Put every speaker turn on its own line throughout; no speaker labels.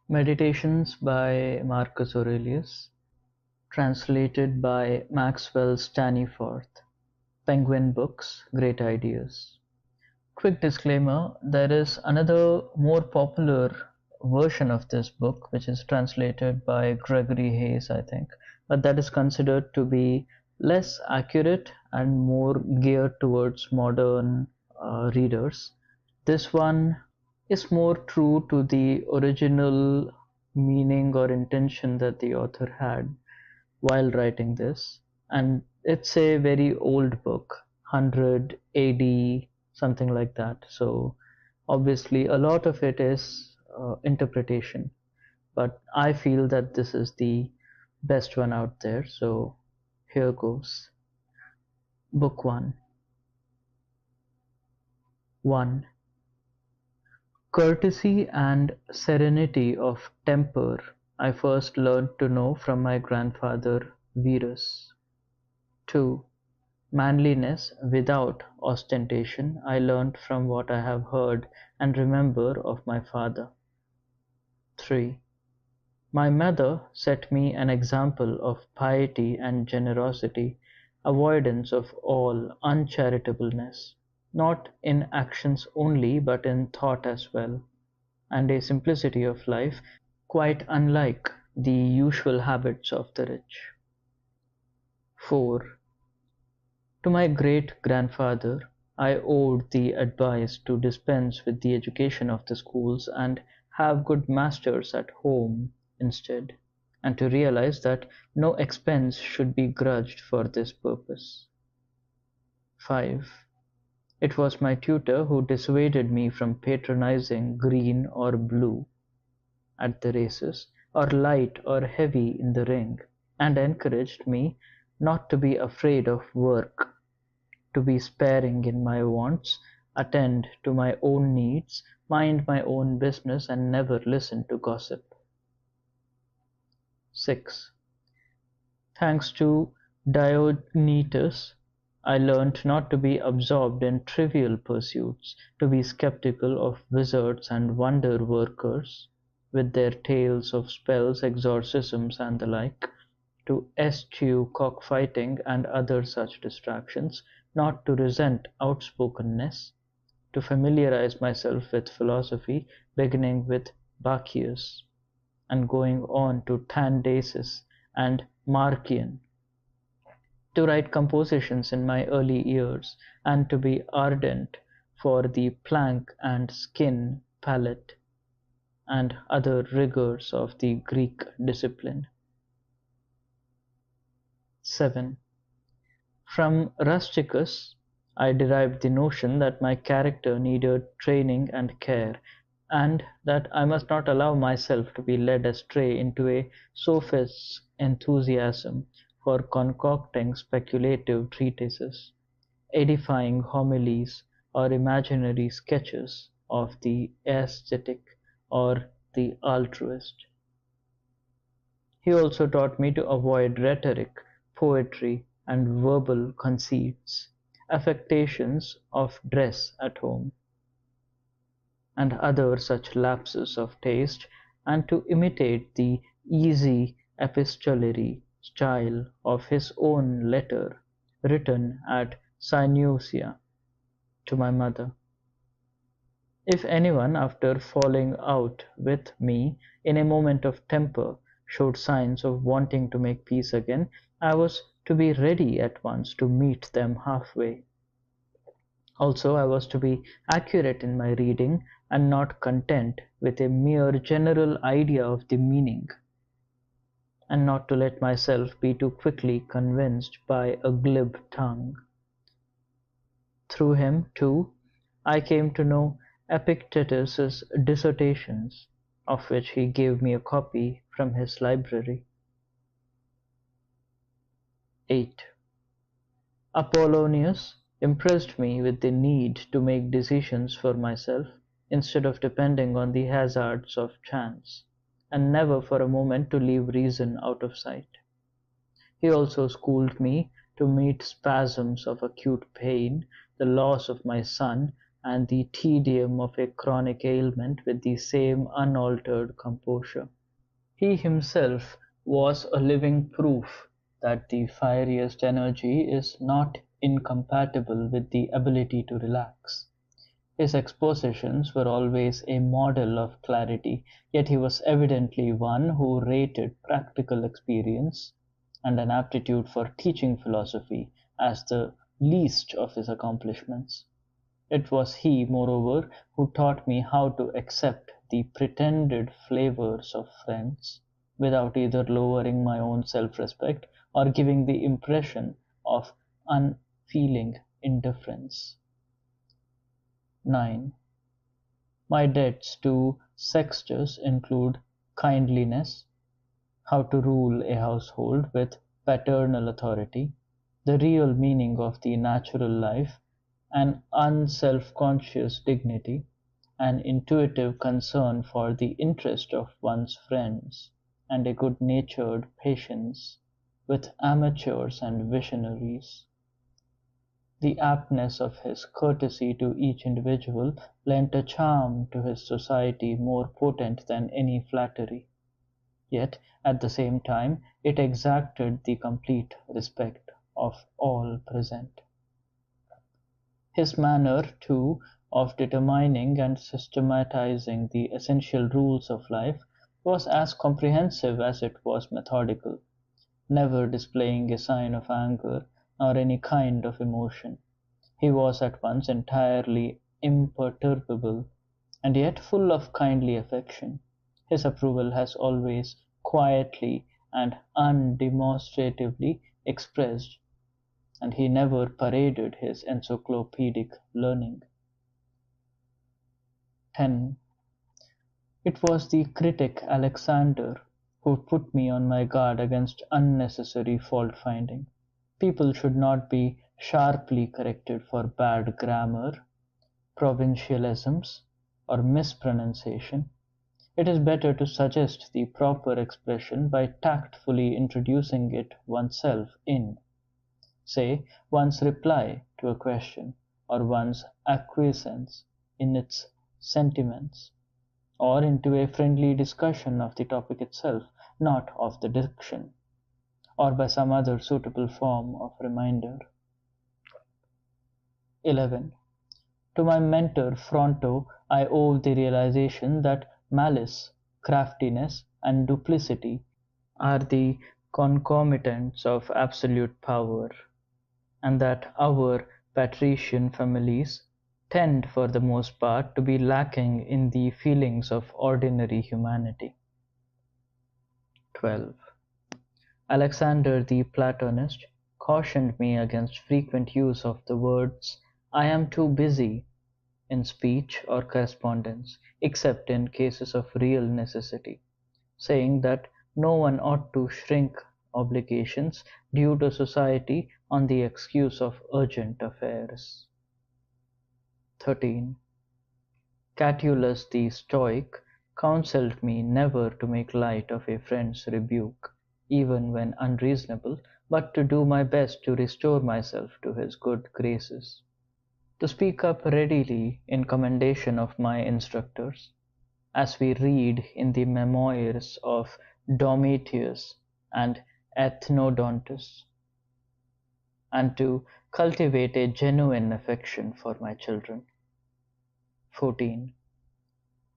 Meditations by Marcus Aurelius, translated by Maxwell Staniforth. Penguin Books, Great Ideas. Quick disclaimer, there is another more popular version of this book which is translated by Gregory Hayes, I think, but that is considered to be less accurate and more geared towards modern readers. This one is more true to the original meaning or intention that the author had while writing this. And it's a very old book, 100 AD, something like that. So obviously, a lot of it is interpretation, but I feel that this is the best one out there. So here goes. Book 1. 1. Courtesy and serenity of temper I first learned to know from my grandfather Virus. 2. Manliness without ostentation I learnt from what I have heard and remember of my father. 3. My mother set me an example of piety and generosity, avoidance of all uncharitableness, not in actions only but in thought as well, and a simplicity of life quite unlike the usual habits of the rich. 4. To my great-grandfather I owed the advice to dispense with the education of the schools and have good masters at home instead, and to realize that no expense should be grudged for this purpose. 5. It was my tutor who dissuaded me from patronizing green or blue at the races, or light or heavy in the ring, and encouraged me not to be afraid of work, to be sparing in my wants, attend to my own needs, mind my own business, and never listen to gossip. 6. Thanks to Diognetus, I learnt not to be absorbed in trivial pursuits, to be skeptical of wizards and wonder-workers, with their tales of spells, exorcisms, and the like, to eschew cockfighting and other such distractions, not to resent outspokenness, to familiarize myself with philosophy, beginning with Bacchius, and going on to Tandasis and Marcion, to write compositions in my early years, and to be ardent for the plank and skin palette, and other rigors of the Greek discipline. 7. From Rusticus I derived the notion that my character needed training and care, and that I must not allow myself to be led astray into a sophist's enthusiasm for concocting speculative treatises, edifying homilies, or imaginary sketches of the aesthetic or the altruist. He also taught me to avoid rhetoric, poetry, and verbal conceits, affectations of dress at home, and other such lapses of taste, and to imitate the easy epistolary style of his own letter written at Synusia to my mother. If anyone, after falling out with me in a moment of temper, showed signs of wanting to make peace again, I was to be ready at once to meet them halfway. Also, I was to be accurate in my reading and not content with a mere general idea of the meaning, and not to let myself be too quickly convinced by a glib tongue. Through him, too, I came to know Epictetus's Dissertations, of which he gave me a copy from his library. 8. Apollonius impressed me with the need to make decisions for myself, instead of depending on the hazards of chance, and never for a moment to leave reason out of sight. He also schooled me to meet spasms of acute pain, the loss of my son, and the tedium of a chronic ailment with the same unaltered composure. He himself was a living proof that the fieriest energy is not incompatible with the ability to relax. His expositions were always a model of clarity, yet he was evidently one who rated practical experience and an aptitude for teaching philosophy as the least of his accomplishments. It was he, moreover, who taught me how to accept the pretended flavors of friends without either lowering my own self-respect or giving the impression of unfeeling indifference. 9. My debts to Sextus include kindliness, how to rule a household with paternal authority, the real meaning of the natural life, an unself-conscious dignity, an intuitive concern for the interest of one's friends, and a good-natured patience with amateurs and visionaries. The aptness of his courtesy to each individual lent a charm to his society more potent than any flattery. Yet at the same time it exacted the complete respect of all present. His manner, too, of determining and systematizing the essential rules of life was as comprehensive as it was methodical, never displaying a sign of anger nor any kind of emotion. He was at once entirely imperturbable and yet full of kindly affection. His approval has always quietly and undemonstratively expressed, and he never paraded his encyclopedic learning. 10. It was the critic Alexander who put me on my guard against unnecessary fault-finding. People should not be sharply corrected for bad grammar, provincialisms, or mispronunciation. It is better to suggest the proper expression by tactfully introducing it oneself in, say, one's reply to a question, or one's acquiescence in its sentiments, or into a friendly discussion of the topic itself, not of the diction, or by some other suitable form of reminder. 11. To my mentor Fronto I owe the realization that malice, craftiness, and duplicity are the concomitants of absolute power, and that our patrician families tend for the most part to be lacking in the feelings of ordinary humanity. 12. Alexander the Platonist cautioned me against frequent use of the words "I am too busy" in speech or correspondence, except in cases of real necessity, saying that no one ought to shrink obligations due to society on the excuse of urgent affairs. 13. Catullus the Stoic counselled me never to make light of a friend's rebuke, even when unreasonable, but to do my best to restore myself to his good graces. To speak up readily in commendation of my instructors, as we read in the memoirs of Domitius and Ethnodontus, and to cultivate a genuine affection for my children. 14.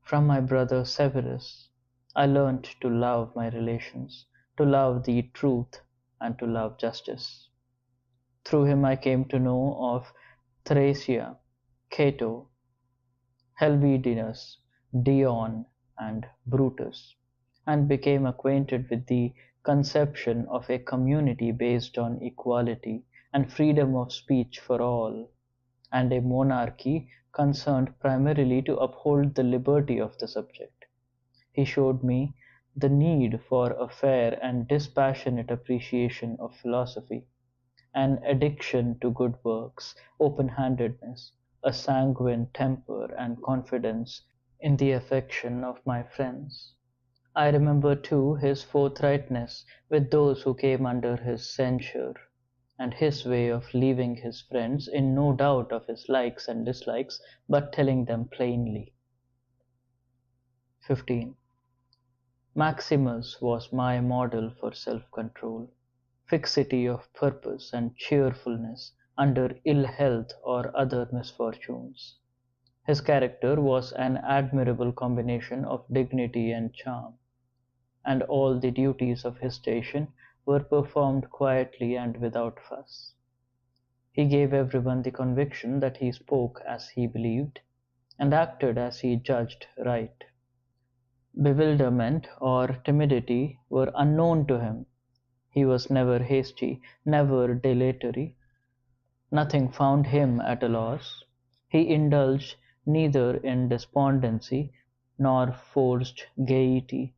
From my brother Severus I learnt to love my relations, to love the truth, and to love justice. Through him I came to know of Thracia, Cato, Helvidius, Dion, and Brutus, and became acquainted with the conception of a community based on equality and freedom of speech for all, and a monarchy concerned primarily to uphold the liberty of the subject. He showed me the need for a fair and dispassionate appreciation of philosophy, an addiction to good works, open-handedness, a sanguine temper, and confidence in the affection of my friends. I remember too his forthrightness with those who came under his censure, and his way of leaving his friends in no doubt of his likes and dislikes, but telling them plainly. 15. Maximus was my model for self-control, fixity of purpose and cheerfulness under ill health or other misfortunes. His character was an admirable combination of dignity and charm, and all the duties of his station were performed quietly and without fuss. He gave everyone the conviction that he spoke as he believed, and acted as he judged right. Bewilderment or timidity were unknown to him. He was never hasty, never dilatory. Nothing found him at a loss. He indulged neither in despondency nor forced gaiety,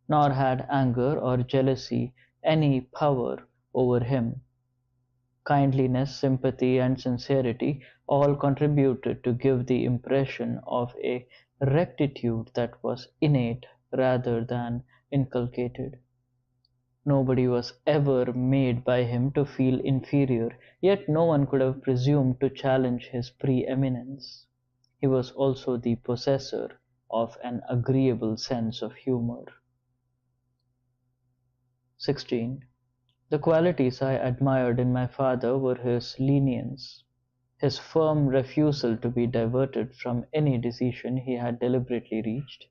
nor had anger or jealousy any power over him. Kindliness, sympathy, and sincerity all contributed to give the impression of a rectitude that was innate rather than inculcated. Nobody was ever made by him to feel inferior, yet no one could have presumed to challenge his pre-eminence. He was also the possessor of an agreeable sense of humor. 16. The qualities I admired in my father were his lenience, his firm refusal to be diverted from any decision he had deliberately reached,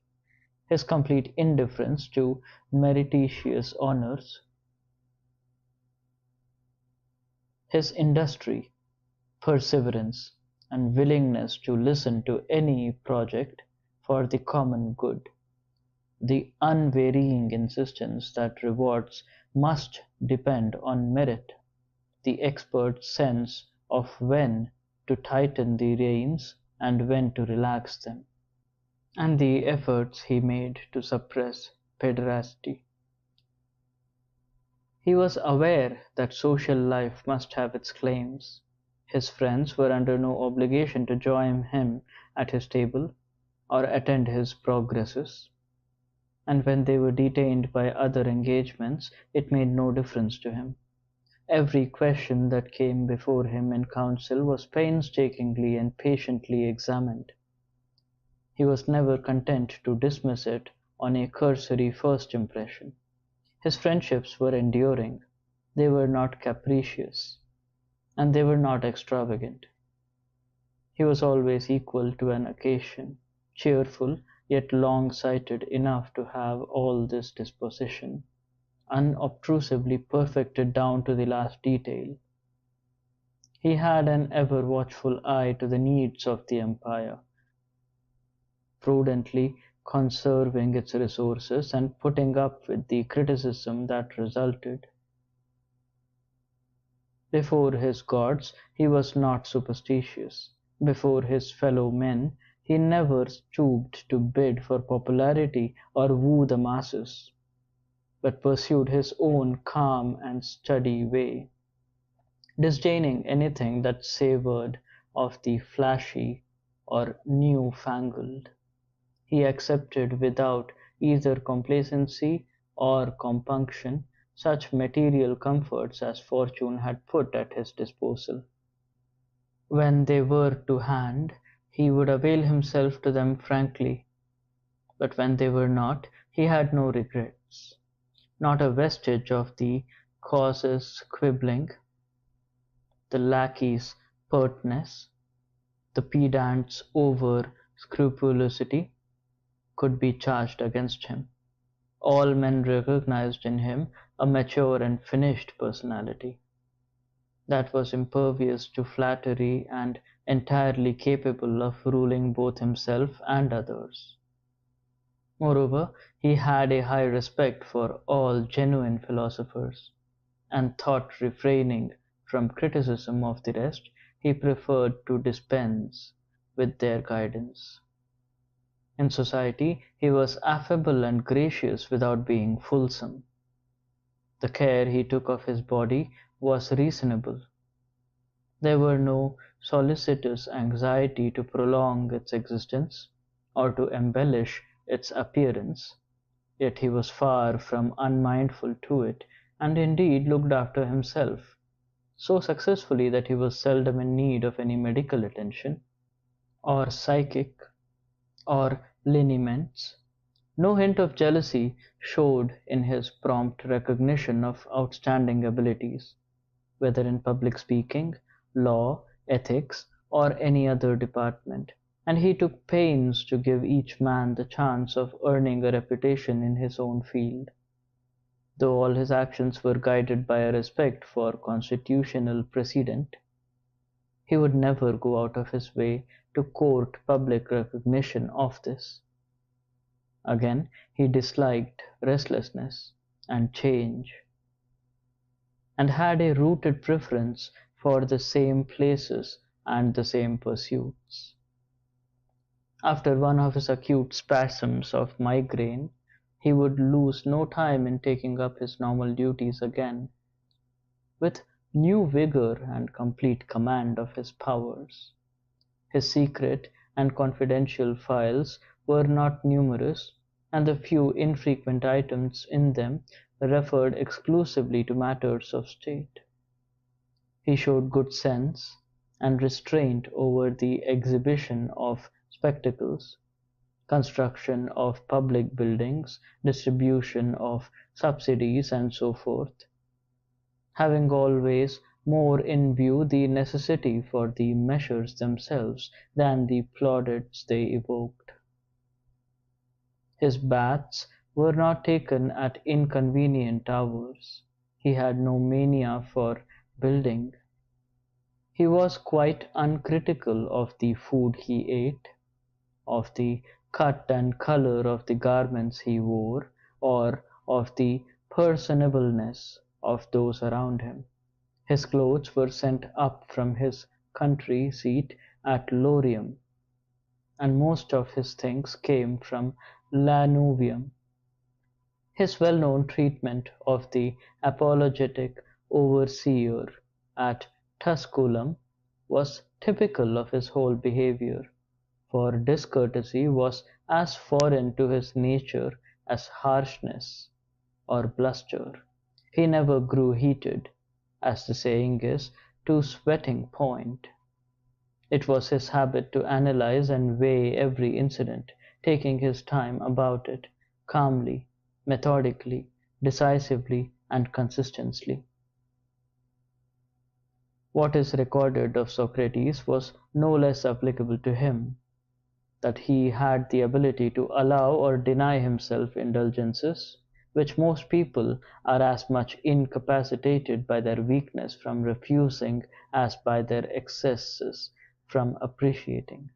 his complete indifference to meretricious honors, his industry, perseverance, and willingness to listen to any project for the common good, the unvarying insistence that rewards must depend on merit, the expert sense of when to tighten the reins and when to relax them, and the efforts he made to suppress pederasty. He was aware that social life must have its claims. His friends were under no obligation to join him at his table or attend his progresses, and when they were detained by other engagements, it made no difference to him. Every question that came before him in council was painstakingly and patiently examined. He was never content to dismiss it on a cursory first impression. His friendships were enduring, they were not capricious, and they were not extravagant. He was always equal to an occasion, cheerful, yet long-sighted enough to have all this disposition unobtrusively perfected down to the last detail. He had an ever watchful eye to the needs of the empire, prudently conserving its resources and putting up with the criticism that resulted. Before his gods he was not superstitious; before his fellow men he never stooped to bid for popularity or woo the masses, but pursued his own calm and steady way, disdaining anything that savoured of the flashy or new-fangled. He accepted without either complacency or compunction such material comforts as fortune had put at his disposal. When they were to hand, he would avail himself to them frankly, but when they were not, he had no regrets, not a vestige of the cause's quibbling, the lackey's pertness, the pedant's over-scrupulosity could be charged against him. All men recognized in him a mature and finished personality that was impervious to flattery and entirely capable of ruling both himself and others. Moreover, he had a high respect for all genuine philosophers, and thought refraining from criticism of the rest, he preferred to dispense with their guidance. In society he was affable and gracious without being fulsome. The care he took of his body was reasonable. There were no solicitous anxiety to prolong its existence, or to embellish its appearance, yet he was far from unmindful to it, and indeed looked after himself, so successfully that he was seldom in need of any medical attention, or psychic, or lineaments. No hint of jealousy showed in his prompt recognition of outstanding abilities, whether in public speaking, law, ethics, or any other department, and he took pains to give each man the chance of earning a reputation in his own field. Though all his actions were guided by a respect for constitutional precedent, he would never go out of his way to court public recognition of this. Again, he disliked restlessness and change, and had a rooted preference for the same places and the same pursuits. After one of his acute spasms of migraine, he would lose no time in taking up his normal duties again, with new vigor and complete command of his powers. His secret and confidential files were not numerous, and the few infrequent items in them referred exclusively to matters of state. He showed good sense and restraint over the exhibition of spectacles, construction of public buildings, distribution of subsidies, and so forth, having always more in view the necessity for the measures themselves than the plaudits they evoked. His baths were not taken at inconvenient hours. He had no mania for building. He was quite uncritical of the food he ate, of the cut and color of the garments he wore, or of the personableness of those around him. His clothes were sent up from his country seat at Lorium, and most of his things came from Lanuvium. His well-known treatment of the apologetic overseer at Tusculum was typical of his whole behavior, for discourtesy was as foreign to his nature as harshness or bluster. He never grew heated, as the saying is, to sweating point. It was his habit to analyze and weigh every incident, taking his time about it, calmly, methodically, decisively, and consistently. What is recorded of Socrates was no less applicable to him, that he had the ability to allow or deny himself indulgences, which most people are as much incapacitated by their weakness from refusing as by their excesses from appreciating.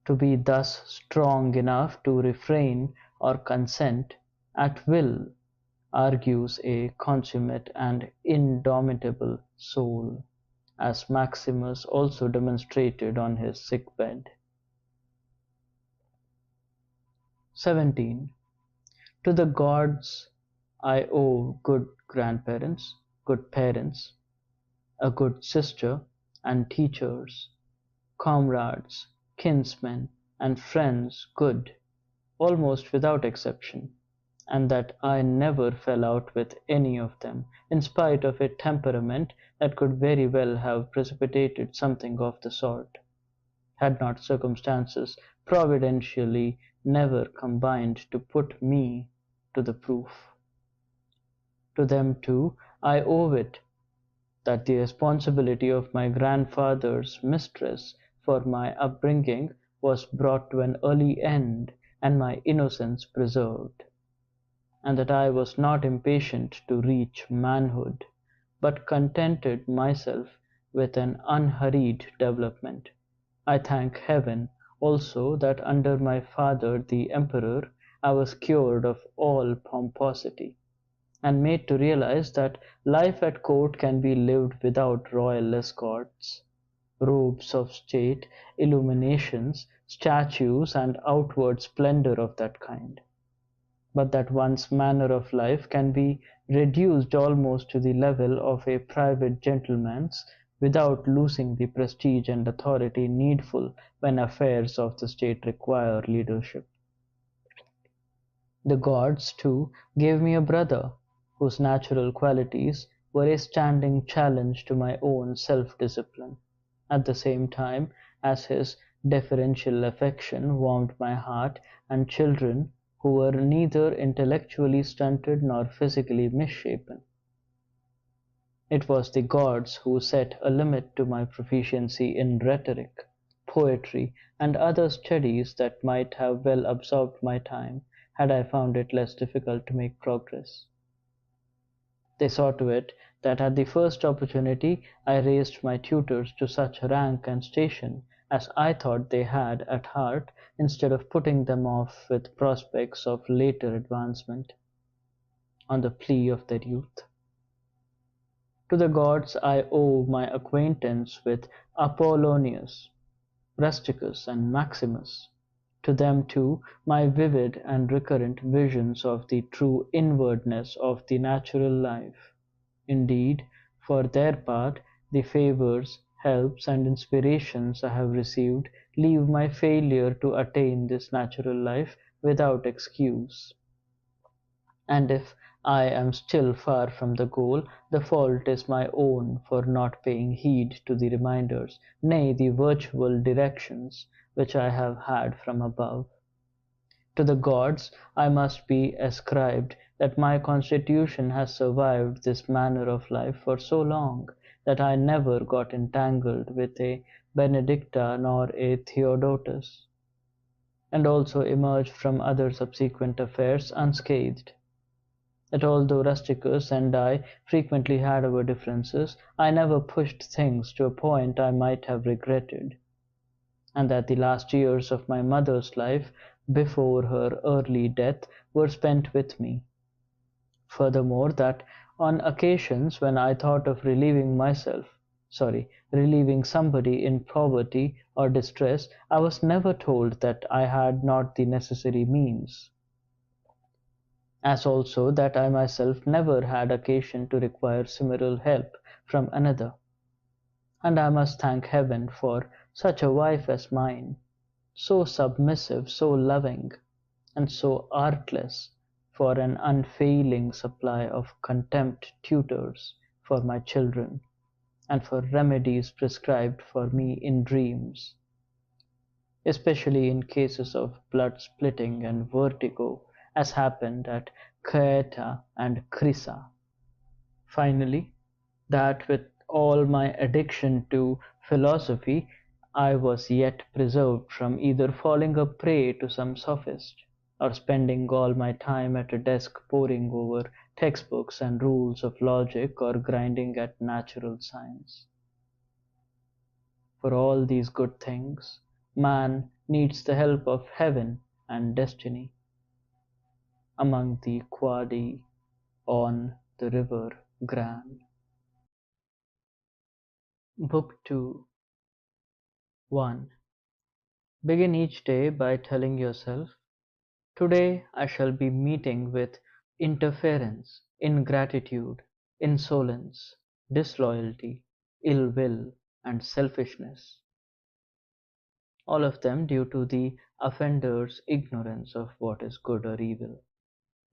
To be thus strong enough to refrain or consent at will argues a consummate and indomitable soul, as Maximus also demonstrated on his sick bed. 17. To the gods I owe good grandparents, good parents, a good sister, and teachers, comrades, kinsmen, and friends good, almost without exception, and that I never fell out with any of them, in spite of a temperament that could very well have precipitated something of the sort, had not circumstances providentially never combined to put me to the proof. To them, too, I owe it that the responsibility of my grandfather's mistress for my upbringing was brought to an early end and my innocence preserved, and that I was not impatient to reach manhood, but contented myself with an unhurried development. I thank heaven also that under my father the emperor I was cured of all pomposity, and made to realize that life at court can be lived without royal escorts, robes of state, illuminations, statues, and outward splendor of that kind, but that one's manner of life can be reduced almost to the level of a private gentleman's without losing the prestige and authority needful when affairs of the state require leadership. The gods, too, gave me a brother, whose natural qualities were a standing challenge to my own self-discipline, at the same time as his deferential affection warmed my heart, and children who were neither intellectually stunted nor physically misshapen. It was the gods who set a limit to my proficiency in rhetoric, poetry, and other studies that might have well absorbed my time had I found it less difficult to make progress. They saw to it that at the first opportunity I raised my tutors to such rank and station as I thought they had at heart, instead of putting them off with prospects of later advancement on the plea of their youth. To the gods I owe my acquaintance with Apollonius, Rusticus, and Maximus; to them too my vivid and recurrent visions of the true inwardness of the natural life. Indeed, for their part, the favours, helps, and inspirations I have received leave my failure to attain this natural life without excuse. And if I am still far from the goal, the fault is my own for not paying heed to the reminders, nay, the virtual directions, which I have had from above. To the gods I must be ascribed that my constitution has survived this manner of life for so long that I never got entangled with a Benedicta nor a Theodotus, and also emerged from other subsequent affairs unscathed. That although Rusticus and I frequently had our differences, I never pushed things to a point I might have regretted, and that the last years of my mother's life before her early death were spent with me. Furthermore, that on occasions when I thought of relieving somebody in poverty or distress, I was never told that I had not the necessary means, as also that I myself never had occasion to require similar help from another. And I must thank heaven for such a wife as mine, so submissive, so loving, and so artless, for an unfailing supply of contempt tutors for my children, and for remedies prescribed for me in dreams, especially in cases of blood-splitting and vertigo, as happened at Caeta and Crissa. Finally, that with all my addiction to philosophy I was yet preserved from either falling a prey to some sophist, or spending all my time at a desk poring over textbooks and rules of logic, or grinding at natural science. For all these good things, man needs the help of heaven and destiny. Among the Quadi on the River Gran. Book 2. 1. Begin each day by telling yourself, today I shall be meeting with interference, ingratitude, insolence, disloyalty, ill will, and selfishness, all of them due to the offender's ignorance of what is good or evil.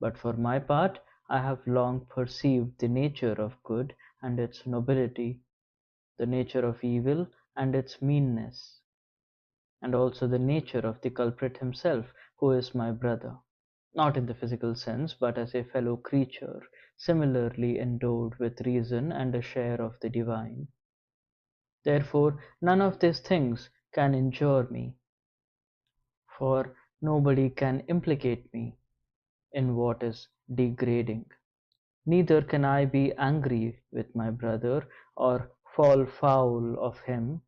But for my part, I have long perceived the nature of good and its nobility, the nature of evil and its meanness, and also the nature of the culprit himself, who is my brother, not in the physical sense, but as a fellow creature, similarly endowed with reason and a share of the divine. Therefore, none of these things can injure me, for nobody can implicate me in what is degrading. Neither can I be angry with my brother, or fall foul of him,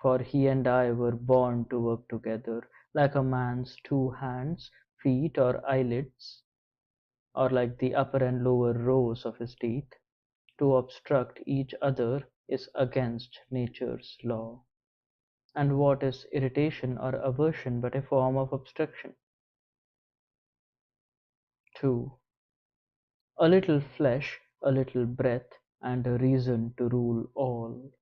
for he and I were born to work together, like a man's two hands, feet, or eyelids, or like the upper and lower rows of his teeth. To obstruct each other is against nature's law. And what is irritation or aversion but a form of obstruction? 2. A little flesh, a little breath, and a reason to rule all.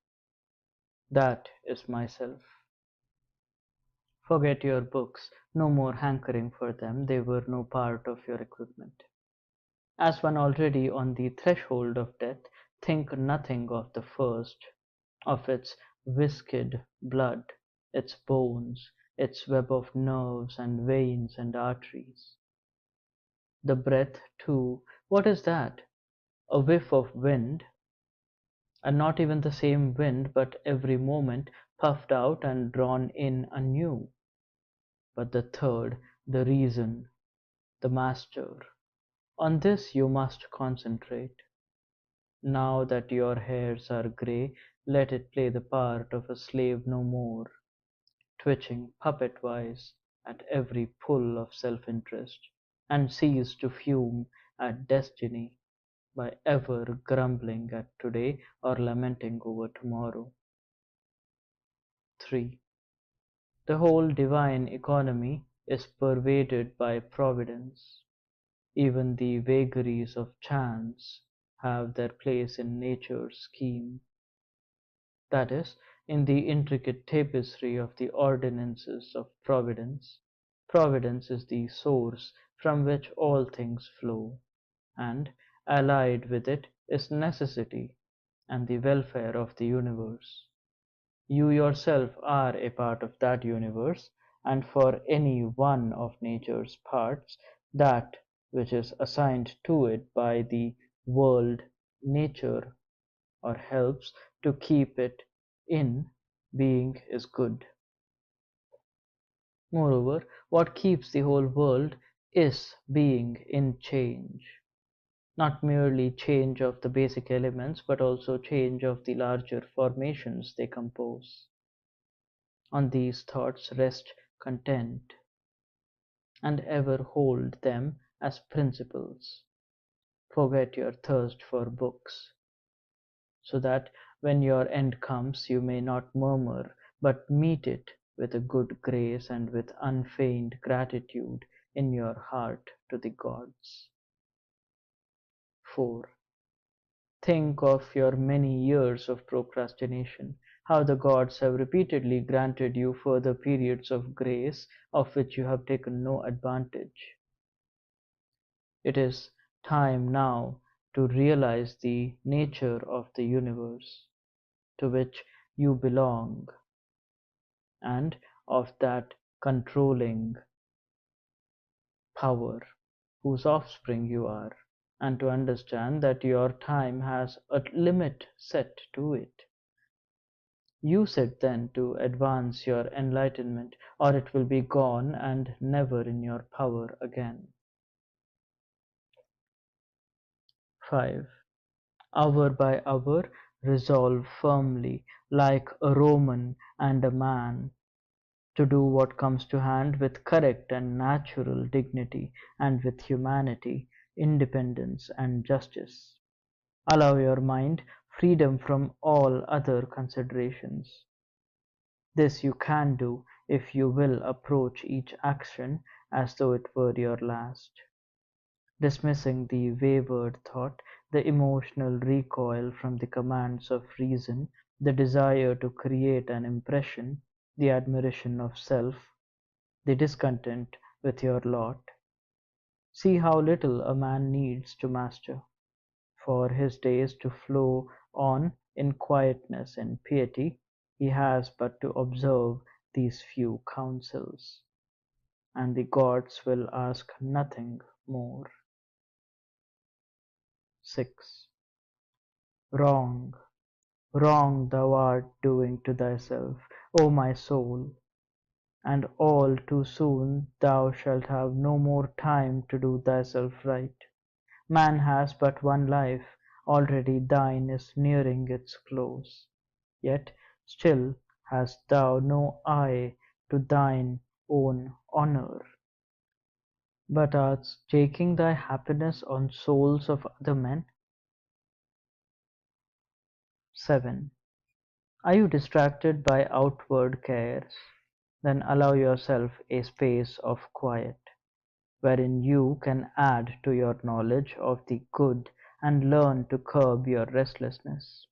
That is myself. Forget your books, no more hankering for them, they were no part of your equipment. As one already on the threshold of death, think nothing of the first, of its viscid blood, its bones, its web of nerves and veins and arteries. The breath, too, what is that? A whiff of wind, and not even the same wind, but every moment puffed out and drawn in anew. But the third, the reason, the master, on this you must concentrate. Now that your hairs are grey, let it play the part of a slave no more, twitching puppet-wise at every pull of self-interest, and cease to fume at destiny by ever grumbling at today or lamenting over tomorrow. 3. The whole divine economy is pervaded by providence. Even the vagaries of chance have their place in nature's scheme, that is, in the intricate tapestry of the ordinances of Providence. Providence is the source from which all things flow, and allied with it is necessity and the welfare of the universe. You yourself are a part of that universe, and for any one of nature's parts, that which is assigned to it by the world nature or helps to keep it in being is good. Moreover, what keeps the whole world is being in change. Not merely change of the basic elements, but also change of the larger formations they compose. On these thoughts rest content, and ever hold them as principles. Forget your thirst for books, so that when your end comes you may not murmur, but meet it with a good grace and with unfeigned gratitude in your heart to the gods. 4. Think of your many years of procrastination, how the gods have repeatedly granted you further periods of grace of which you have taken no advantage. It is time now to realize the nature of the universe to which you belong, and of that controlling power whose offspring you are, and to understand that your time has a limit set to it. Use it then to advance your enlightenment, or it will be gone and never in your power again. 5. Hour by hour, resolve firmly, like a Roman and a man, to do what comes to hand with correct and natural dignity, and with humanity, independence, and justice. Allow your mind freedom from all other considerations. This you can do if you will approach each action as though it were your last, dismissing the wayward thought, the emotional recoil from the commands of reason, the desire to create an impression, the admiration of self, the discontent with your lot. See how little a man needs to master, for his days to flow on in quietness and piety. He has but to observe these few counsels, and the gods will ask nothing more. 6. Wrong, wrong thou art doing to thyself, O my soul, and all too soon thou shalt have no more time to do thyself right. Man has but one life, already thine is nearing its close, yet still hast thou no eye to thine own honour, but art taking thy happiness on souls of other men. 7. Are you distracted by outward cares? Then allow yourself a space of quiet, wherein you can add to your knowledge of the good and learn to curb your restlessness.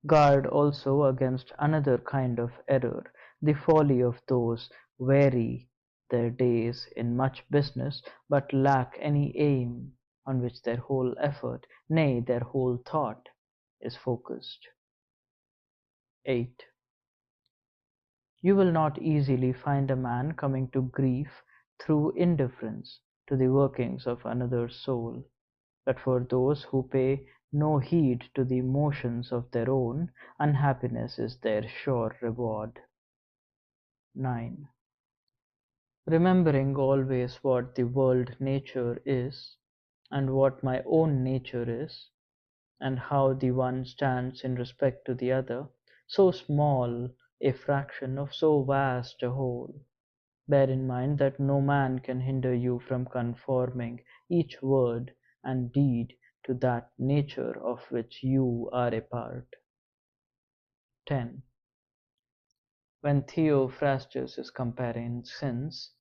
Guard also against another kind of error, the folly of those weary their days in much business, but lack any aim, on which their whole effort, nay, their whole thought, is focused. 8. You will not easily find a man coming to grief through indifference to the workings of another's soul, but for those who pay no heed to the motions of their own, unhappiness is their sure reward. 9. Remembering always what the world nature is, and what my own nature is, and how the one stands in respect to the other, so small a fraction of so vast a whole. Bear in mind that no man can hinder you from conforming each word and deed to that nature of which you are a part. 10. When Theophrastus is comparing sins,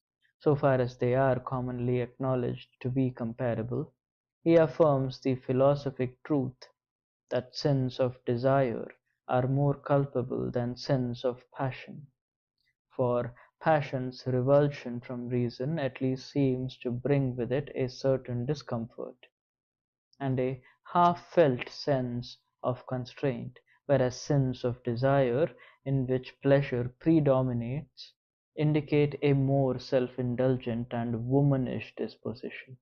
so far as they are commonly acknowledged to be comparable, he affirms the philosophic truth that sins of desire are more culpable than sins of passion, for passion's revulsion from reason at least seems to bring with it a certain discomfort, and a half-felt sense of constraint, whereas sins of desire, in which pleasure predominates, indicate a more self-indulgent and womanish disposition.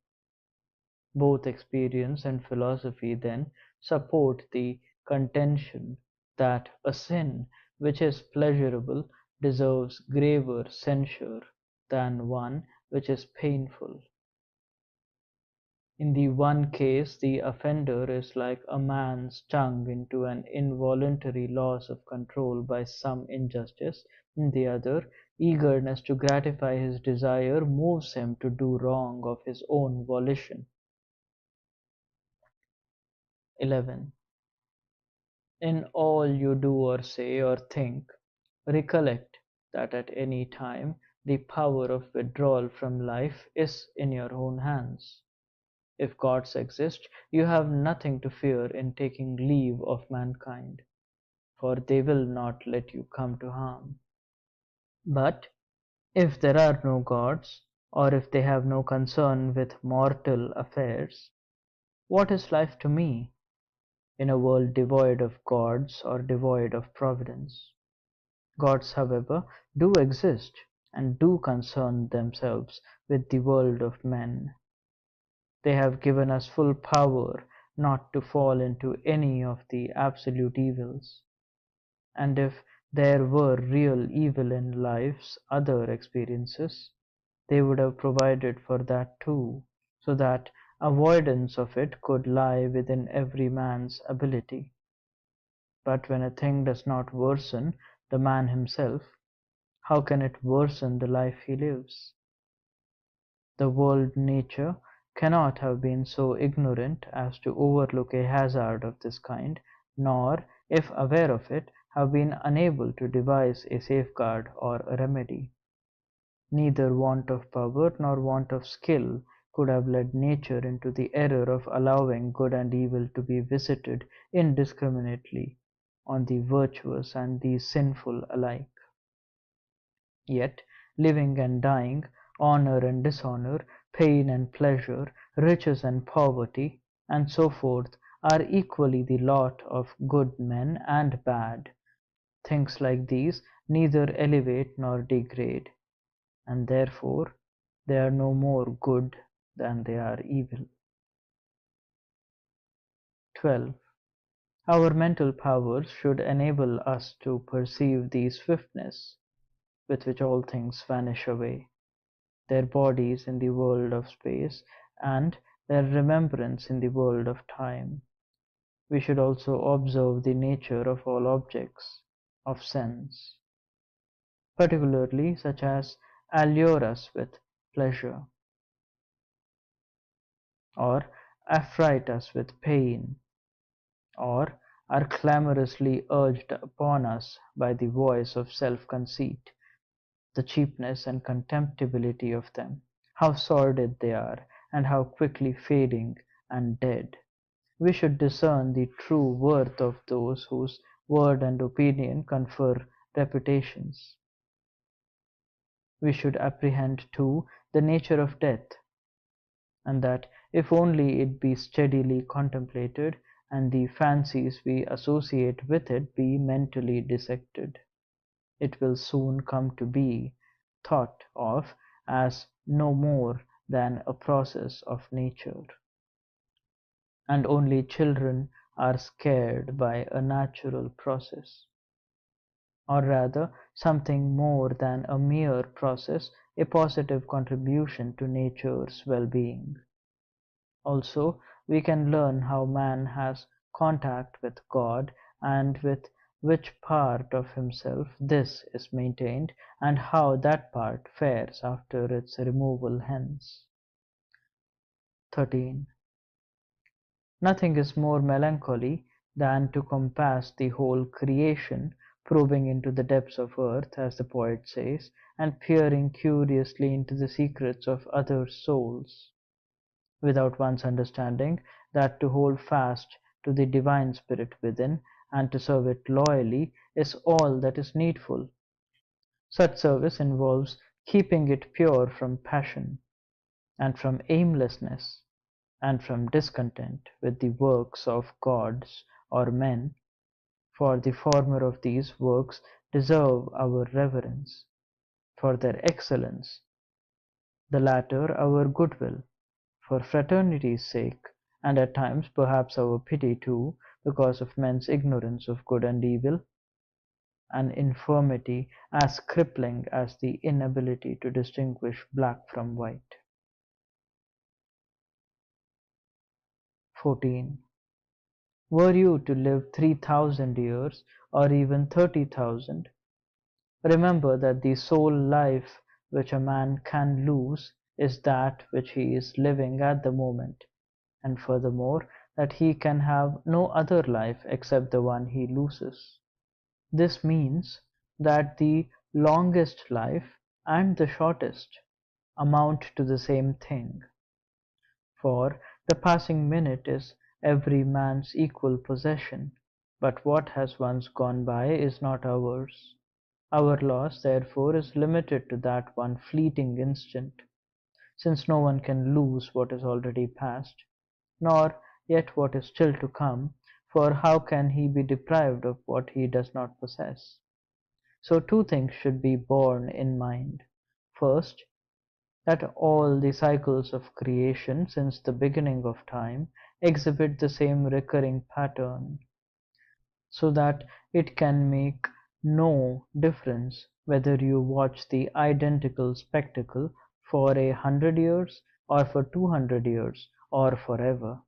Both experience and philosophy, then, support the contention that a sin which is pleasurable deserves graver censure than one which is painful. In the one case the offender is like a man stung into an involuntary loss of control by some injustice; in the other, eagerness to gratify his desire moves him to do wrong of his own volition. 11. In all you do or say or think, recollect that at any time the power of withdrawal from life is in your own hands. If gods exist, you have nothing to fear in taking leave of mankind, for they will not let you come to harm. But if there are no gods, or if they have no concern with mortal affairs, what is life to me, in a world devoid of gods or devoid of providence? Gods, however, do exist, and do concern themselves with the world of men. They have given us full power not to fall into any of the absolute evils, and if there were real evil in life's other experiences, they would have provided for that too, so that avoidance of it could lie within every man's ability. But when a thing does not worsen the man himself, how can it worsen the life he lives? The world nature cannot have been so ignorant as to overlook a hazard of this kind, nor, if aware of it, have been unable to devise a safeguard or a remedy. Neither want of power nor want of skill could have led nature into the error of allowing good and evil to be visited indiscriminately on the virtuous and the sinful alike. Yet living and dying, honor and dishonor, pain and pleasure, riches and poverty, and so forth, are equally the lot of good men and bad. Things like these neither elevate nor degrade, and therefore they are no more good than they are evil. 12. Our mental powers should enable us to perceive the swiftness with which all things vanish away, their bodies in the world of space, and their remembrance in the world of time. We should also observe the nature of all objects of sense, particularly such as allure us with pleasure, or affright us with pain, or are clamorously urged upon us by the voice of self-conceit. The cheapness and contemptibility of them, how sordid they are, and how quickly fading and dead. We should discern the true worth of those whose word and opinion confer reputations. We should apprehend too the nature of death, and that if only it be steadily contemplated, and the fancies we associate with it be mentally dissected, it will soon come to be thought of as no more than a process of nature, and only children are scared by a natural process, or rather something more than a mere process, a positive contribution to nature's well-being. Also, we can learn how man has contact with God, and with which part of himself this is maintained, and how that part fares after its removal hence. 13. Nothing is more melancholy than to compass the whole creation, probing into the depths of earth, as the poet says, and peering curiously into the secrets of other souls, without once understanding that to hold fast to the divine spirit within, and to serve it loyally, is all that is needful. Such service involves keeping it pure from passion, and from aimlessness, and from discontent with the works of gods or men, for the former of these works deserve our reverence for their excellence, the latter our goodwill, for fraternity's sake, and at times perhaps our pity too, because of men's ignorance of good and evil, an infirmity as crippling as the inability to distinguish black from white. 14. Were you to live 3,000 years, or even 30,000, remember that the sole life which a man can lose is that which he is living at the moment, and furthermore that he can have no other life except the one he loses. This means that the longest life and the shortest amount to the same thing, for the passing minute is every man's equal possession, but what has once gone by is not ours. Our loss, therefore, is limited to that one fleeting instant, since no one can lose what is already past, nor yet what is still to come, for how can he be deprived of what he does not possess? So two things should be borne in mind. First, that all the cycles of creation since the beginning of time exhibit the same recurring pattern, so that it can make no difference whether you watch the identical spectacle for 100 years, or for 200 years, or forever.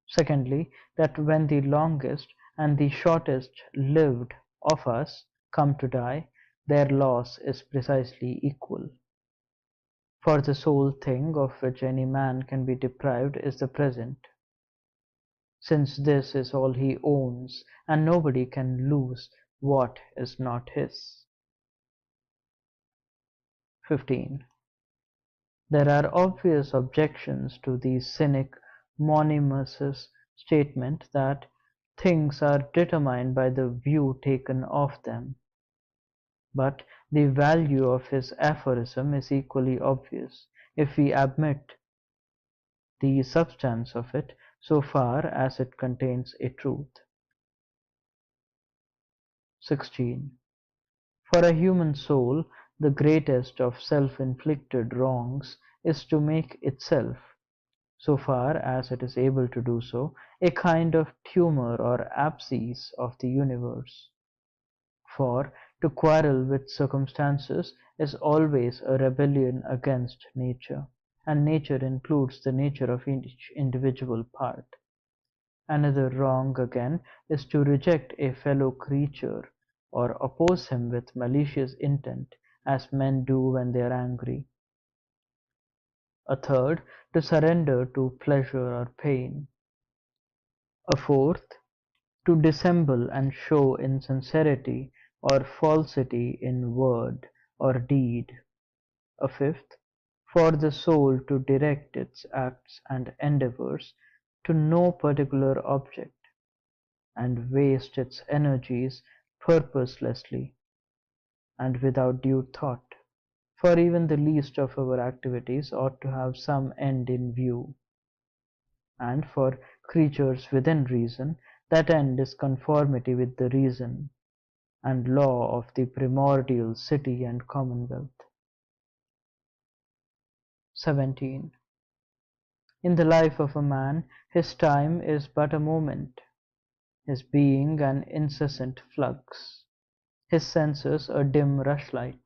Secondly, that when the longest and the shortest lived of us come to die, their loss is precisely equal. For the sole thing of which any man can be deprived is the present, since this is all he owns, and nobody can lose what is not his. 15. There are obvious objections to the cynic Monimus's statement that things are determined by the view taken of them, but the value of his aphorism is equally obvious, if we admit the substance of it so far as it contains a truth. 16. For a human soul, the greatest of self-inflicted wrongs is to make itself, so far as it is able to do so, a kind of tumor or abscess of the universe. For to quarrel with circumstances is always a rebellion against nature, and nature includes the nature of each individual part. Another wrong again is to reject a fellow creature, or oppose him with malicious intent, as men do when they are angry. A third, to surrender to pleasure or pain. A fourth, to dissemble and show insincerity or falsity in word or deed. A fifth, for the soul to direct its acts and endeavors to no particular object, and waste its energies purposelessly and without due thought. For even the least of our activities ought to have some end in view, and for creatures within reason, that end is conformity with the reason and law of the primordial city and commonwealth. 17. In the life of a man, his time is but a moment, his being an incessant flux, his senses a dim rushlight,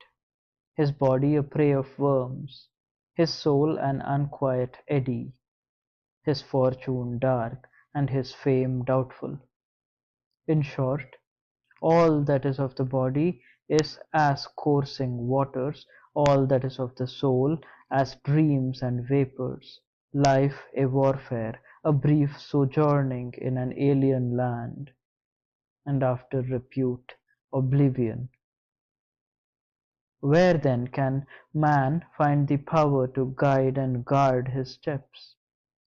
his body a prey of worms, his soul an unquiet eddy, his fortune dark, and his fame doubtful. In short, all that is of the body is as coursing waters, all that is of the soul as dreams and vapours, life a warfare, a brief sojourning in an alien land, and after repute oblivion. Where then can man find the power to guide and guard his steps?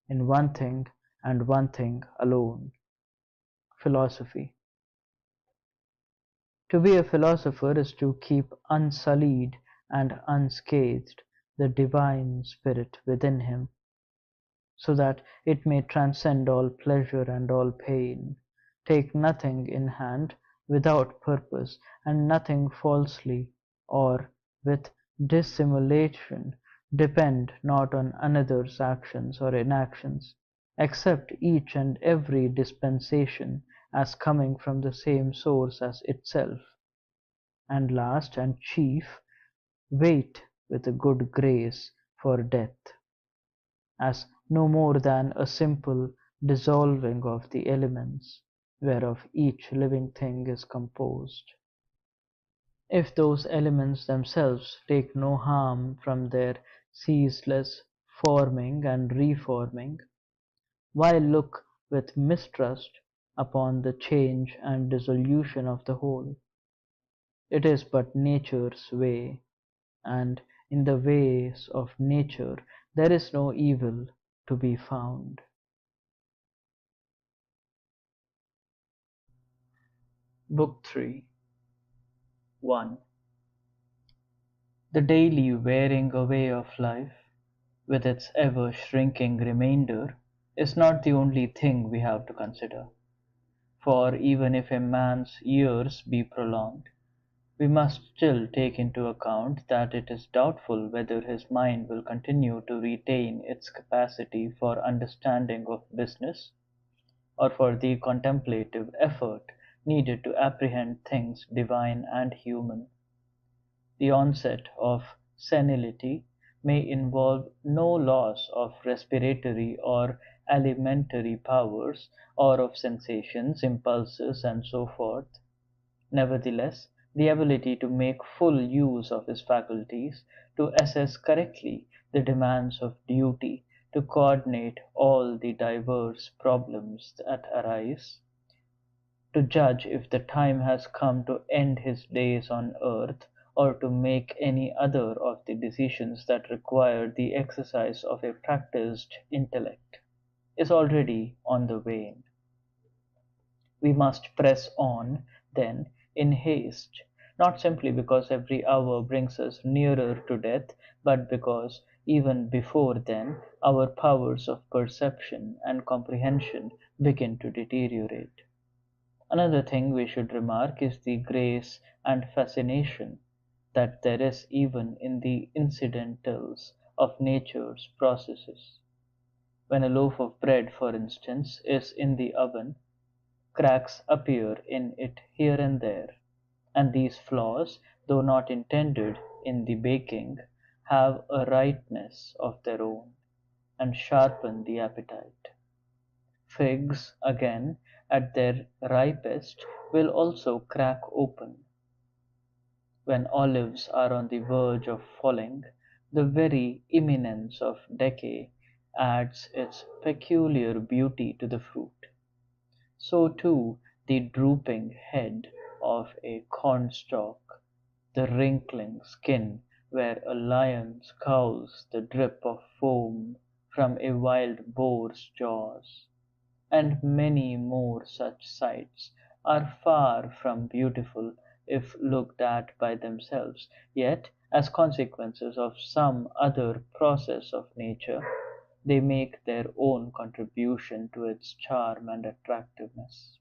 In one thing, and one thing alone: philosophy. To be a philosopher is to keep unsullied and unscathed the divine spirit within him, so that it may transcend all pleasure and all pain, take nothing in hand without purpose, and nothing falsely or with dissimulation, depend not on another's actions or inactions, accept each and every dispensation as coming from the same source as itself, and last and chief, wait with a good grace for death, as no more than a simple dissolving of the elements whereof each living thing is composed. If those elements themselves take no harm from their ceaseless forming and reforming, why look with mistrust upon the change and dissolution of the whole? It is but nature's way, and in the ways of nature there is no evil to be found. Book 3. 1. The daily wearing away of life, with its ever shrinking remainder, is not the only thing we have to consider. For even if a man's years be prolonged, we must still take into account that it is doubtful whether his mind will continue to retain its capacity for understanding of business, or for the contemplative effort needed to apprehend things divine and human. The onset of senility may involve no loss of respiratory or alimentary powers, or of sensations, impulses, and so forth. Nevertheless, the ability to make full use of his faculties, to assess correctly the demands of duty, to coordinate all the diverse problems that arise, to judge if the time has come to end his days on earth, or to make any other of the decisions that require the exercise of a practiced intellect, is already on the wane. We must press on, then, in haste, not simply because every hour brings us nearer to death, but because even before then our powers of perception and comprehension begin to deteriorate. Another thing we should remark is the grace and fascination that there is even in the incidentals of nature's processes. When a loaf of bread, for instance, is in the oven, cracks appear in it here and there, and these flaws, though not intended in the baking, have a rightness of their own, and sharpen the appetite. Figs, again, at their ripest, will also crack open. When olives are on the verge of falling, the very imminence of decay adds its peculiar beauty to the fruit. So too the drooping head of a cornstalk, the wrinkling skin where a lion scowls, the drip of foam from a wild boar's jaws, and many more such sights, are far from beautiful if looked at by themselves, yet As consequences of some other process of nature, they make their own contribution to its charm and attractiveness.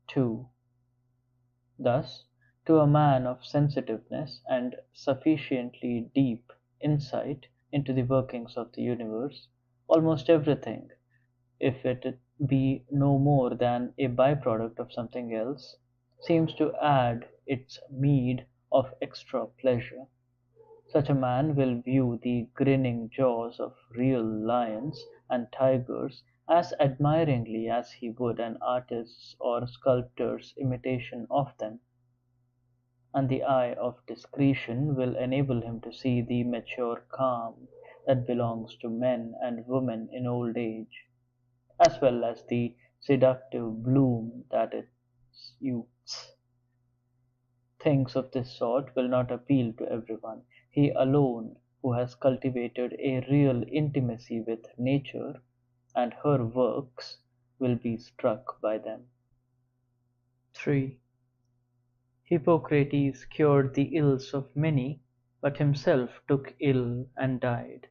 2. Thus, to a man of sensitiveness and sufficiently deep insight into the workings of the universe, almost everything, if it be no more than a byproduct of something else, seems to add its meed of extra pleasure. Such a man will view the grinning jaws of real lions and tigers as admiringly as he would an artist's or sculptor's imitation of them, and the eye of discretion will enable him to see the mature calm that belongs to men and women in old age, as well as the seductive bloom that its youths. Things of this sort will not appeal to everyone. He alone who has cultivated a real intimacy with nature and her works will be struck by them. 3. Hippocrates cured the ills of many, but himself took ill and died.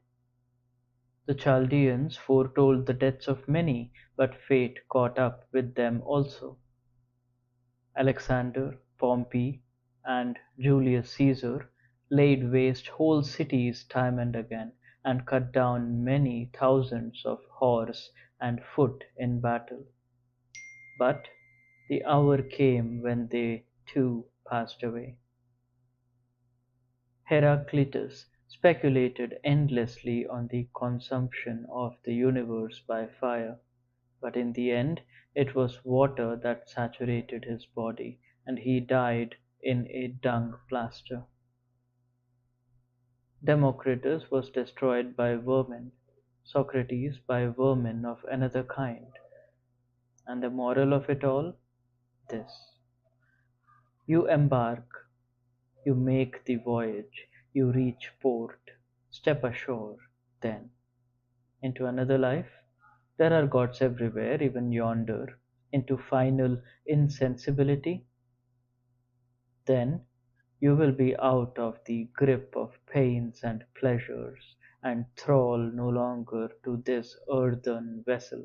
The Chaldeans foretold the deaths of many, but fate caught up with them also. Alexander, Pompey, and Julius Caesar laid waste whole cities time and again, and cut down many thousands of horse and foot in battle. But the hour came when they too passed away. Heraclitus speculated endlessly on the consumption of the universe by fire, but in the end it was water that saturated his body, and he died in a dung plaster. Democritus was destroyed by vermin, Socrates by vermin of another kind. And the moral of it all? This: you embark, you make the voyage, you reach port, step ashore, then into another life. There are gods everywhere, even yonder, into final insensibility. Then you will be out of the grip of pains and pleasures, and thrall no longer to this earthen vessel,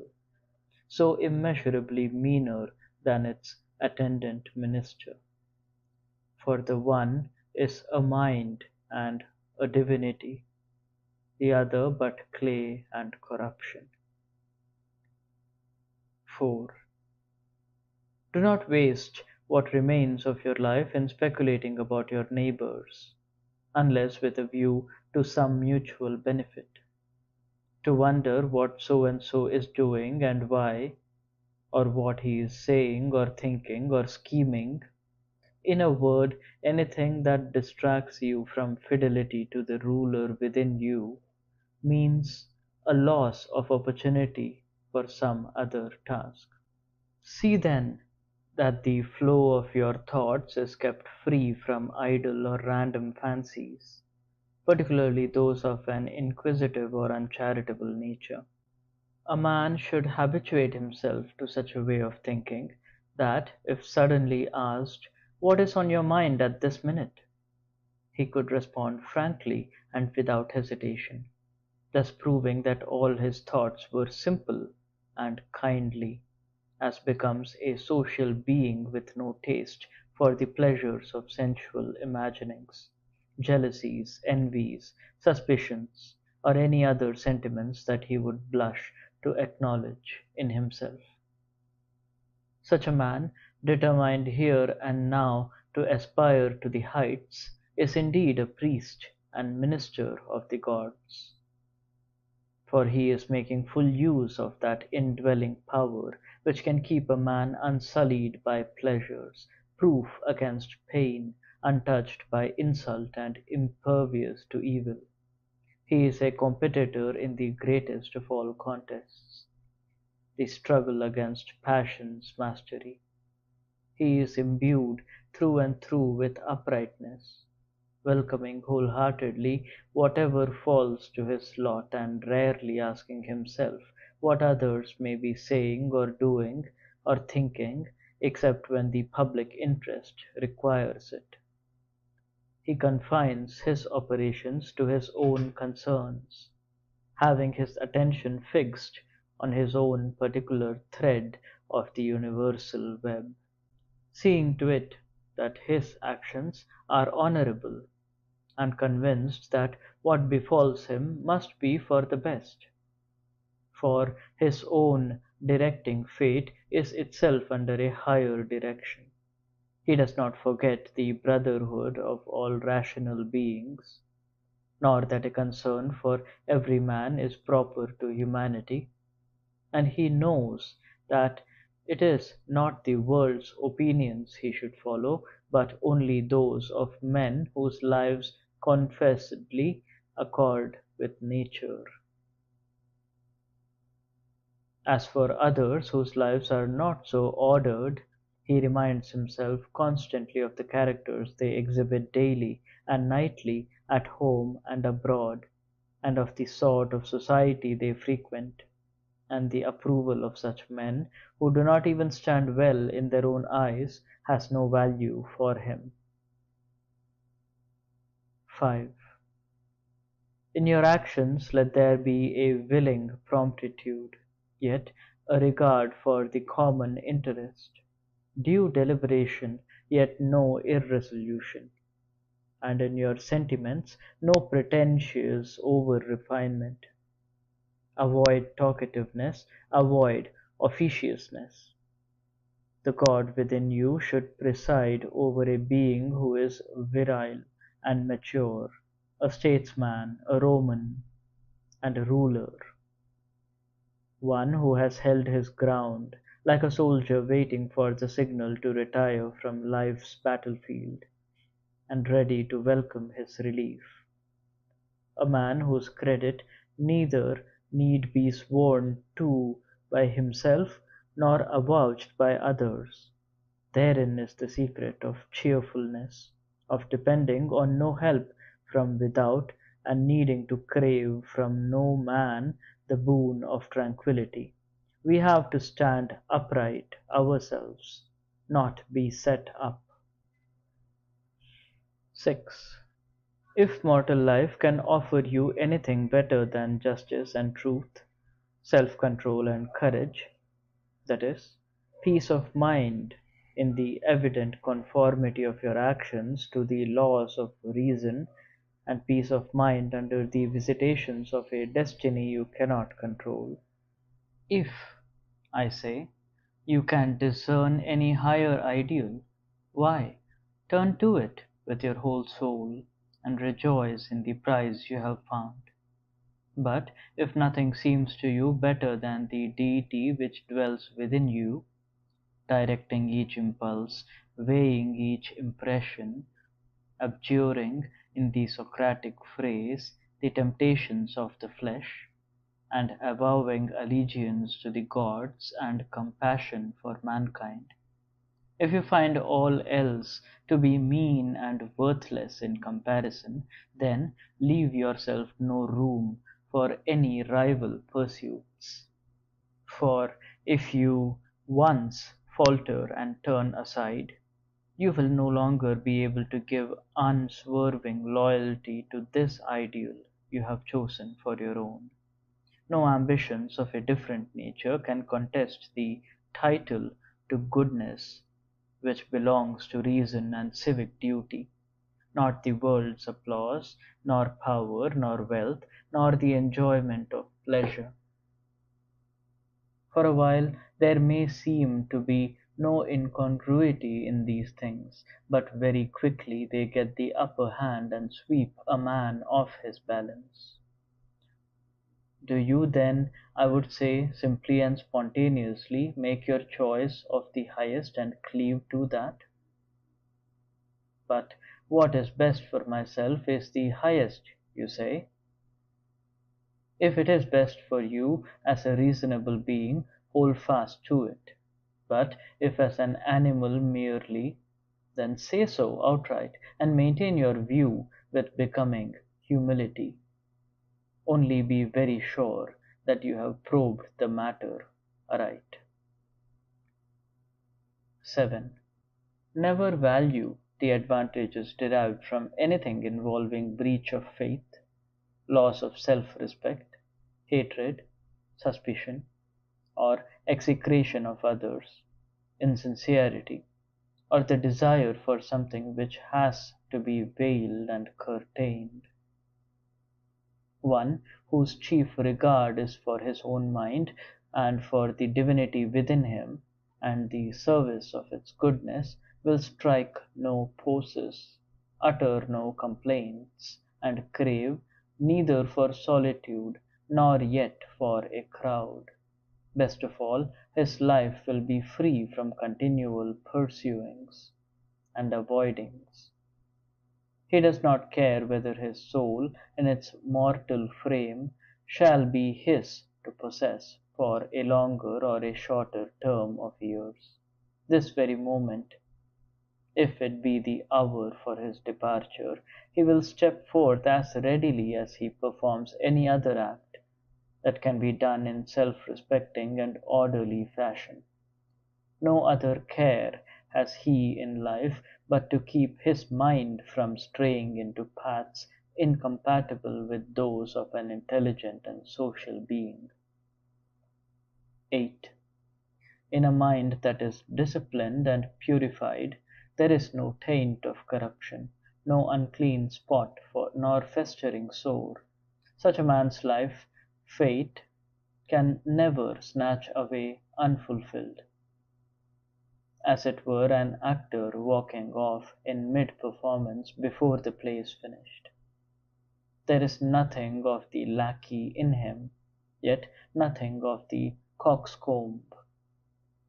so immeasurably meaner than its attendant minister. For the one is a mind and a divinity, the other but clay and corruption. 4. Do not waste what remains of your life in speculating about your neighbors, unless with a view to some mutual benefit. To wonder what so and so is doing and why, or what he is saying or thinking or scheming, in a word, anything that distracts you from fidelity to the ruler within you, means a loss of opportunity for some other task. See then that the flow of your thoughts is kept free from idle or random fancies, particularly those of an inquisitive or uncharitable nature. A man should habituate himself to such a way of thinking that, if suddenly asked, "What is on your mind at this minute?" he could respond frankly and without hesitation, thus proving that all his thoughts were simple and kindly, as becomes a social being with no taste for the pleasures of sensual imaginings, jealousies, envies, suspicions, or any other sentiments that he would blush to acknowledge in himself. Such a man, determined here and now to aspire to the heights, is indeed a priest and minister of the gods, for he is making full use of that indwelling power which can keep a man unsullied by pleasures, proof against pain, untouched by insult, and impervious to evil. He is a competitor in the greatest of all contests, the struggle against passion's mastery. He is imbued through and through with uprightness, welcoming wholeheartedly whatever falls to his lot, and rarely asking himself what others may be saying or doing or thinking, except when the public interest requires it. He confines his operations to his own concerns, having his attention fixed on his own particular thread of the universal web, seeing to it that his actions are honorable, and convinced that what befalls him must be for the best, for his own directing fate is itself under a higher direction. He does not forget the brotherhood of all rational beings, nor that a concern for every man is proper to humanity, and he knows that it is not the world's opinions he should follow, but only those of men whose lives confessedly accord with nature. As for others whose lives are not so ordered, he reminds himself constantly of the characters they exhibit daily and nightly at home and abroad, and of the sort of society they frequent, and the approval of such men, who do not even stand well in their own eyes, has no value for him. 5. In your actions let there be a willing promptitude, yet a regard for the common interest, due deliberation, yet no irresolution, and in your sentiments no pretentious over-refinement. Avoid talkativeness, avoid officiousness. The god within you should preside over a being who is virile and mature, a statesman, a Roman, and a ruler, one who has held his ground, like a soldier waiting for the signal to retire from life's battlefield, and ready to welcome his relief. A man whose credit neither need be sworn to by himself nor avouched by others. Therein is the secret of cheerfulness, of depending on no help from without, and needing to crave from no man the boon of tranquillity. We have to stand upright ourselves, not be set up. 6. If mortal life can offer you anything better than justice and truth, self-control and courage, that is, peace of mind in the evident conformity of your actions to the laws of reason, and peace of mind under the visitations of a destiny you cannot control. If, I say, you can discern any higher ideal, why, turn to it with your whole soul, and rejoice in the prize you have found. But if nothing seems to you better than the deity which dwells within you, directing each impulse, weighing each impression, abjuring, in the Socratic phrase, the temptations of the flesh, and avowing allegiance to the gods and compassion for mankind, if you find all else to be mean and worthless in comparison, then leave yourself no room for any rival pursuits. For if you once falter and turn aside, you will no longer be able to give unswerving loyalty to this ideal you have chosen for your own. No ambitions of a different nature can contest the title to goodness which belongs to reason and civic duty, not the world's applause, nor power, nor wealth, nor the enjoyment of pleasure. For a while there may seem to be no incongruity in these things, but very quickly they get the upper hand and sweep a man off his balance. Do you then, I would say, simply and spontaneously make your choice of the highest and cleave to that? But what is best for myself is the highest, you say. If it is best for you as a reasonable being, hold fast to it. But if as an animal merely, then say so outright, and maintain your view with becoming humility. Only be very sure that you have probed the matter aright. 7. Never value the advantages derived from anything involving breach of faith, loss of self-respect, hatred, suspicion, or execration of others, insincerity, or the desire for something which has to be veiled and curtained. One whose chief regard is for his own mind and for the divinity within him and the service of its goodness will strike no poses, utter no complaints, and crave neither for solitude nor yet for a crowd. Best of all, his life will be free from continual pursuings and avoidings. He does not care whether his soul in its mortal frame shall be his to possess for a longer or a shorter term of years. This very moment, if it be the hour for his departure, he will step forth as readily as he performs any other act that can be done in self-respecting and orderly fashion. No other care has he in life but to keep his mind from straying into paths incompatible with those of an intelligent and social being. 8. In a mind that is disciplined and purified, there is no taint of corruption, no unclean spot nor festering sore. Such a man's life, fate can never snatch away unfulfilled. As it were an actor walking off in mid-performance before the play is finished. There is nothing of the lackey in him, yet nothing of the coxcomb.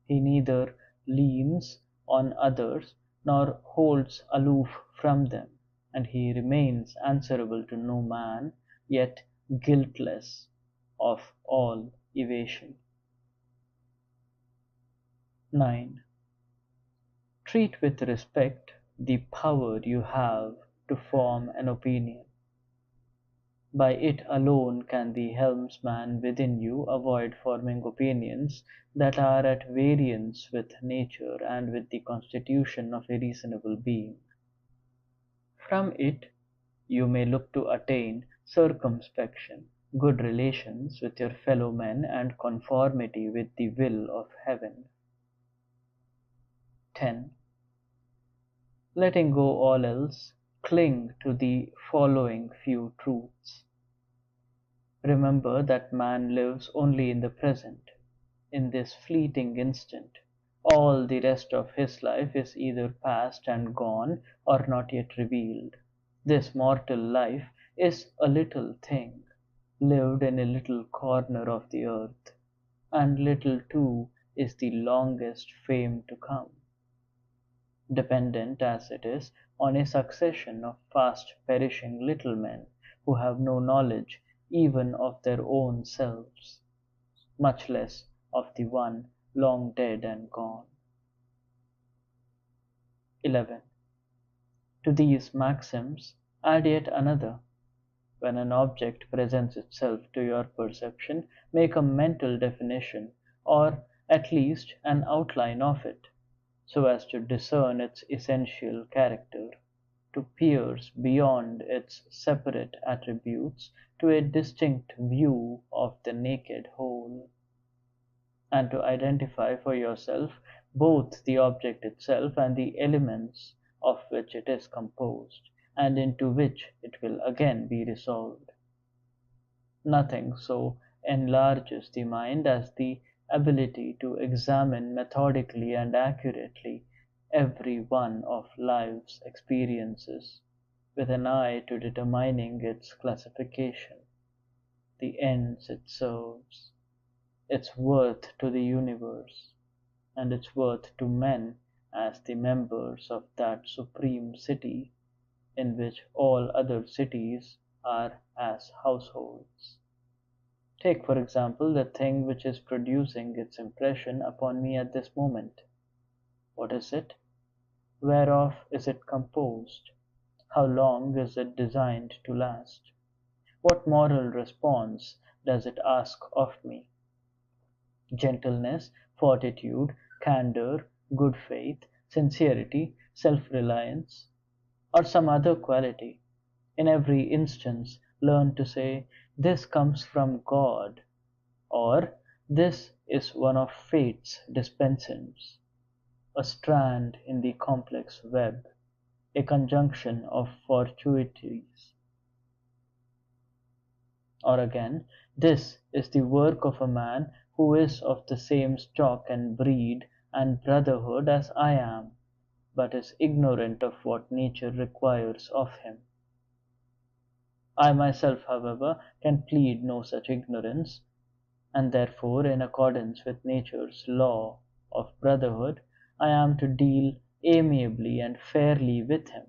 He neither leans on others nor holds aloof from them, and he remains answerable to no man, yet guiltless of all evasion. 9. Treat with respect the power you have to form an opinion. By it alone can the helmsman within you avoid forming opinions that are at variance with nature and with the constitution of a reasonable being. From it you may look to attain circumspection, good relations with your fellow men, and conformity with the will of heaven. 10. Letting go all else, cling to the following few truths. Remember that man lives only in the present, in this fleeting instant. All the rest of his life is either past and gone or not yet revealed. This mortal life is a little thing, lived in a little corner of the earth, and little too is the longest fame to come, dependent as it is on a succession of fast perishing little men who have no knowledge even of their own selves, much less of the one long dead and gone. 11. To these maxims add yet another. When an object presents itself to your perception, make a mental definition, or at least an outline of it, so as to discern its essential character, to pierce beyond its separate attributes to a distinct view of the naked whole, and to identify for yourself both the object itself and the elements of which it is composed, and into which it will again be resolved. Nothing so enlarges the mind as the ability to examine methodically and accurately every one of life's experiences, with an eye to determining its classification, the ends it serves, its worth to the universe, and its worth to men as the members of that supreme city in which all other cities are as households. Take, for example, the thing which is producing its impression upon me at this moment. What is it? Whereof is it composed? How long is it designed to last? What moral response does it ask of me? Gentleness, fortitude, candor, good faith, sincerity, self-reliance, or some other quality. In every instance, learn to say, "This comes from God," or "This is one of fate's dispensants," a strand in the complex web, a conjunction of fortuities. Or again, "This is the work of a man who is of the same stock and breed and brotherhood as I am, but is ignorant of what nature requires of him. I myself, however, can plead no such ignorance, and therefore, in accordance with nature's law of brotherhood, I am to deal amiably and fairly with him,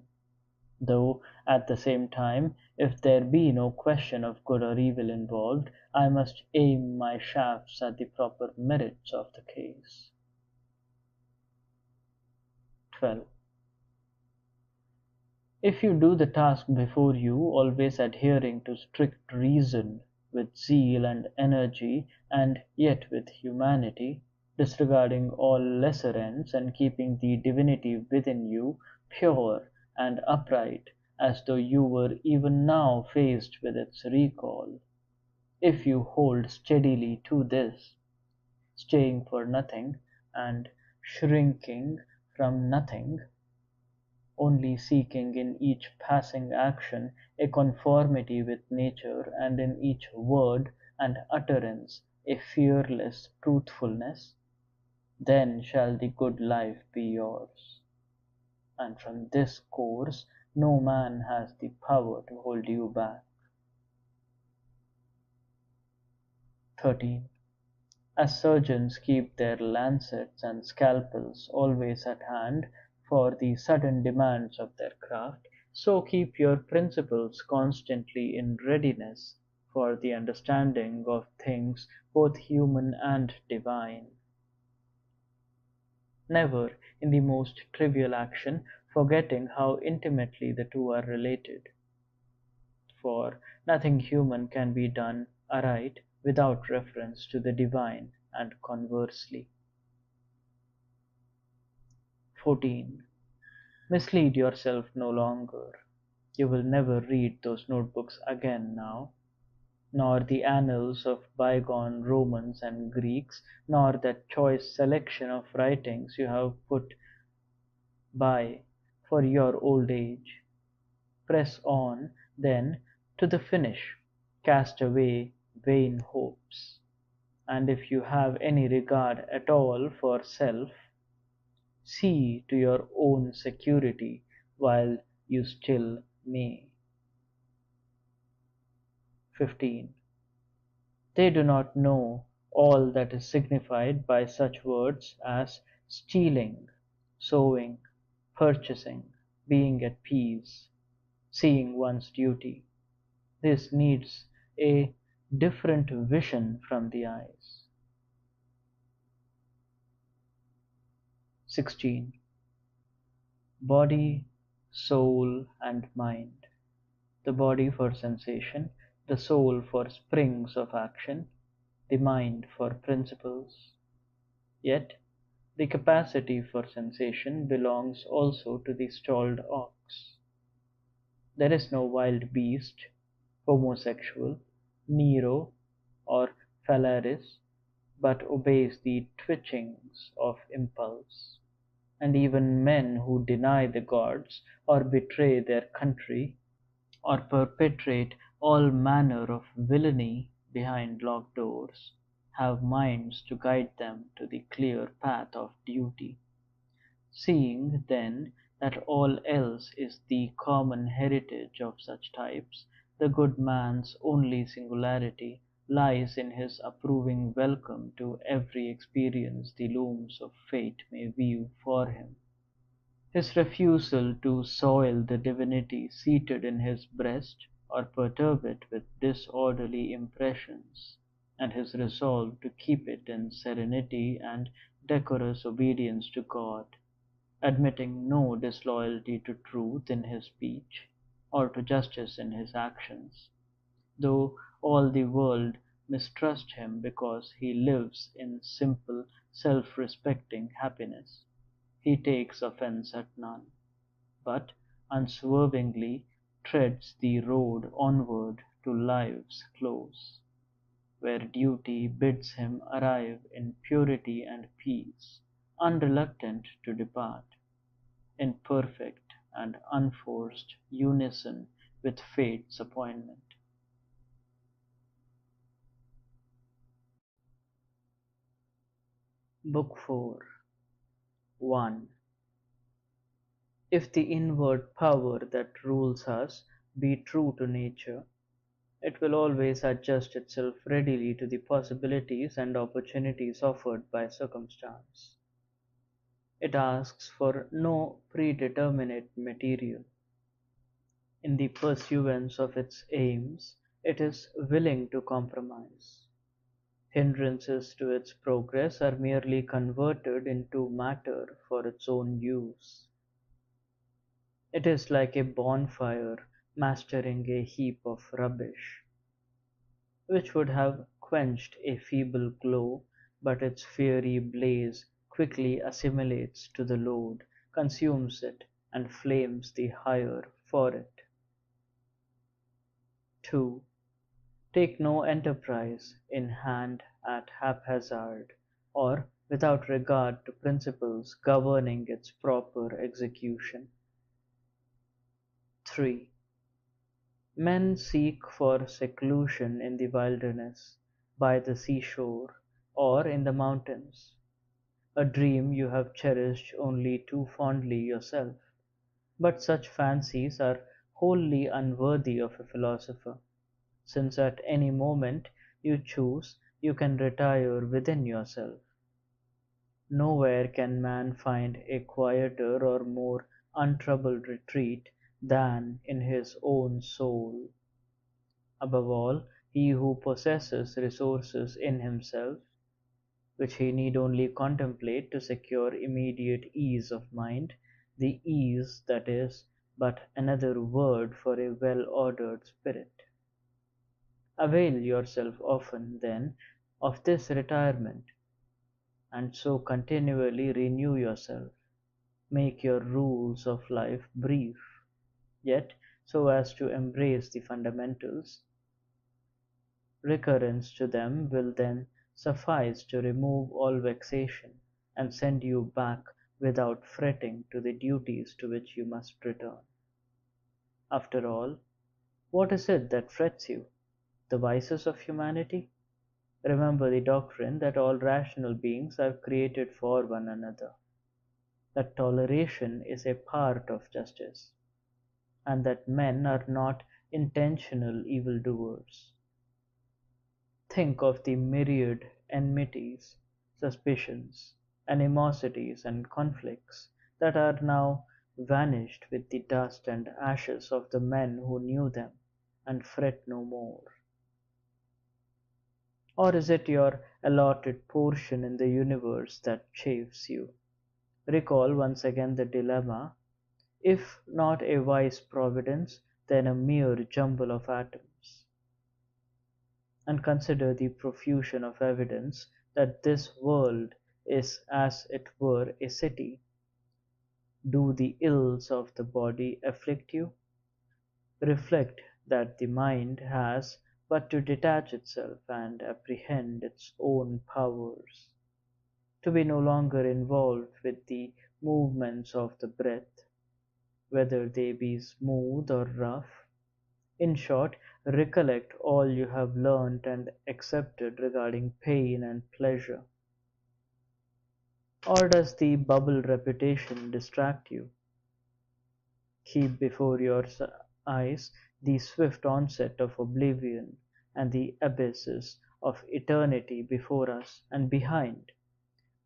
though at the same time, if there be no question of good or evil involved, I must aim my shafts at the proper merits of the case. 12. If you do the task before you, always adhering to strict reason, with zeal and energy, and yet with humanity, disregarding all lesser ends, and keeping the divinity within you pure and upright, as though you were even now faced with its recall, if you hold steadily to this, staying for nothing, and shrinking from nothing, only seeking in each passing action a conformity with nature, and in each word and utterance a fearless truthfulness, then shall the good life be yours, and from this course no man has the power to hold you back. 13. As surgeons keep their lancets and scalpels always at hand for the sudden demands of their craft, so keep your principles constantly in readiness for the understanding of things both human and divine. Never, in the most trivial action, forgetting how intimately the two are related, for nothing human can be done aright without reference to the divine, and conversely. 14. Mislead yourself no longer. You will never read those notebooks again now, nor the annals of bygone Romans and Greeks, nor that choice selection of writings you have put by for your old age. Press on, then, to the finish, cast away vain hopes, and if you have any regard at all for self, see to your own security while you still may. 15. They do not know all that is signified by such words as stealing, sowing, purchasing, being at peace, seeing one's duty. This needs a different vision from the eyes. 16. Body, soul, and mind. The body for sensation, the soul for springs of action, the mind for principles. Yet the capacity for sensation belongs also to the stalled ox. There is no wild beast, homosexual, Nero, or Phalaris, but obeys the twitchings of impulse, and even men who deny the gods, or betray their country, or perpetrate all manner of villainy behind locked doors, have minds to guide them to the clear path of duty. Seeing, then, that all else is the common heritage of such types, the good man's only singularity lies in his approving welcome to every experience the looms of fate may weave for him, his refusal to soil the divinity seated in his breast, or perturb it with disorderly impressions, and his resolve to keep it in serenity and decorous obedience to God, admitting no disloyalty to truth in his speech, or to justice in his actions, though all the world mistrust him because he lives in simple, self-respecting happiness. He takes offense at none. but unswervingly treads the road onward to life's close, where duty bids him arrive in purity and peace, unreluctant to depart, in perfect and unforced unison with fate's appointment. Book 4. 1. If the inward power that rules us be true to nature, it will always adjust itself readily to the possibilities and opportunities offered by circumstance. It asks for no predeterminate material. In the pursuance of its aims, it is willing to compromise. Hindrances to its progress are merely converted into matter for its own use. It is like a bonfire mastering a heap of rubbish, which would have quenched a feeble glow, but its fiery blaze quickly assimilates to the load, consumes it, and flames the higher for it. 2. Take no enterprise in hand at haphazard, or without regard to principles governing its proper execution. 3. Men seek for seclusion in the wilderness, by the seashore, or in the mountains, a dream you have cherished only too fondly yourself. But such fancies are wholly unworthy of a philosopher, since at any moment you choose you can retire within yourself. Nowhere can man find a quieter or more untroubled retreat than in his own soul. Above all, he who possesses resources in himself, which he need only contemplate to secure immediate ease of mind, the ease that is but another word for a well-ordered spirit. Avail yourself often, then, of this retirement, and so continually renew yourself. Make your rules of life brief, yet so as to embrace the fundamentals. Recurrence to them will then suffice to remove all vexation, and send you back without fretting to the duties to which you must return. After all, what is it that frets you? The vices of humanity? Remember the doctrine that all rational beings are created for one another, that toleration is a part of justice, and that men are not intentional evildoers. Think of the myriad enmities, suspicions, animosities, and conflicts that are now vanished with the dust and ashes of the men who knew them, and fret no more. Or is it your allotted portion in the universe that chafes you? Recall once again the dilemma: if not a wise providence, then a mere jumble of atoms. And consider the profusion of evidence that this world is as it were a city. Do the ills of the body afflict you? Reflect that the mind has but to detach itself and apprehend its own powers, to be no longer involved with the movements of the breath, whether they be smooth or rough. In short, recollect all you have learnt and accepted regarding pain and pleasure. Or does the bubble reputation distract you? Keep before your eyes the swift onset of oblivion, and the abysses of eternity before us and behind.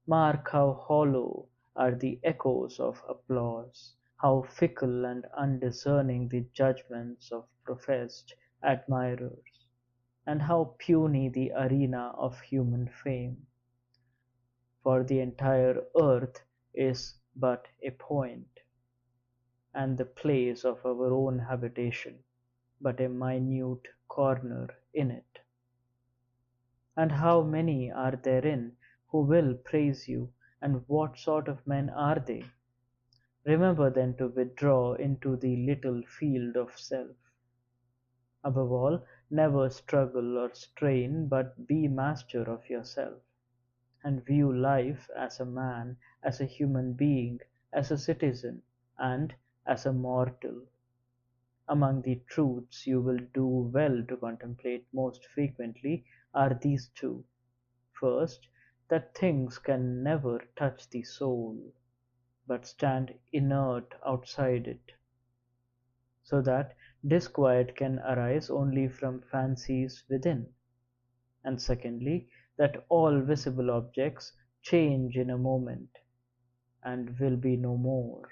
Mark how hollow are the echoes of applause, how fickle and undiscerning the judgments of professed admirers, and how puny the arena of human fame. For the entire earth is but a point, and the place of our own habitation but a minute corner in it. And how many are therein who will praise you, and what sort of men are they? Remember then to withdraw into the little field of self. Above all, never struggle or strain, but be master of yourself, and view life as a man, as a human being, as a citizen, and as a mortal. Among the truths you will do well to contemplate most frequently are these two. First, that things can never touch the soul, but stand inert outside it, so that disquiet can arise only from fancies within. And secondly, that all visible objects change in a moment, and will be no more.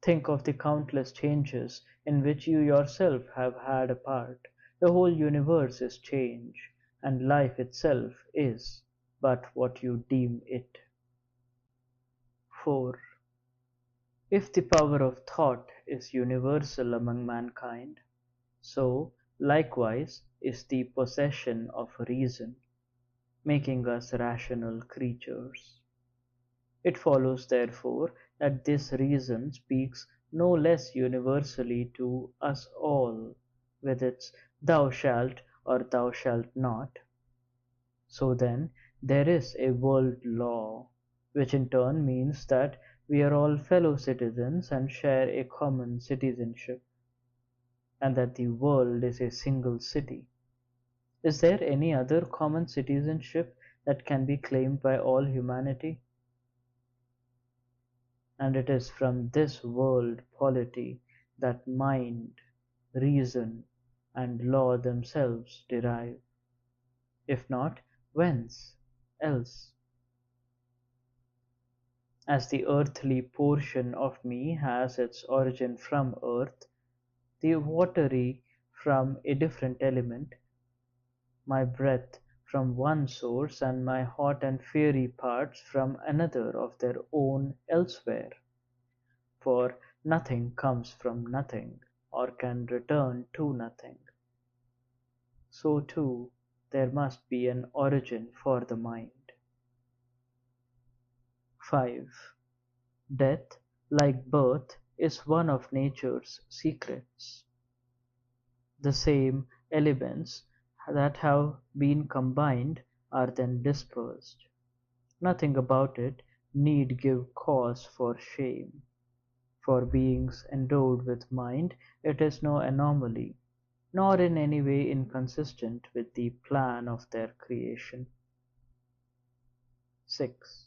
Think of the countless changes in which you yourself have had a part. The whole universe is change, and life itself is but what you deem it. 4. If the power of thought is universal among mankind, so likewise is the possession of reason, making us rational creatures. It follows therefore that this reason speaks no less universally to us all, with its "thou shalt" or "thou shalt not." So then there is a world law, which in turn means that we are all fellow citizens and share a common citizenship, and that the world is a single city. Is there any other common citizenship that can be claimed by all humanity? And it is from this world polity that mind, reason, and law themselves derive. If not, whence else? As the earthly portion of me has its origin from earth, the watery from a different element, my breath from one source, and my hot and fiery parts from another of their own elsewhere. For nothing comes from nothing, or can return to nothing. So too there must be an origin for the mind. 5. Death, like birth, is one of nature's secrets. The same elements that have been combined are then dispersed. Nothing about it need give cause for shame. For beings endowed with mind, it is no anomaly, nor in any way inconsistent with the plan of their creation. 6.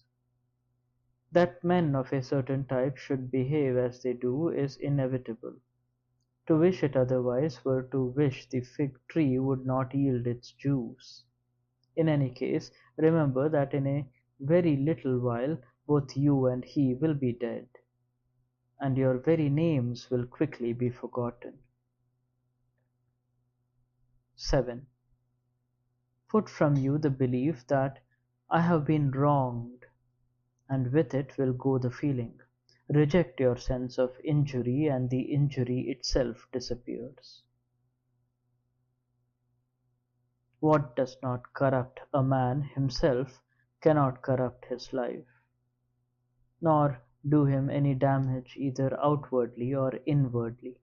That men of a certain type should behave as they do is inevitable. To wish it otherwise were to wish the fig tree would not yield its juice. In any case, remember that in a very little while both you and he will be dead, and your very names will quickly be forgotten. 7. Put from you the belief that I have been wronged, and with it will go the feeling. Reject your sense of injury, and the injury itself disappears. What does not corrupt a man himself cannot corrupt his life, nor do him any damage either outwardly or inwardly.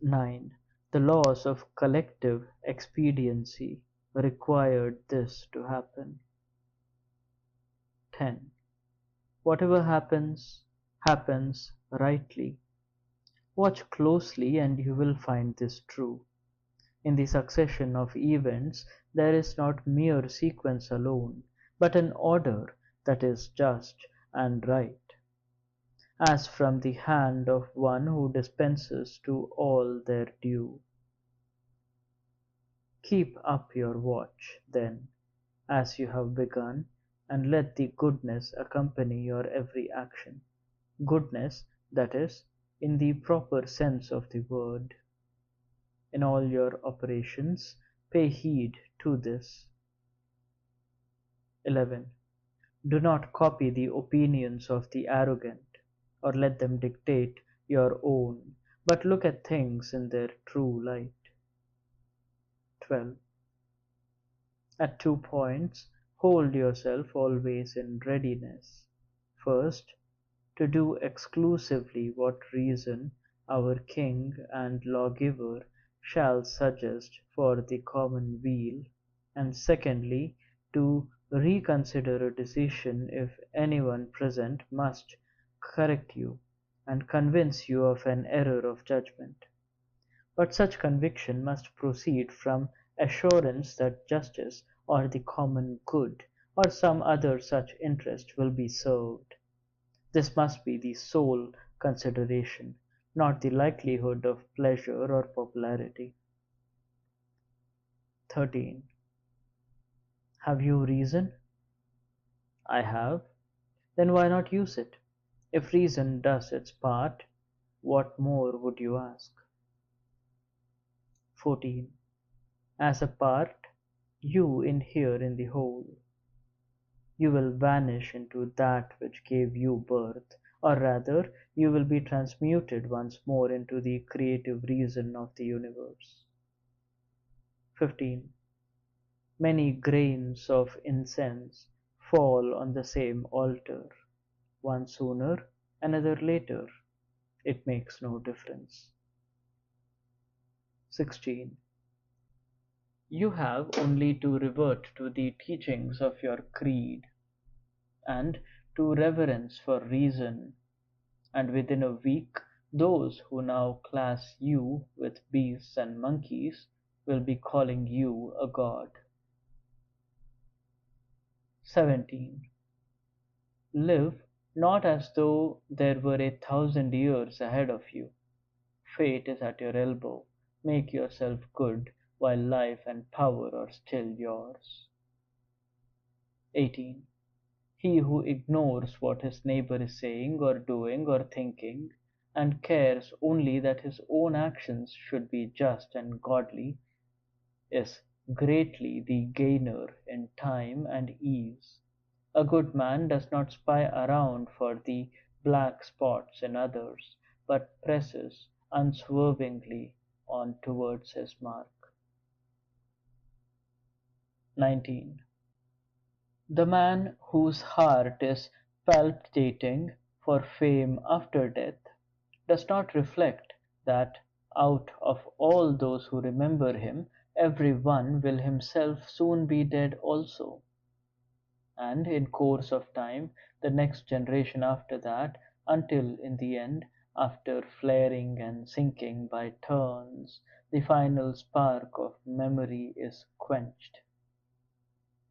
9. The laws of collective expediency required this to happen. 10. Whatever happens, happens rightly. Watch closely and you will find this true. In the succession of events there is not mere sequence alone, but an order that is just and right, as from the hand of one who dispenses to all their due. Keep up your watch, then, as you have begun, and let the goodness accompany your every action. Goodness, that is, in the proper sense of the word. In all your operations, pay heed to this. 11. Do not copy the opinions of the arrogant, or let them dictate your own, but look at things in their true light. 12. At 2 points, hold yourself always in readiness. First, to do exclusively what reason, our king and lawgiver, shall suggest for the common weal, and secondly, to reconsider a decision if anyone present must correct you, and convince you of an error of judgment. But such conviction must proceed from assurance that justice or the common good or some other such interest will be served. This must be the sole consideration, not the likelihood of pleasure or popularity. 13. Have you reason? I have. Then why not use it? If reason does its part, what more would you ask? 14. As a part, you inhere in the whole. You will vanish into that which gave you birth, or rather, you will be transmuted once more into the creative reason of the universe. 15. Many grains of incense fall on the same altar, one sooner, another later. It makes no difference. 16. You have only to revert to the teachings of your creed, and to reverence for reason, and within a week those who now class you with beasts and monkeys will be calling you a god. 17. Live not as though there were 1,000 years ahead of you. Fate is at your elbow. Make yourself good while life and power are still yours. 18. He who ignores what his neighbor is saying or doing or thinking, and cares only that his own actions should be just and godly, is greatly the gainer in time and ease. A good man does not spy around for the black spots in others, but presses unswervingly on towards his mark. 19. The man whose heart is palpitating for fame after death does not reflect that out of all those who remember him, every one will himself soon be dead also, and in course of time the next generation after that, until in the end, after flaring and sinking by turns, the final spark of memory is quenched.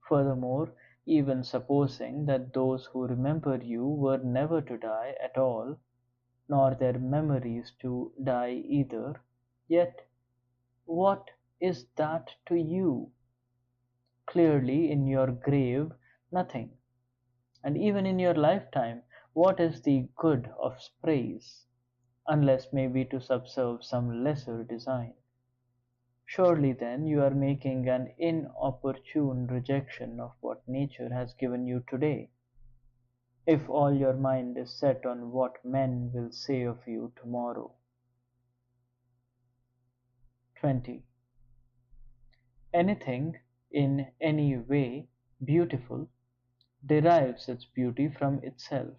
Furthermore, even supposing that those who remember you were never to die at all, nor their memories to die either, yet what is that to you? Clearly in your grave nothing, and even in your lifetime what is the good of praise, unless maybe to subserve some lesser design? Surely then you are making an inopportune rejection of what nature has given you today, if all your mind is set on what men will say of you tomorrow. 20. Anything in any way beautiful derives its beauty from itself,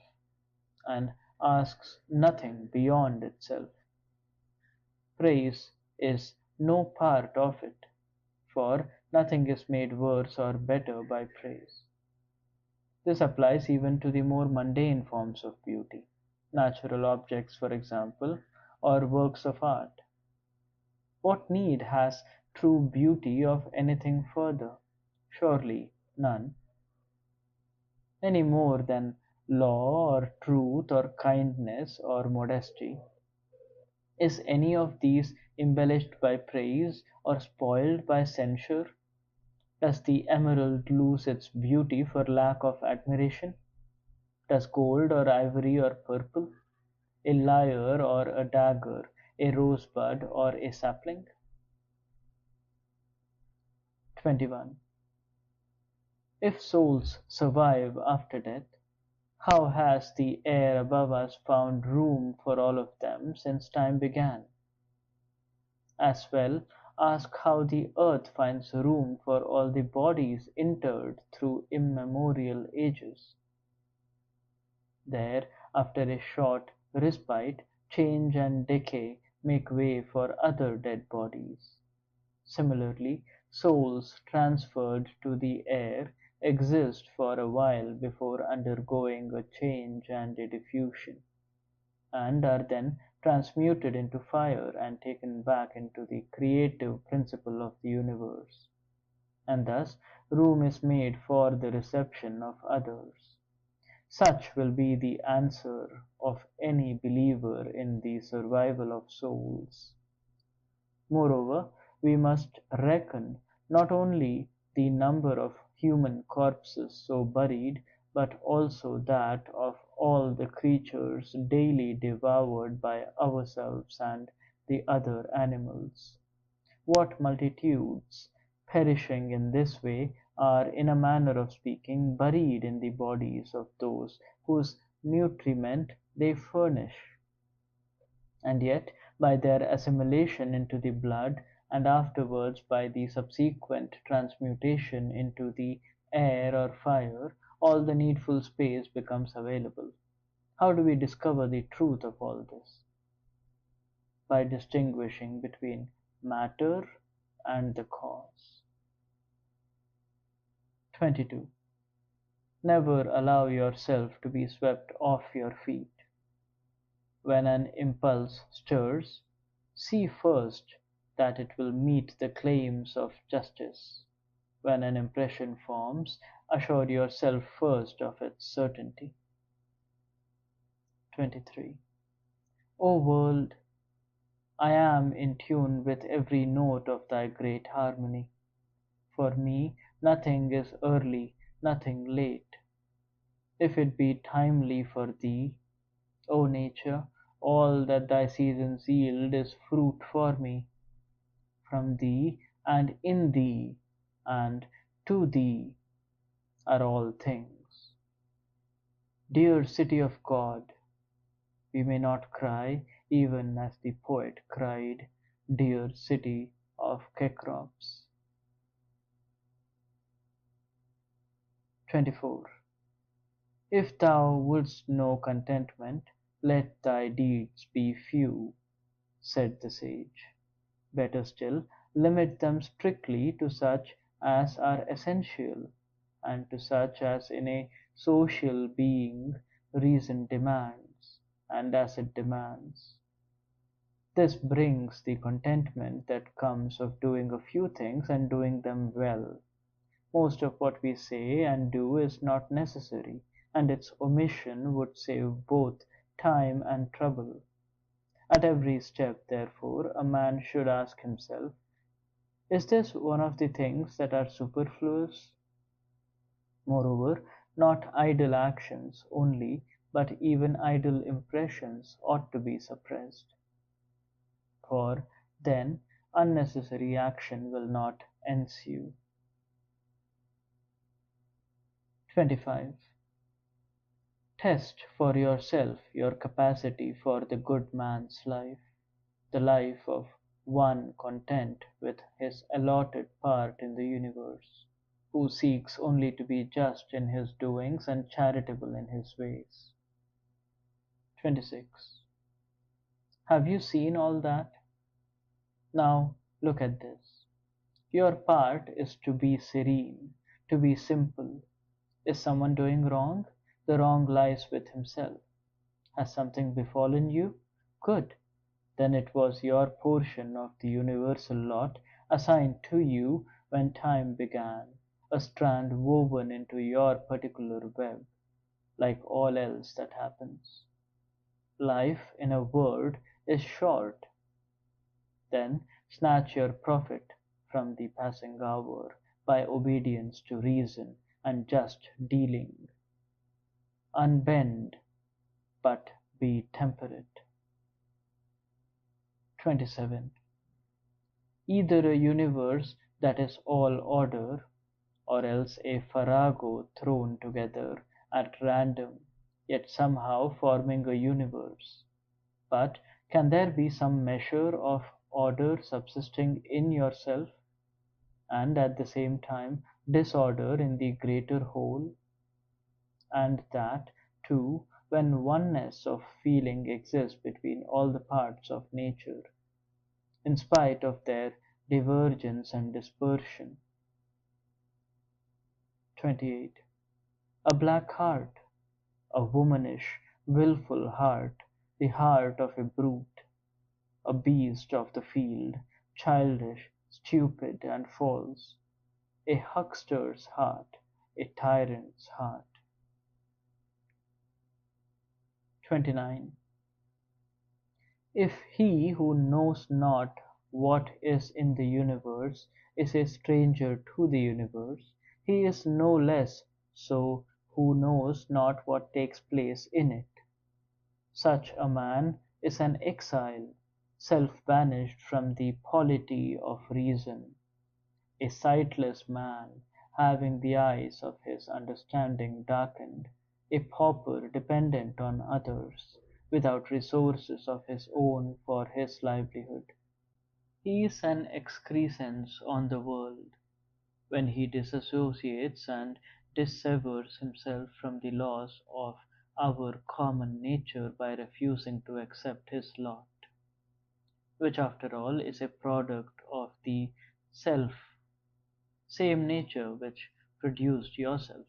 and asks nothing beyond itself. Praise is no part of it, for nothing is made worse or better by praise. This applies even to the more mundane forms of beauty, natural objects, for example, or works of art. What need has true beauty of anything further? Surely none, any more than law or truth or kindness or modesty. Is any of these embellished by praise or spoiled by censure? Does the emerald lose its beauty for lack of admiration? Does gold or ivory or purple, a lyre or a dagger, a rosebud or a sapling? 21. If souls survive after death, how has the air above us found room for all of them since time began? As well ask how the earth finds room for all the bodies interred through immemorial ages. There, after a short respite, change and decay make way for other dead bodies. Similarly, souls transferred to the air exist for a while before undergoing a change and a diffusion, and are then transmuted into fire and taken back into the creative principle of the universe. And thus room is made for the reception of others. Such will be the answer of any believer in the survival of souls. Moreover, we must reckon not only the number of human corpses so buried, but also that of all the creatures daily devoured by ourselves and the other animals. What multitudes, perishing in this way, are, in a manner of speaking, buried in the bodies of those whose nutriment they furnish! And yet by their assimilation into the blood, and afterwards by the subsequent transmutation into the air or fire, all the needful space becomes available. How do we discover the truth of all this? By distinguishing between matter and the cause. 22. Never allow yourself to be swept off your feet. When an impulse stirs, see first that it will meet the claims of justice. When an impression forms, assure yourself first of its certainty. 23. O world, I am in tune with every note of thy great harmony. For me nothing is early, nothing late. If it be timely for thee, O nature, all that thy seasons yield is fruit for me. From thee, and in thee, and to thee are all things. Dear city of God, we may not cry, even as the poet cried, dear city of Cecrops. 24. If thou wouldst know contentment, let thy deeds be few, said the sage. Better still, limit them strictly to such as are essential, and to such as in a social being reason demands, and as it demands. This brings the contentment that comes of doing a few things and doing them well. Most of what we say and do is not necessary, and its omission would save both time and trouble. At every step, therefore, a man should ask himself, is this one of the things that are superfluous? Moreover, not idle actions only, but even idle impressions ought to be suppressed, for then unnecessary action will not ensue. 25. Test for yourself your capacity for the good man's life, the life of one content with his allotted part in the universe, who seeks only to be just in his doings and charitable in his ways. 26. Have you seen all that? Now look at this. Your part is to be serene, to be simple. Is someone doing wrong? The wrong lies with himself. Has something befallen you? Good. Then it was your portion of the universal lot assigned to you when time began, a strand woven into your particular web, like all else that happens. Life, in a word, is short. Then snatch your profit from the passing hour by obedience to reason and just dealing. Unbend, but be temperate. 27. Either a universe that is all order, or else a farrago thrown together at random, yet somehow forming a universe. But can there be some measure of order subsisting in yourself, and at the same time disorder in the greater whole, and that, too, when oneness of feeling exists between all the parts of nature, in spite of their divergence and dispersion. 28. A black heart, a womanish, wilful heart, the heart of a brute, a beast of the field, childish, stupid, and false, a huckster's heart, a tyrant's heart. 29. If he who knows not what is in the universe is a stranger to the universe, he is no less so who knows not what takes place in it. Such a man is an exile, self-banished from the polity of reason, a sightless man, having the eyes of his understanding darkened, a pauper dependent on others, without resources of his own for his livelihood. He is an excrescence on the world, when he disassociates and dissevers himself from the laws of our common nature by refusing to accept his lot, which after all is a product of the self same nature which produced yourself.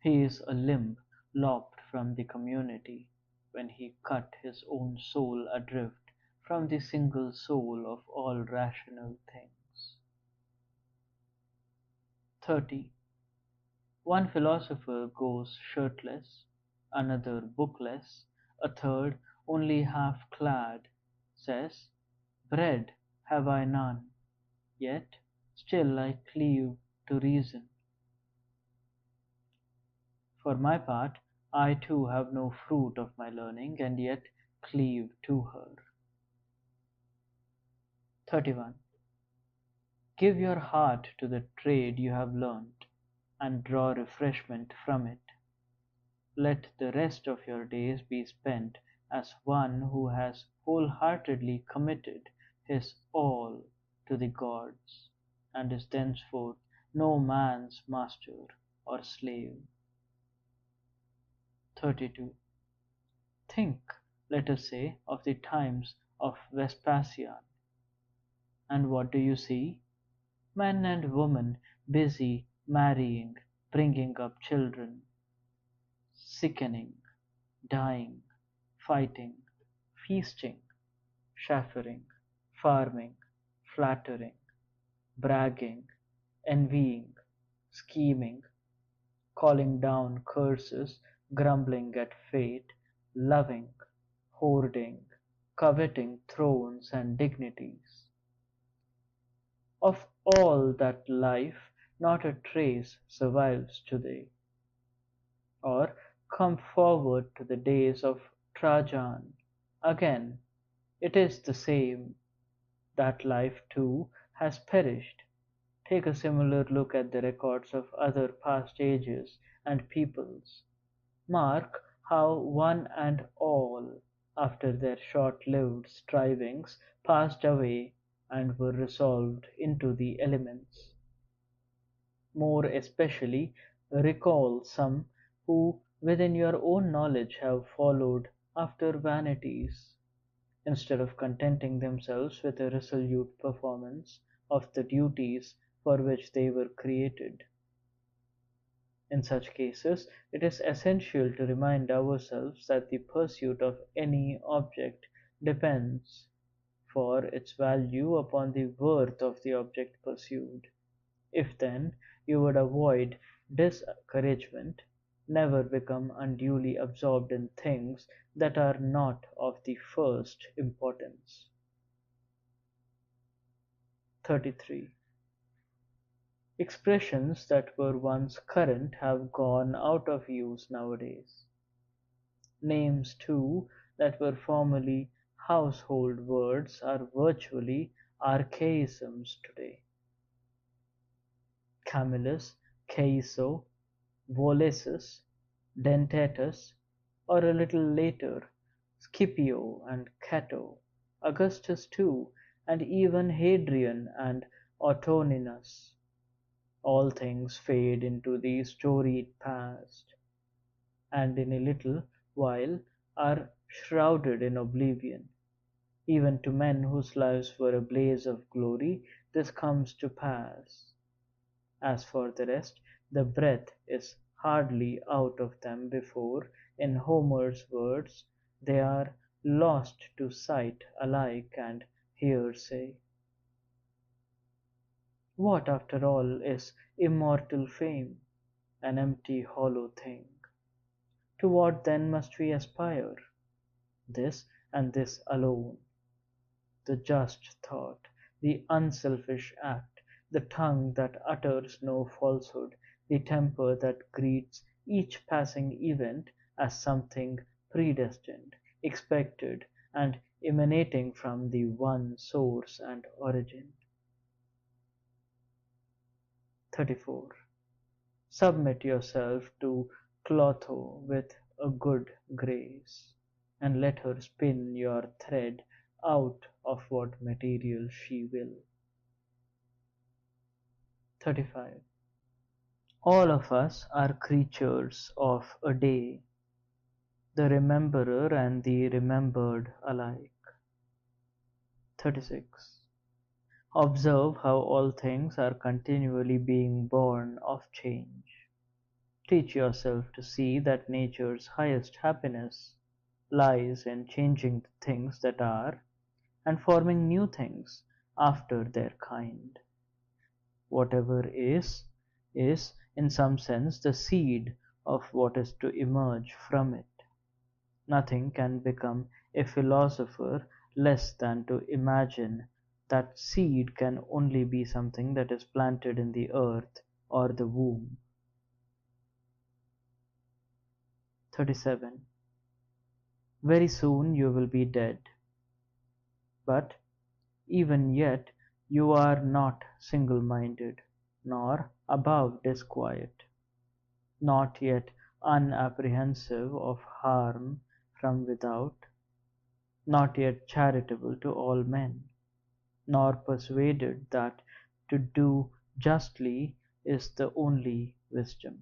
He is a limb lopped from the community, when he cut his own soul adrift from the single soul of all rational things. 30. One philosopher goes shirtless, another bookless, a third only half clad, says, "Bread have I none, yet still I cleave to reason. For my part, I too have no fruit of my learning, and yet cleave to her." 31. Give your heart to the trade you have learnt, and draw refreshment from it. Let the rest of your days be spent as one who has wholeheartedly committed his all to the gods, and is thenceforth no man's master or slave. 32. Think, let us say, of the times of Vespasian, and what do you see? Men and women busy marrying, bringing up children, sickening, dying, fighting, feasting, chaffering, farming, flattering, bragging, envying, scheming, calling down curses, grumbling at fate, loving, hoarding, coveting thrones and dignities. Of all that life not a trace survives today. Or come forward to the days of Trajan. Again, it is the same. That life too has perished. Take a similar look at the records of other past ages and peoples. Mark how one and all, after their short-lived strivings, passed away and were resolved into the elements. More especially, recall some who within your own knowledge have followed after vanities, instead of contenting themselves with a resolute performance of the duties for which they were created. In such cases, it is essential to remind ourselves that the pursuit of any object depends for its value upon the worth of the object pursued. If then you would avoid discouragement, never become unduly absorbed in things that are not of the first importance. 33. Expressions that were once current have gone out of use nowadays. Names, too, that were formerly household words are virtually archaisms today. Camillus, Caeso, Volesus, Dentatus, or a little later, Scipio and Cato, Augustus too, and even Hadrian and Antoninus. All things fade into the storied past. and in a little while are shrouded in oblivion. Even to men whose lives were a blaze of glory, this comes to pass. As for the rest, the breath is hardly out of them before, in Homer's words, they are lost to sight alike and hearsay. What, after all, is immortal fame? An empty, hollow thing. To what then must we aspire? This and this alone: the just thought, the unselfish act, the tongue that utters no falsehood, the temper that greets each passing event as something predestined, expected, and emanating from the one source and origin. 34. Submit yourself to Clotho with a good grace, and let her spin your thread out of what material she will. 35. All of us are creatures of a day, the rememberer and the remembered alike. 36. Observe how all things are continually being born of change. Teach yourself to see that nature's highest happiness lies in changing the things that are, and forming new things after their kind. Whatever is in some sense the seed of what is to emerge from it. Nothing can become a philosopher less than to imagine that seed can only be something that is planted in the earth or the womb. 37. Very soon you will be dead, but even yet you are not single-minded, nor above disquiet, not yet unapprehensive of harm from without, not yet charitable to all men, nor persuaded that to do justly is the only wisdom.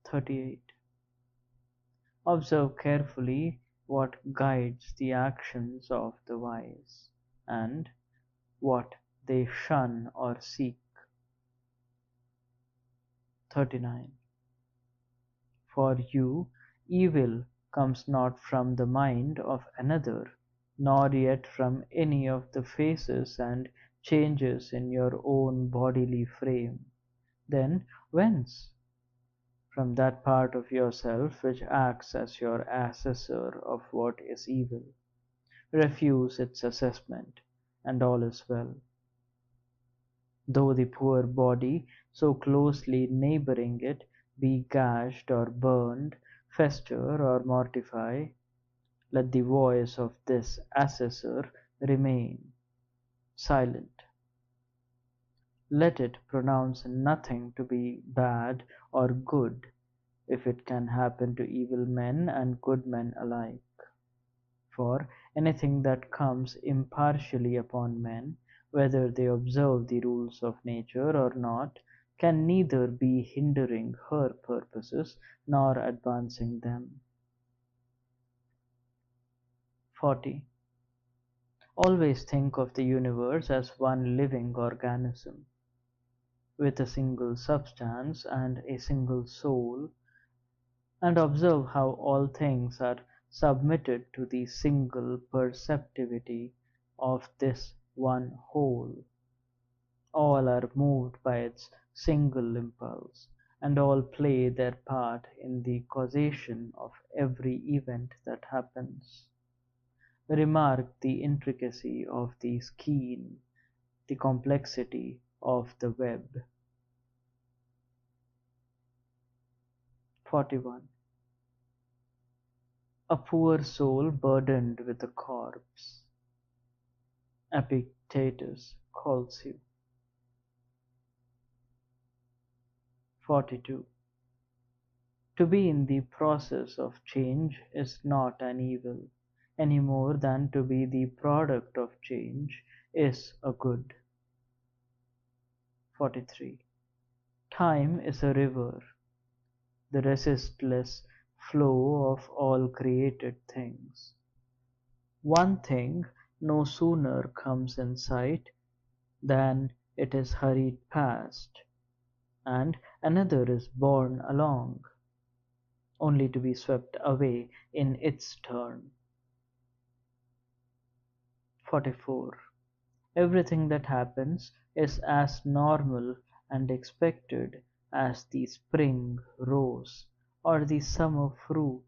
38. Observe carefully what guides the actions of the wise, and what they shun or seek. 39. For you, evil comes not from the mind of another, nor yet from any of the phases and changes in your own bodily frame. Then whence? From that part of yourself which acts as your assessor of what is evil. Refuse its assessment, and all is well. Though the poor body, so closely neighbouring it, be gashed or burned, fester or mortify, let the voice of this assessor remain silent. Let it pronounce nothing to be bad or good, if it can happen to evil men and good men alike. For anything that comes impartially upon men, whether they observe the rules of nature or not, can neither be hindering her purposes nor advancing them. 40. Always think of the universe as one living organism, with a single substance and a single soul, and observe how all things are submitted to the single perceptivity of this one whole. All are moved by its single impulse, and all play their part in the causation of every event that happens. Remark the intricacy of the skein, the complexity of the web. 41. A poor soul burdened with a corpse, Epictetus calls you. 42. To be in the process of change is not an evil, any more than to be the product of change is a good. 43. Time is a river, the resistless flow of all created things. One thing no sooner comes in sight than it is hurried past, and another is borne along, only to be swept away in its turn. 44. Everything that happens is as normal and expected as the spring rose or the summer fruit.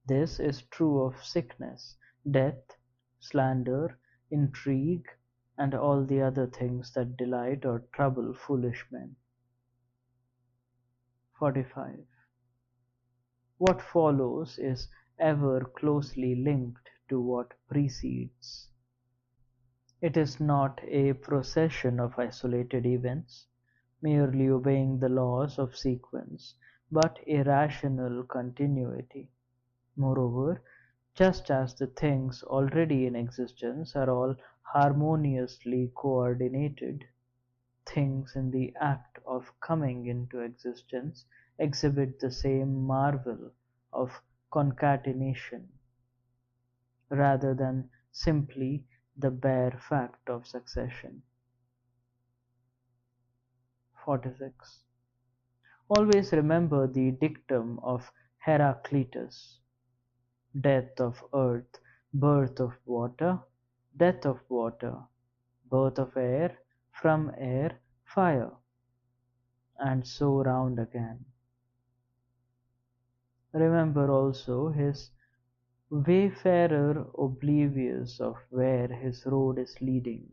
This is true of sickness, death, slander, intrigue, and all the other things that delight or trouble foolish men. 45. What follows is ever closely linked to what precedes. It is not a procession of isolated events, merely obeying the laws of sequence, but a rational continuity. Moreover, just as the things already in existence are all harmoniously coordinated, things in the act of coming into existence exhibit the same marvel of concatenation, rather than simply the bare fact of succession. 46. Always remember the dictum of Heraclitus: death of earth, birth of water, death of water, birth of air, from air, fire, and so round again. Remember also his wayfarer oblivious of where his road is leading,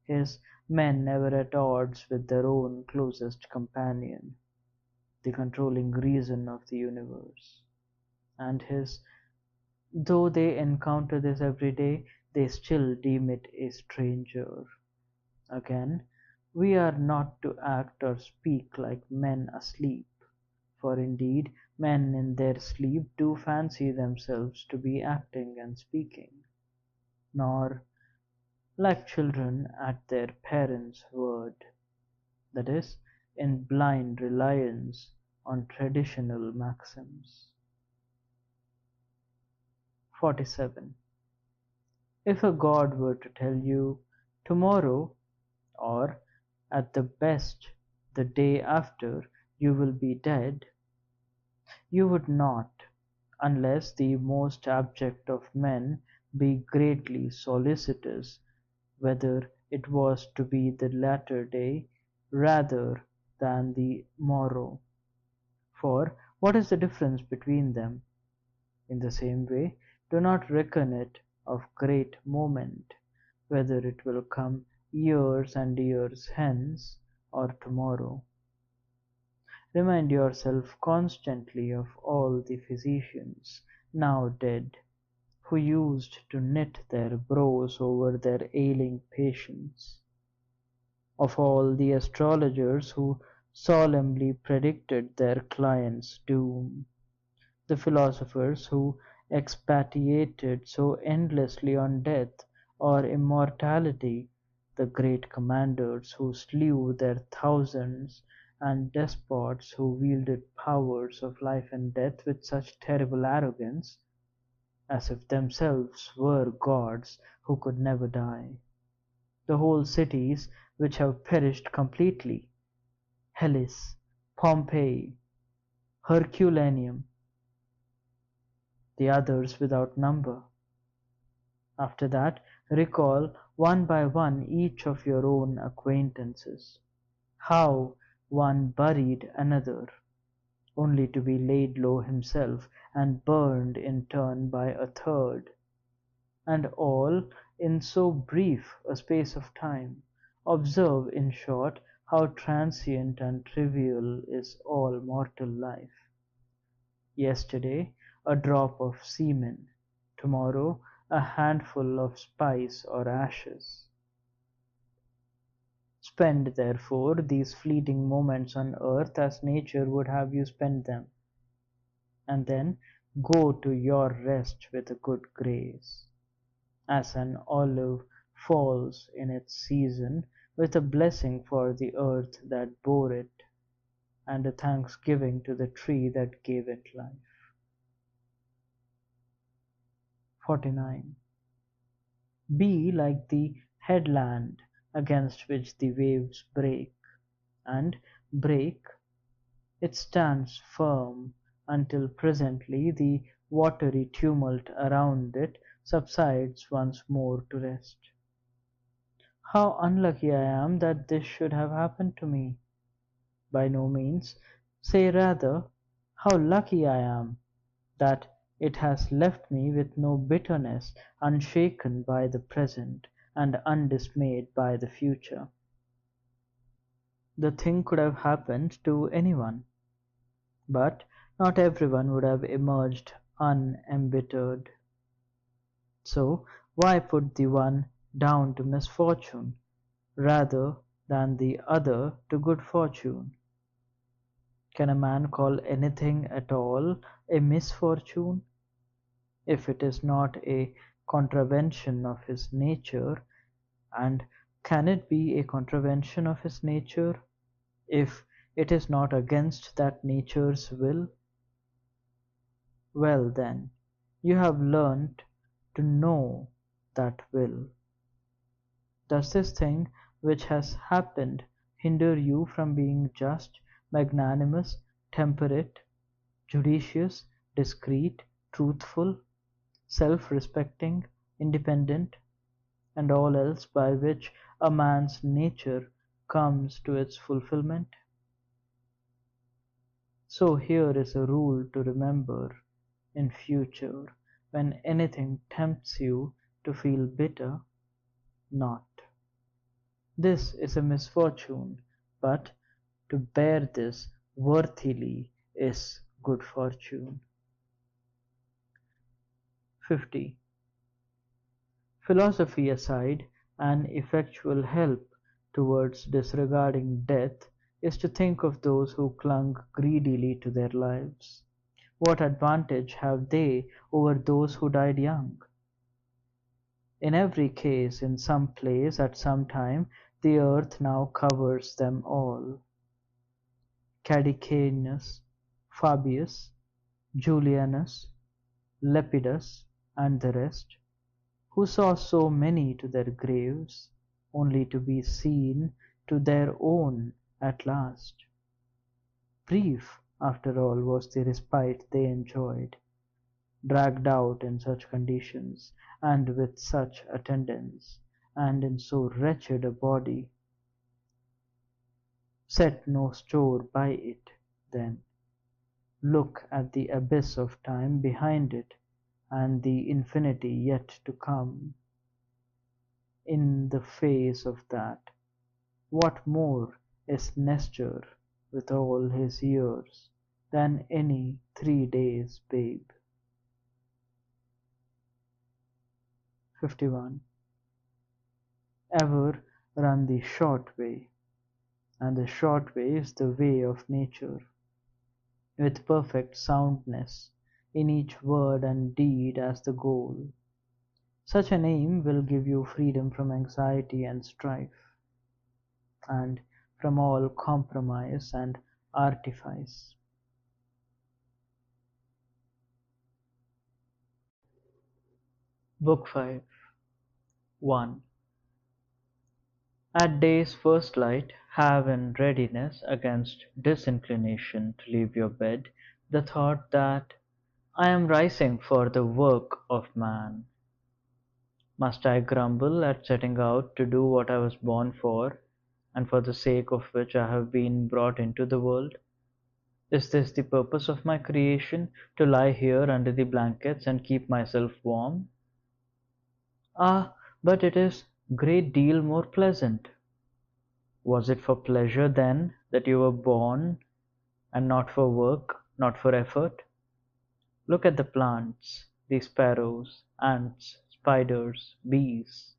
his men never at odds with their own closest companion, the controlling reason of the universe, and his though they encounter this every day, they still deem it a stranger. Again, we are not to act or speak like men asleep, for indeed men in their sleep do fancy themselves to be acting and speaking, nor like children at their parents' word, that is, in blind reliance on traditional maxims. 47. If a god were to tell you, tomorrow, or at the best the day after, you will be dead, you would not, unless the most abject of men, be greatly solicitous whether it was to be the latter day rather than the morrow. For what is the difference between them? In the same way, do not reckon it of great moment, whether it will come years and years hence, or tomorrow. Remind yourself constantly of all the physicians, now dead, who used to knit their brows over their ailing patients; of all the astrologers who solemnly predicted their clients' doom; the philosophers who expatiated so endlessly on death or immortality; the great commanders who slew their thousands, and despots who wielded powers of life and death with such terrible arrogance, as if themselves were gods who could never die; the whole cities which have perished completely, Hellas, Pompeii, Herculaneum, the others without number. After that, recall one by one each of your own acquaintances, how one buried another, only to be laid low himself and burned in turn by a third, and all in so brief a space of time. Observe, in short, how transient and trivial is all mortal life. Yesterday a drop of semen, tomorrow a handful of spice or ashes. Spend, therefore, these fleeting moments on earth as nature would have you spend them, and then go to your rest with a good grace, as an olive falls in its season, with a blessing for the earth that bore it. and a thanksgiving to the tree that gave it life. 49. Be like the headland against which the waves break, and break. It stands firm until presently the watery tumult around it subsides once more to rest. How unlucky I am that this should have happened to me! By no means. Say rather, how lucky I am that it has left me with no bitterness, unshaken by the present, and undismayed by the future. The thing could have happened to anyone, but not everyone would have emerged unembittered. So why put the one down to misfortune, rather than the other to good fortune? Can a man call anything at all a misfortune, if it is not a contravention of his nature? And can it be a contravention of his nature, if it is not against that nature's will? Well then, you have learnt to know that will. Does this thing which has happened hinder you from being just, magnanimous, temperate, judicious, discreet, truthful, self-respecting, independent, and all else by which a man's nature comes to its fulfilment? So here is a rule to remember in future when anything tempts you to feel bitter: not, "This is a misfortune," but to bear this worthily is good fortune. 50. Philosophy aside, an effectual help towards disregarding death is to think of those who clung greedily to their lives. What advantage have they over those who died young? In every case, in some place, at some time, the earth now covers them all. Caedicianus, Fabius, Julianus, Lepidus, and the rest, who saw so many to their graves, only to be seen to their own at last. Brief, after all, was the respite they enjoyed, dragged out in such conditions, and with such attendants, and in so wretched a body. Set no store by it, then. Look at the abyss of time behind it, and the infinity yet to come. In the face of that, what more is Nestor, with all his years, than any 3 days' babe? 51. Ever run the short way, and the short way is the way of nature, with perfect soundness in each word and deed as the goal. Such an aim will give you freedom from anxiety and strife, and from all compromise and artifice. Book 5. 1. At day's first light, have in readiness against disinclination to leave your bed the thought that I am rising for the work of man. Must I grumble at setting out to do what I was born for, and for the sake of which I have been brought into the world? Is this the purpose of my creation, to lie here under the blankets and keep myself warm? Ah, but it is great deal more pleasant. Was it for pleasure, then, that you were born, and not for work, not for effort? Look at the plants, the sparrows, ants, spiders, bees,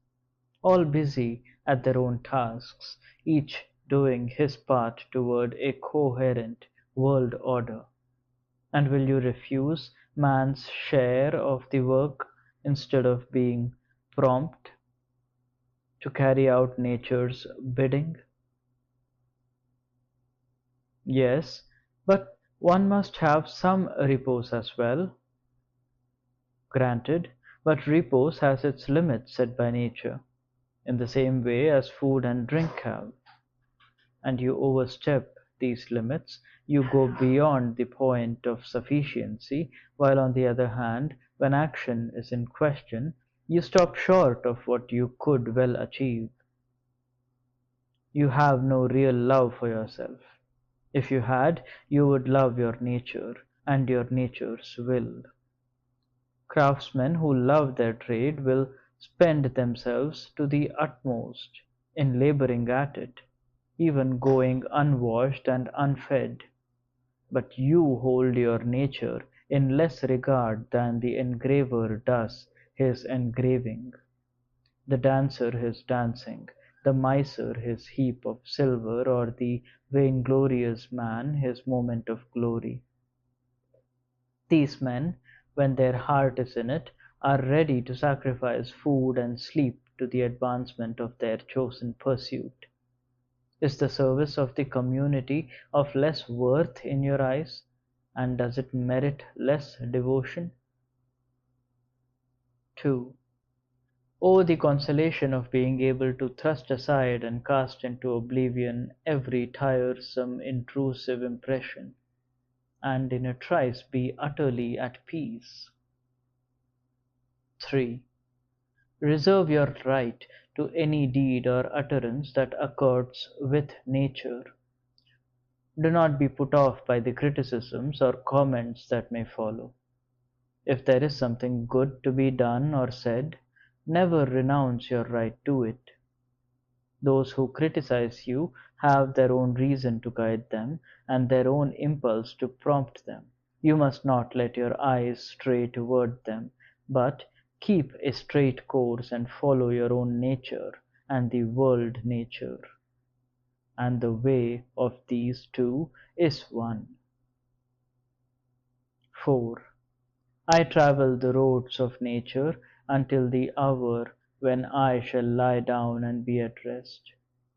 all busy at their own tasks, each doing his part toward a coherent world order. And will you refuse man's share of the work instead of being prompt to carry out nature's bidding? Yes, but one must have some repose as well, granted, but repose has its limits set by nature, in the same way as food and drink have, and you overstep these limits, you go beyond the point of sufficiency, while on the other hand, when action is in question, you stop short of what you could well achieve. You have no real love for yourself. If you had, you would love your nature and your nature's will. Craftsmen who love their trade will spend themselves to the utmost in laboring at it, even going unwashed and unfed. But you hold your nature in less regard than the engraver does his engraving, the dancer his dancing, the miser his heap of silver, or the vainglorious man his moment of glory. These men, when their heart is in it, are ready to sacrifice food and sleep to the advancement of their chosen pursuit. Is the service of the community of less worth in your eyes, and does it merit less devotion? 2. Oh, the consolation of being able to thrust aside and cast into oblivion every tiresome, intrusive impression, and in a trice be utterly at peace. 3. Reserve your right to any deed or utterance that accords with nature. Do not be put off by the criticisms or comments that may follow. If there is something good to be done or said, never renounce your right to it. Those who criticize you have their own reason to guide them and their own impulse to prompt them. You must not let your eyes stray toward them, but keep a straight course and follow your own nature and the world nature. And the way of these two is one. 4. I travel the roads of nature until the hour when I shall lie down and be at rest,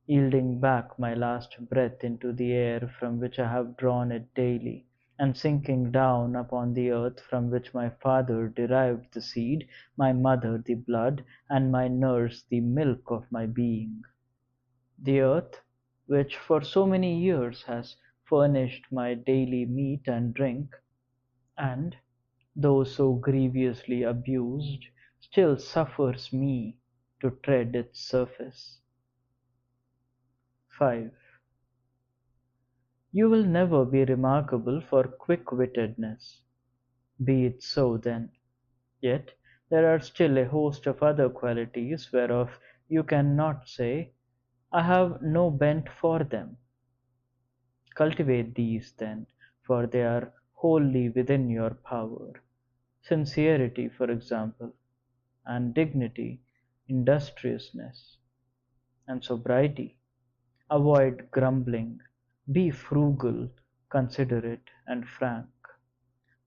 yielding back my last breath into the air from which I have drawn it daily, and sinking down upon the earth from which my father derived the seed, my mother the blood, and my nurse the milk of my being. The earth, which for so many years has furnished my daily meat and drink, and, though so grievously abused, still suffers me to tread its surface. 5. You will never be remarkable for quick-wittedness. Be it so then. Yet there are still a host of other qualities whereof you can not say, I have no bent for them. Cultivate these then, for they are wholly within your power. Sincerity, for example, and dignity, industriousness, and sobriety. Avoid grumbling. Be frugal, considerate, and frank.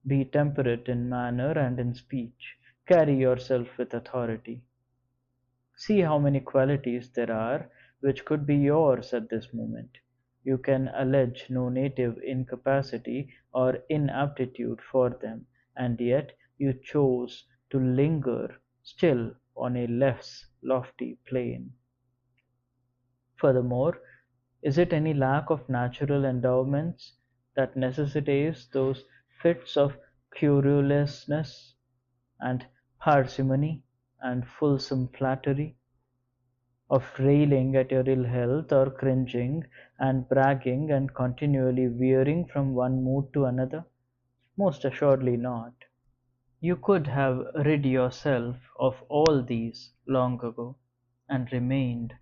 Be temperate in manner and in speech. Carry yourself with authority. See how many qualities there are which could be yours at this moment. You can allege no native incapacity or inaptitude for them, and yet you chose to linger still on a less lofty plane. Furthermore, is it any lack of natural endowments that necessitates those fits of querulousness and parsimony and fulsome flattery, of railing at your ill health, or cringing and bragging and continually veering from one mood to another? Most assuredly not. You could have rid yourself of all these long ago, and remained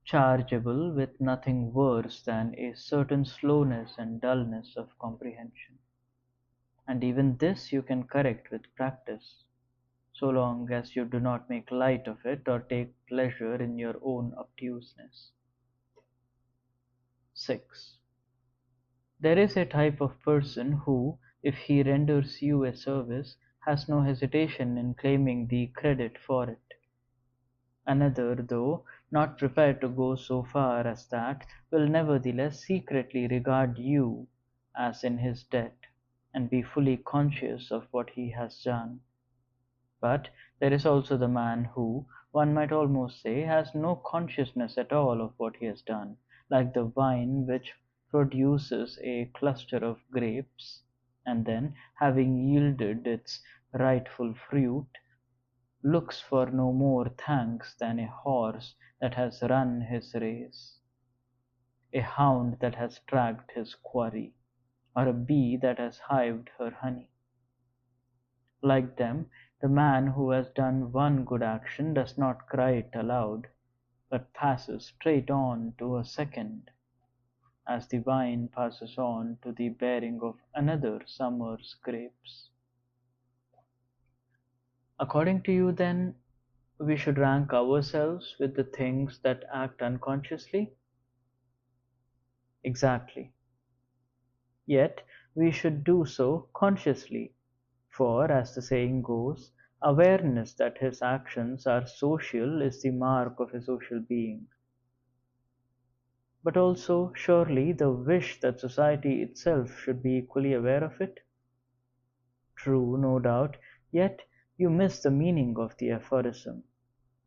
chargeable with nothing worse than a certain slowness and dullness of comprehension. And even this you can correct with practice, so long as you do not make light of it or take pleasure in your own obtuseness. 6. There is a type of person who, if he renders you a service, has no hesitation in claiming the credit for it. Another, though not prepared to go so far as that, will nevertheless secretly regard you as in his debt, and be fully conscious of what he has done. But there is also the man who, one might almost say, has no consciousness at all of what he has done, like the vine which produces a cluster of grapes, and then, having yielded its rightful fruit, looks for no more thanks than a horse that has run his race, a hound that has tracked his quarry, or a bee that has hived her honey. Like them, the man who has done one good action does not cry it aloud, but passes straight on to a second, as the vine passes on to the bearing of another summer's grapes. According to you, then, we should rank ourselves with the things that act unconsciously? Exactly. Yet we should do so consciously, for, as the saying goes, awareness that his actions are social is the mark of a social being. But also, surely, the wish that society itself should be equally aware of it? True, no doubt, yet you miss the meaning of the aphorism,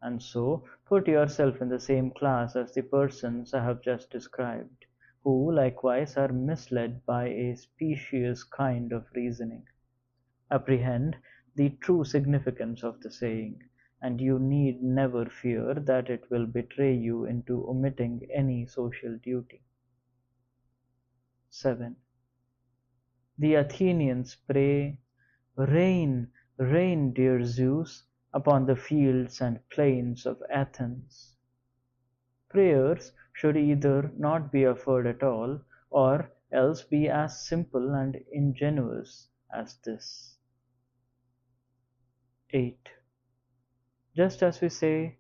and so put yourself in the same class as the persons I have just described, who likewise are misled by a specious kind of reasoning. Apprehend the true significance of the saying, and you need never fear that it will betray you into omitting any social duty. 7. The Athenians pray, "Rain, rain, dear Zeus, upon the fields and plains of Athens." Prayers should either not be offered at all, or else be as simple and ingenuous as this. 8. Just as we say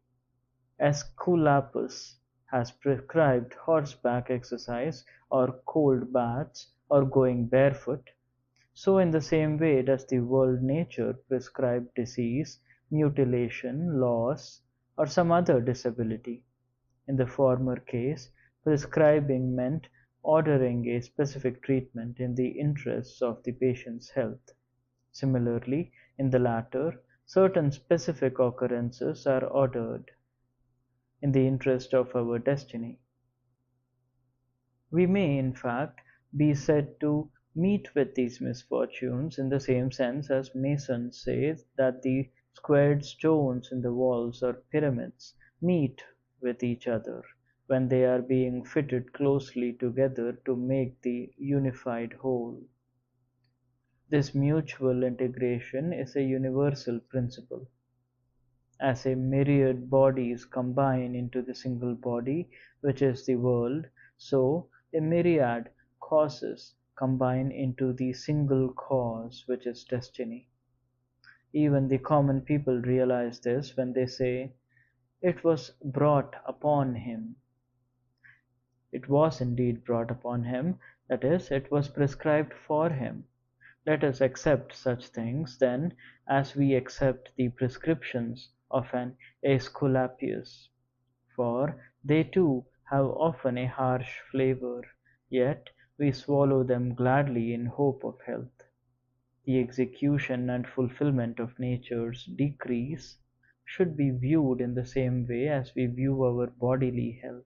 Aesculapius has prescribed horseback exercise, or cold baths, or going barefoot, so in the same way does the world nature prescribe disease, mutilation, loss, or some other disability. In the former case, prescribing meant ordering a specific treatment in the interests of the patient's health. Similarly, in the latter, certain specific occurrences are ordered in the interest of our destiny. We may, in fact, be said to meet with these misfortunes in the same sense as masons say that the squared stones in the walls or pyramids meet with each other when they are being fitted closely together to make the unified whole. This mutual integration is a universal principle. As a myriad bodies combine into the single body, which is the world, so a myriad causes combine into the single cause, which is destiny. Even the common people realize this when they say, "It was brought upon him." It was indeed brought upon him, that is, it was prescribed for him. Let us accept such things, then, as we accept the prescriptions of an Aesculapius, for they too have often a harsh flavour, yet we swallow them gladly in hope of health. The execution and fulfilment of nature's decrees should be viewed in the same way as we view our bodily health.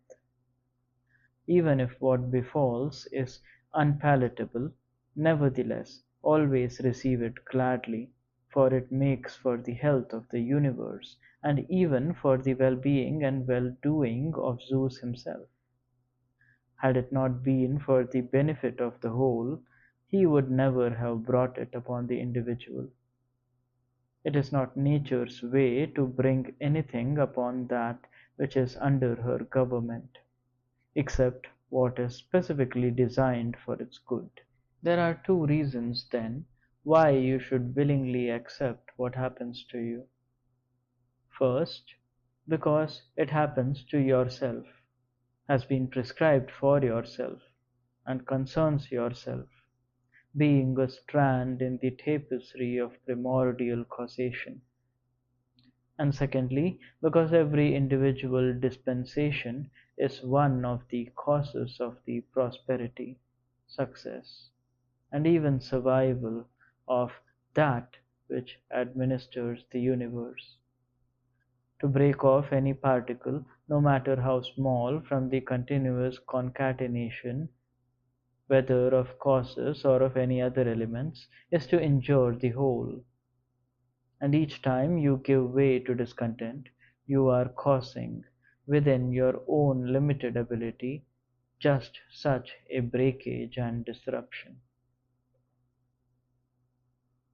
Even if what befalls is unpalatable, nevertheless always receive it gladly, for it makes for the health of the universe, and even for the well-being and well-doing of Zeus himself. Had it not been for the benefit of the whole, he would never have brought it upon the individual. It is not nature's way to bring anything upon that which is under her government, except what is specifically designed for its good. There are two reasons, then, why you should willingly accept what happens to you. First, because it happens to yourself, has been prescribed for yourself, and concerns yourself, being a strand in the tapestry of primordial causation. And secondly, because every individual dispensation is one of the causes of the prosperity, success, and even survival of that which administers the universe. To break off any particle, no matter how small, from the continuous concatenation, whether of causes or of any other elements, is to injure the whole. And each time you give way to discontent, you are causing, within your own limited ability, just such a breakage and disruption.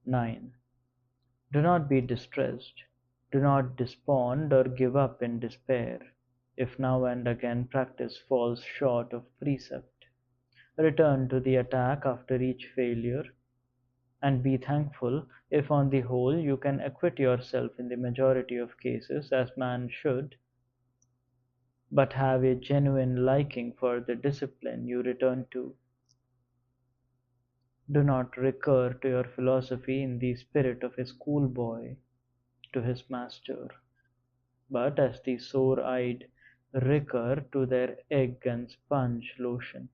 9. Do not be distressed. Do not despond or give up in despair, if now and again practice falls short of precept. Return to the attack after each failure, and be thankful if on the whole you can acquit yourself in the majority of cases as man should, but have a genuine liking for the discipline you return to. Do not recur to your philosophy in the spirit of a schoolboy to his master, but as the sore-eyed recur to their egg and sponge lotion,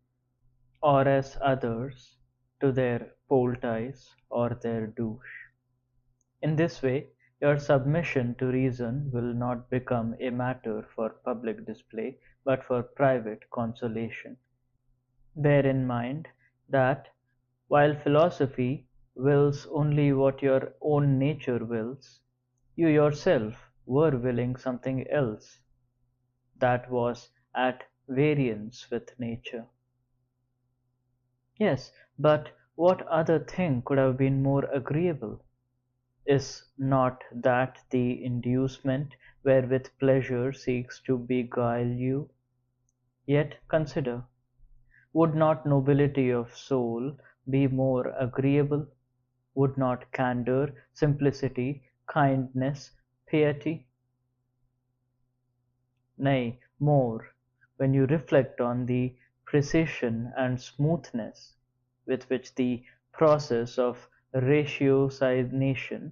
or as others to their poultice or their douche. In this way, your submission to reason will not become a matter for public display, but for private consolation. Bear in mind that, while philosophy wills only what your own nature wills, you yourself were willing something else that was at variance with nature. Yes, but what other thing could have been more agreeable? Is not that the inducement wherewith pleasure seeks to beguile you? Yet consider, would not nobility of soul be more agreeable? Would not candour, simplicity, kindness, piety? Nay, more, when you reflect on the precision and smoothness with which the process of ratiocination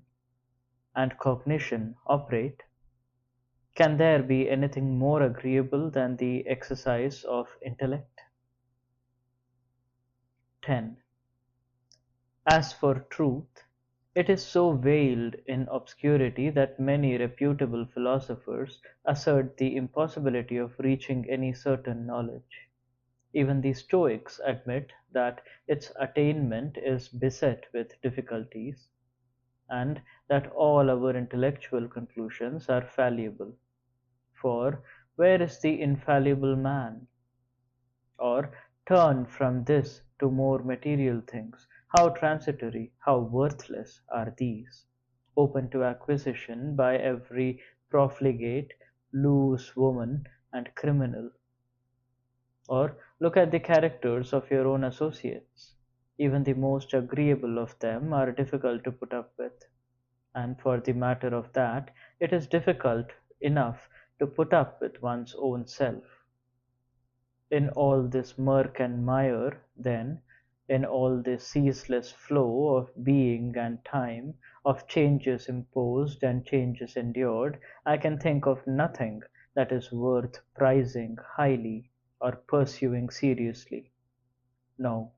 and cognition operate, can there be anything more agreeable than the exercise of intellect? 10. As for truth, it is so veiled in obscurity that many reputable philosophers assert the impossibility of reaching any certain knowledge. Even the Stoics admit that its attainment is beset with difficulties, and that all our intellectual conclusions are fallible. For where is the infallible man? Or turn from this to more material things, how transitory, how worthless are these, open to acquisition by every profligate, loose woman, and criminal. Or look at the characters of your own associates. Even the most agreeable of them are difficult to put up with, and for the matter of that, it is difficult enough to put up with one's own self. In all this murk and mire, then, in all this ceaseless flow of being and time, of changes imposed and changes endured, I can think of nothing that is worth prizing highly or pursuing seriously. No,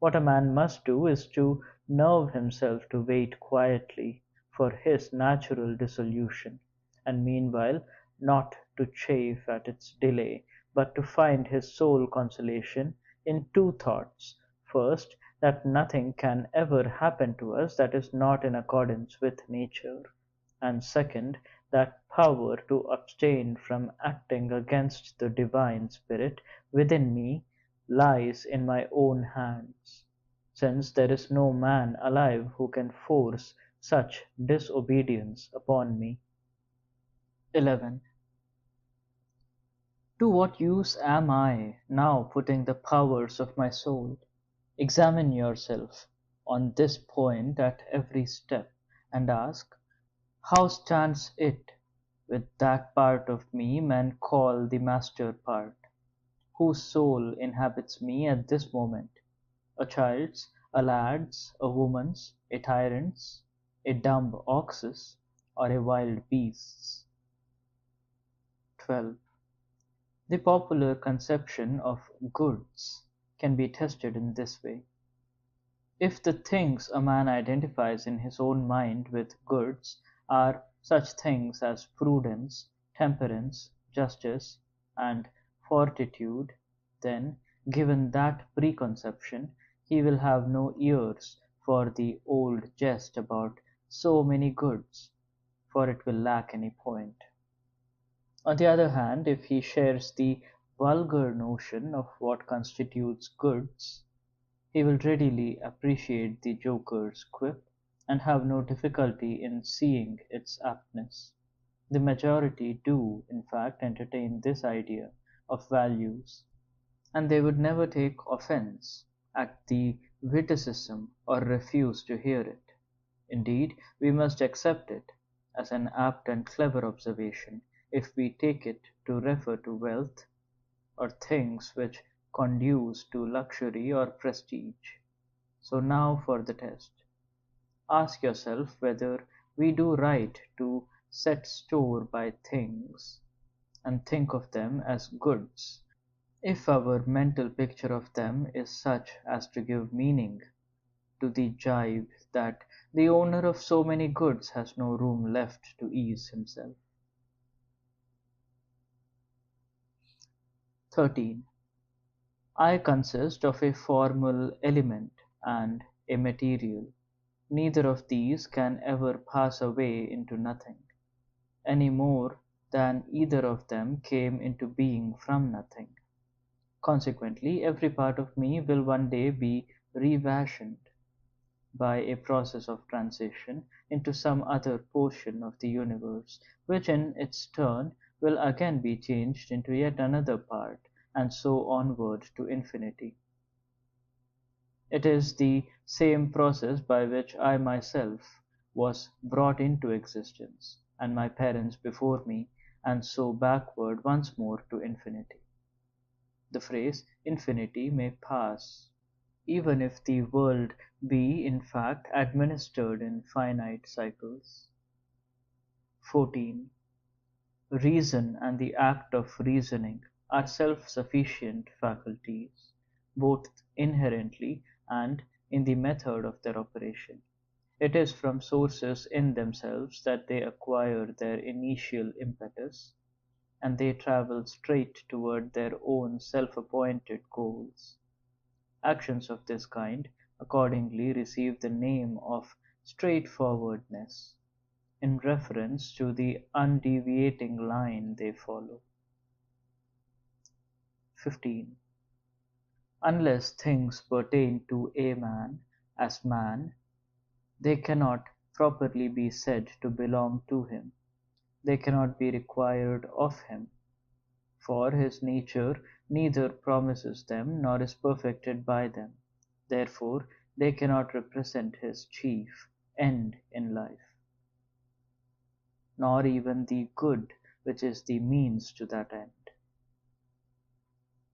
what a man must do is to nerve himself to wait quietly for his natural dissolution, and meanwhile not to chafe at its delay, but to find his sole consolation in two thoughts: first, that nothing can ever happen to us that is not in accordance with nature, and second, that power to abstain from acting against the divine spirit within me lies in my own hands, since there is no man alive who can force such disobedience upon me. 11. To what use am I now putting the powers of my soul? Examine yourself on this point at every step, and ask, how stands it with that part of me men call the master part, whose soul inhabits me at this moment? A child's, a lad's, a woman's, a tyrant's, a dumb ox's, or a wild beast's? 12. The popular conception of goods can be tested in this way. If the things a man identifies in his own mind with goods are such things as prudence, temperance, justice, and fortitude, then, given that preconception, he will have no ears for the old jest about so many goods, for it will lack any point. On the other hand, if he shares the vulgar notion of what constitutes goods, he will readily appreciate the joker's quip, and have no difficulty in seeing its aptness. The majority do, in fact, entertain this idea of values, and they would never take offence at the witticism or refuse to hear it. Indeed, we must accept it as an apt and clever observation if we take it to refer to wealth, or things which conduce to luxury or prestige. So now for the test. Ask yourself whether we do right to set store by things and think of them as goods, if our mental picture of them is such as to give meaning to the jibe that the owner of so many goods has no room left to ease himself. 13. I consist of a formal element and a material. Neither of these can ever pass away into nothing, any more than either of them came into being from nothing. Consequently, every part of me will one day be refashioned by a process of transition into some other portion of the universe, which in its turn will again be changed into yet another part, and so onward to infinity. It is the same process by which I myself was brought into existence, and my parents before me, and so backward once more to infinity. The phrase infinity may pass, even if the world be in fact administered in finite cycles. 14. Reason and the act of reasoning are self-sufficient faculties, both inherently and in the method of their operation. It is from sources in themselves that they acquire their initial impetus, and they travel straight toward their own self-appointed goals. Actions of this kind accordingly receive the name of straightforwardness, in reference to the undeviating line they follow. 15. Unless things pertain to a man as man, they cannot properly be said to belong to him. They cannot be required of him, for his nature neither promises them nor is perfected by them. Therefore they cannot represent his chief end in life, nor even the good which is the means to that end.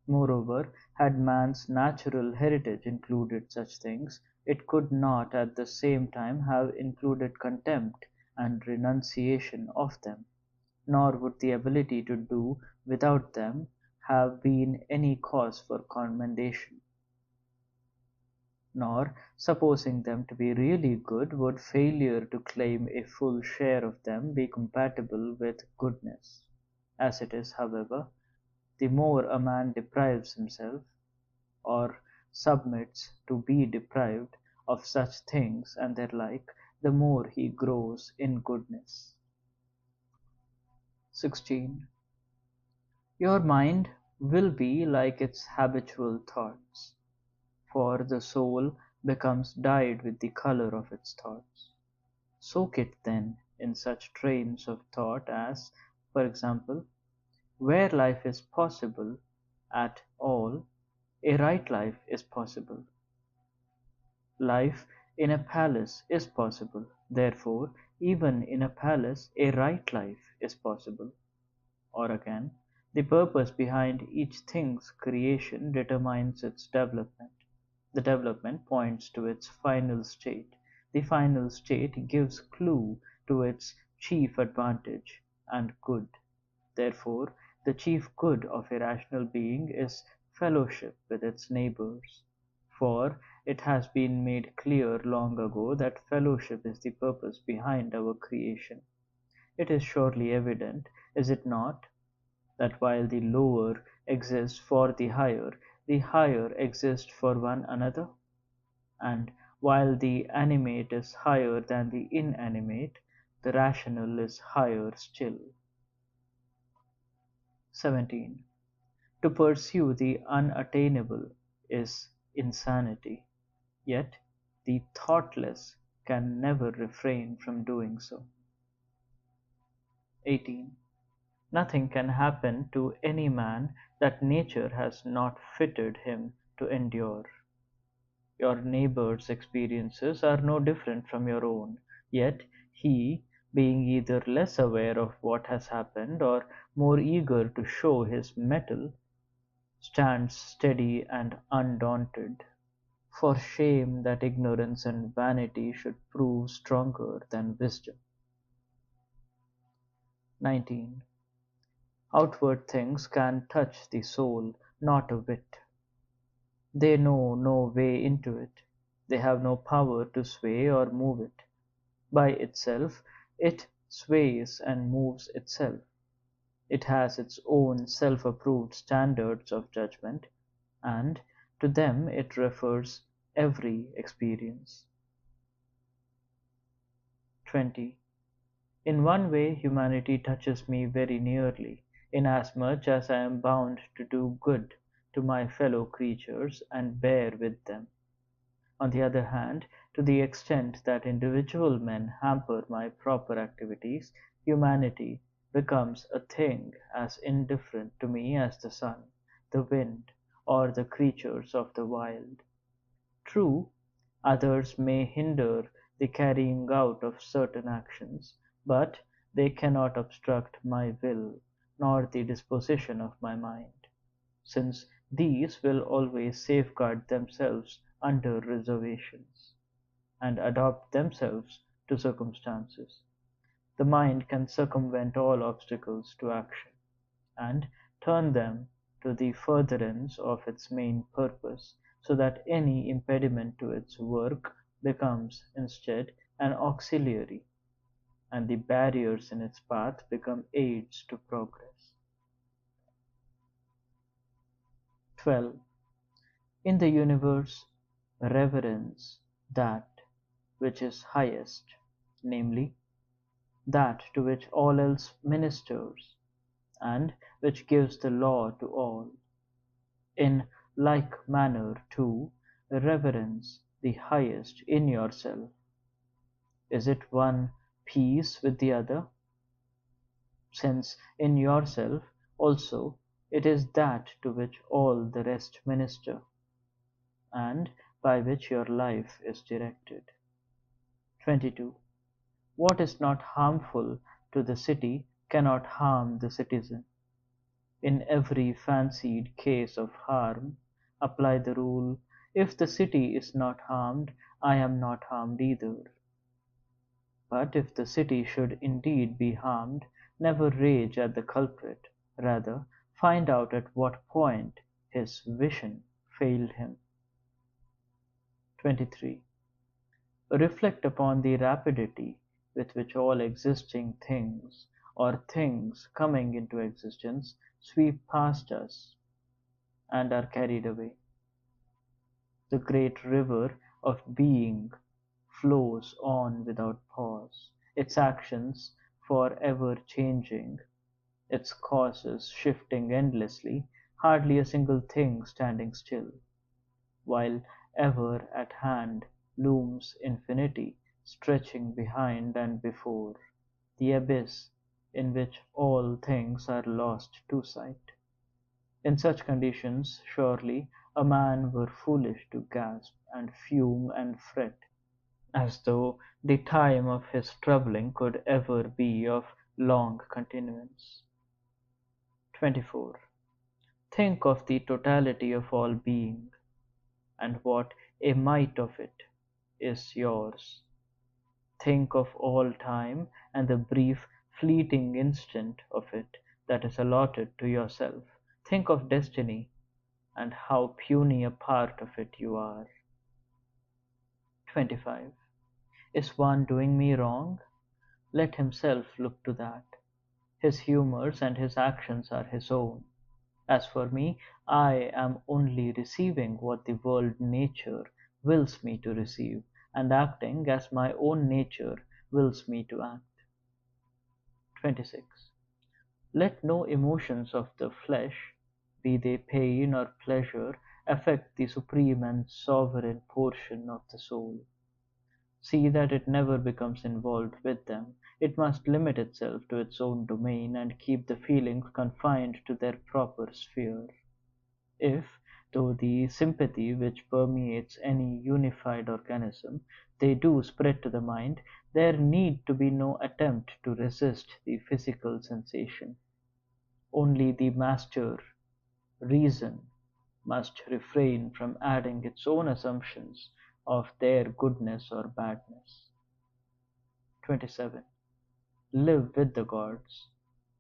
Moreover, had man's natural heritage included such things, it could not at the same time have included contempt and renunciation of them, nor would the ability to do without them have been any cause for commendation. Nor, supposing them to be really good, would failure to claim a full share of them be compatible with goodness. As it is, however, the more a man deprives himself, or submits to be deprived, of such things and their like, the more he grows in goodness. 16. Your mind will be like its habitual thoughts, for the soul becomes dyed with the colour of its thoughts. Soak it then in such trains of thought as, for example, where life is possible at all, a right life is possible. Life in a palace is possible, therefore even in a palace a right life is possible. Or again, the purpose behind each thing's creation determines its development. The development points to its final state. The final state gives clue to its chief advantage and good. Therefore, the chief good of a rational being is fellowship with its neighbours, For it has been made clear long ago that fellowship is the purpose behind our creation. It is surely evident, is it not, that while the lower exists for the higher exists for one another? And while the animate is higher than the inanimate, the rational is higher still. 17. To pursue the unattainable is insanity, yet the thoughtless can never refrain from doing so. 18. Nothing can happen to any man that nature has not fitted him to endure. Your neighbor's experiences are no different from your own, yet he, being either less aware of what has happened or more eager to show his mettle, stands steady and undaunted. For shame that ignorance and vanity should prove stronger than wisdom. 19. Outward things can touch the soul not a whit. They know no way into it. They have no power to sway or move it. By itself it sways and moves itself. It has its own self-approved standards of judgment, and to them it refers every experience. 20. In one way humanity touches me very nearly, inasmuch as I am bound to do good to my fellow creatures and bear with them. On the other hand, to the extent that individual men hamper my proper activities, humanity becomes a thing as indifferent to me as the sun, the wind, or the creatures of the wild. True, others may hinder the carrying out of certain actions, but they cannot obstruct my will, nor the disposition of my mind, since these will always safeguard themselves under reservations, and adapt themselves to circumstances. The mind can circumvent all obstacles to action, and turn them to the furtherance of its main purpose, so that any impediment to its work becomes instead an auxiliary, and the barriers in its path become aids to progress. 12. In the universe, reverence that which is highest, namely, that to which all else ministers, and which gives the law to all. In like manner, too, reverence the highest in yourself. Is it one piece with the other? Since in yourself also it is that to which all the rest minister, and by which your life is directed. 22. What is not harmful to the city cannot harm the citizen. In every fancied case of harm, apply the rule, if the city is not harmed, I am not harmed either. But if the city should indeed be harmed, never rage at the culprit, rather find out at what point his vision failed him. 23. Reflect upon the rapidity with which all existing things, or things coming into existence, sweep past us and are carried away. The great river of being flows on without pause, its actions for ever changing, its causes shifting endlessly, hardly a single thing standing still, while ever at hand looms infinity, stretching behind and before, the abyss in which all things are lost to sight. In such conditions, surely, a man were foolish to gasp and fume and fret, as though the time of his troubling could ever be of long continuance. 24. Think of the totality of all being, and what a mite of it is yours. Think of all time and the brief fleeting instant of it that is allotted to yourself. Think of destiny and how puny a part of it you are. 25. Is one doing me wrong? Let himself look to that. His humours and his actions are his own. As for me, I am only receiving what the world nature wills me to receive, and acting as my own nature wills me to act. 26. Let no emotions of the flesh, be they pain or pleasure, affect the supreme and sovereign portion of the soul. See that it never becomes involved with them. It must limit itself to its own domain and keep the feelings confined to their proper sphere. If, through the sympathy which permeates any unified organism, they do spread to the mind, there need to be no attempt to resist the physical sensation. Only the master, reason, must refrain from adding its own assumptions of their goodness or badness. 27. Live with the gods.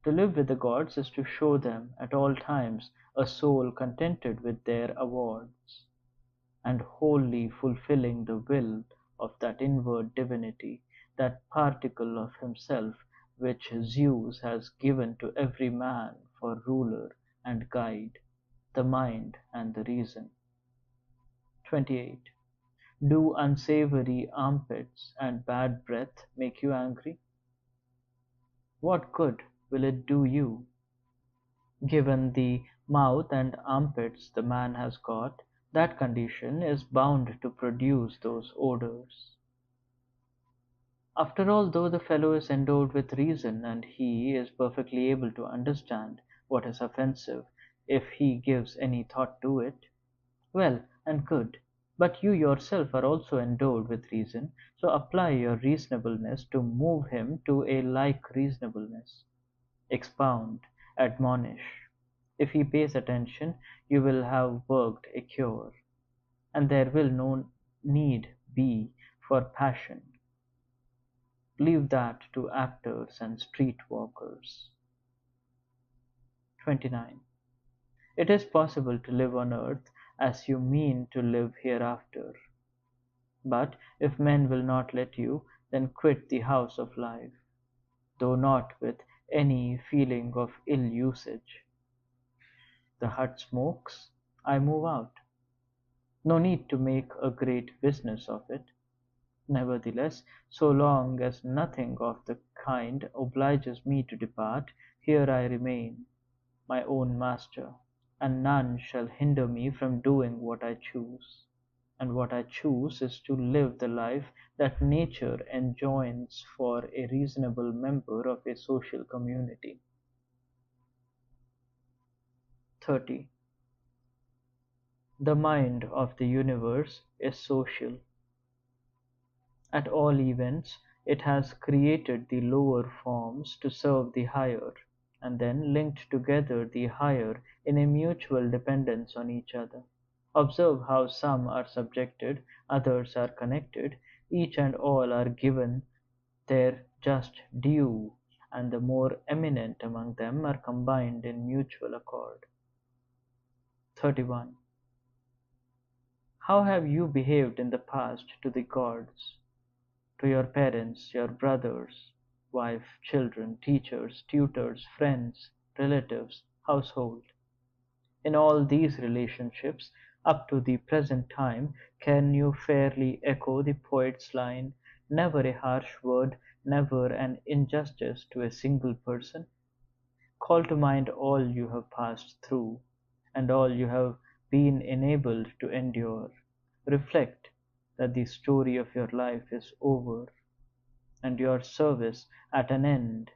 To live with the gods is to show them at all times a soul contented with their awards, and wholly fulfilling the will of that inward divinity, that particle of himself which Zeus has given to every man for ruler and guide, the mind and the reason. 28. Do unsavory armpits and bad breath make you angry? What good will it do you? Given the mouth and armpits the man has got, that condition is bound to produce those odors. After all, though the fellow is endowed with reason, and he is perfectly able to understand what is offensive, if he gives any thought to it, well and good. But you yourself are also endowed with reason, so apply your reasonableness to move him to a like reasonableness. Expound, admonish. If he pays attention, you will have worked a cure, and there will no need be for passion. Leave that to actors and street walkers. 29. It is possible to live on earth as you mean to live hereafter. But if men will not let you, then quit the house of life, though not with any feeling of ill usage. The hut smokes, I move out. No need to make a great business of it. Nevertheless, so long as nothing of the kind obliges me to depart, here I remain, my own master, and none shall hinder me from doing what I choose. And what I choose is to live the life that nature enjoins for a reasonable member of a social community. 30. The mind of the universe is social. At all events, it has created the lower forms to serve the higher, and then linked together the higher in a mutual dependence on each other. Observe how some are subjected, others are connected, each and all are given their just due, and the more eminent among them are combined in mutual accord. 31. How have you behaved in the past to the gods? To your parents, your brothers, wife, children, teachers, tutors, friends, relatives, household. In all these relationships, up to the present time, can you fairly echo the poet's line, never a harsh word, never an injustice to a single person? Call to mind all you have passed through, and all you have been enabled to endure. Reflect that the story of your life is over, and your service at an end.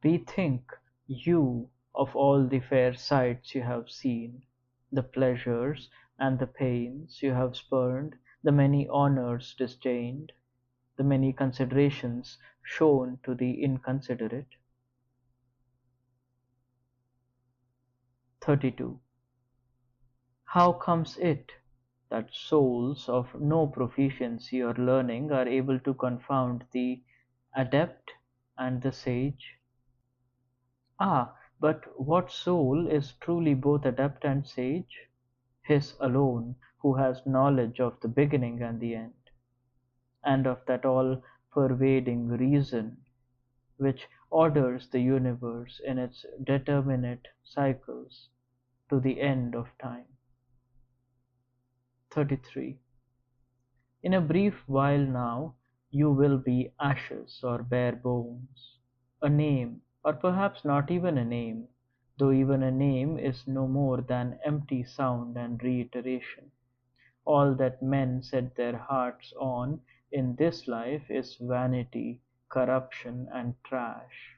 Bethink you of all the fair sights you have seen, the pleasures and the pains you have spurned, the many honours disdained, the many considerations shown to the inconsiderate. 32. How comes it that souls of no proficiency or learning are able to confound the adept and the sage? Ah, but what soul is truly both adept and sage? His alone who has knowledge of the beginning and the end, and of that all-pervading reason which orders the universe in its determinate cycles to the end of time. 33. In a brief while now you will be ashes or bare bones, a name, or perhaps not even a name, though even a name is no more than empty sound and reiteration. All that men set their hearts on in this life is vanity, corruption, and trash.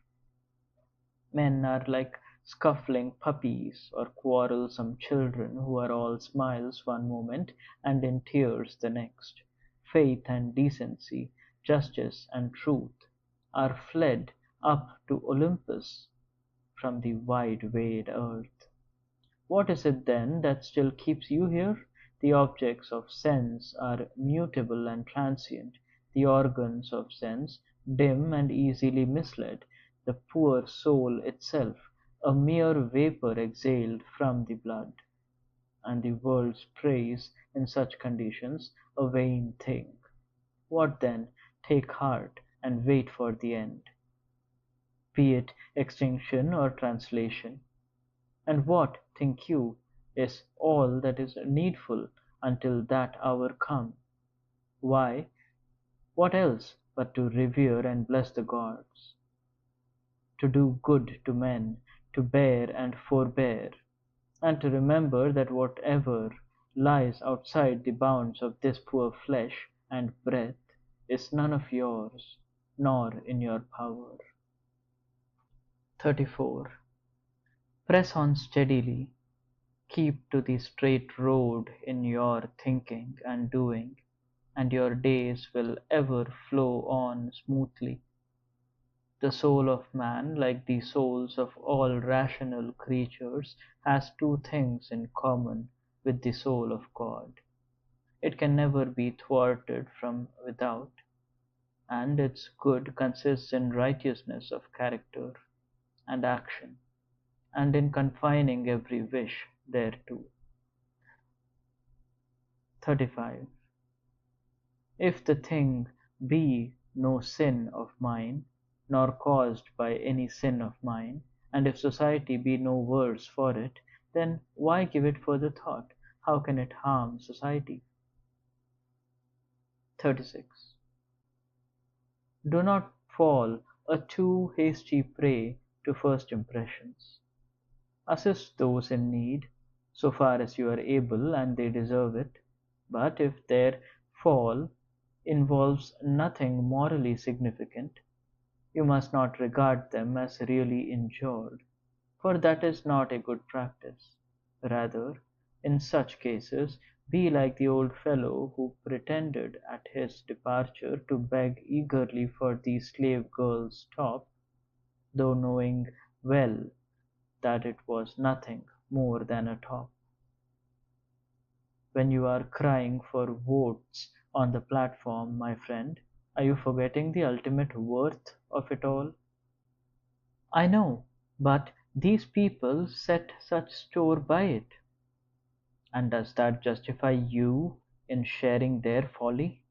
Men are like scuffling puppies or quarrelsome children who are all smiles one moment and in tears the next. Faith and decency, justice and truth, are fled up to Olympus from the wide wide earth. What is it then that still keeps you here? The objects of sense are mutable and transient, the organs of sense dim and easily misled, the poor soul itself a mere vapour exhaled from the blood, and the world's praise in such conditions a vain thing. What then? Take heart and wait for the end, be it extinction or translation. And what, think you, is all that is needful until that hour come? Why, what else but to revere and bless the gods, to do good to men, to bear and forbear, and to remember that whatever lies outside the bounds of this poor flesh and breath is none of yours, nor in your power. 34. Press on steadily. Keep to the straight road in your thinking and doing, and your days will ever flow on smoothly. The soul of man, like the souls of all rational creatures, has two things in common with the soul of God. It can never be thwarted from without, and its good consists in righteousness of character and action, and in confining every wish thereto. 35. If the thing be no sin of mine, nor caused by any sin of mine, and if society be no worse for it, then why give it further thought? How can it harm society? 36. Do not fall a too hasty prey to first impressions. Assist those in need, so far as you are able and they deserve it, but if their fall involves nothing morally significant, you must not regard them as really injured, for that is not a good practice. Rather, in such cases, be like the old fellow who pretended at his departure to beg eagerly for the slave girl's top, though knowing well that it was nothing more than a top. When you are crying for votes on the platform, my friend, are you forgetting the ultimate worth of it all? I know, but these people set such store by it. And does that justify you in sharing their folly?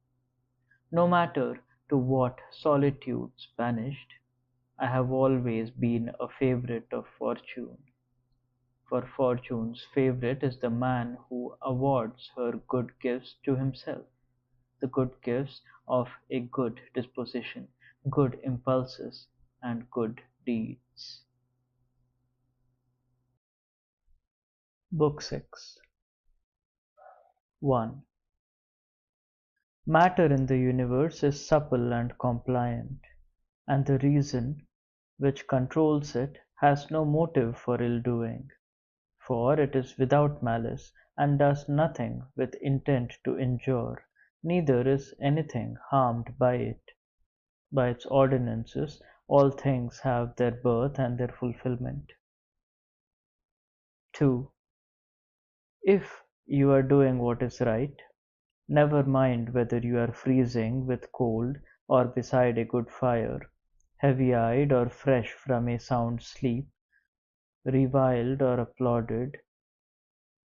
No matter to what solitudes banished, I have always been a favorite of fortune, for fortune's favorite is the man who awards her good gifts to himself, the good gifts of a good disposition, good impulses, and good deeds. Book 6. 1. Matter in the universe is supple and compliant, and the reason which controls it has no motive for ill-doing, for it is without malice and does nothing with intent to injure, neither is anything harmed by it. By its ordinances all things have their birth and their fulfillment. 2. If you are doing what is right, never mind whether you are freezing with cold or beside a good fire, heavy-eyed or fresh from a sound sleep, reviled or applauded,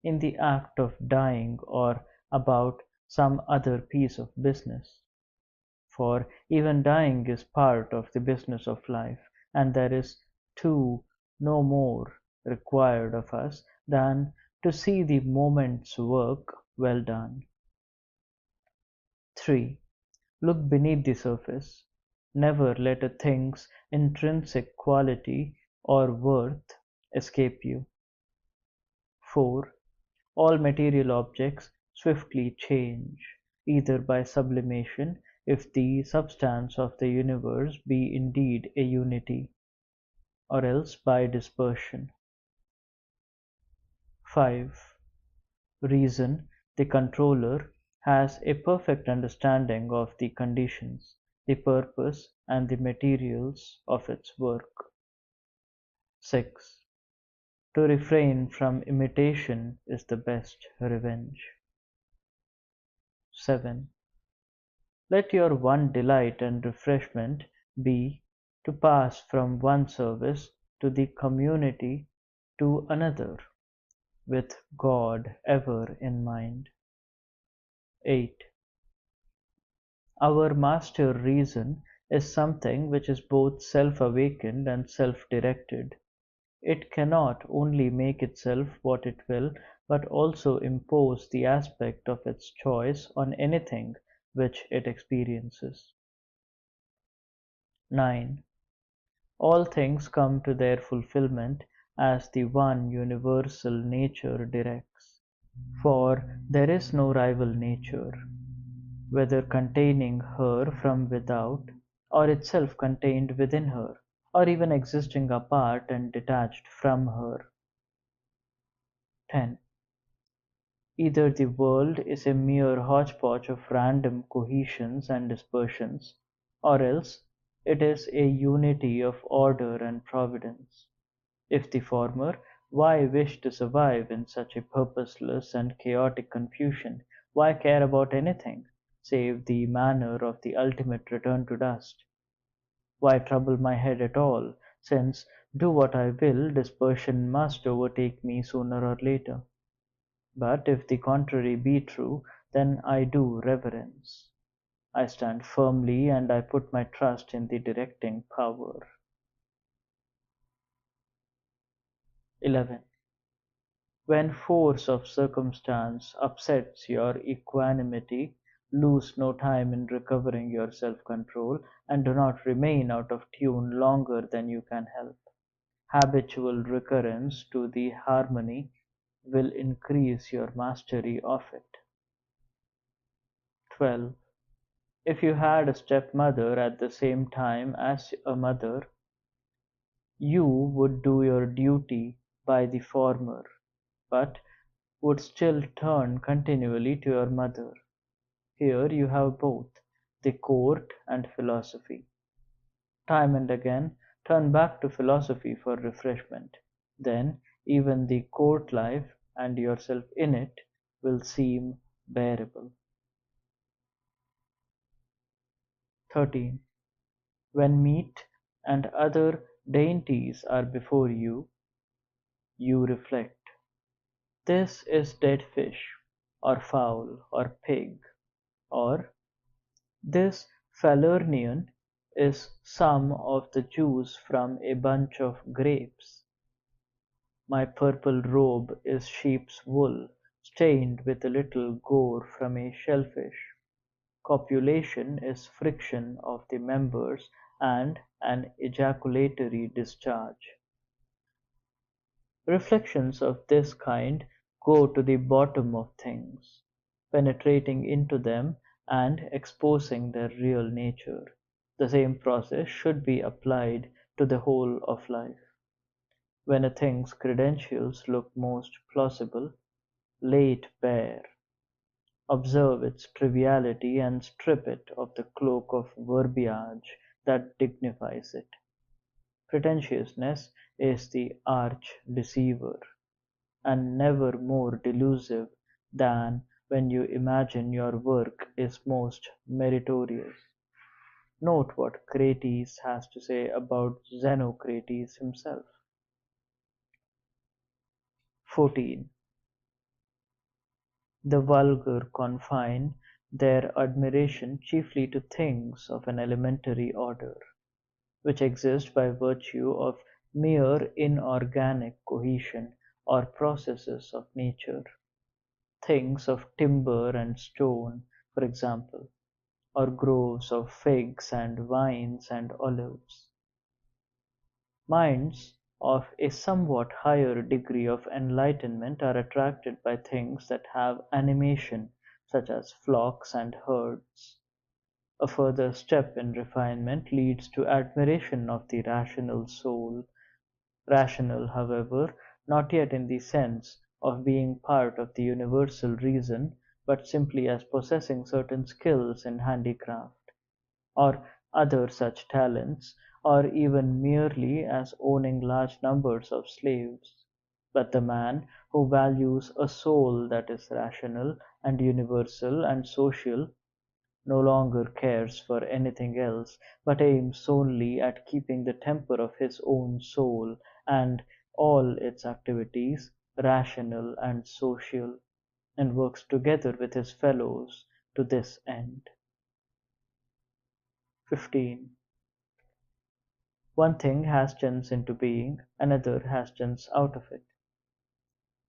in the act of dying or about some other piece of business. For even dying is part of the business of life, and there is, too, no more required of us than to see the moment's work well done. 3. Look beneath the surface. Never let a thing's intrinsic quality or worth escape you. 4. All material objects swiftly change, either by sublimation, if the substance of the universe be indeed a unity, or else by dispersion. 5. Reason, the controller, has a perfect understanding of the conditions, the purpose, and the materials of its work. 6. To refrain from imitation is the best revenge. 7. Let your one delight and refreshment be to pass from one service to the community to another, with God ever in mind. 8. Our master reason is something which is both self-awakened and self-directed. It cannot only make itself what it will, but also impose the aspect of its choice on anything which it experiences. 9. All things come to their fulfillment as the one universal nature directs. For there is no rival nature, whether containing her from without, or itself contained within her, or even existing apart and detached from her. 10. Either the world is a mere hodgepodge of random cohesions and dispersions, or else it is a unity of order and providence. If the former, why wish to survive in such a purposeless and chaotic confusion? Why care about anything, save the manner of the ultimate return to dust? Why trouble my head at all, since, do what I will, dispersion must overtake me sooner or later? But if the contrary be true, then I do reverence. I stand firmly and I put my trust in the directing power. 11. When force of circumstance upsets your equanimity, lose no time in recovering your self-control, and do not remain out of tune longer than you can help. Habitual recurrence to the harmony will increase your mastery of it. 12. If you had a stepmother at the same time as a mother, you would do your duty by the former, but would still turn continually to your mother. Here you have both, the court and philosophy. Time and again turn back to philosophy for refreshment. Then even the court life, and yourself in it, will seem bearable. 13. When meat and other dainties are before you, you reflect, this is dead fish, or fowl, or pig, or this Falernian is some of the juice from a bunch of grapes. My purple robe is sheep's wool, stained with a little gore from a shellfish. Copulation is friction of the members and an ejaculatory discharge. Reflections of this kind go to the bottom of things, penetrating into them and exposing their real nature. The same process should be applied to the whole of life. When a thing's credentials look most plausible, lay it bare. Observe its triviality and strip it of the cloak of verbiage that dignifies it. Pretentiousness is the arch-deceiver, and never more delusive than when you imagine your work is most meritorious. Note what Crates has to say about Xenocrates himself. 14. The vulgar confine their admiration chiefly to things of an elementary order, which exist by virtue of mere inorganic cohesion or processes of nature, things of timber and stone, for example, or groves of figs and vines and olives. Minds of a somewhat higher degree of enlightenment are attracted by things that have animation, such as flocks and herds. A further step in refinement leads to admiration of the rational soul, rational, however, not yet in the sense of being part of the universal reason, but simply as possessing certain skills in handicraft, or other such talents, or even merely as owning large numbers of slaves. But the man who values a soul that is rational and universal and social no longer cares for anything else, but aims solely at keeping the temper of his own soul and all its activities rational and social, and works together with his fellows to this end. 15. One thing hastens into being, another hastens out of it.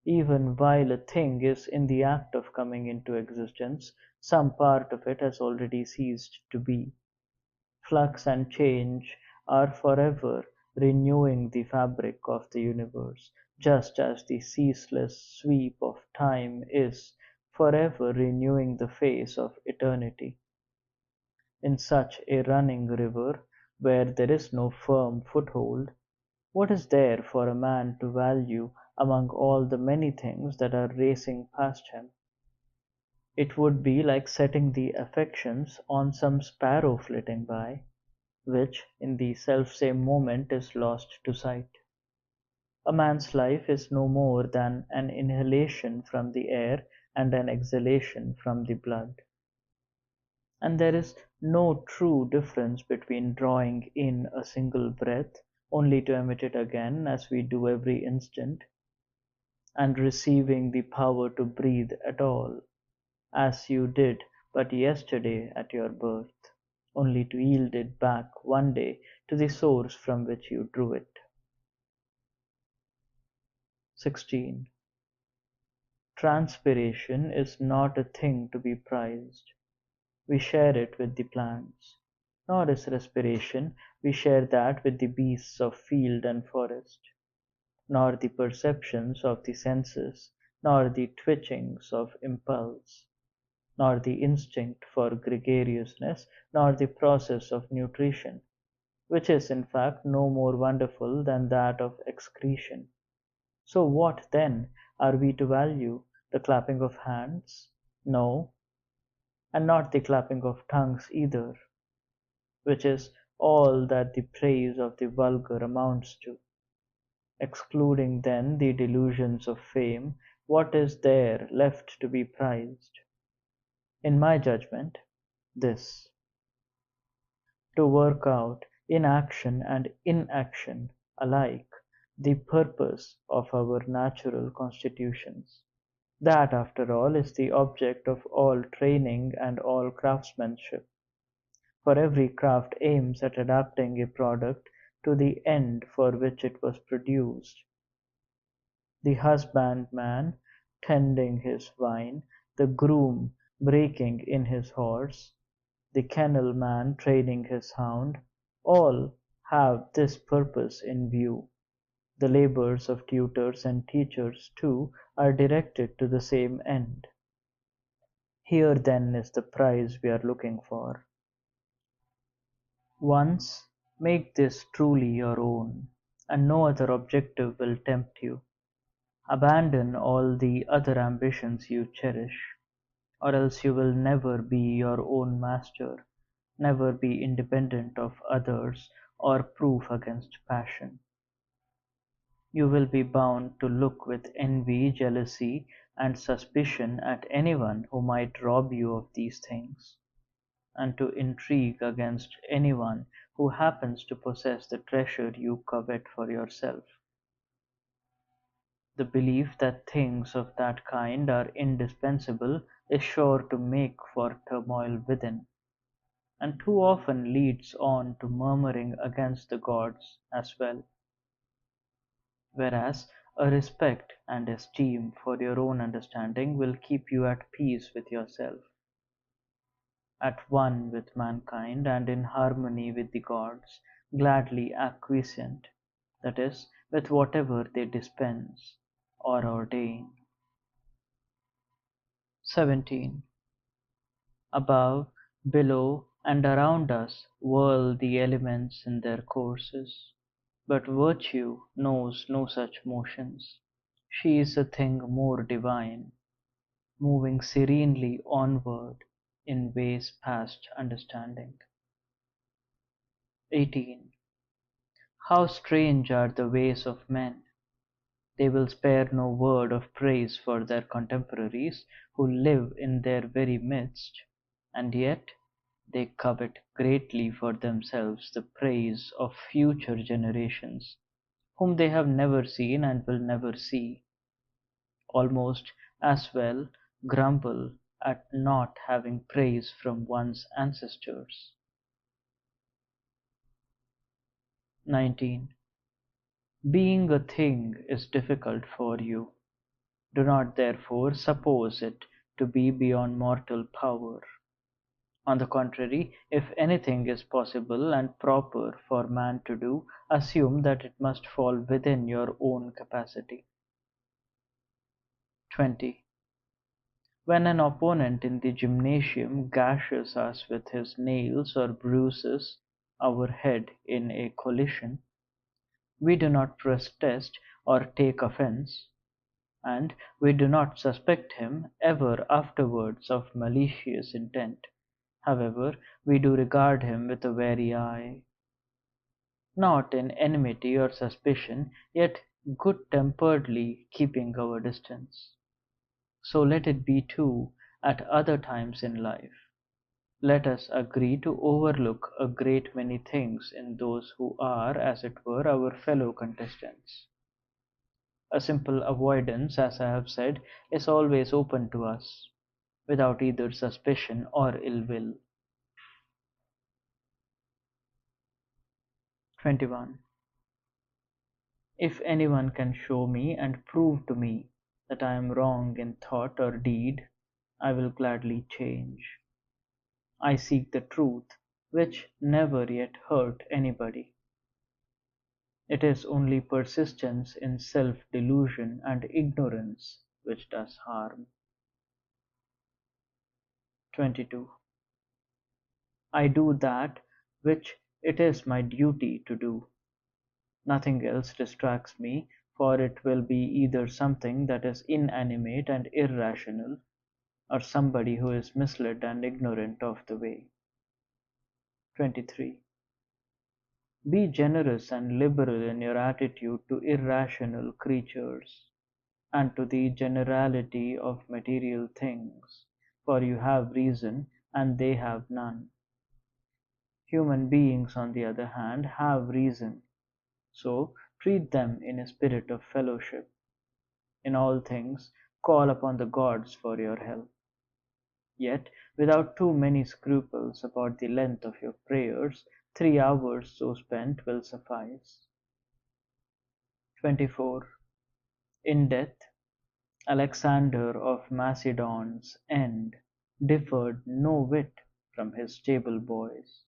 Even while a thing is in the act of coming into existence, some part of it has already ceased to be. Flux and change are forever renewing the fabric of the universe, just as the ceaseless sweep of time is forever renewing the face of eternity. In such a running river, where there is no firm foothold, what is there for a man to value among all the many things that are racing past him? It would be like setting the affections on some sparrow flitting by, which in the selfsame moment is lost to sight. A man's life is no more than an inhalation from the air and an exhalation from the blood. And there is no true difference between drawing in a single breath, only to emit it again as we do every instant, and receiving the power to breathe at all, as you did but yesterday at your birth, only to yield it back one day to the source from which you drew it. 16. Transpiration is not a thing to be prized. We share it with the plants. Nor is respiration, we share that with the beasts of field and forest. Nor the perceptions of the senses, nor the twitchings of impulse, nor the instinct for gregariousness, nor the process of nutrition, which is in fact no more wonderful than that of excretion. So what, then, are we to value? The clapping of hands? No, and not the clapping of tongues either, which is all that the praise of the vulgar amounts to. Excluding then the delusions of fame, what is there left to be prized? In my judgment, this: to work out, in action and inaction alike, the purpose of our natural constitutions. That, after all, is the object of all training and all craftsmanship, for every craft aims at adapting a product to the end for which it was produced. The husbandman tending his vine, the groom breaking in his horse, the kennel man training his hound, all have this purpose in view. The labors of tutors and teachers, too, are directed to the same end. Here then is the prize we are looking for. Once make this truly your own, and no other objective will tempt you. Abandon all the other ambitions you cherish, or else you will never be your own master, never be independent of others or proof against passion. You will be bound to look with envy, jealousy, and suspicion at anyone who might rob you of these things, and to intrigue against anyone who happens to possess the treasure you covet for yourself. The belief that things of that kind are indispensable is sure to make for turmoil within, and too often leads on to murmuring against the gods as well, whereas a respect and esteem for your own understanding will keep you at peace with yourself, at one with mankind and in harmony with the gods, gladly acquiescent, that is, with whatever they dispense or ordain. 17. Above, below, and around us whirl the elements in their courses, but virtue knows no such motions. She is a thing more divine, moving serenely onward in ways past understanding. 18. How strange are the ways of men! They will spare no word of praise for their contemporaries who live in their very midst, and yet they covet greatly for themselves the praise of future generations, whom they have never seen and will never see. Almost as well grumble at not having praise from one's ancestors. 19. Being a thing is difficult for you. Do not therefore suppose it to be beyond mortal power. On the contrary, if anything is possible and proper for man to do, assume that it must fall within your own capacity. 20. When an opponent in the gymnasium gashes us with his nails or bruises our head in a collision, we do not protest or take offense, and we do not suspect him ever afterwards of malicious intent. However, we do regard him with a wary eye, not in enmity or suspicion, yet good-temperedly keeping our distance. So let it be too at other times in life. Let us agree to overlook a great many things in those who are, as it were, our fellow contestants. A simple avoidance, as I have said, is always open to us, without either suspicion or ill will. 21. If anyone can show me and prove to me that I am wrong in thought or deed, I will gladly change. I seek the truth, which never yet hurt anybody. It is only persistence in self-delusion and ignorance which does harm. 22. I do that which it is my duty to do. Nothing else distracts me, for it will be either something that is inanimate and irrational, or somebody who is misled and ignorant of the way. 23. Be generous and liberal in your attitude to irrational creatures, and to the generality of material things, for you have reason and they have none. Human beings, on the other hand, have reason, so treat them in a spirit of fellowship. In all things call upon the gods for your help, yet without too many scruples about the length of your prayers. 3 hours so spent will suffice. 24. In death, Alexander of Macedon's end differed no whit from his stable boys.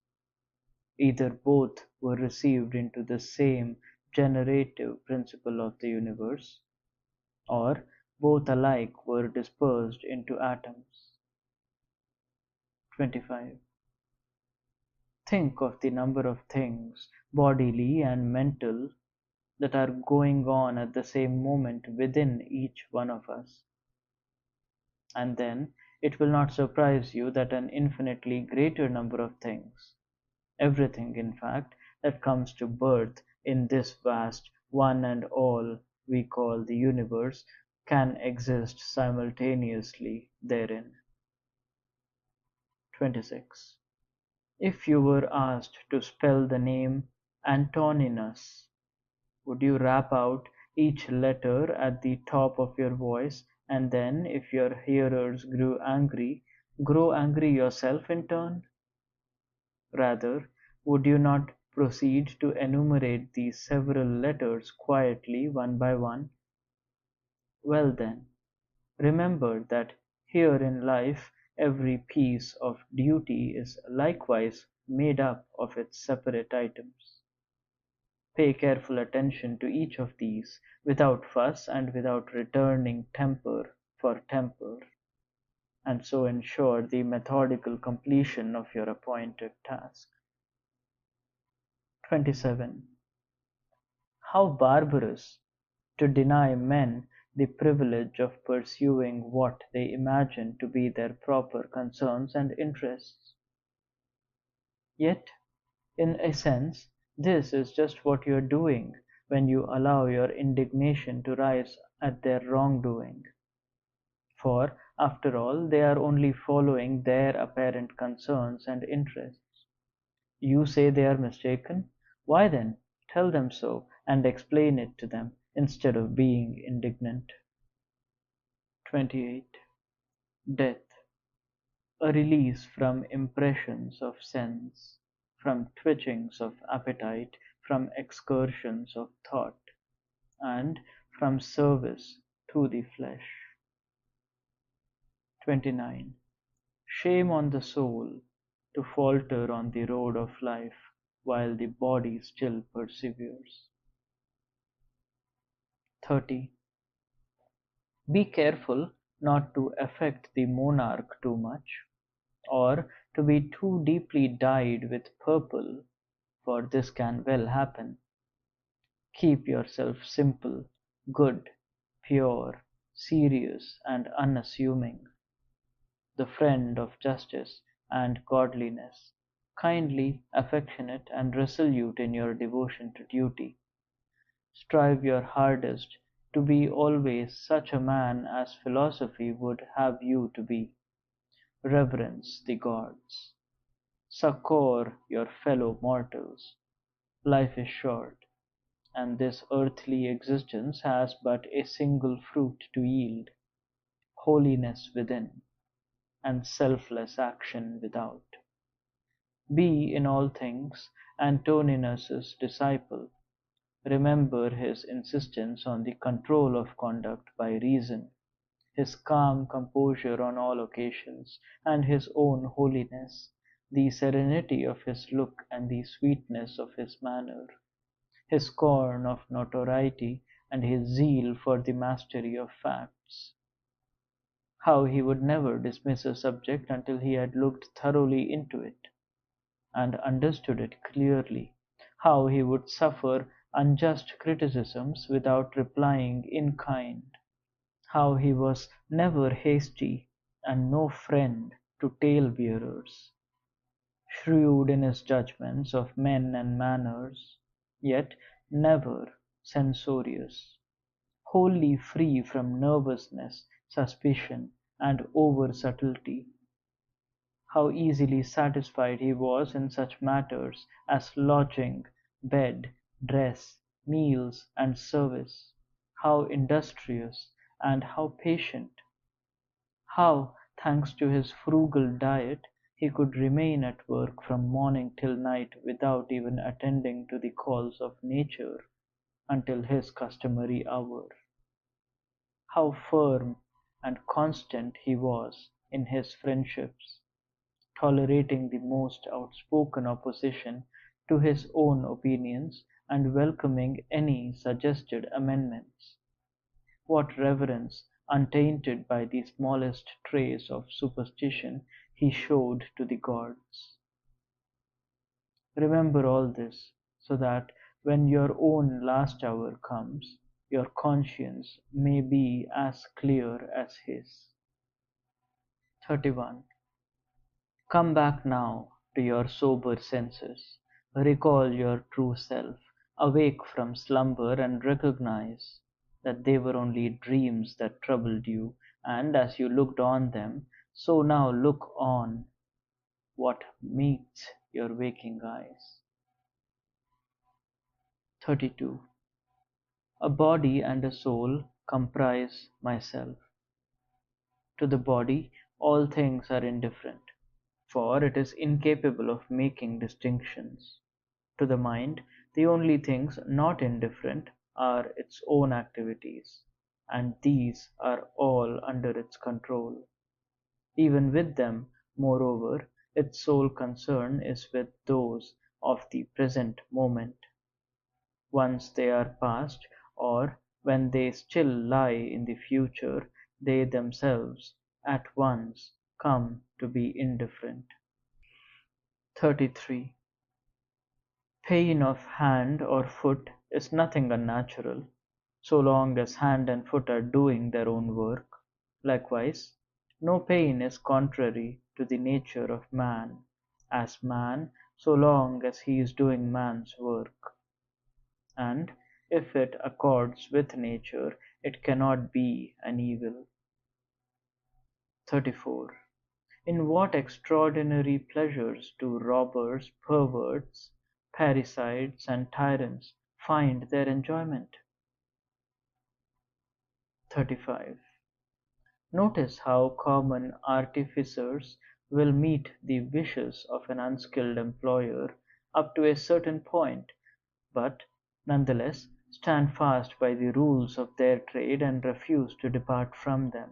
Either both were received into the same generative principle of the universe, or both alike were dispersed into atoms. 25. Think of the number of things, bodily and mental, that are going on at the same moment within each one of us, and then it will not surprise you that an infinitely greater number of things, everything in fact, that comes to birth in this vast one and all we call the universe, can exist simultaneously therein. 26. If you were asked to spell the name Antoninus, would you rap out each letter at the top of your voice, and then, if your hearers grow angry yourself in turn? Rather, would you not proceed to enumerate these several letters quietly, one by one? Well then, remember that here in life every piece of duty is likewise made up of its separate items. Pay careful attention to each of these, without fuss and without returning temper for temper, and so ensure the methodical completion of your appointed task. 27. How barbarous to deny men the privilege of pursuing what they imagine to be their proper concerns and interests. Yet, in a sense, this is just what you are doing when you allow your indignation to rise at their wrongdoing. For, after all, they are only following their apparent concerns and interests. You say they are mistaken? Why then, tell them so and explain it to them instead of being indignant. 28. Death. A release from impressions of sense, from twitchings of appetite, from excursions of thought, and from service to the flesh. 29. Shame on the soul to falter on the road of life while the body still perseveres. 30. Be careful not to affect the monarch too much, or to be too deeply dyed with purple, for this can well happen. Keep yourself simple, good, pure, serious, and unassuming, the friend of justice and godliness, kindly, affectionate, and resolute in your devotion to duty. Strive your hardest to be always such a man as philosophy would have you to be. Reverence the gods. Succor your fellow mortals. Life is short, and this earthly existence has but a single fruit to yield, holiness within, and selfless action without. Be in all things Antoninus's disciple. Remember his insistence on the control of conduct by reason, his calm composure on all occasions, and his own holiness, the serenity of his look and the sweetness of his manner, his scorn of notoriety and his zeal for the mastery of facts. How he would never dismiss a subject until he had looked thoroughly into it, and understood it clearly; how he would suffer unjust criticisms without replying in kind; how he was never hasty, and no friend to tale-bearers; shrewd in his judgments of men and manners, yet never censorious; wholly free from nervousness, suspicion, and over-subtlety; how easily satisfied he was in such matters as lodging, bed, dress, meals, and service; how industrious, and how patient; how, thanks to his frugal diet, he could remain at work from morning till night without even attending to the calls of nature until his customary hour; how firm and constant he was in his friendships, tolerating the most outspoken opposition to his own opinions and welcoming any suggested amendments; what reverence, untainted by the smallest trace of superstition, he showed to the gods. Remember all this, so that when your own last hour comes, your conscience may be as clear as his. 31. Come back now to your sober senses, recall your true self, awake from slumber and recognize that they were only dreams that troubled you, and as you looked on them, so now look on what meets your waking eyes. 32. A body and a soul comprise myself. To the body all things are indifferent, for it is incapable of making distinctions. To the mind the only things not indifferent are its own activities, and these are all under its control. Even with them, moreover, its sole concern is with those of the present moment. Once they are past, or when they still lie in the future, they themselves at once come to be indifferent. 33. Pain of hand or foot is nothing unnatural, so long as hand and foot are doing their own work. Likewise, no pain is contrary to the nature of man, as man, so long as he is doing man's work. And if it accords with nature, it cannot be an evil. 34. In what extraordinary pleasures do robbers, perverts, parricides, and tyrants find their enjoyment? 35. Notice how common artificers will meet the wishes of an unskilled employer up to a certain point, but nonetheless stand fast by the rules of their trade and refuse to depart from them.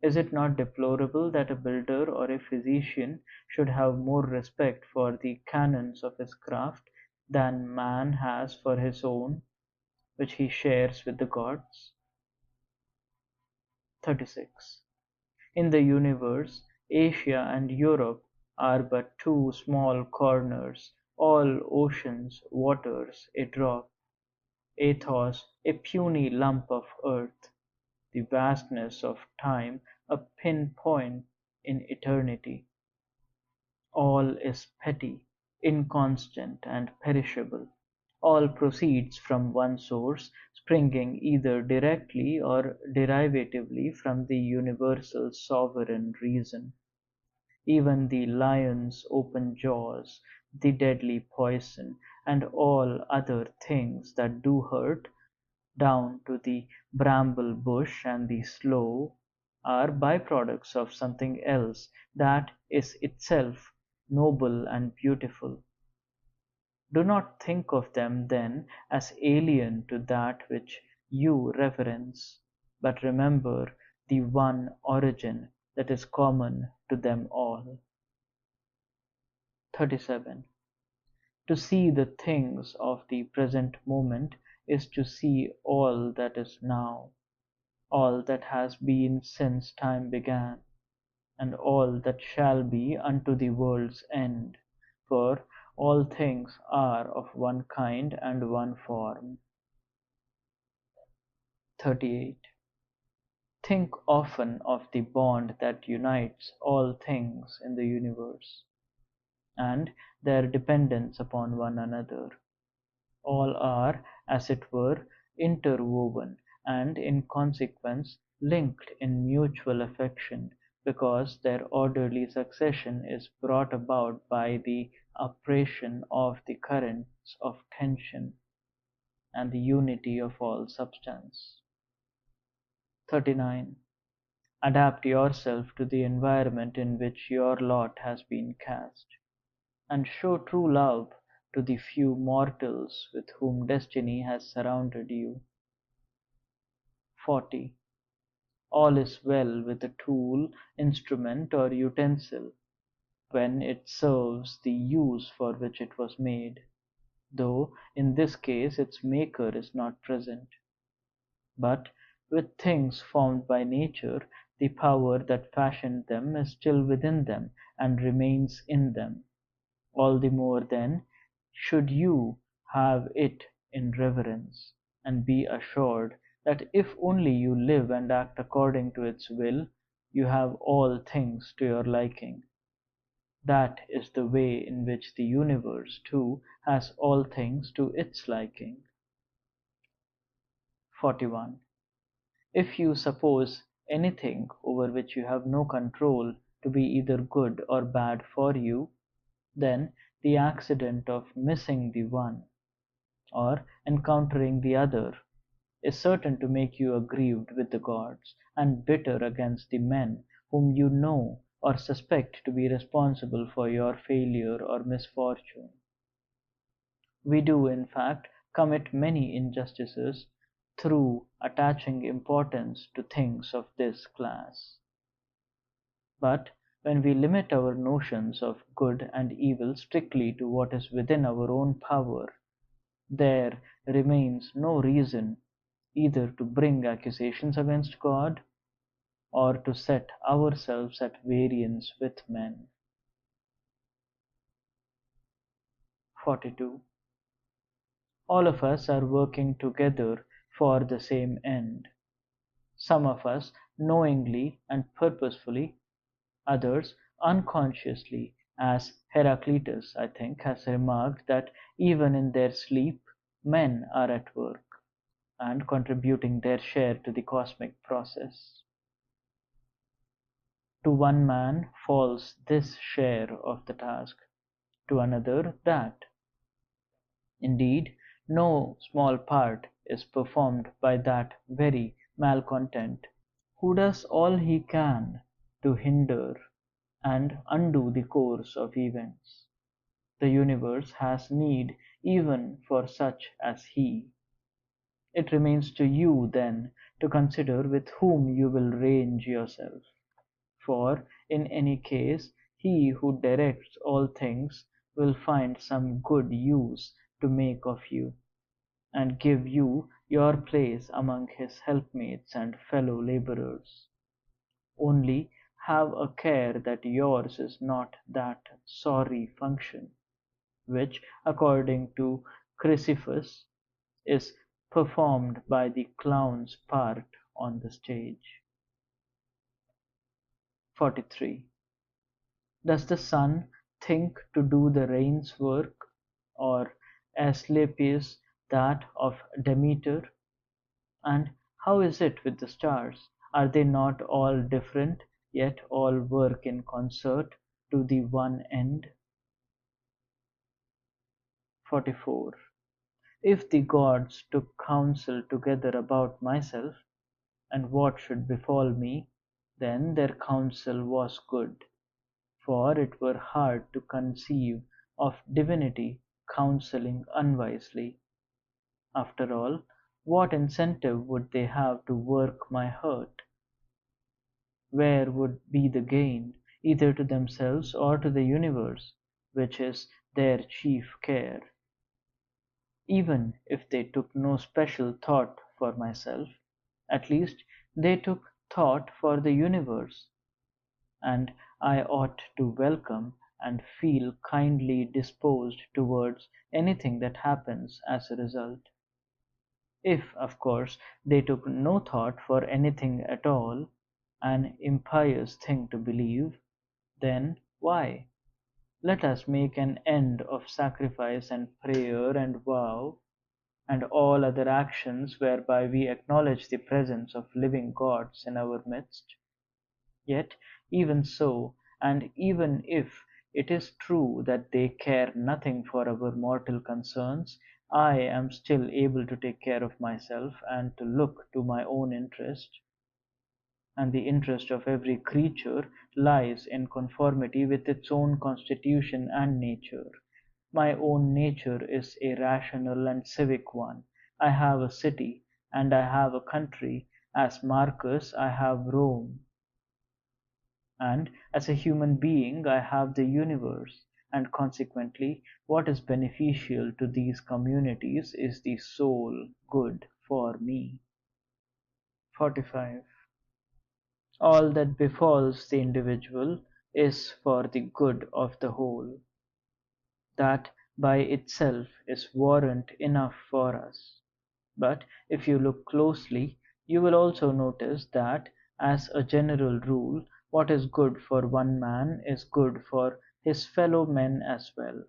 Is it not deplorable that a builder or a physician should have more respect for the canons of his craft than man has for his own, which he shares with the gods? 36. In the universe, Asia and Europe are but two small corners, all oceans, waters, a drop, Athos, a puny lump of earth, the vastness of time, a pin-point in eternity. All is petty, inconstant, and perishable. All proceeds from one source, springing either directly or derivatively from the universal sovereign reason. Even the lion's open jaws, the deadly poison, and all other things that do hurt, down to the bramble bush and the sloe, are by-products of something else that is itself noble and beautiful. Do not think of them then as alien to that which you reverence, but remember the one origin that is common to them all. 37. To see the things of the present moment is to see all that is now, all that has been since time began, and all that shall be unto the world's end, for all things are of one kind and one form. 38. Think often of the bond that unites all things in the universe, and their dependence upon one another. All are, as it were, interwoven, and in consequence linked in mutual affection, because their orderly succession is brought about by the operation of the currents of tension, and the unity of all substance. 39. Adapt yourself to the environment in which your lot has been cast, and show true love to the few mortals with whom destiny has surrounded you. 40. All is well with a tool, instrument, or utensil, when it serves the use for which it was made, though in this case its maker is not present. But with things formed by nature, the power that fashioned them is still within them and remains in them. All the more then should you have it in reverence, and be assured that if only you live and act according to its will, you have all things to your liking. That is the way in which the universe, too, has all things to its liking. 41. If you suppose anything over which you have no control to be either good or bad for you, then the accident of missing the one, or encountering the other, is certain to make you aggrieved with the gods, and bitter against the men whom you know or suspect to be responsible for your failure or misfortune. We do, in fact, commit many injustices through attaching importance to things of this class. But when we limit our notions of good and evil strictly to what is within our own power, there remains no reason either to bring accusations against God or to set ourselves at variance with men. 42. All of us are working together for the same end. Some of us knowingly and purposefully, others unconsciously, as Heraclitus, I think, has remarked that even in their sleep men are at work and contributing their share to the cosmic process. To one man falls this share of the task, to another that. Indeed, no small part is performed by that very malcontent who does all he can to hinder and undo the course of events. The universe has need even for such as he. It remains to you, then, to consider with whom you will range yourself. For in any case he who directs all things will find some good use to make of you, and give you your place among his helpmates and fellow labourers. Only have a care that yours is not that sorry function, which, according to Chrysippus, is performed by the clown's part on the stage. 43. Does the sun think to do the rain's work, or Asclepius that of Demeter? And how is it with the stars? Are they not all different, yet all work in concert to the one end? 44. If the gods took counsel together about myself, and what should befall me, then their counsel was good. For it were hard to conceive of divinity counselling unwisely. After all, what incentive would they have to work my hurt? Where would be the gain, either to themselves or to the universe, which is their chief care? Even if they took no special thought for myself, at least they took thought for the universe, and I ought to welcome and feel kindly disposed towards anything that happens as a result. If, of course, they took no thought for anything at all, an impious thing to believe, then why? Let us make an end of sacrifice and prayer and vow, and all other actions whereby we acknowledge the presence of living gods in our midst. Yet even so, and even if it is true that they care nothing for our mortal concerns, I am still able to take care of myself and to look to my own interest, and the interest of every creature lies in conformity with its own constitution and nature. My own nature is a rational and civic one. I have a city, and I have a country. As Marcus I have Rome, and as a human being I have the universe, and consequently what is beneficial to these communities is the sole good for me. 45. All that befalls the individual is for the good of the whole. That by itself is warrant enough for us. But if you look closely, you will also notice that, as a general rule, what is good for one man is good for his fellow men as well.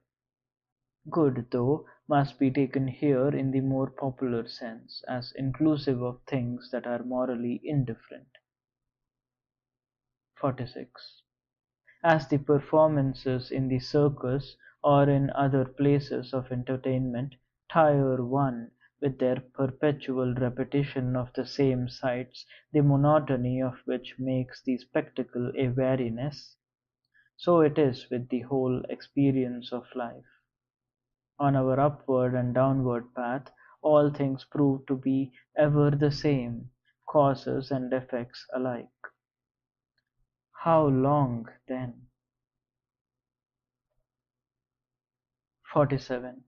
Good, though, must be taken here in the more popular sense, as inclusive of things that are morally indifferent. 46. As the performances in the circus or in other places of entertainment tire one with their perpetual repetition of the same sights, the monotony of which makes the spectacle a weariness, so it is with the whole experience of life. On our upward and downward path, all things prove to be ever the same, causes and effects alike. How long, then? 47.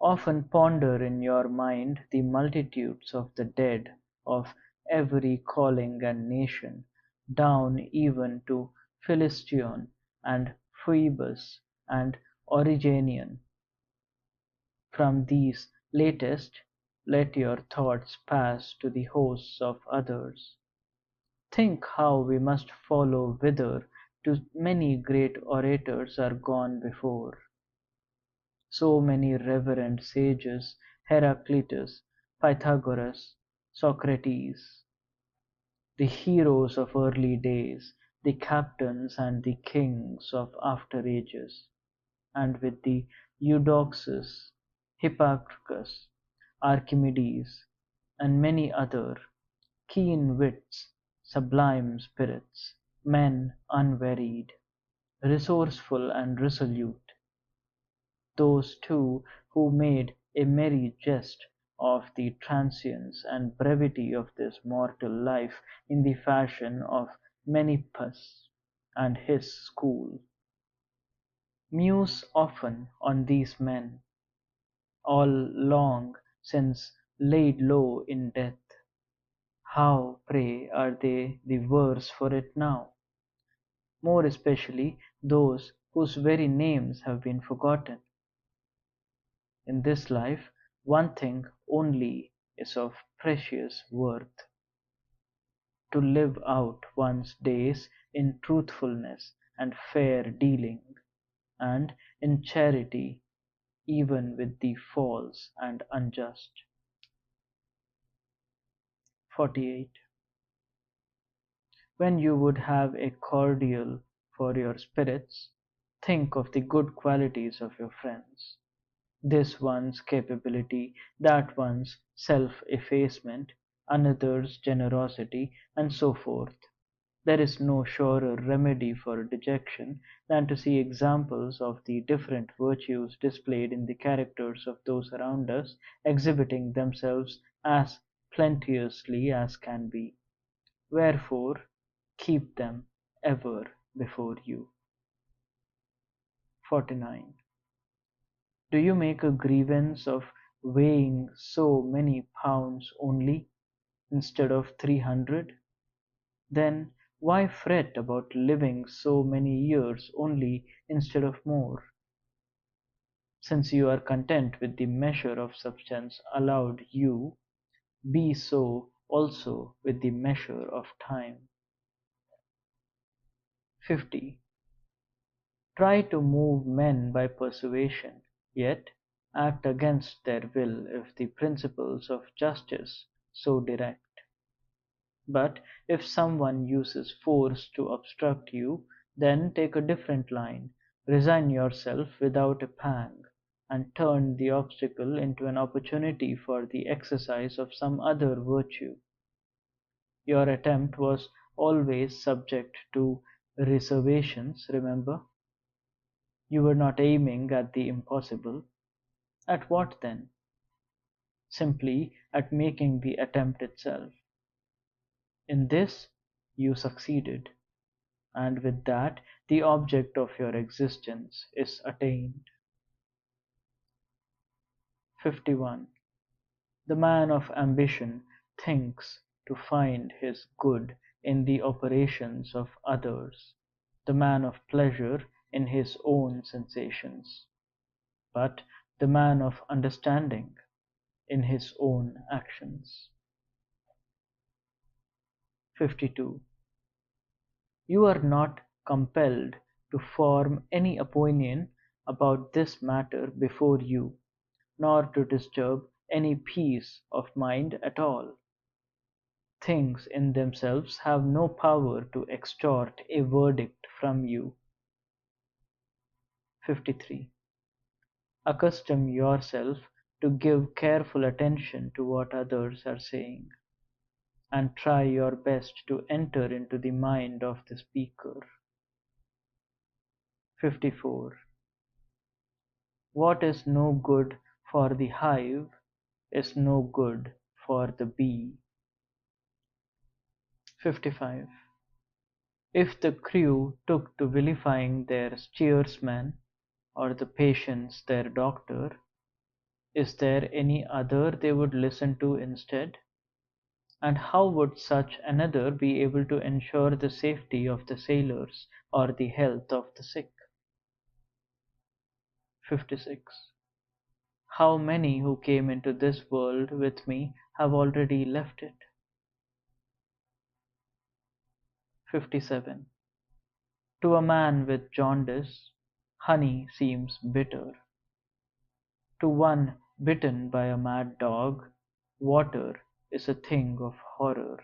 Often ponder in your mind the multitudes of the dead of every calling and nation, down even to Philistion and Phoebus and Origenian. From these latest let your thoughts pass to the hosts of others. Think how we must follow whither too many great orators are gone before. So many reverend sages, Heraclitus, Pythagoras, Socrates, the heroes of early days, the captains and the kings of after ages, and with the Eudoxus, Hipparchus, Archimedes, and many other keen wits, sublime spirits, men unwearied, resourceful and resolute, those too who made a merry jest of the transience and brevity of this mortal life in the fashion of Menippus and his school. Muse often on these men, all long since laid low in death. How, pray, are they the worse for it now? More especially those whose very names have been forgotten. In this life one thing only is of precious worth: to live out one's days in truthfulness and fair dealing, and in charity even with the false and unjust. 48. When you would have a cordial for your spirits, think of the good qualities of your friends. This one's capability, that one's self-effacement, another's generosity, and so forth. There is no surer remedy for dejection than to see examples of the different virtues displayed in the characters of those around us, exhibiting themselves as plenteously as can be. Wherefore, keep them ever before you. 49. Do you make a grievance of weighing so many pounds only, instead of 300? Then why fret about living so many years only instead of more? Since you are content with the measure of substance allowed you, be so also with the measure of time. 50. Try to move men by persuasion, yet act against their will if the principles of justice so direct. But if someone uses force to obstruct you, then take a different line, resign yourself without a pang, and turn the obstacle into an opportunity for the exercise of some other virtue. Your attempt was always subject to reservations, remember? You were not aiming at the impossible. At what then? Simply at making the attempt itself. In this you succeeded, and with that the object of your existence is attained. 51. The man of ambition thinks to find his good in the operations of others, the man of pleasure in his own sensations, but the man of understanding in his own actions. 52. You are not compelled to form any opinion about this matter before you, nor to disturb any peace of mind at all. Things in themselves have no power to extort a verdict from you. 53. Accustom yourself to give careful attention to what others are saying, and try your best to enter into the mind of the speaker. 54. What is no good for the hive is no good for the bee. 55. If the crew took to vilifying their steersman, or the patients their doctor, is there any other they would listen to instead? And how would such another be able to ensure the safety of the sailors or the health of the sick? 56. How many who came into this world with me have already left it? 57. To a man with jaundice, honey seems bitter. To one bitten by a mad dog, water is a thing of horror.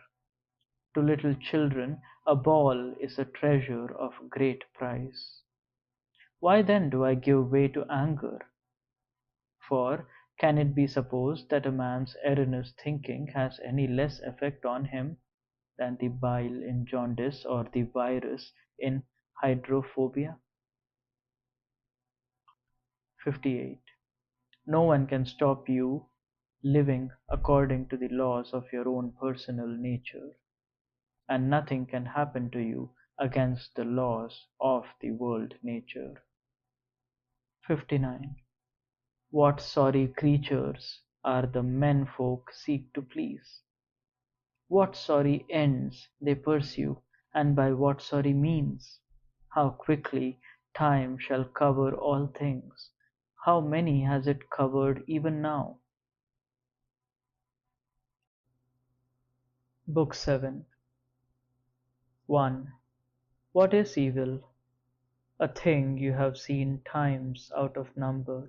To little children a ball is a treasure of great price. Why then do I give way to anger? For can it be supposed that a man's erroneous thinking has any less effect on him than the bile in jaundice or the virus in hydrophobia? 58. No one can stop you living according to the laws of your own personal nature, and nothing can happen to you against the laws of the world nature. 59. What sorry creatures are the men folk seek to please! What sorry ends they pursue, and by what sorry means! How quickly time shall cover all things! How many has it covered even now? Book 7. 1. What is evil? A thing you have seen times out of number.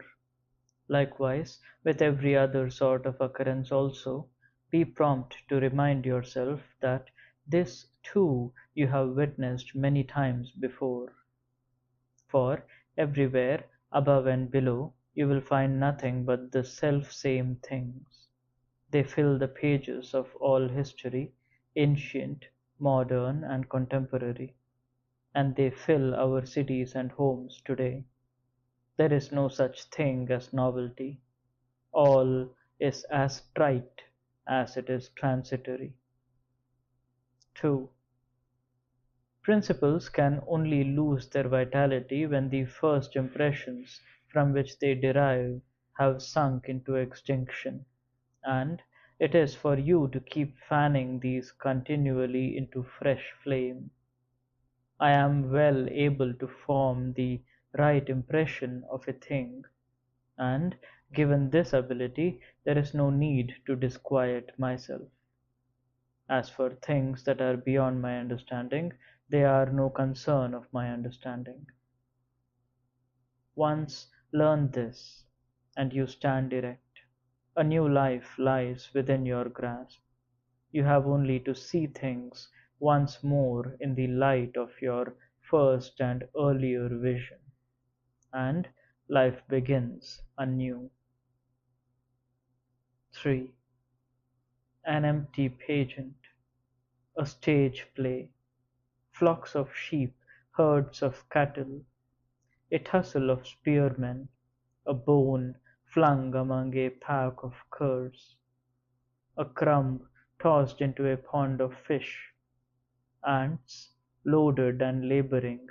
Likewise, with every other sort of occurrence also, be prompt to remind yourself that this too you have witnessed many times before. For everywhere, above and below, you will find nothing but the self-same things. They fill the pages of all history, ancient, modern, and contemporary, and they fill our cities and homes today. There is no such thing as novelty. All is as trite as it is transitory. 2. Principles can only lose their vitality when the first impressions from which they derive have sunk into extinction, and it is for you to keep fanning these continually into fresh flame. I am well able to form the right impression of a thing, and given this ability, there is no need to disquiet myself. As for things that are beyond my understanding, they are no concern of my understanding. Once learn this, and you stand erect. A new life lies within your grasp. You have only to see things once more in the light of your first and earlier vision, and life begins anew. 3. An empty pageant, a stage play, flocks of sheep, herds of cattle, a tussle of spearmen, a bone flung among a pack of curs, a crumb tossed into a pond of fish, ants loaded and laboring,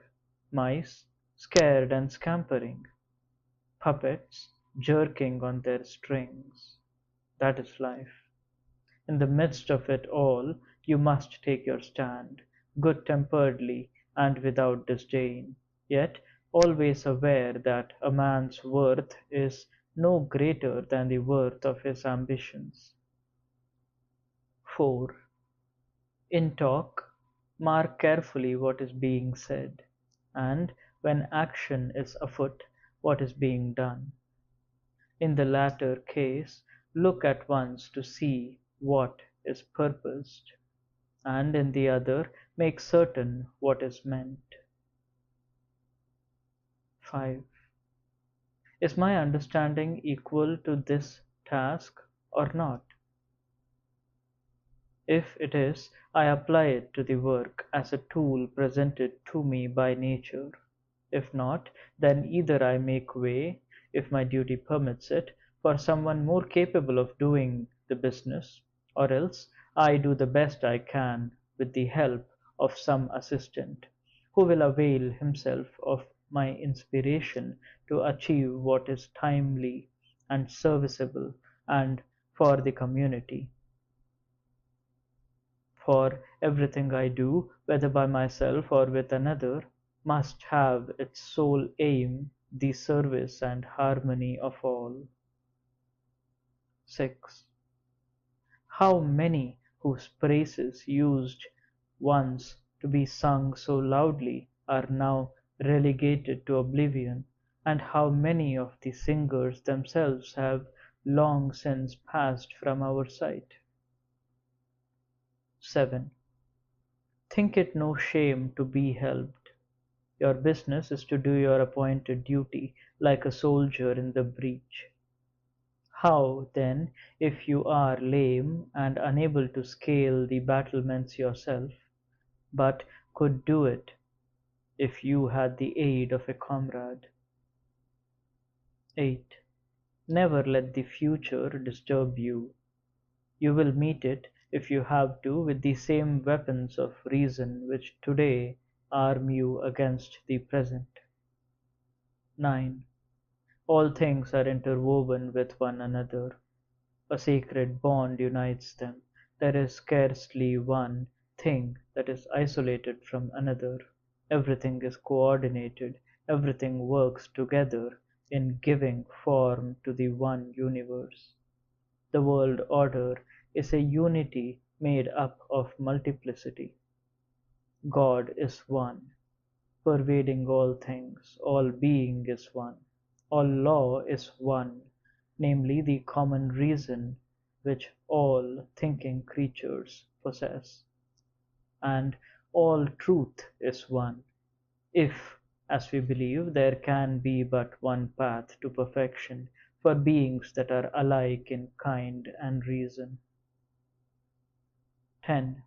mice scared and scampering, puppets jerking on their strings. That is life. In the midst of it all you must take your stand, good-temperedly and without disdain, yet always aware that a man's worth is no greater than the worth of his ambitions. 4. In talk, mark carefully what is being said, and when action is afoot, what is being done. In the latter case, look at once to see what is purposed, and in the other make certain what is meant. 5. Is my understanding equal to this task or not? If it is, I apply it to the work as a tool presented to me by nature. If not, then either I make way, if my duty permits it, for someone more capable of doing the business, or else I do the best I can with the help of some assistant, who will avail himself of my inspiration to achieve what is timely and serviceable and for the community. For everything I do, whether by myself or with another, must have its sole aim the service and harmony of all. 6. How many whose praises used once to be sung so loudly are now relegated to oblivion, and how many of the singers themselves have long since passed from our sight. 7. Think it no shame to be helped. Your business is to do your appointed duty like a soldier in the breach. How, then, if you are lame and unable to scale the battlements yourself, but could do it if you had the aid of a comrade? 8. Never let the future disturb you. You will meet it, if you have to, with the same weapons of reason which today arm you against the present. 9. All things are interwoven with one another. A sacred bond unites them. There is scarcely one thing that is isolated from another. Everything is coordinated, everything works together in giving form to the one universe. The world order is a unity made up of multiplicity. God is one, pervading all things, all being is one, all law is one, namely the common reason which all thinking creatures possess, and all truth is one, if, as we believe, there can be but one path to perfection for beings that are alike in kind and reason. 10.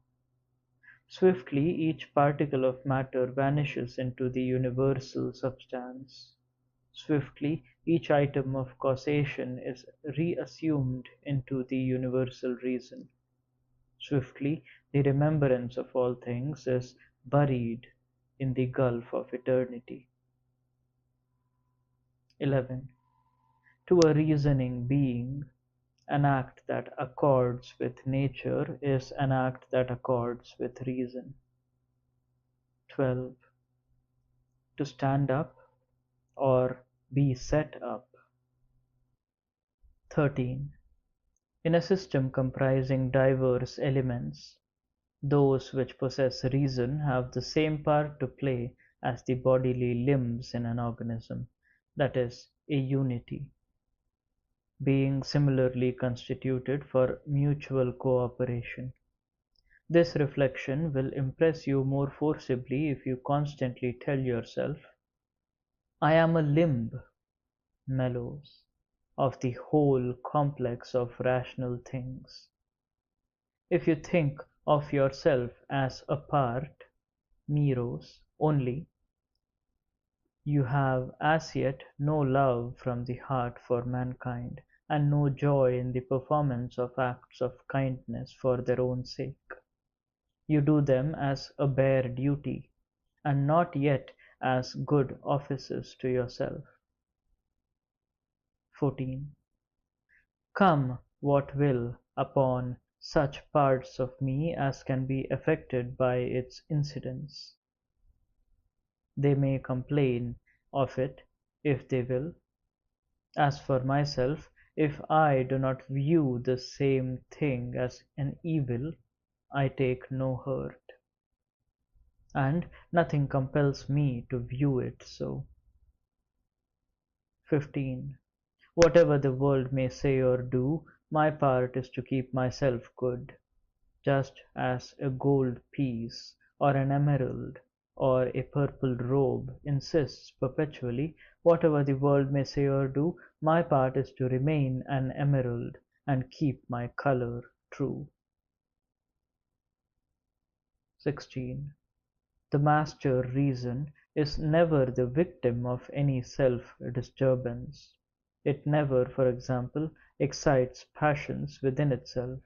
Swiftly each particle of matter vanishes into the universal substance. Swiftly each item of causation is reassumed into the universal reason. Swiftly the remembrance of all things is buried in the gulf of eternity. 11. To a reasoning being, an act that accords with nature is an act that accords with reason. 12. To stand up or be set up. 13. In a system comprising diverse elements, those which possess reason have the same part to play as the bodily limbs in an organism, that is, a unity, being similarly constituted for mutual cooperation. This reflection will impress you more forcibly if you constantly tell yourself, I am a limb, mellows, of the whole complex of rational things. If you think of yourself as a part, meros, only, you have as yet no love from the heart for mankind, and no joy in the performance of acts of kindness for their own sake. You do them as a bare duty, and not yet as good offices to yourself. 14. Come what will upon such parts of me as can be affected by its incidents. They may complain of it if they will. As for myself, if I do not view the same thing as an evil, I take no hurt, and nothing compels me to view it so. 15. Whatever the world may say or do, my part is to keep myself good, just as a gold piece or an emerald or a purple robe insists perpetually, whatever the world may say or do, my part is to remain an emerald and keep my color true. 16. The master reason is never the victim of any self-disturbance. It never, for example, excites passions within itself.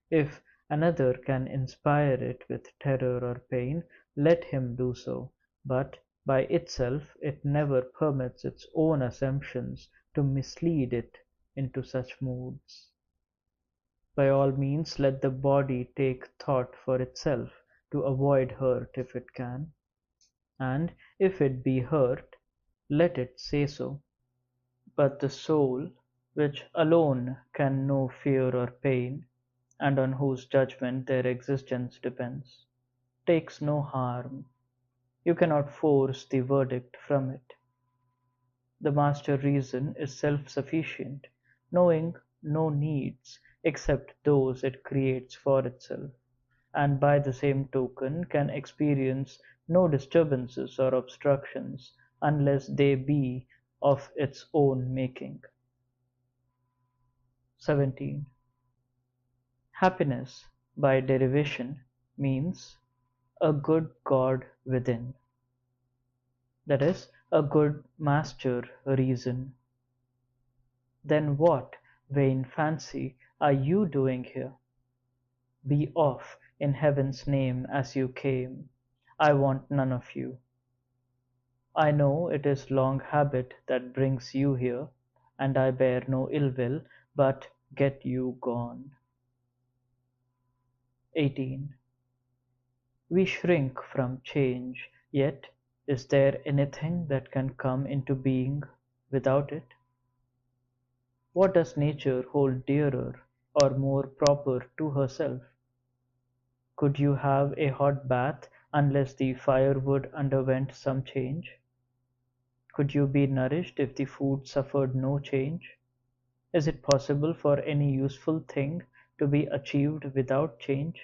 If another can inspire it with terror or pain, let him do so, but by itself it never permits its own assumptions to mislead it into such moods. By all means let the body take thought for itself, to avoid hurt if it can, and if it be hurt, let it say so. But the soul, which alone can know fear or pain, and on whose judgment their existence depends, takes no harm. You cannot force the verdict from it. The master reason is self-sufficient, knowing no needs except those it creates for itself, and by the same token can experience no disturbances or obstructions unless they be of its own making. 17. Happiness, by derivation, means a good God within, that is, a good master reason. Then what, vain fancy, are you doing here? Be off, in heaven's name, as you came. I want none of you. I know it is long habit that brings you here, and I bear no ill will, but get you gone. 18. We shrink from change, yet is there anything that can come into being without it? What does nature hold dearer or more proper to herself? Could you have a hot bath unless the firewood underwent some change? Could you be nourished if the food suffered no change? Is it possible for any useful thing to be achieved without change?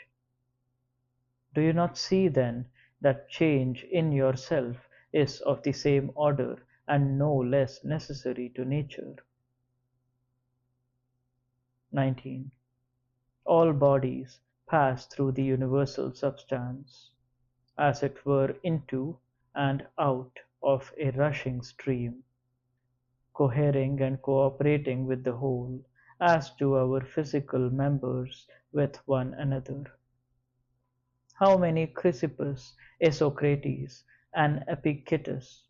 Do you not see then that change in yourself is of the same order and no less necessary to nature? 19. All bodies pass through the universal substance, as it were into and out of a rushing stream, cohering and cooperating with the whole, as do our physical members with one another. How many Chrysippus, a Socrates, an Epictetus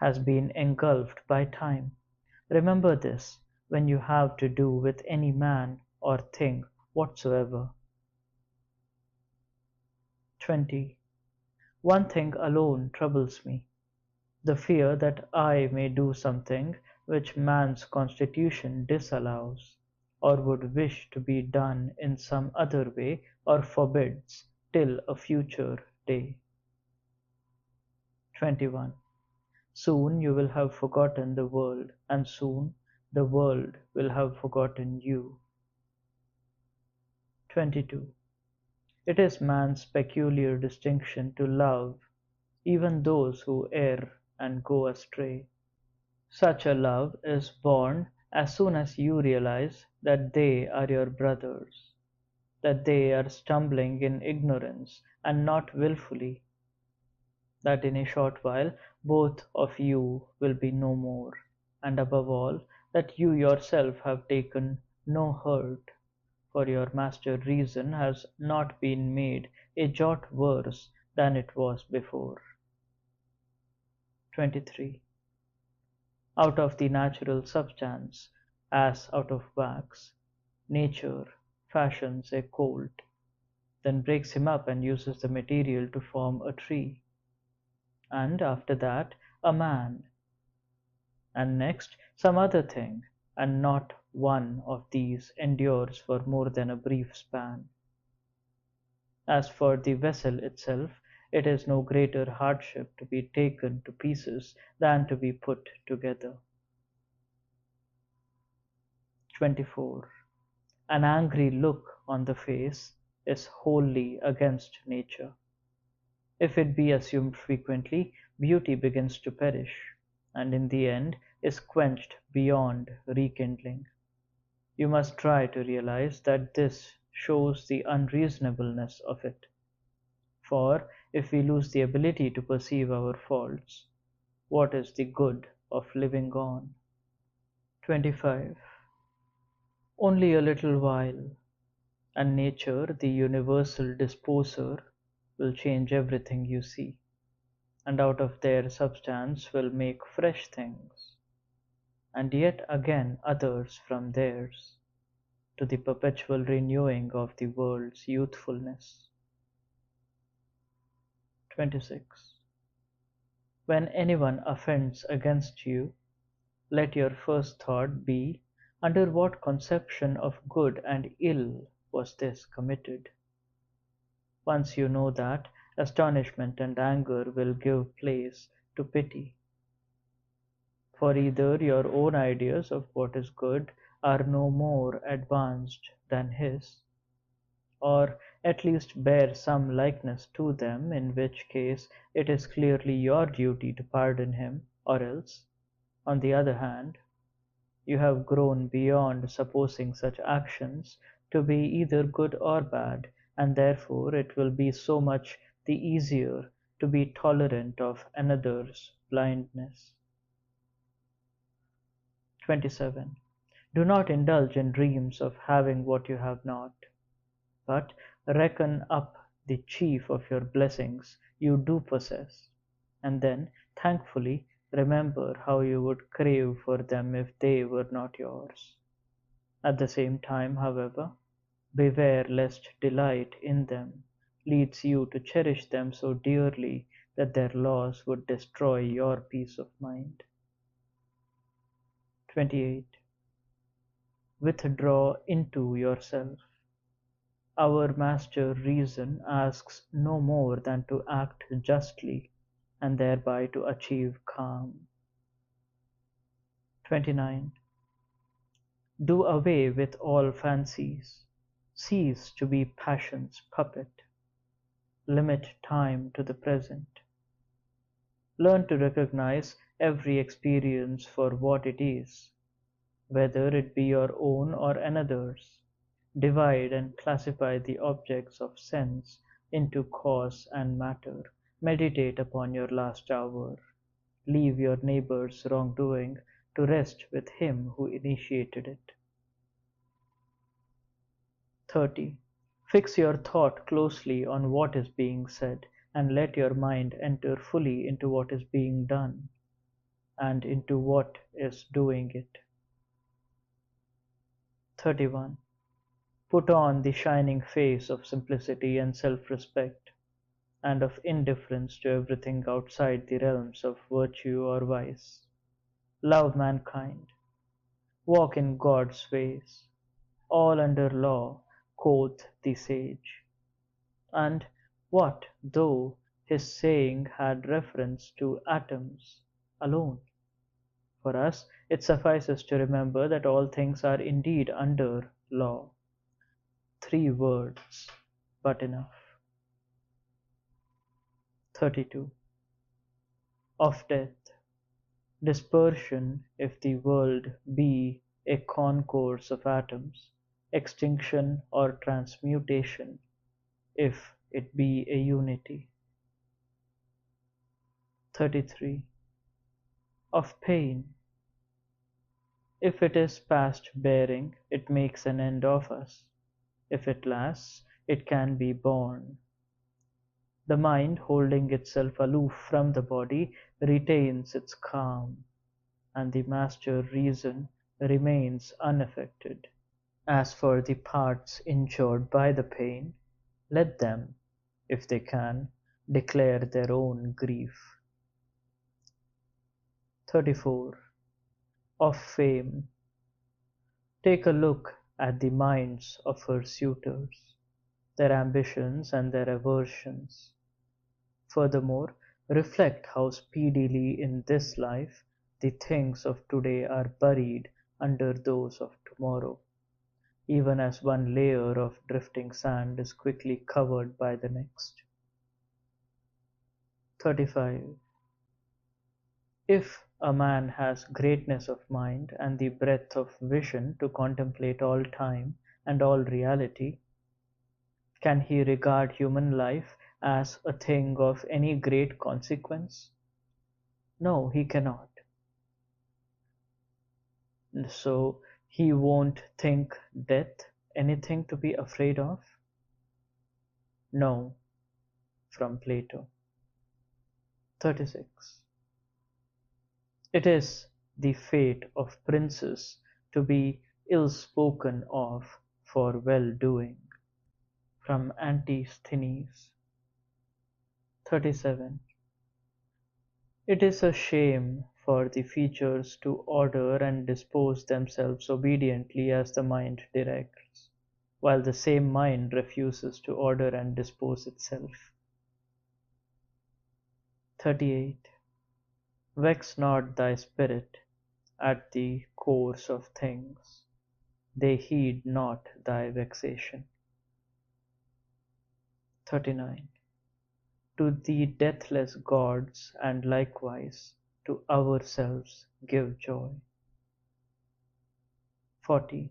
has been engulfed by time? Remember this when you have to do with any man or thing whatsoever. 20. One thing alone troubles me, the fear that I may do something which man's constitution disallows, or would wish to be done in some other way, or forbids till a future day. 21. Soon you will have forgotten the world, and soon the world will have forgotten you. 22. It is man's peculiar distinction to love even those who err and go astray. Such a love is born as soon as you realize that they are your brothers, that they are stumbling in ignorance and not wilfully, that in a short while both of you will be no more, and above all, that you yourself have taken no hurt, for your master reason has not been made a jot worse than it was before. 23. Out of the natural substance, as out of wax, nature fashions a colt, then breaks him up and uses the material to form a tree, and after that a man, and next some other thing, and not one of these endures for more than a brief span. As for the vessel itself, it is no greater hardship to be taken to pieces than to be put together. 24. An angry look on the face is wholly against nature. If it be assumed frequently, beauty begins to perish, and in the end is quenched beyond rekindling. You must try to realize that this shows the unreasonableness of it. For if we lose the ability to perceive our faults, what is the good of living on? 25. Only a little while, and nature, the universal disposer, will change everything you see, and out of their substance will make fresh things, and yet again others from theirs, to the perpetual renewing of the world's youthfulness. 26. When anyone offends against you, let your first thought be, under what conception of good and ill was this committed? Once you know that, astonishment and anger will give place to pity. For either your own ideas of what is good are no more advanced than his, or at least bear some likeness to them, in which case it is clearly your duty to pardon him, or else, on the other hand, you have grown beyond supposing such actions to be either good or bad, and therefore it will be so much the easier to be tolerant of another's blindness. 27. Do not indulge in dreams of having what you have not, but reckon up the chief of your blessings you do possess, and then thankfully remember how you would crave for them if they were not yours. At the same time, however, beware lest delight in them leads you to cherish them so dearly that their loss would destroy your peace of mind. 28. Withdraw into yourself. Our master reason asks no more than to act justly and thereby to achieve calm. 29. Do away with all fancies. Cease to be passion's puppet. Limit time to the present. Learn to recognize every experience for what it is, whether it be your own or another's. Divide and classify the objects of sense into cause and matter. Meditate upon your last hour. Leave your neighbor's wrongdoing to rest with him who initiated it. 30. Fix your thought closely on what is being said, and let your mind enter fully into what is being done, and into what is doing it. 31. Put on the shining face of simplicity and self-respect, and of indifference to everything outside the realms of virtue or vice. Love mankind. Walk in God's ways. All under law, quoth the sage. And what though his saying had reference to atoms alone? For us it suffices to remember that all things are indeed under law. 3 words, but enough. 32. Of death. Dispersion if the world be a concourse of atoms, extinction or transmutation if it be a unity. 33. Of pain. If it is past bearing, it makes an end of us. If it lasts, it can be borne. The mind, holding itself aloof from the body, retains its calm, and the master reason remains unaffected. As for the parts injured by the pain, let them, if they can, declare their own grief. 34. Of fame. Take a look at the minds of her suitors, their ambitions and their aversions. Furthermore, reflect how speedily in this life the things of today are buried under those of tomorrow, even as one layer of drifting sand is quickly covered by the next. 35. If a man has greatness of mind and the breadth of vision to contemplate all time and all reality, can he regard human life as a thing of any great consequence? No, he cannot. So he won't think death anything to be afraid of? No, from Plato. 36. It is the fate of princes to be ill spoken of for well-doing. From Antisthenes. 37. It is a shame for the features to order and dispose themselves obediently as the mind directs, while the same mind refuses to order and dispose itself. 38. Vex not thy spirit at the course of things, they heed not thy vexation. 39. To the deathless gods and likewise to ourselves give joy. 40.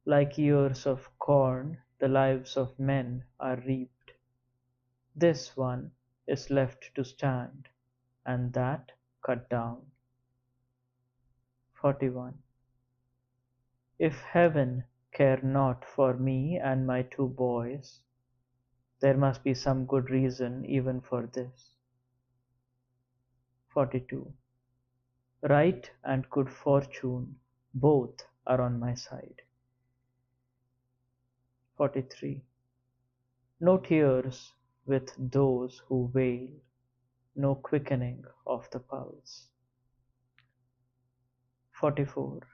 Like ears of corn the lives of men are reaped. This one is left to stand, and that cut down. 41. If heaven care not for me and my two boys, there must be some good reason even for this. 42. Right and good fortune both are on my side. 43. No tears with those who wail, no quickening of the pulse. 44.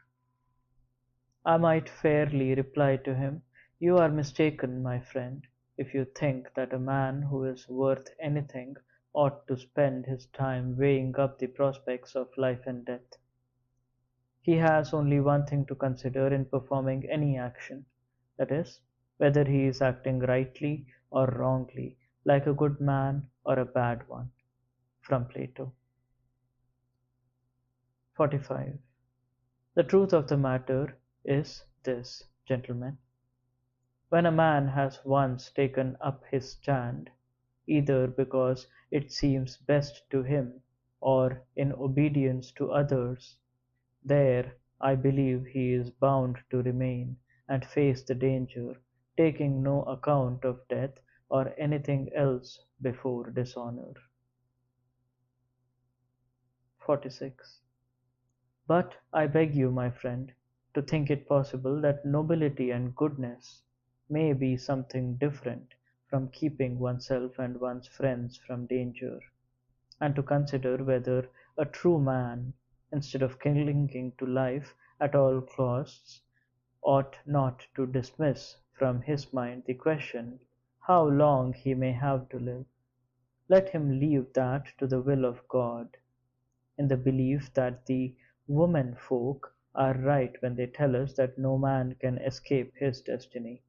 I might fairly reply to him, you are mistaken, my friend, if you think that a man who is worth anything ought to spend his time weighing up the prospects of life and death. He has only one thing to consider in performing any action, that is, whether he is acting rightly or wrongly, like a good man or a bad one. From Plato. 45. The truth of the matter is this, gentlemen. When a man has once taken up his stand, either because it seems best to him or in obedience to others, there I believe he is bound to remain and face the danger, taking no account of death or anything else before dishonor. 46. But I beg you, my friend, to think it possible that nobility and goodness may be something different from keeping oneself and one's friends from danger, and to consider whether a true man, instead of clinging to life at all costs, ought not to dismiss from his mind the question how long he may have to live. Let him leave that to the will of God, in the belief that the women folk are right when they tell us that no man can escape his destiny,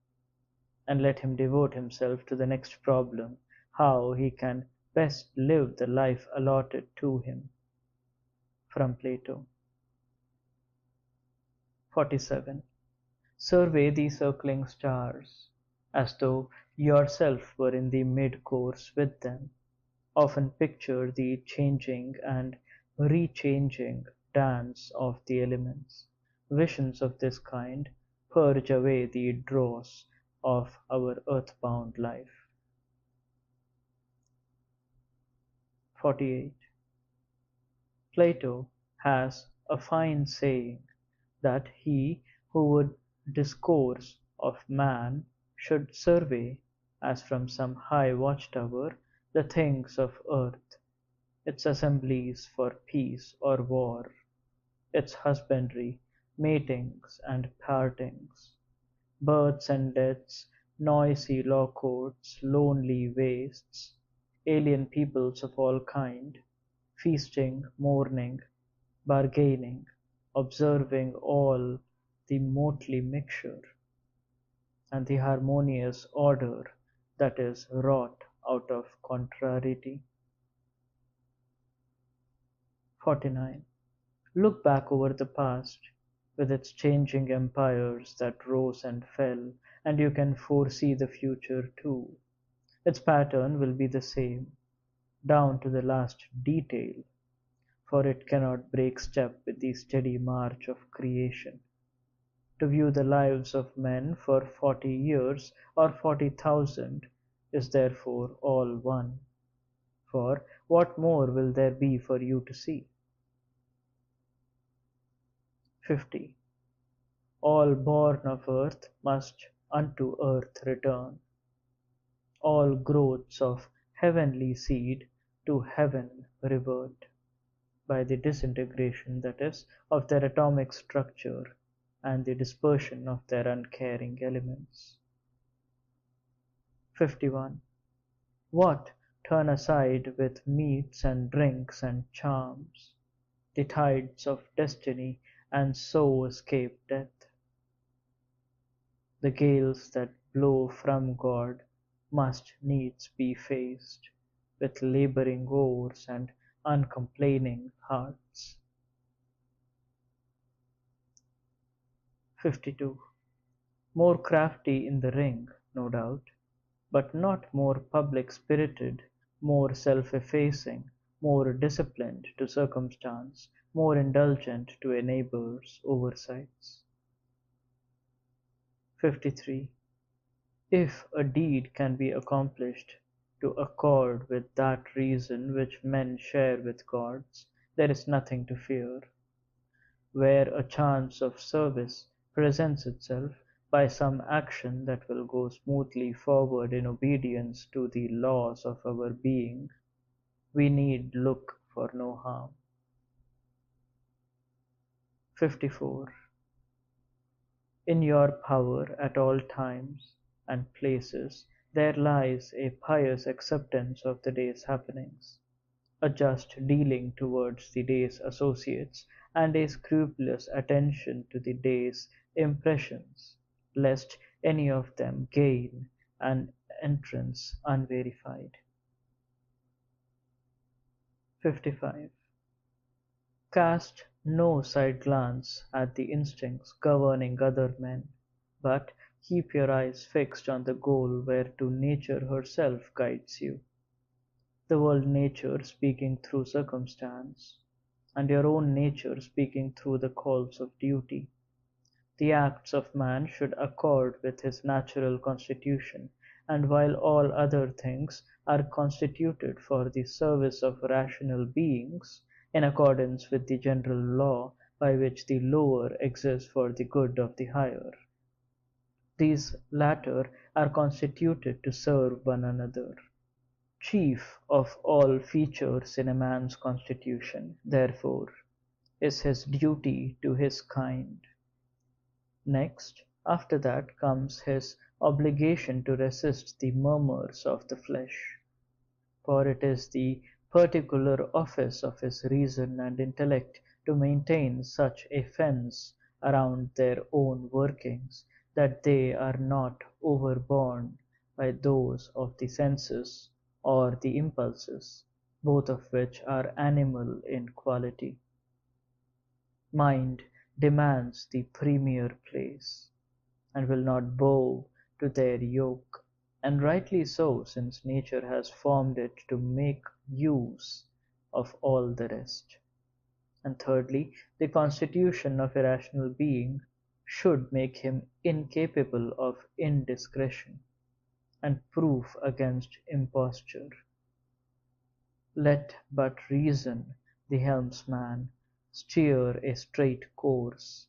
and let him devote himself to the next problem, how he can best live the life allotted to him. From Plato. 47. Survey the circling stars, as though yourself were in the mid-course with them. Often picture the changing and rechanging dance of the elements. Visions of this kind purge away the dross of our earthbound life. 48. Plato has a fine saying that he who would discourse of man should survey, as from some high watchtower, the things of earth, its assemblies for peace or war, its husbandry, matings and partings, births and deaths, noisy law courts, lonely wastes, alien peoples of all kind, feasting, mourning, bargaining, observing all the motley mixture, and the harmonious order that is wrought out of contrariety. 49. Look back over the past, with its changing empires that rose and fell, and you can foresee the future too. Its pattern will be the same, down to the last detail, for it cannot break step with the steady march of creation. To view the lives of men for 40 years or 40,000 is therefore all one, for what more will there be for you to see? 50. All born of earth must unto earth return, all growths of heavenly seed to heaven revert, by the disintegration, that is, of their atomic structure and the dispersion of their uncaring elements. 51. What turn aside with meats and drinks and charms the tides of destiny, and so escape death? The gales that blow from God must needs be faced with laboring oars and uncomplaining hearts. 52. More crafty in the ring, no doubt, but not more public-spirited, more self-effacing, more disciplined to circumstance, more indulgent to a neighbour's oversights. 53. If a deed can be accomplished to accord with that reason which men share with gods, there is nothing to fear. Where a chance of service presents itself by some action that will go smoothly forward in obedience to the laws of our being, we need look for no harm. 54. In your power at all times and places there lies a pious acceptance of the day's happenings, a just dealing towards the day's associates, and a scrupulous attention to the day's impressions, lest any of them gain an entrance unverified. 55. Cast no side glance at the instincts governing other men, but keep your eyes fixed on the goal whereto nature herself guides you. The world nature speaking through circumstance, and your own nature speaking through the calls of duty. The acts of man should accord with his natural constitution, and while all other things are constituted for the service of rational beings, in accordance with the general law by which the lower exist for the good of the higher, these latter are constituted to serve one another. Chief of all features in a man's constitution, therefore, is his duty to his kind. Next, after that comes his obligation to resist the murmurs of the flesh, for it is the particular office of his reason and intellect to maintain such a fence around their own workings that they are not overborne by those of the senses or the impulses, both of which are animal in quality. Mind demands the premier place, and will not bow to their yoke, and rightly so, since nature has formed it to make use of all the rest. And thirdly, the constitution of a rational being should make him incapable of indiscretion, and proof against imposture. Let but reason, the helmsman, steer a straight course,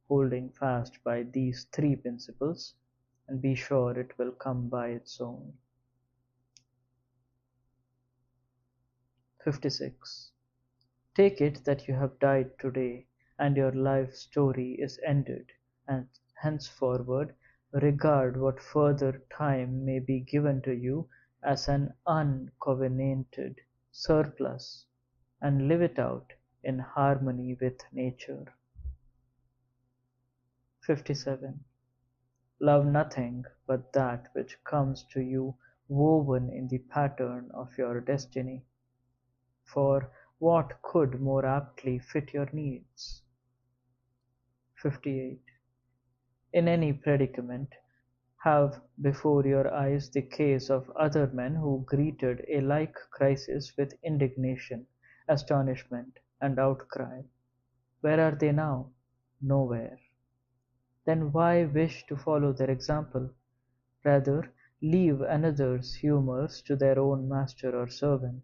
holding fast by these three principles, and be sure it will come by its own. 56. Take it that you have died today, and your life story is ended, and henceforward regard what further time may be given to you as an uncovenanted surplus, and live it out in harmony with nature. 57. Love nothing but that which comes to you woven in the pattern of your destiny, for What could more aptly fit your needs? 58. In any predicament, have before your eyes the case of other men who greeted a like crisis with indignation, astonishment, and outcry. Where are they now? Nowhere. Then why wish to follow their example? Rather, leave another's humours to their own master or servant,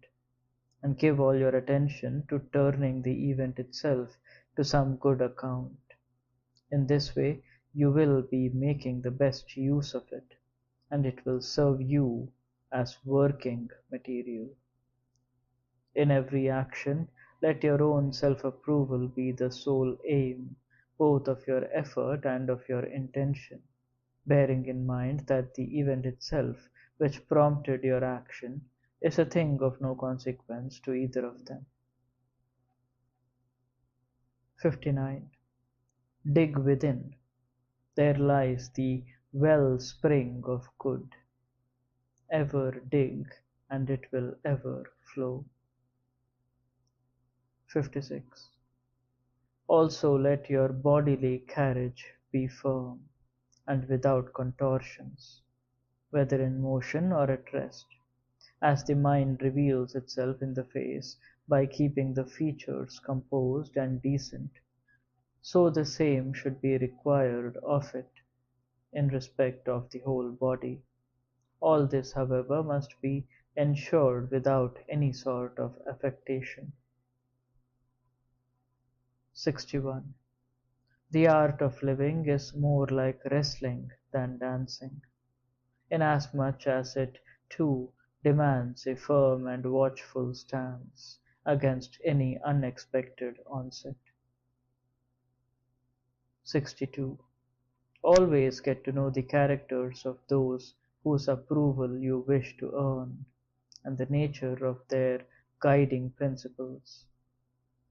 and give all your attention to turning the event itself to some good account. In this way you will be making the best use of it, and it will serve you as working material. In every action let your own self-approval be the sole aim, both of your effort and of your intention, bearing in mind that the event itself which prompted your action is a thing of no consequence to either of them. 59. Dig within. There lies the well-spring of good. Ever dig, and it will ever flow. 56. Also let your bodily carriage be firm, and without contortions, whether in motion or at rest, as the mind reveals itself in the face by keeping the features composed and decent, so the same should be required of it in respect of the whole body. All this, however, must be ensured without any sort of affectation. 61. The art of living is more like wrestling than dancing, inasmuch as it, too, demands a firm and watchful stance against any unexpected onset. 62. Always get to know the characters of those whose approval you wish to earn, and the nature of their guiding principles.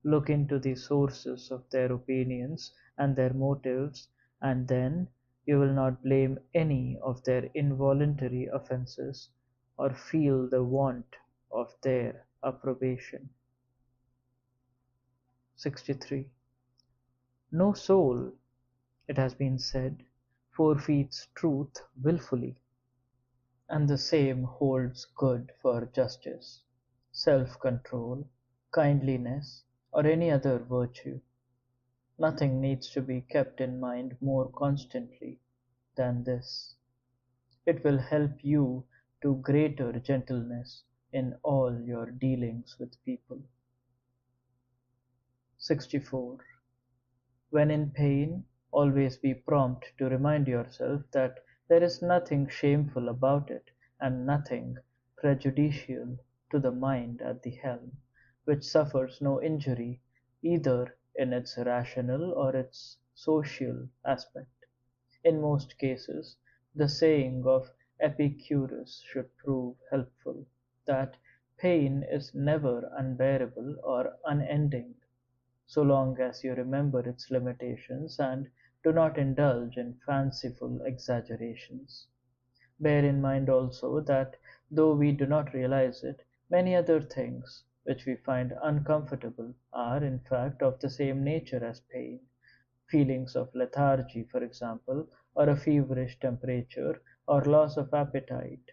Look into the sources of their opinions and their motives, and then you will not blame any of their involuntary offences, or feel the want of their approbation. 63. No soul, it has been said, forfeits truth wilfully, and the same holds good for justice, self-control, kindliness, or any other virtue. Nothing needs to be kept in mind more constantly than this. It will help you to greater gentleness in all your dealings with people. 64. When in pain, always be prompt to remind yourself that there is nothing shameful about it, and nothing prejudicial to the mind at the helm, which suffers no injury either in its rational or its social aspect. In most cases, the saying of Epicurus should prove helpful, that pain is never unbearable or unending, so long as you remember its limitations and do not indulge in fanciful exaggerations. Bear in mind also that though we do not realize it, many other things which we find uncomfortable are in fact of the same nature as pain. Feelings of lethargy, for example, or a feverish temperature, or loss of appetite.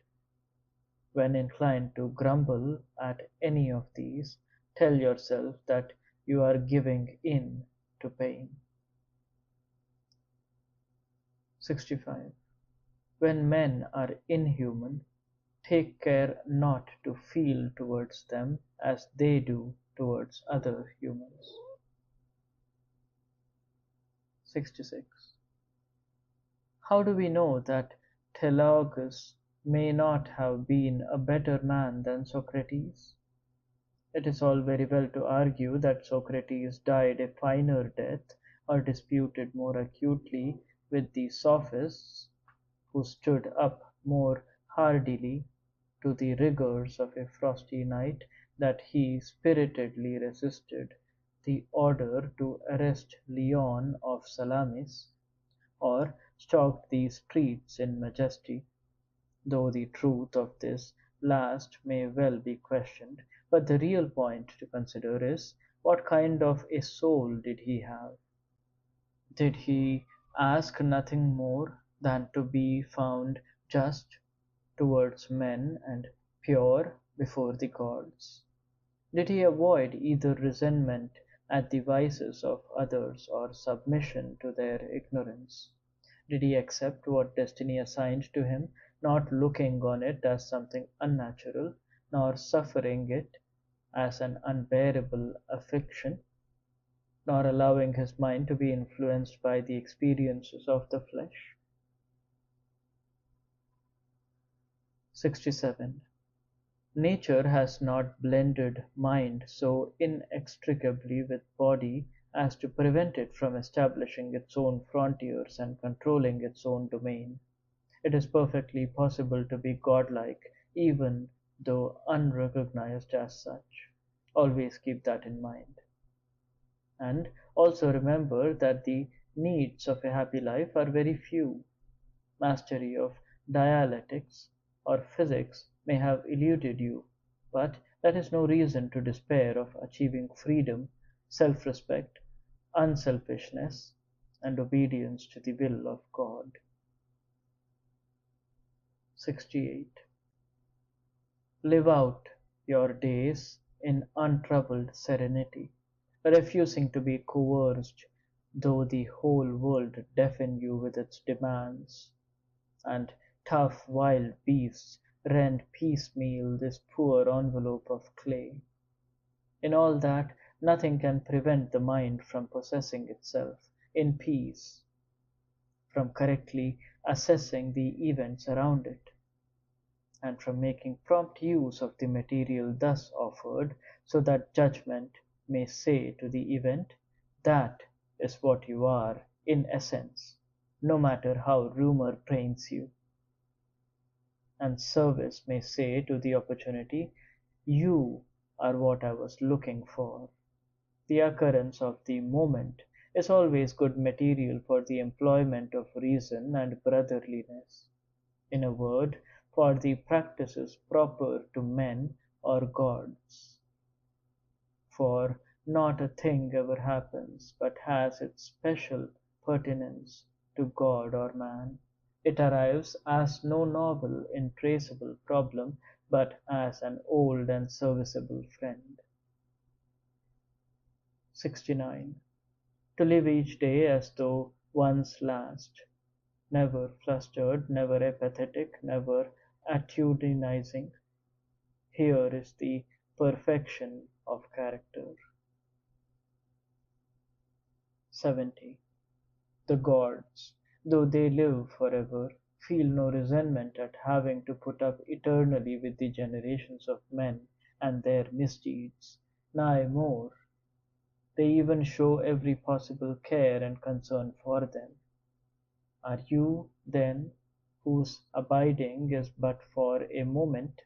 When inclined to grumble at any of these, tell yourself that you are giving in to pain. 65. When men are inhuman, take care not to feel towards them as they do towards other humans. 66. How do we know that Teleagus may not have been a better man than Socrates? It is all very well to argue that Socrates died a finer death, or disputed more acutely with the Sophists, who stood up more hardily to the rigours of a frosty night, that he spiritedly resisted the order to arrest Leon of Salamis, or stalked the streets in majesty, though the truth of this last may well be questioned, But the real point to consider is, what kind of a soul did he have? Did he ask nothing more than to be found just towards men and pure before the gods? Did he avoid either resentment at the vices of others or submission to their ignorance? Did he accept what destiny assigned to him, not looking on it as something unnatural, nor suffering it as an unbearable affliction, nor allowing his mind to be influenced by the experiences of the flesh? 67. Nature has not blended mind so inextricably with body as to prevent it from establishing its own frontiers and controlling its own domain. It is perfectly possible to be godlike, even though unrecognized as such. Always keep that in mind. And also remember that the needs of a happy life are very few. Mastery of dialectics or physics may have eluded you, but that is no reason to despair of achieving freedom, self-respect, unselfishness, and obedience to the will of God. 68. Live out your days in untroubled serenity, refusing to be coerced though the whole world deafen you with its demands, and tough wild beasts rend piecemeal this poor envelope of clay. In all that, nothing can prevent the mind from possessing itself in peace, from correctly assessing the events around it, and from making prompt use of the material thus offered, so that judgment may say to the event, "That is what you are in essence, no matter how rumor paints you," and service may say to the opportunity, "You are what I was looking for." The occurrence of the moment is always good material for the employment of reason and brotherliness. In a word, for the practices proper to men or gods. For not a thing ever happens but has its special pertinence to God or man. It arrives as no novel, intraceable problem, but as an old and serviceable friend. 69. To live each day as though one's last, never flustered, never apathetic, never attitudinizing. Here is the perfection of character. 70. The gods, though they live forever, feel no resentment at having to put up eternally with the generations of men and their misdeeds. Nay, more, they even show every possible care and concern for them. Are you, then, whose abiding is but for a moment,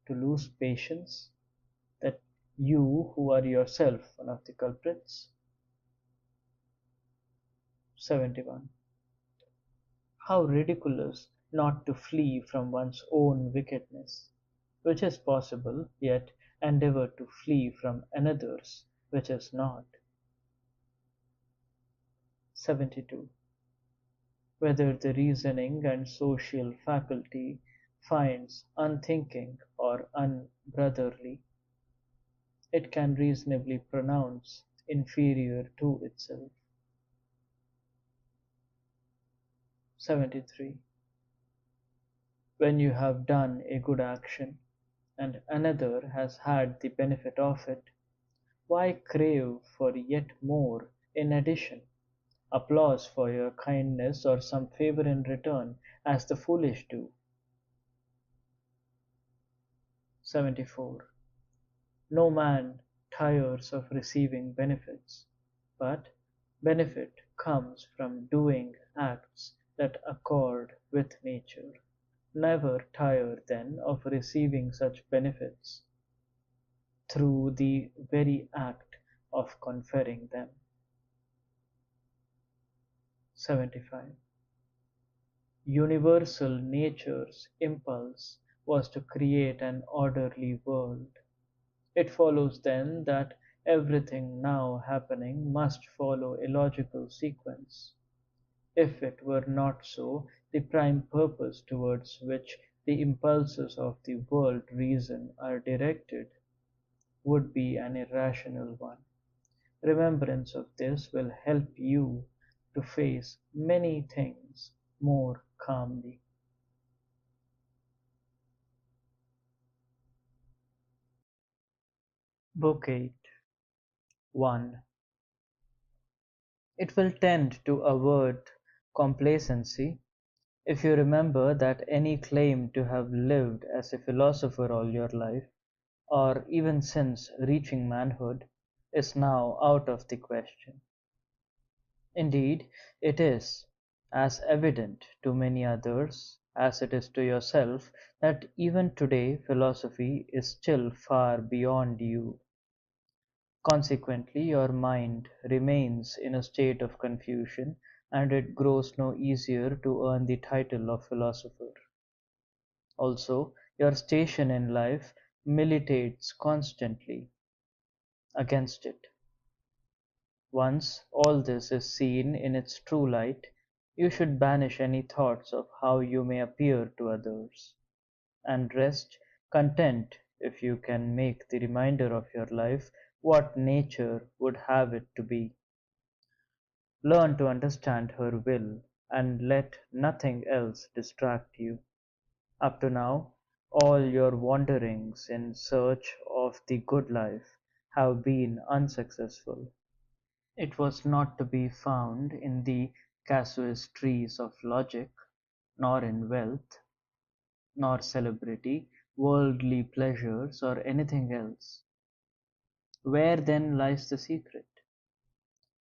to lose patience, that you who are yourself one of the culprits? 71. How ridiculous not to flee from one's own wickedness, which is possible, yet endeavor to flee from another's, which is not. 72. Whether the reasoning and social faculty finds unthinking or unbrotherly, it can reasonably pronounce inferior to itself. 73. When you have done a good action, and another has had the benefit of it, why crave for yet more in addition, applause for your kindness or some favor in return, as the foolish do? 74. No man tires of receiving benefits, but benefit comes from doing acts that accord with nature. Never tire, then, of receiving such benefits through the very act of conferring them. 75. Universal nature's impulse was to create an orderly world. It follows then that everything now happening must follow a logical sequence. If it were not so, the prime purpose towards which the impulses of the world reason are directed would be an irrational one. Remembrance of this will help you to face many things more calmly. Book 8 1. It will tend to avert complacency if you remember that any claim to have lived as a philosopher all your life, or even since reaching manhood, is now out of the question. Indeed, it is as evident to many others as it is to yourself that even today philosophy is still far beyond you. Consequently, your mind remains in a state of confusion, and it grows no easier to earn the title of philosopher. Also, your station in life militates constantly against it. Once all this is seen in its true light, you should banish any thoughts of how you may appear to others, and rest content if you can make the remainder of your life what nature would have it to be. Learn to understand her will, and let nothing else distract you. Up to now, all your wanderings in search of the good life have been unsuccessful. It was not to be found in the casuistries of logic, nor in wealth, nor celebrity, worldly pleasures, or anything else. Where then lies the secret?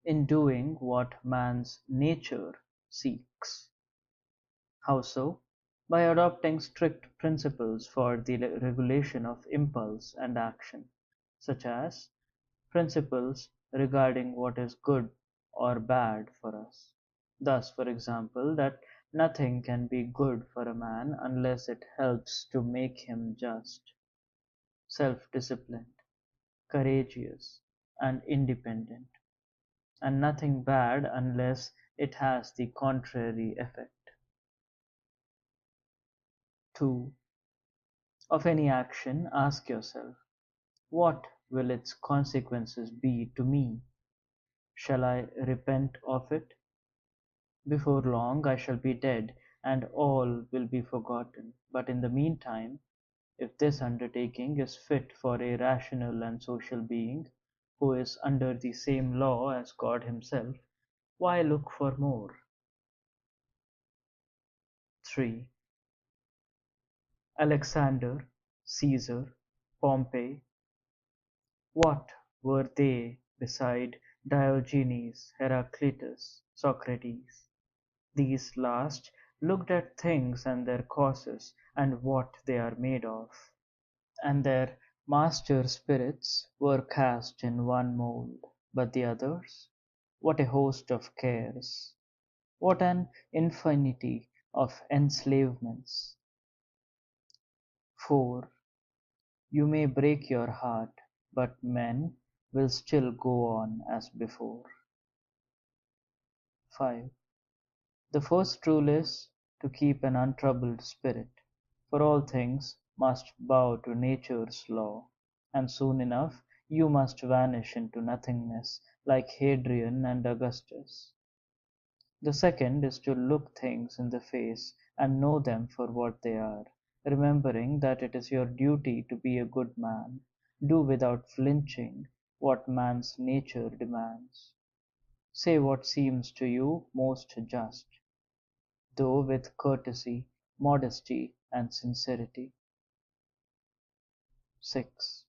In doing what man's nature seeks. How so? By adopting strict principles for the regulation of impulse and action, such as principles regarding what is good or bad for us. Thus, for example, that nothing can be good for a man unless it helps to make him just, self-disciplined, courageous, and independent, and nothing bad unless it has the contrary effect. 2. Of any action, ask yourself, what will its consequences be to me? Shall I repent of it? Before long I shall be dead, and all will be forgotten. But in the meantime, if this undertaking is fit for a rational and social being, who is under the same law as God himself, why look for more? 3. Alexander, Caesar, Pompey, what were they beside Diogenes, Heraclitus, Socrates? These last looked at things and their causes, and what they are made of, and their master spirits were cast in one mould. But the others? What a host of cares! What an infinity of enslavements! 4. You may break your heart, but men will still go on as before. 5. The first rule is to keep an untroubled spirit, for all things must bow to nature's law, and soon enough you must vanish into nothingness like Hadrian and Augustus. The second is to look things in the face and know them for what they are, remembering that it is your duty to be a good man, do without flinching what man's nature demands. Say what seems to you most just, though with courtesy, modesty, and sincerity. 6.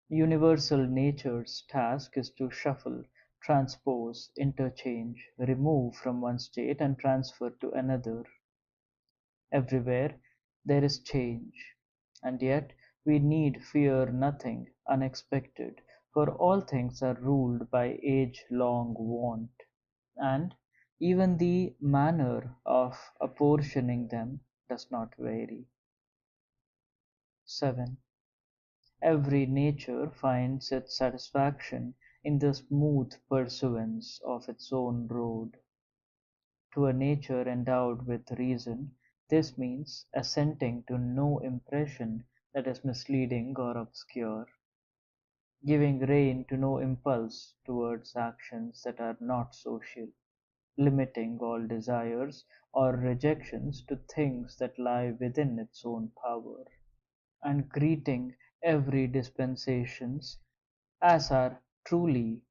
Universal nature's task is to shuffle, transpose, interchange, remove from one state and transfer to another. Everywhere there is change, and yet we need fear nothing unexpected, for all things are ruled by age-long want, and even the manner of apportioning them does not vary. 7. Every nature finds its satisfaction in the smooth pursuance of its own road. To a nature endowed with reason, this means assenting to no impression that is misleading or obscure, giving rein to no impulse towards actions that are not social, limiting all desires or rejections to things that lie within its own power, and greeting every dispensations as are truly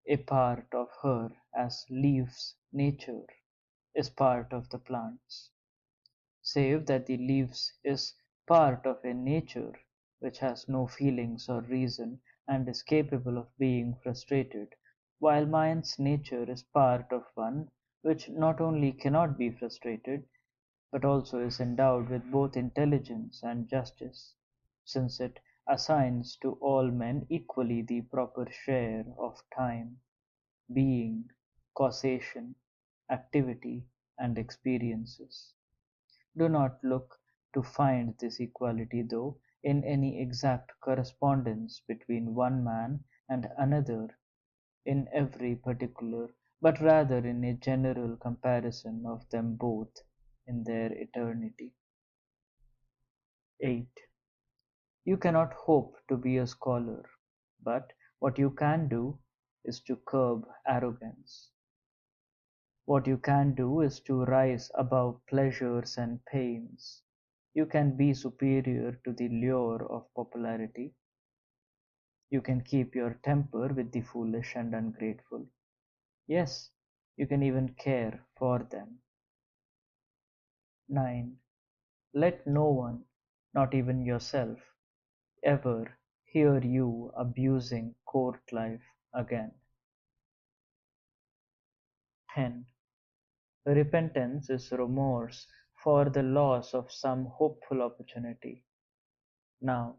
a part of her as leaves nature is part of the plants, save that the leaves is part of a nature which has no feelings or reason and is capable of being frustrated, while man's nature is part of one which not only cannot be frustrated, but also is endowed with both intelligence and justice, since it assigns to all men equally the proper share of time, being, causation, activity, and experiences. Do not look to find this equality, though, in any exact correspondence between one man and another in every particular, but rather in a general comparison of them both in their eternity. 8. You cannot hope to be a scholar, but what you can do is to curb arrogance. What you can do is to rise above pleasures and pains. You can be superior to the lure of popularity. You can keep your temper with the foolish and ungrateful. Yes, you can even care for them. 9. Let no one, not even yourself, ever hear you abusing court life again. 10. Repentance is remorse for the loss of some hopeful opportunity. Now,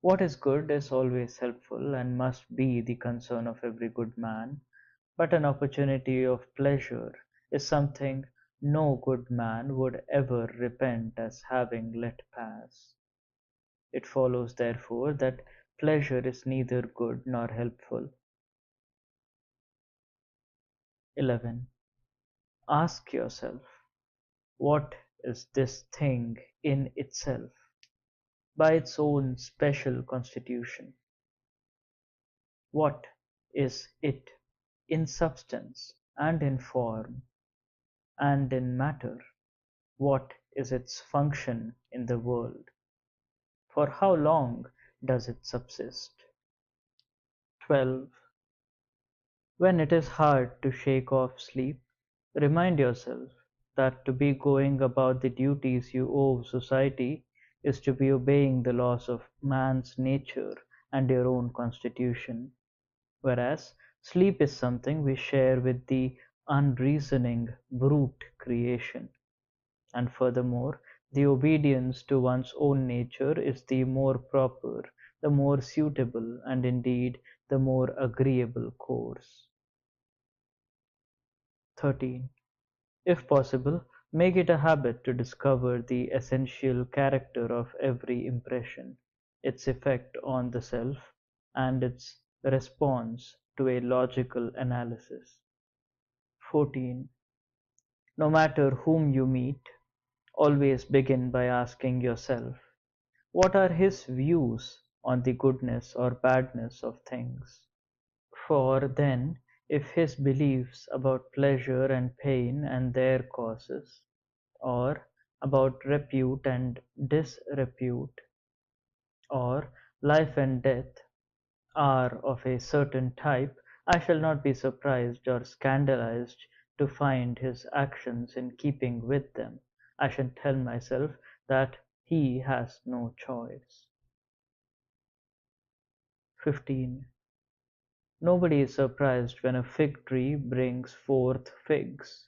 what is good is always helpful and must be the concern of every good man, but an opportunity of pleasure is something no good man would ever repent as having let pass. It follows therefore that pleasure is neither good nor helpful. 11. Ask yourself, what is this thing in itself, by its own special constitution? What is it in substance and in form and in matter? What is its function in the world? For how long does it subsist? 12. When it is hard to shake off sleep, remind yourself that to be going about the duties you owe society is to be obeying the laws of man's nature and your own constitution, whereas sleep is something we share with the unreasoning brute creation. And furthermore, the obedience to one's own nature is the more proper, the more suitable, and indeed the more agreeable course. 13. If possible, make it a habit to discover the essential character of every impression, its effect on the self, and its response to a logical analysis. 14. No matter whom you meet, always begin by asking yourself, what are his views on the goodness or badness of things? For then, if his beliefs about pleasure and pain and their causes, or about repute and disrepute, or life and death, are of a certain type, I shall not be surprised or scandalized to find his actions in keeping with them. I shall tell myself that he has no choice. 15. Nobody is surprised when a fig tree brings forth figs.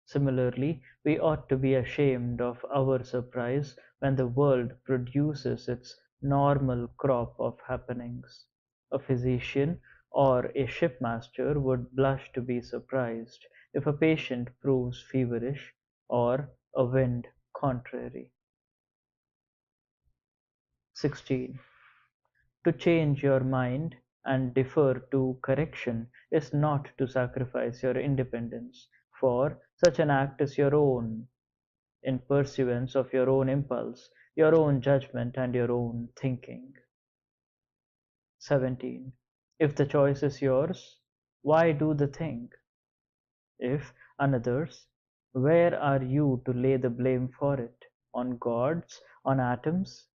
Similarly, we ought to be ashamed of our surprise when the world produces its normal crop of happenings. A physician or a shipmaster would blush to be surprised if a patient proves feverish or a wind contrary. 16. To change your mind and defer to correction is not to sacrifice your independence, for such an act is your own, in pursuance of your own impulse, your own judgment, and your own thinking. 17. If the choice is yours, why do the thing? If another's, where are you to lay the blame for it? On gods? On atoms?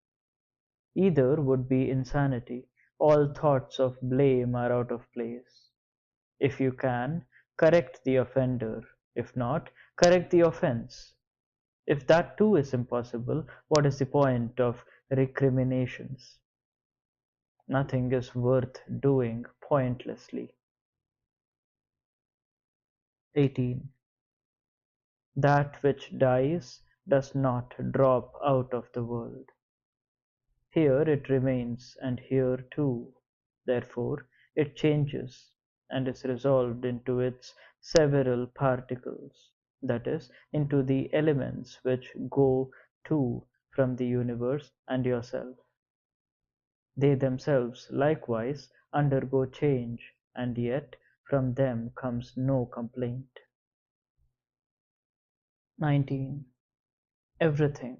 Either would be insanity. All thoughts of blame are out of place. If you can, correct the offender. If not, correct the offense. If that too is impossible, what is the point of recriminations? Nothing is worth doing pointlessly. 18. That which dies does not drop out of the world. Here it remains, and here too. Therefore it changes, and is resolved into its several particles, that is, into the elements which go to from the universe and yourself. They themselves likewise undergo change, and yet from them comes no complaint. 19. Everything,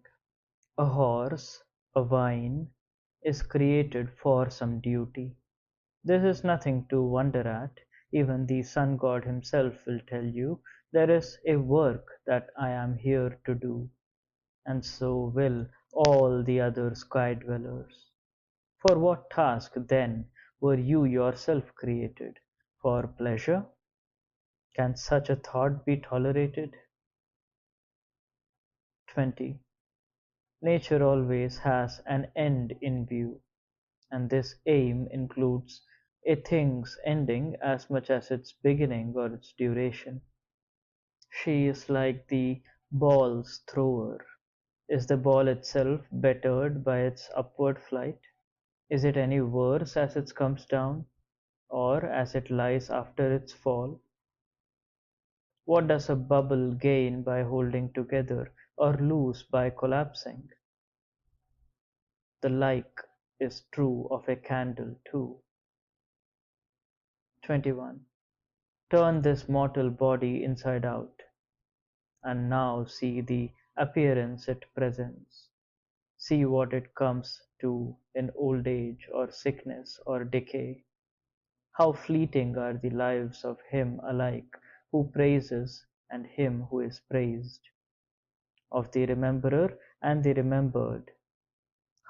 a horse, a vine, is created for some duty. This is nothing to wonder at. Even the sun god himself will tell you, there is a work that I am here to do, and so will all the other sky dwellers. For what task, then, were you yourself created? For pleasure? Can such a thought be tolerated? 20. Nature always has an end in view, and this aim includes a thing's ending as much as its beginning or its duration. She is like the ball's thrower. Is the ball itself bettered by its upward flight? Is it any worse as it comes down, or as it lies after its fall? What does a bubble gain by holding together, or lose by collapsing? The like is true of a candle too. 21. Turn this mortal body inside out, and now see the appearance it presents. See what it comes to in old age or sickness or decay. How fleeting are the lives of him alike who praises and him who is praised, of the rememberer and the remembered.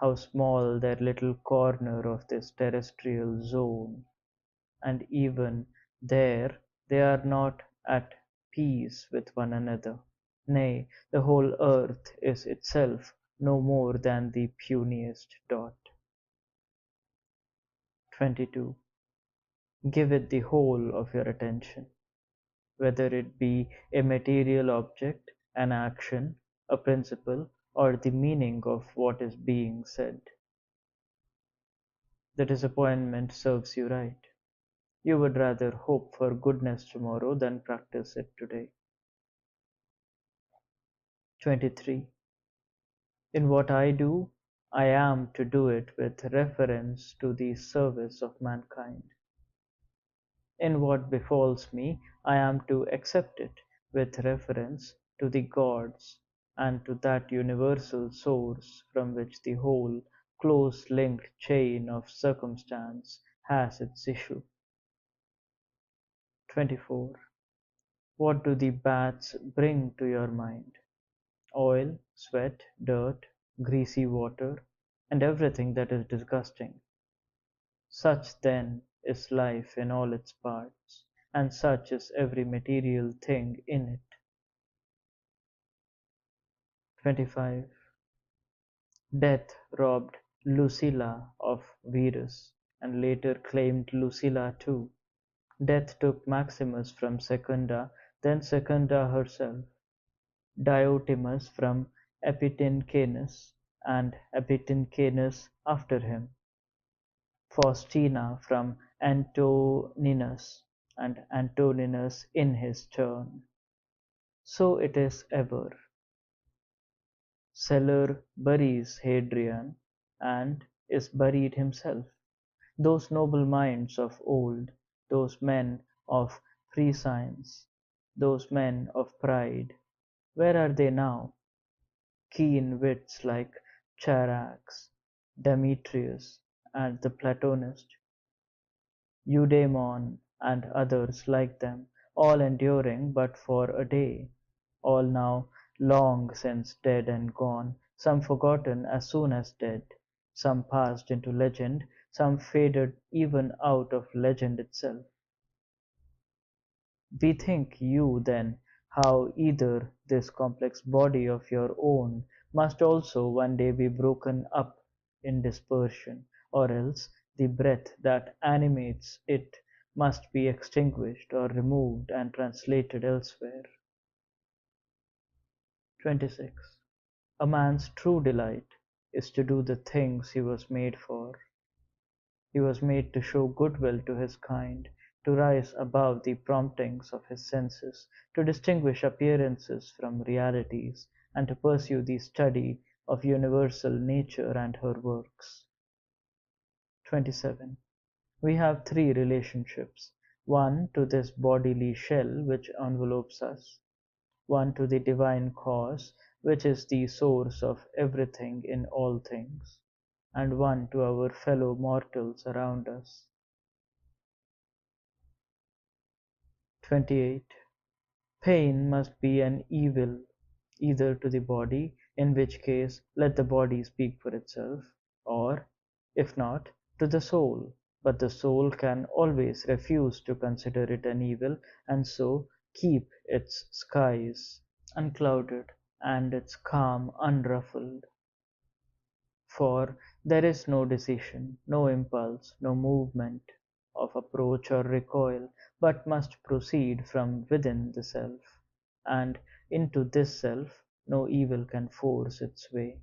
How small their little corner of this terrestrial zone, and even there they are not at peace with one another. Nay, the whole earth is itself no more than the puniest dot. 22. Give it the whole of your attention, whether it be a material object, an action, a principle, or the meaning of what is being said. The disappointment serves you right. You would rather hope for goodness tomorrow than practice it today. 23. In what I do, I am to do it with reference to the service of mankind. In what befalls me, I am to accept it with reference to the gods and to that universal source from which the whole close-linked chain of circumstance has its issue. 24. What do the baths bring to your mind? Oil, sweat, dirt, greasy water, and everything that is disgusting. Such then is life in all its parts, and such is every material thing in it. 25. Death robbed Lucilla of Verus, and later claimed Lucilla too. Death took Maximus from Secunda, then Secunda herself, Diotimus from Epitincanus, and Epitincanus after him, Faustina from Antoninus, and Antoninus in his turn. So it is ever. Celer buries Hadrian, and is buried himself. Those noble minds of old, those men of prescience, those men of pride, where are they now? Keen wits like Charax, Demetrius, and the Platonist, Eudaimon, and others like them, all enduring but for a day, all now long since dead and gone, some forgotten as soon as dead, some passed into legend, some faded even out of legend itself. Bethink you, then, how either this complex body of your own must also one day be broken up in dispersion, or else the breath that animates it must be extinguished or removed and translated elsewhere. 26. A man's true delight is to do the things he was made for. He was made to show goodwill to his kind, to rise above the promptings of his senses, to distinguish appearances from realities, and to pursue the study of universal nature and her works. 27. We have three relationships: one to this bodily shell which envelopes us, one to the divine cause, which is the source of everything in all things, and one to our fellow mortals around us. 28. Pain must be an evil, either to the body, in which case let the body speak for itself, or, if not, to the soul, but the soul can always refuse to consider it an evil, and so keep its skies unclouded and its calm unruffled. For there is no decision, no impulse, no movement of approach or recoil, but must proceed from within the self, and into this self no evil can force its way.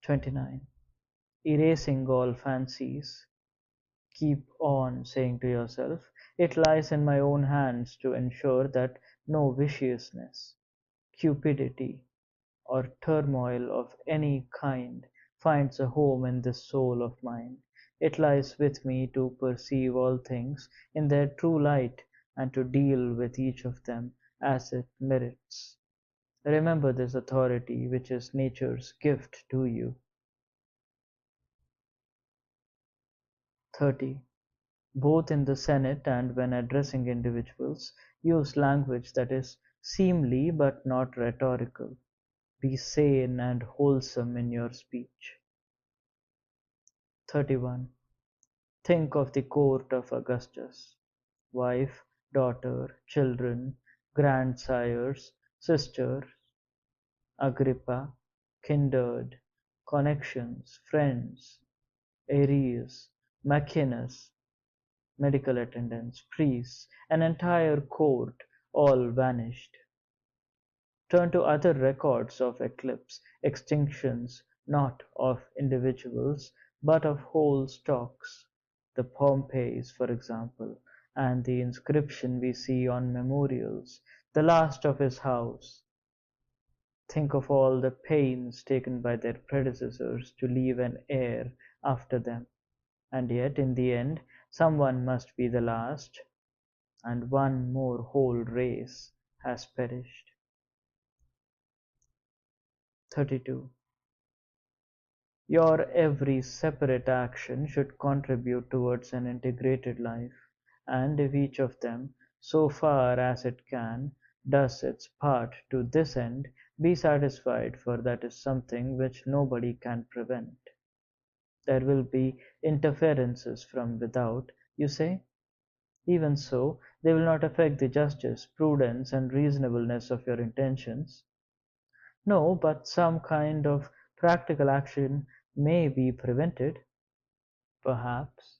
29. Erasing all fancies, keep on saying to yourself, it lies in my own hands to ensure that no viciousness, cupidity, or turmoil of any kind finds a home in this soul of mine. It lies with me to perceive all things in their true light and to deal with each of them as it merits. Remember this authority which is nature's gift to you. 30. Both in the Senate and when addressing individuals, use language that is seemly but not rhetorical. Be sane and wholesome in your speech. 31. Think of the court of Augustus: wife, daughter, children, grandsires, sisters, Agrippa, kindred, connections, friends, Aries, Maecenas, medical attendants, priests, an entire court, all vanished. Turn to other records of eclipse, extinctions not of individuals, but of whole stocks, the Pompeiis, for example, and the inscription we see on memorials, the last of his house. Think of all the pains taken by their predecessors to leave an heir after them, and yet in the end someone must be the last, and one more whole race has perished. 32. Your every separate action should contribute towards an integrated life, and if each of them, so far as it can, does its part to this end, be satisfied, for that is something which nobody can prevent. There will be interferences from without, you say? Even so, they will not affect the justice, prudence, and reasonableness of your intentions. No, but some kind of practical action may be prevented, perhaps.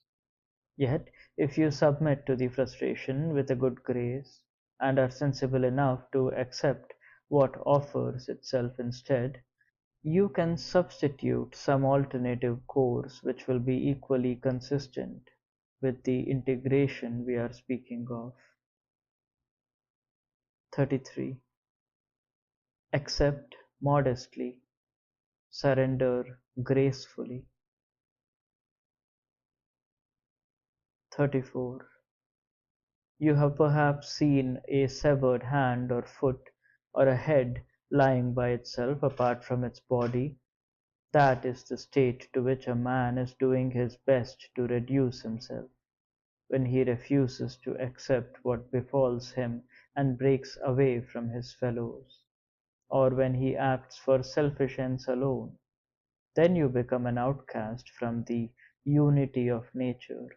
Yet, if you submit to the frustration with a good grace, and are sensible enough to accept what offers itself instead, you can substitute some alternative course which will be equally consistent with the integration we are speaking of. 33. Accept modestly, surrender gracefully. 34. You have perhaps seen a severed hand or foot, or a head lying by itself apart from its body. That is the state to which a man is doing his best to reduce himself, when he refuses to accept what befalls him and breaks away from his fellows, or when he acts for selfish ends alone. Then you become an outcast from the unity of nature.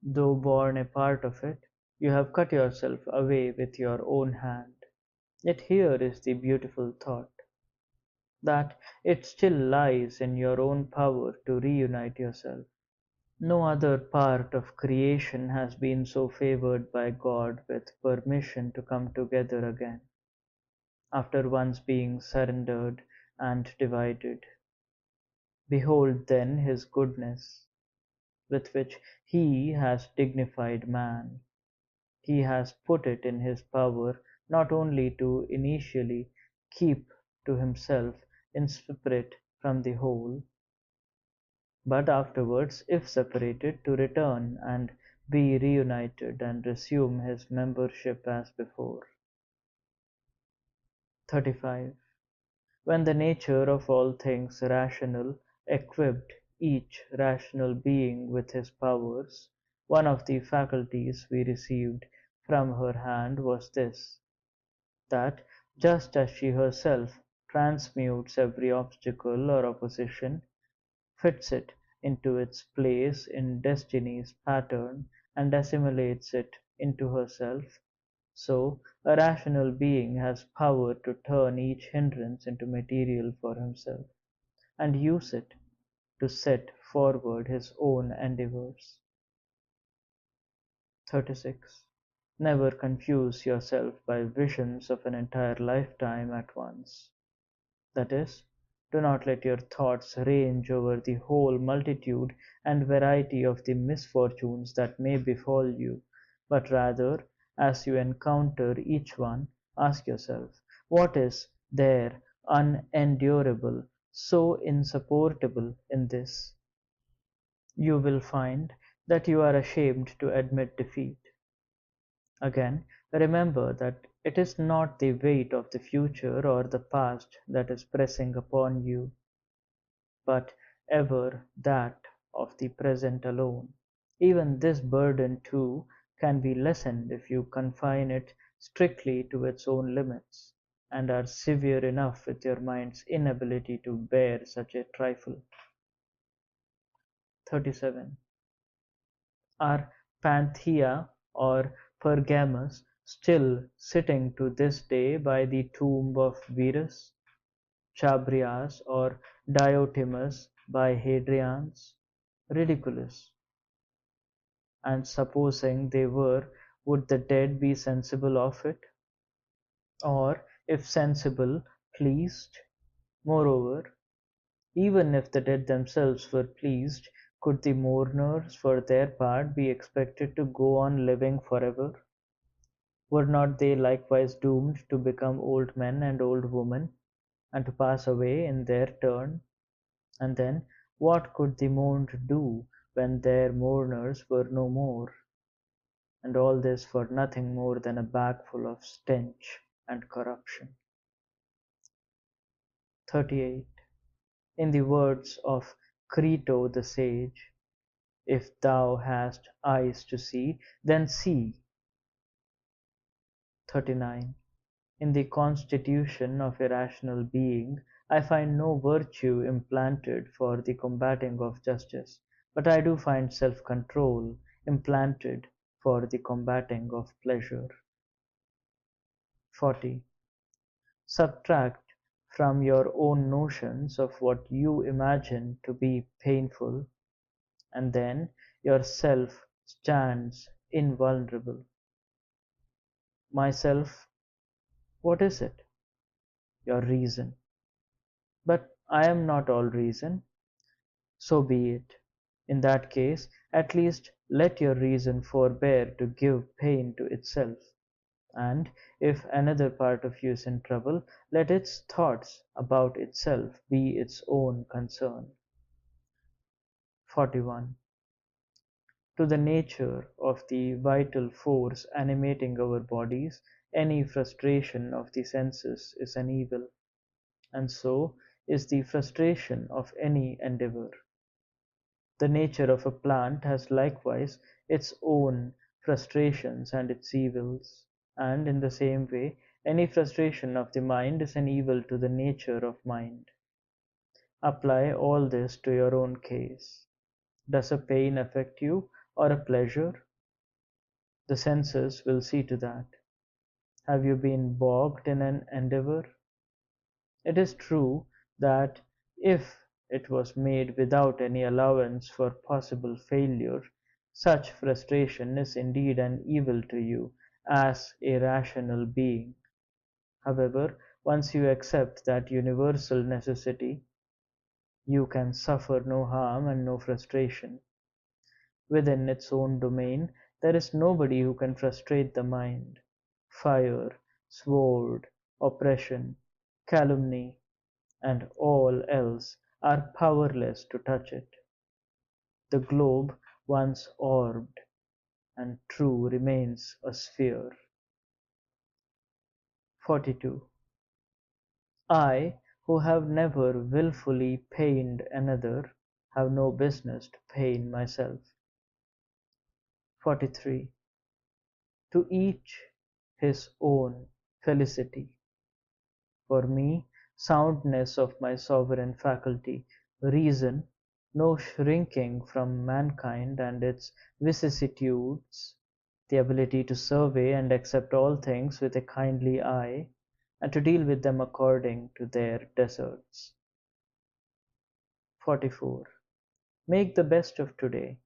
Though born a part of it, you have cut yourself away with your own hand. Yet here is the beautiful thought, that it still lies in your own power to reunite yourself. No other part of creation has been so favored by God with permission to come together again, after once being surrendered and divided. Behold then his goodness, with which he has dignified man. He has put it in his power not only to initially keep to himself in spirit from the whole, but afterwards, if separated, to return and be reunited and resume his membership as before. 35. When the nature of all things rational equipped each rational being with his powers, one of the faculties we received from her hand was this, that just as she herself transmutes every obstacle or opposition, fits it into its place in destiny's pattern, and assimilates it into herself, so a rational being has power to turn each hindrance into material for himself, and use it to set forward his own endeavors. 36. Never confuse yourself by visions of an entire lifetime at once. That is, do not let your thoughts range over the whole multitude and variety of the misfortunes that may befall you, but rather, as you encounter each one, ask yourself, what is there unendurable, so insupportable in this? You will find that you are ashamed to admit defeat. Again, remember that it is not the weight of the future or the past that is pressing upon you, but ever that of the present alone. Even this burden, too, can be lessened if you confine it strictly to its own limits, and are severe enough with your mind's inability to bear such a trifle. 37. Are Panthea or Pergamus still sitting to this day by the tomb of Verus, Chabrias or Diotimus by Hadrian's? Ridiculous! And supposing they were, would the dead be sensible of it? Or, if sensible, pleased? Moreover, even if the dead themselves were pleased, could the mourners for their part be expected to go on living forever? Were not they likewise doomed to become old men and old women, and to pass away in their turn? And then, what could the mourned do when their mourners were no more? And all this for nothing more than a bag full of stench and corruption. 38. In the words of Crito the sage, if thou hast eyes to see, then see. 39. In the constitution of a rational being, I find no virtue implanted for the combating of justice, but I do find self-control implanted for the combating of pleasure. 40. Subtract from your own notions of what you imagine to be painful, and then yourself stands invulnerable. Myself, what is it? Your reason. But I am not all reason. So be it. In that case, at least let your reason forbear to give pain to itself, and if another part of you is in trouble, let its thoughts about itself be its own concern. 41. To the nature of the vital force animating our bodies, any frustration of the senses is an evil, and so is the frustration of any endeavor. The nature of a plant has likewise its own frustrations and its evils, and in the same way, any frustration of the mind is an evil to the nature of mind. Apply all this to your own case. Does a pain affect you, or a pleasure? The senses will see to that. Have you been bogged in an endeavor? It is true that if it was made without any allowance for possible failure, such frustration is indeed an evil to you as a rational being. However, once you accept that universal necessity, you can suffer no harm and no frustration. Within its own domain, there is nobody who can frustrate the mind. Fire, sword, oppression, calumny, and all else are powerless to touch it. The globe once orbed and true remains a sphere. 42. I, who have never wilfully pained another, have no business to pain myself. 43. To each his own felicity. For me, soundness of my sovereign faculty, reason, no shrinking from mankind and its vicissitudes, the ability to survey and accept all things with a kindly eye, and to deal with them according to their deserts. 44. Make the best of today.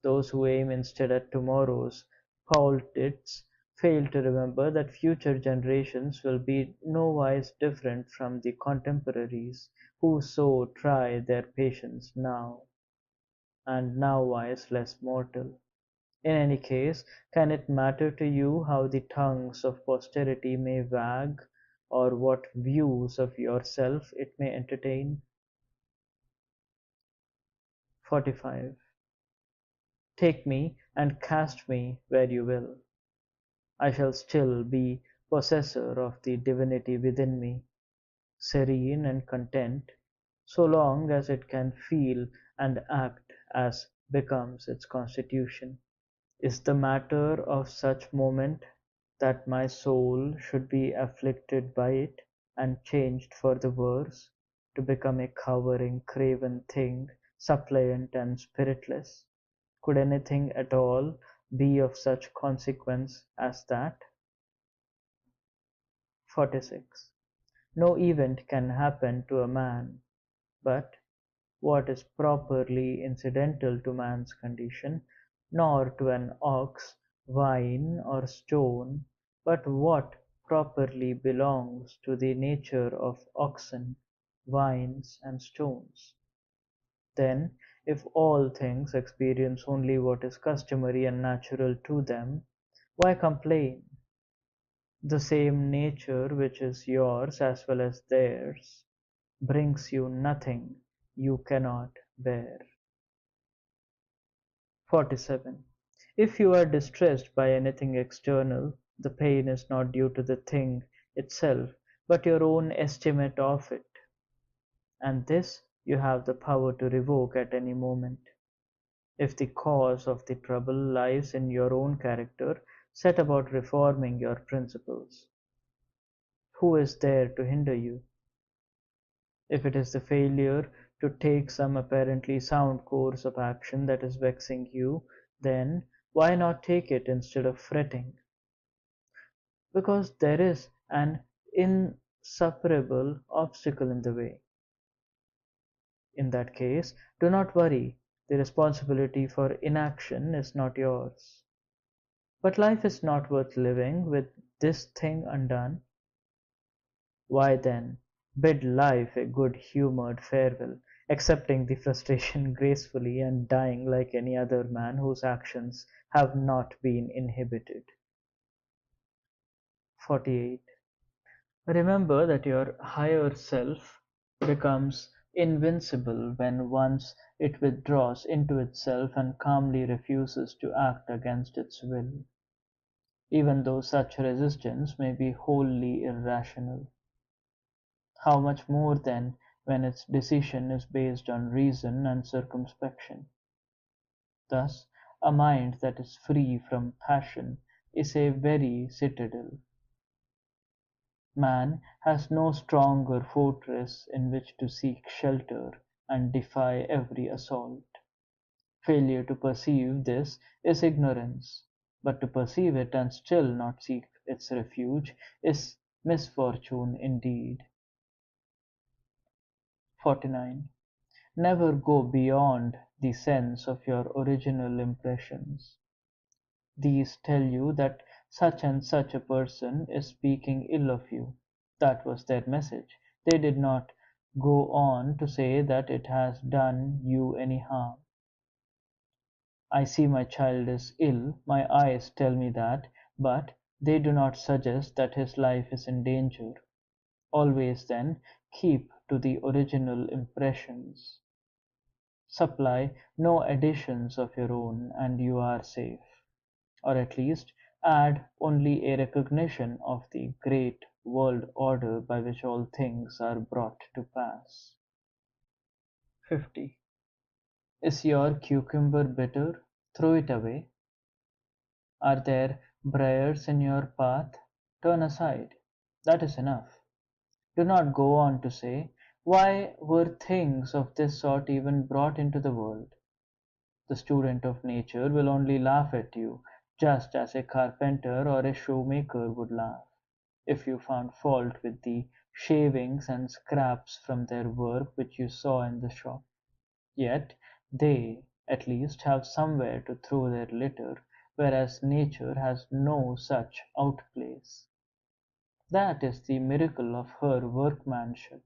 Those who aim instead at tomorrow's plaudits fail to remember that future generations will be nowise different from the contemporaries who so try their patience now, and nowise less mortal. In any case, can it matter to you how the tongues of posterity may wag, or what views of yourself it may entertain? 45. Take me and cast me where you will. I shall still be possessor of the divinity within me, serene and content, so long as it can feel and act as becomes its constitution. Is the matter of such moment that my soul should be afflicted by it, and changed for the worse, to become a cowering, craven thing, suppliant and spiritless? Could anything at all be of such consequence as that? 46. No event can happen to a man, but what is properly incidental to man's condition, nor to an ox, vine, or stone, but what properly belongs to the nature of oxen, vines, and stones. Then, if all things experience only what is customary and natural to them, why complain? The same nature which is yours as well as theirs brings you nothing you cannot bear. 47. If you are distressed by anything external, the pain is not due to the thing itself, but your own estimate of it, and this you have the power to revoke at any moment. If the cause of the trouble lies in your own character, set about reforming your principles. Who is there to hinder you? If it is the failure to take some apparently sound course of action that is vexing you, then why not take it instead of fretting? Because there is an insuperable obstacle in the way. In that case, do not worry, the responsibility for inaction is not yours. But life is not worth living with this thing undone. Why then, bid life a good-humoured farewell, accepting the frustration gracefully and dying like any other man whose actions have not been inhibited. 48. Remember that your higher self becomes invincible when once it withdraws into itself and calmly refuses to act against its will, even though such resistance may be wholly irrational. How much more, then, when its decision is based on reason and circumspection? Thus, a mind that is free from passion is a very citadel. Man has no stronger fortress in which to seek shelter and defy every assault. Failure to perceive this is ignorance, but to perceive it and still not seek its refuge is misfortune indeed. 49. Never go beyond the sense of your original impressions. These tell you that such and such a person is speaking ill of you. That was their message. They did not go on to say that it has done you any harm. I see my child is ill, my eyes tell me that, but they do not suggest that his life is in danger. Always, then, keep to the original impressions. Supply no additions of your own, and you are safe. Or at least add only a recognition of the great world order by which all things are brought to pass. 50. Is your cucumber bitter? Throw it away. Are there briars in your path? Turn aside. That is enough. Do not go on to say, why were things of this sort even brought into the world? The student of nature will only laugh at you, just as a carpenter or a shoemaker would laugh, if you found fault with the shavings and scraps from their work which you saw in the shop. Yet they, at least, have somewhere to throw their litter, whereas nature has no such outplace. That is the miracle of her workmanship,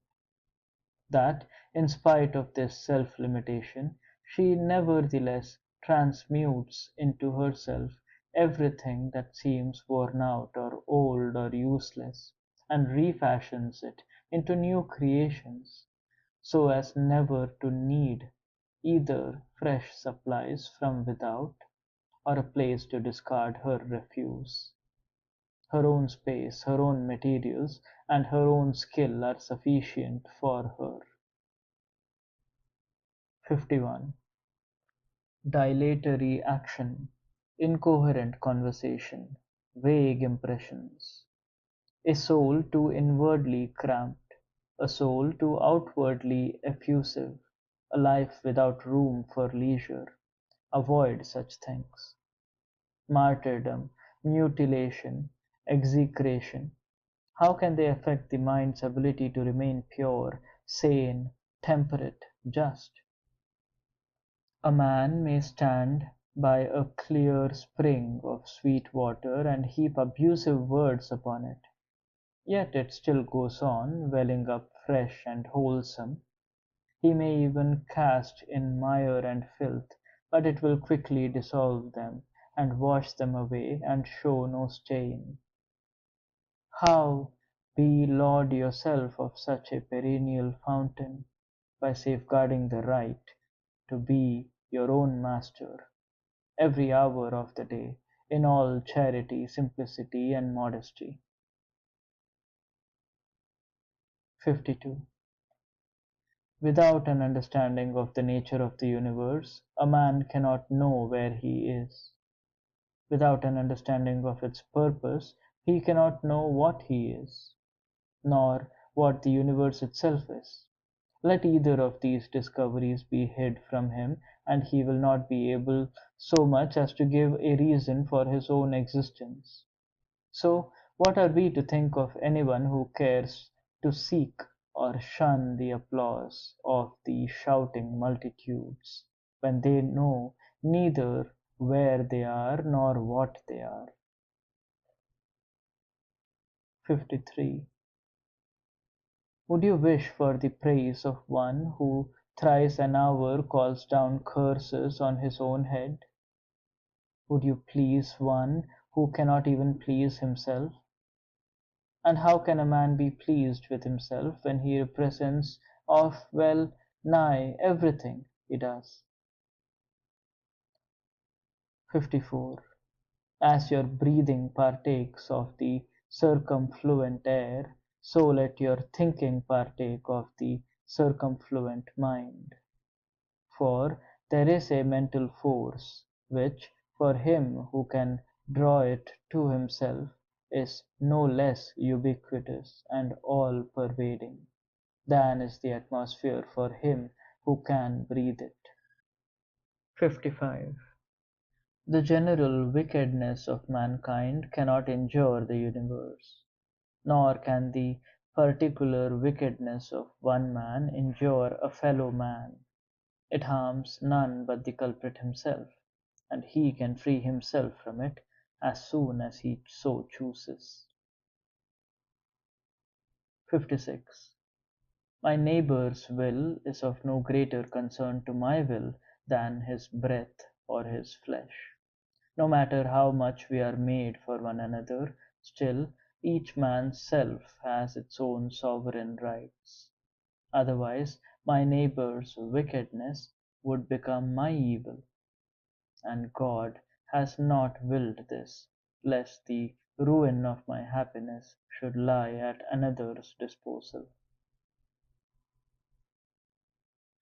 that, in spite of this self-limitation, she nevertheless transmutes into herself everything that seems worn out or old or useless, and refashions it into new creations, so as never to need either fresh supplies from without or a place to discard her refuse. Her own space, her own materials, and her own skill are sufficient for her. 51. Dilatory action, incoherent conversation, vague impressions. A soul too inwardly cramped, a soul too outwardly effusive, a life without room for leisure. Avoid such things. Martyrdom, mutilation, execration, how can they affect the mind's ability to remain pure, sane, temperate, just? A man may stand by a clear spring of sweet water and heap abusive words upon it, yet it still goes on, welling up fresh and wholesome. He may even cast in mire and filth, but it will quickly dissolve them, and wash them away, and show no stain. How be-laud yourself of such a perennial fountain, by safeguarding the right to be your own master, every hour of the day, in all charity, simplicity, and modesty. 52. Without an understanding of the nature of the universe, a man cannot know where he is. Without an understanding of its purpose, he cannot know what he is, nor what the universe itself is. Let either of these discoveries be hid from him, and he will not be able so much as to give a reason for his own existence. So what are we to think of anyone who cares to seek or shun the applause of the shouting multitudes, when they know neither where they are nor what they are? 53. Would you wish for the praise of one who thrice an hour calls down curses on his own head? Would you please one who cannot even please himself? And how can a man be pleased with himself when he represents of, well, Nigh everything he does. 54. As your breathing partakes of the circumfluent air, so let your thinking partake of the circumfluent mind. For there is a mental force, which, for him who can draw it to himself, is no less ubiquitous and all-pervading than is the atmosphere for him who can breathe it. 55. The general wickedness of mankind cannot injure the universe, nor can the particular wickedness of one man injure a fellow man. It harms none but the culprit himself, and he can free himself from it as soon as he so chooses. 56. My neighbour's will is of no greater concern to my will than his breath or his flesh. No matter how much we are made for one another, still each man's self has its own sovereign rights. Otherwise my neighbour's wickedness would become my evil, and God has not willed this, lest the ruin of my happiness should lie at another's disposal.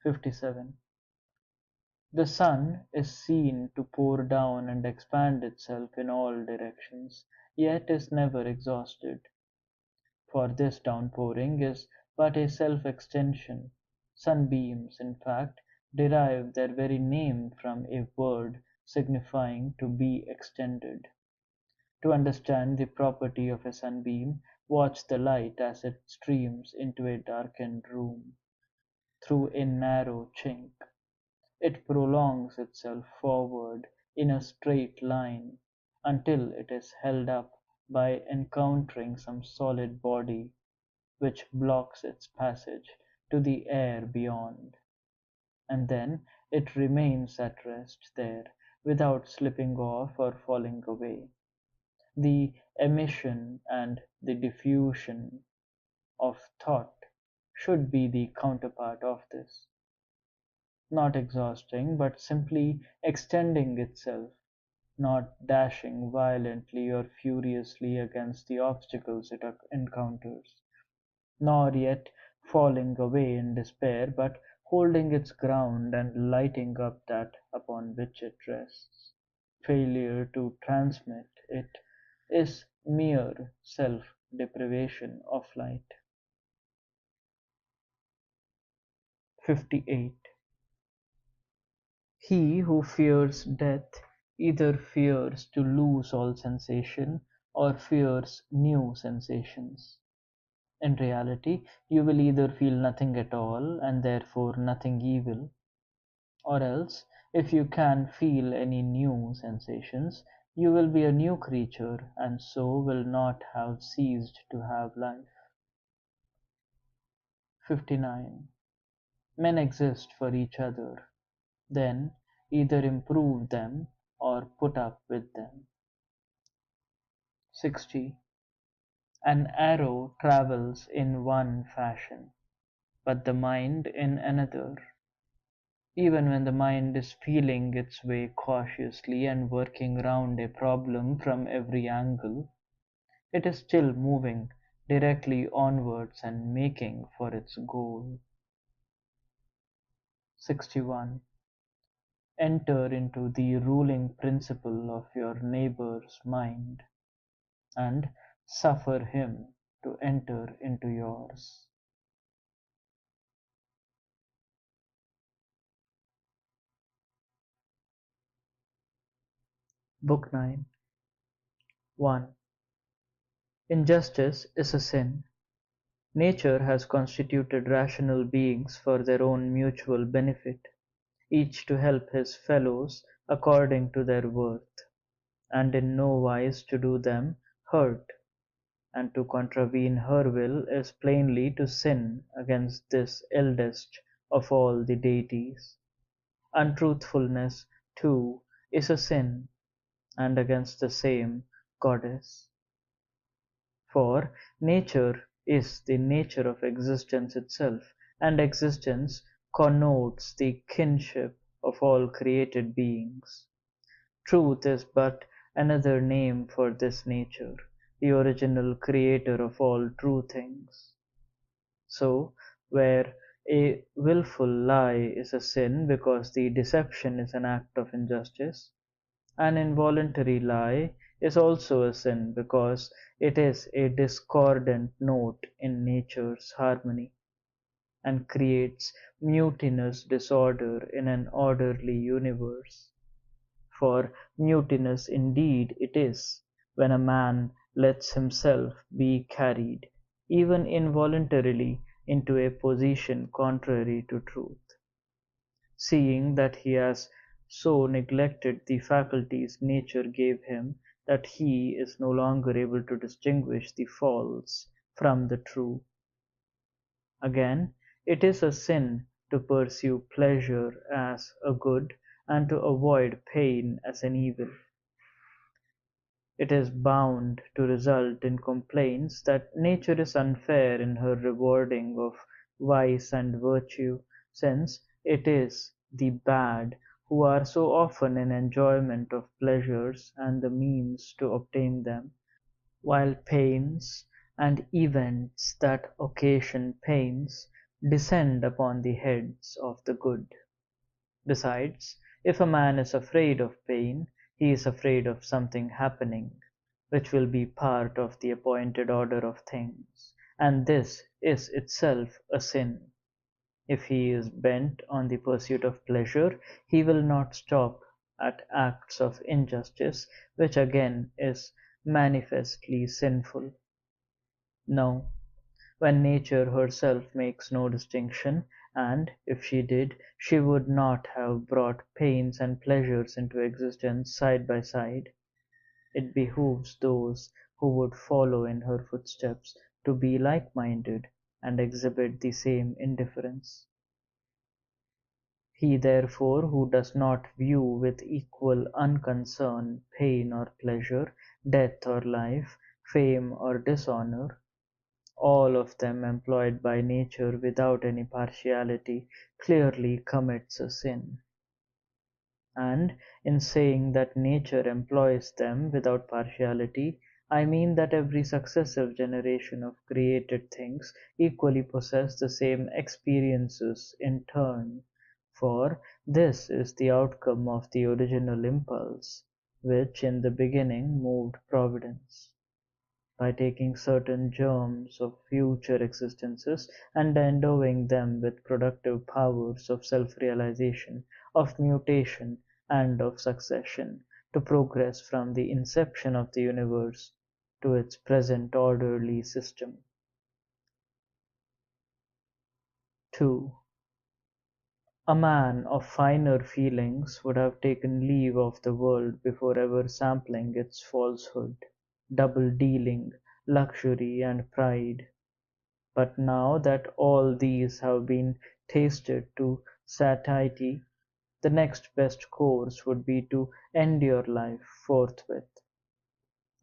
57. The sun is seen to pour down and expand itself in all directions, yet is never exhausted. For this downpouring is but a self-extension. Sunbeams, in fact, derive their very name from a word signifying to be extended. To understand the property of a sunbeam, watch the light as it streams into a darkened room, through a narrow chink. It prolongs itself forward in a straight line until it is held up by encountering some solid body which blocks its passage to the air beyond, and then it remains at rest there without slipping off or falling away. The emission and the diffusion of thought should be the counterpart of this, not exhausting, but simply extending itself, not dashing violently or furiously against the obstacles it encounters, nor yet falling away in despair, but holding its ground and lighting up that upon which it rests. Failure to transmit it is mere self-deprivation of light. 58. He who fears death either fears to lose all sensation or fears new sensations. In reality, you will either feel nothing at all and therefore nothing evil, or else, if you can feel any new sensations, you will be a new creature and so will not have ceased to have life. 59. Men exist for each other, then either improve them or put up with them. 60. An arrow travels in one fashion, but the mind in another. Even when the mind is feeling its way cautiously and working round a problem from every angle, it is still moving directly onwards and making for its goal. 61. Enter into the ruling principle of your neighbour's mind, and suffer him to enter into yours. Book 9. 1. Injustice is a sin. Nature has constituted rational beings for their own mutual benefit, each to help his fellows according to their worth, and in no wise to do them hurt, and to contravene her will is plainly to sin against this eldest of all the deities. Untruthfulness, too, is a sin, and against the same goddess. For nature is the nature of existence itself, and existence connotes the kinship of all created beings. Truth is but another name for this nature, the original creator of all true things. So, where a willful lie is a sin because the deception is an act of injustice, an involuntary lie is also a sin because it is a discordant note in nature's harmony, and creates mutinous disorder in an orderly universe. For mutinous indeed it is, when a man lets himself be carried, even involuntarily, into a position contrary to truth, seeing that he has so neglected the faculties nature gave him that he is no longer able to distinguish the false from the true. Again, it is a sin to pursue pleasure as a good and to avoid pain as an evil. It is bound to result in complaints that nature is unfair in her rewarding of vice and virtue, since it is the bad who are so often in enjoyment of pleasures and the means to obtain them, while pains and events that occasion pains descend upon the heads of the good. Besides, if a man is afraid of pain, he is afraid of something happening, which will be part of the appointed order of things, and this is itself a sin. If he is bent on the pursuit of pleasure, he will not stop at acts of injustice, which again is manifestly sinful. No, when nature herself makes no distinction, and, if she did, she would not have brought pains and pleasures into existence side by side. It behooves those who would follow in her footsteps to be like-minded and exhibit the same indifference. He therefore who does not view with equal unconcern pain or pleasure, death or life, fame or dishonour, all of them employed by nature without any partiality, clearly commits a sin. And in saying that nature employs them without partiality, I mean that every successive generation of created things equally possess the same experiences in turn, for this is the outcome of the original impulse, which in the beginning moved Providence by taking certain germs of future existences and endowing them with productive powers of self-realization, of mutation, and of succession, to progress from the inception of the universe to its present orderly system. 2. A man of finer feelings would have taken leave of the world before ever sampling its falsehood, double-dealing, luxury, and pride. But now that all these have been tasted to satiety, the next best course would be to end your life forthwith.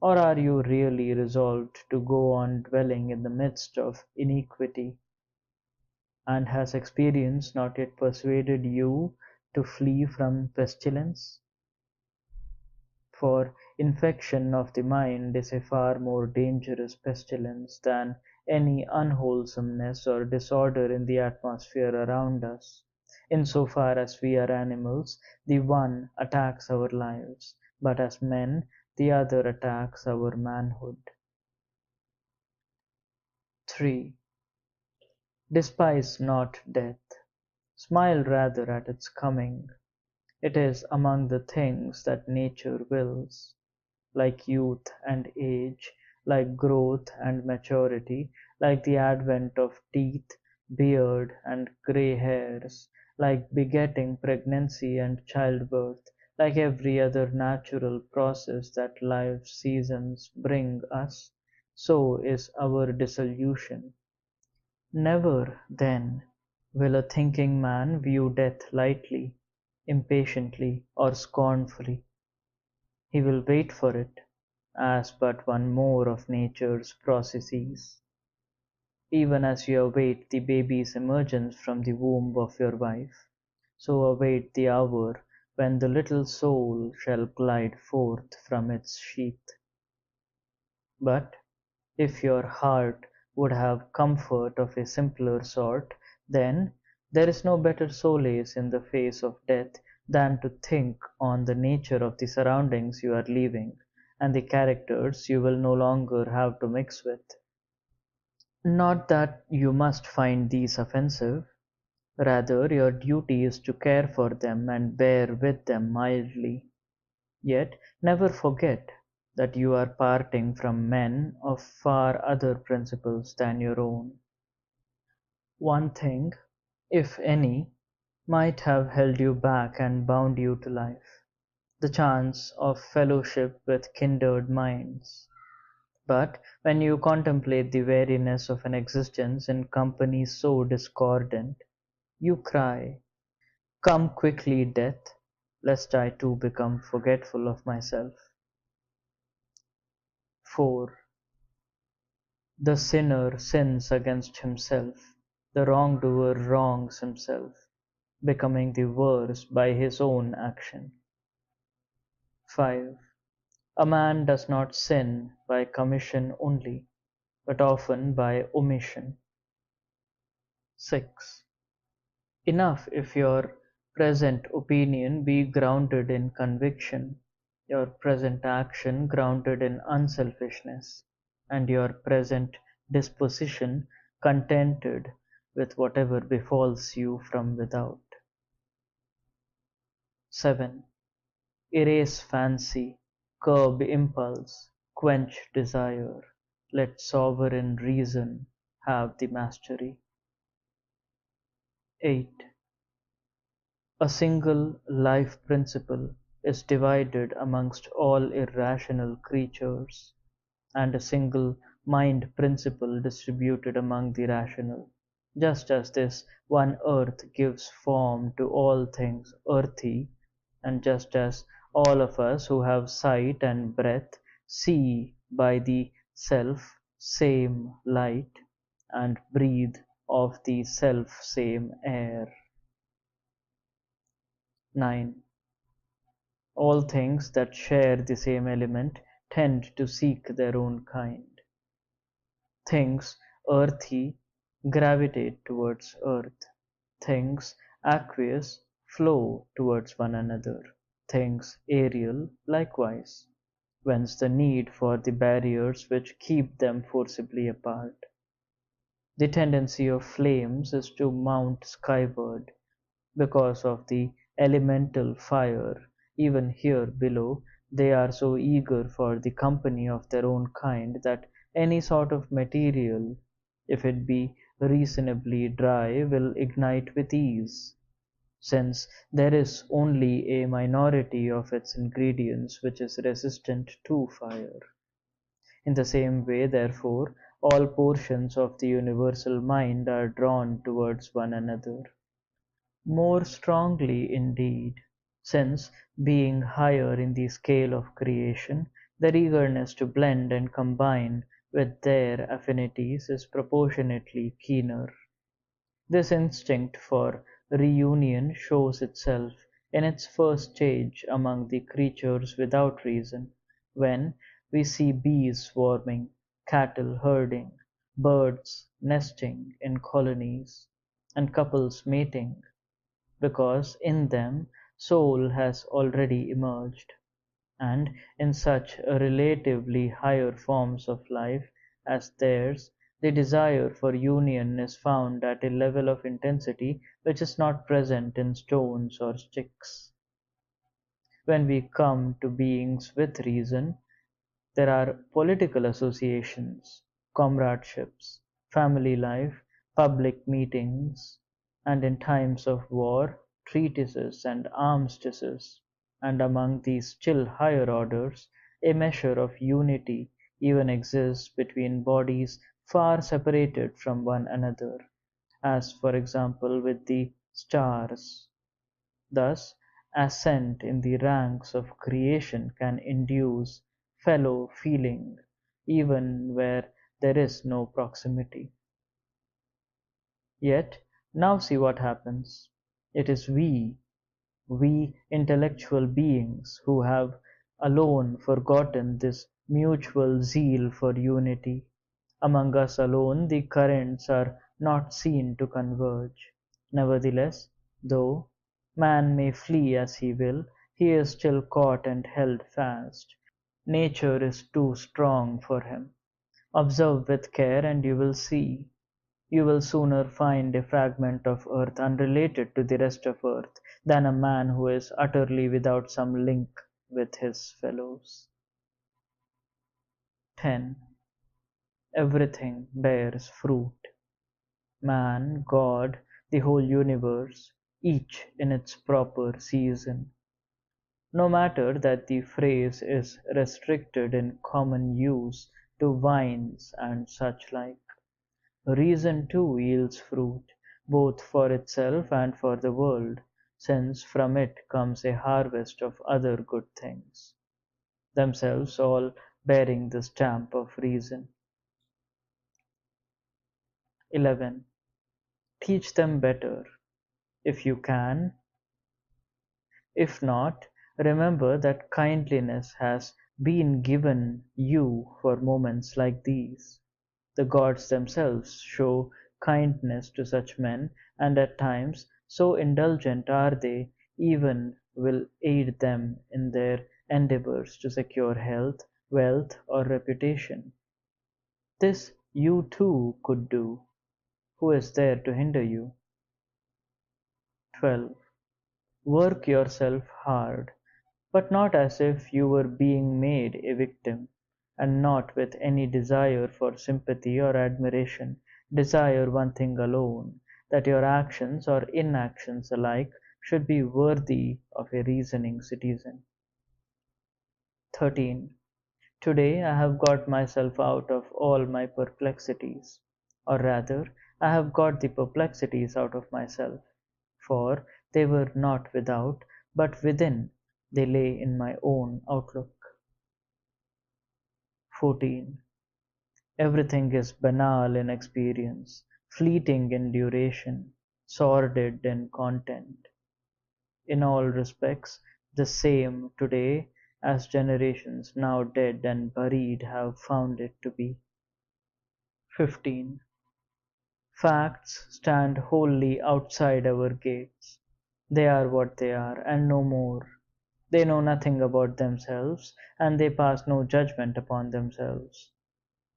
Or are you really resolved to go on dwelling in the midst of iniquity? And has experience not yet persuaded you to flee from pestilence? For infection of the mind is a far more dangerous pestilence than any unwholesomeness or disorder in the atmosphere around us. In so far as we are animals, the one attacks our lives, but as men, the other attacks our manhood. 3. Despise not death. Smile rather at its coming. It is among the things that nature wills. Like youth and age, like growth and maturity, like the advent of teeth, beard, and grey hairs, like begetting, pregnancy, and childbirth, like every other natural process that life's seasons bring us, so is our dissolution. Never, then, will a thinking man view death lightly, impatiently, or scornfully. He will wait for it, as but one more of nature's processes. Even as you await the baby's emergence from the womb of your wife, so await the hour when the little soul shall glide forth from its sheath. But if your heart would have comfort of a simpler sort, then there is no better solace in the face of death than to think on the nature of the surroundings you are leaving, and the characters you will no longer have to mix with. Not that you must find these offensive, rather your duty is to care for them and bear with them mildly. Yet never forget that you are parting from men of far other principles than your own. One thing, if any, might have held you back and bound you to life, the chance of fellowship with kindred minds. But when you contemplate the weariness of an existence in company so discordant, you cry, "Come quickly, death, lest I too become forgetful of myself." 4. The sinner sins against himself, the wrongdoer wrongs himself, becoming the worse by his own action. 5. A man does not sin by commission only, but often by omission. 6. Enough if your present opinion be grounded in conviction, your present action grounded in unselfishness, and your present disposition contented with whatever befalls you from without. 7. Erase fancy, curb impulse, quench desire, let sovereign reason have the mastery. 8. A single life principle is divided amongst all irrational creatures, and a single mind principle distributed among the rational, just as this one earth gives form to all things earthy, and just as all of us who have sight and breath see by the self same light, and breathe of the self same air. 9. All things that share the same element tend to seek their own kind. Things earthy gravitate towards earth; things aqueous flow towards one another; things aerial likewise, whence the need for the barriers which keep them forcibly apart. The tendency of flames is to mount skyward, because of the elemental fire; even here below they are so eager for the company of their own kind that any sort of material, if it be reasonably dry, will ignite with ease, since there is only a minority of its ingredients which is resistant to fire. In the same way, therefore, all portions of the universal mind are drawn towards one another. More strongly indeed, since, being higher in the scale of creation, their eagerness to blend and combine with their affinities is proportionately keener. This instinct for reunion shows itself in its first stage among the creatures without reason, when we see bees swarming, cattle herding, birds nesting in colonies, and couples mating, because in them soul has already emerged, and in such relatively higher forms of life as theirs the desire for union is found at a level of intensity which is not present in stones or sticks. When we come to beings with reason, there are political associations, comradeships, family life, public meetings, and in times of war, treaties and armistices; and among these still higher orders, a measure of unity even exists between bodies far separated from one another, as for example with the stars. Thus, ascent in the ranks of creation can induce fellow-feeling, even where there is no proximity. Yet now see what happens. It is we intellectual beings, who have alone forgotten this mutual zeal for unity. Among us alone the currents are not seen to converge. Nevertheless, though man may flee as he will, he is still caught and held fast. Nature is too strong for him. Observe with care and you will see. You will sooner find a fragment of earth unrelated to the rest of earth than a man who is utterly without some link with his fellows. 10. Everything bears fruit. Man, God, the whole universe, each in its proper season. No matter that the phrase is restricted in common use to vines and such like. Reason too yields fruit, both for itself and for the world, since from it comes a harvest of other good things, themselves all bearing the stamp of reason. 11. Teach them better, if you can. If not, remember that kindliness has been given you for moments like these. The gods themselves show kindness to such men, and at times, so indulgent are they, even will aid them in their endeavours to secure health, wealth, or reputation. This you too could do. Who is there to hinder you? 12. Work yourself hard, but not as if you were being made a victim, and not with any desire for sympathy or admiration. Desire one thing alone, that your actions or inactions alike should be worthy of a reasoning citizen. 13. Today I have got myself out of all my perplexities, or rather, I have got the perplexities out of myself, for they were not without, but within, they lay in my own outlook. 14. Everything is banal in experience, fleeting in duration, sordid in content, in all respects the same today as generations now dead and buried have found it to be. 15. Facts stand wholly outside our gates. They are what they are, and no more. They know nothing about themselves, and they pass no judgment upon themselves.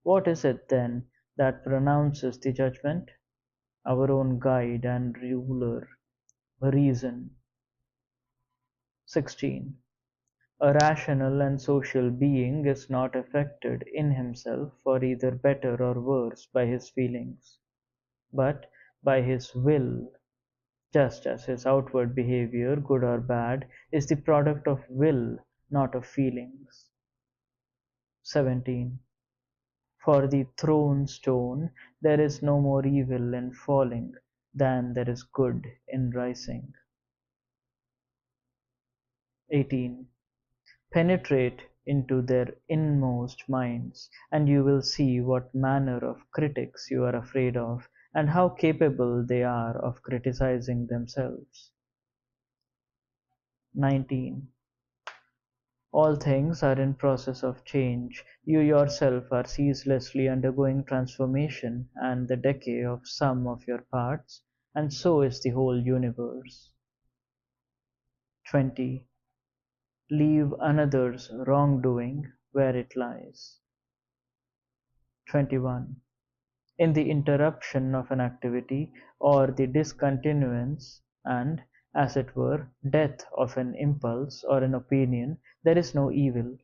What is it, then, that pronounces the judgment? Our own guide and ruler, reason. 16. A rational and social being is not affected in himself for either better or worse by his feelings, but by his will, just as his outward behavior, good or bad, is the product of will, not of feelings. 17. For the thrown stone, there is no more evil in falling than there is good in rising. 18. Penetrate into their inmost minds, and you will see what manner of critics you are afraid of, and how capable they are of criticizing themselves. 19. All things are in process of change. You yourself are ceaselessly undergoing transformation and the decay of some of your parts, and so is the whole universe. 20. Leave another's wrongdoing where it lies. 21. In the interruption of an activity, or the discontinuance and, as it were, death of an impulse or an opinion, there is no evil.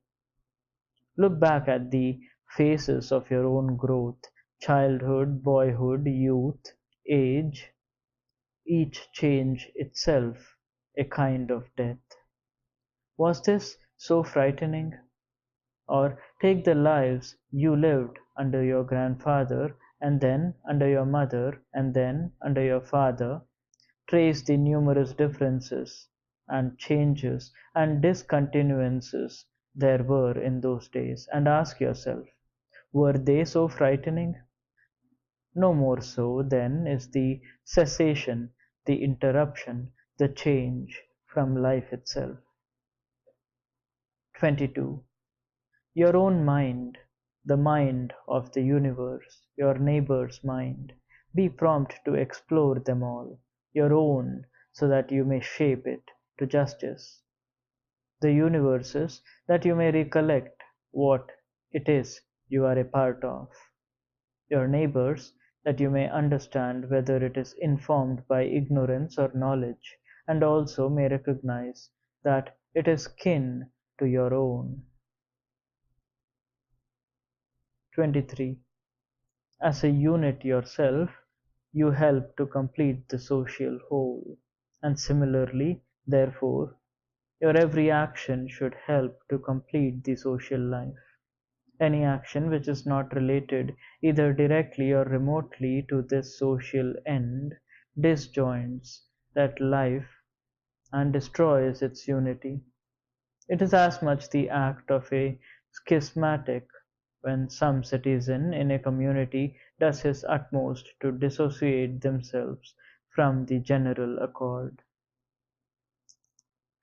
Look back at the phases of your own growth: childhood, boyhood, youth, age, each change itself a kind of death. Was this so frightening? Or take the lives you lived under your grandfather, and then under your mother, and then under your father. Trace the numerous differences and changes and discontinuances there were in those days, and ask yourself, were they so frightening? No more so, then, is the cessation, the interruption, the change from life itself. 22. Your own mind, the mind of the universe, your neighbor's mind, be prompt to explore them all, your own, so that you may shape it to justice. The universe's, that you may recollect what it is you are a part of. Your neighbor's, that you may understand whether it is informed by ignorance or knowledge, and also may recognize that it is kin to your own. 23. As a unit yourself, you help to complete the social whole, and similarly, therefore, your every action should help to complete the social life. Any action which is not related either directly or remotely to this social end disjoins that life and destroys its unity. It is as much the act of a schismatic when some citizen in a community does his utmost to dissociate themselves from the general accord.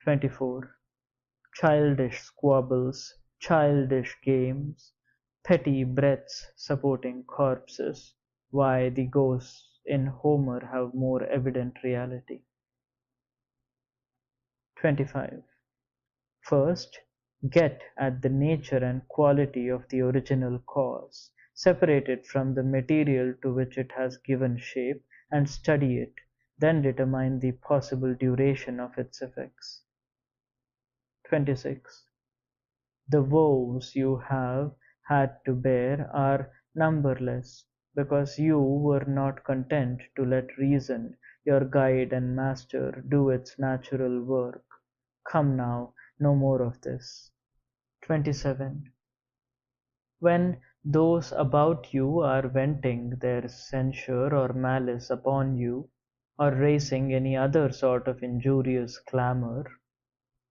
24. Childish squabbles, childish games, petty breaths supporting corpses, why the ghosts in Homer have more evident reality. 25. First, get at the nature and quality of the original cause, separate it from the material to which it has given shape, and study it, then determine the possible duration of its effects. 26. The woes you have had to bear are numberless, because you were not content to let reason, your guide and master, do its natural work. Come now, no more of this. 27. When those about you are venting their censure or malice upon you, or raising any other sort of injurious clamour,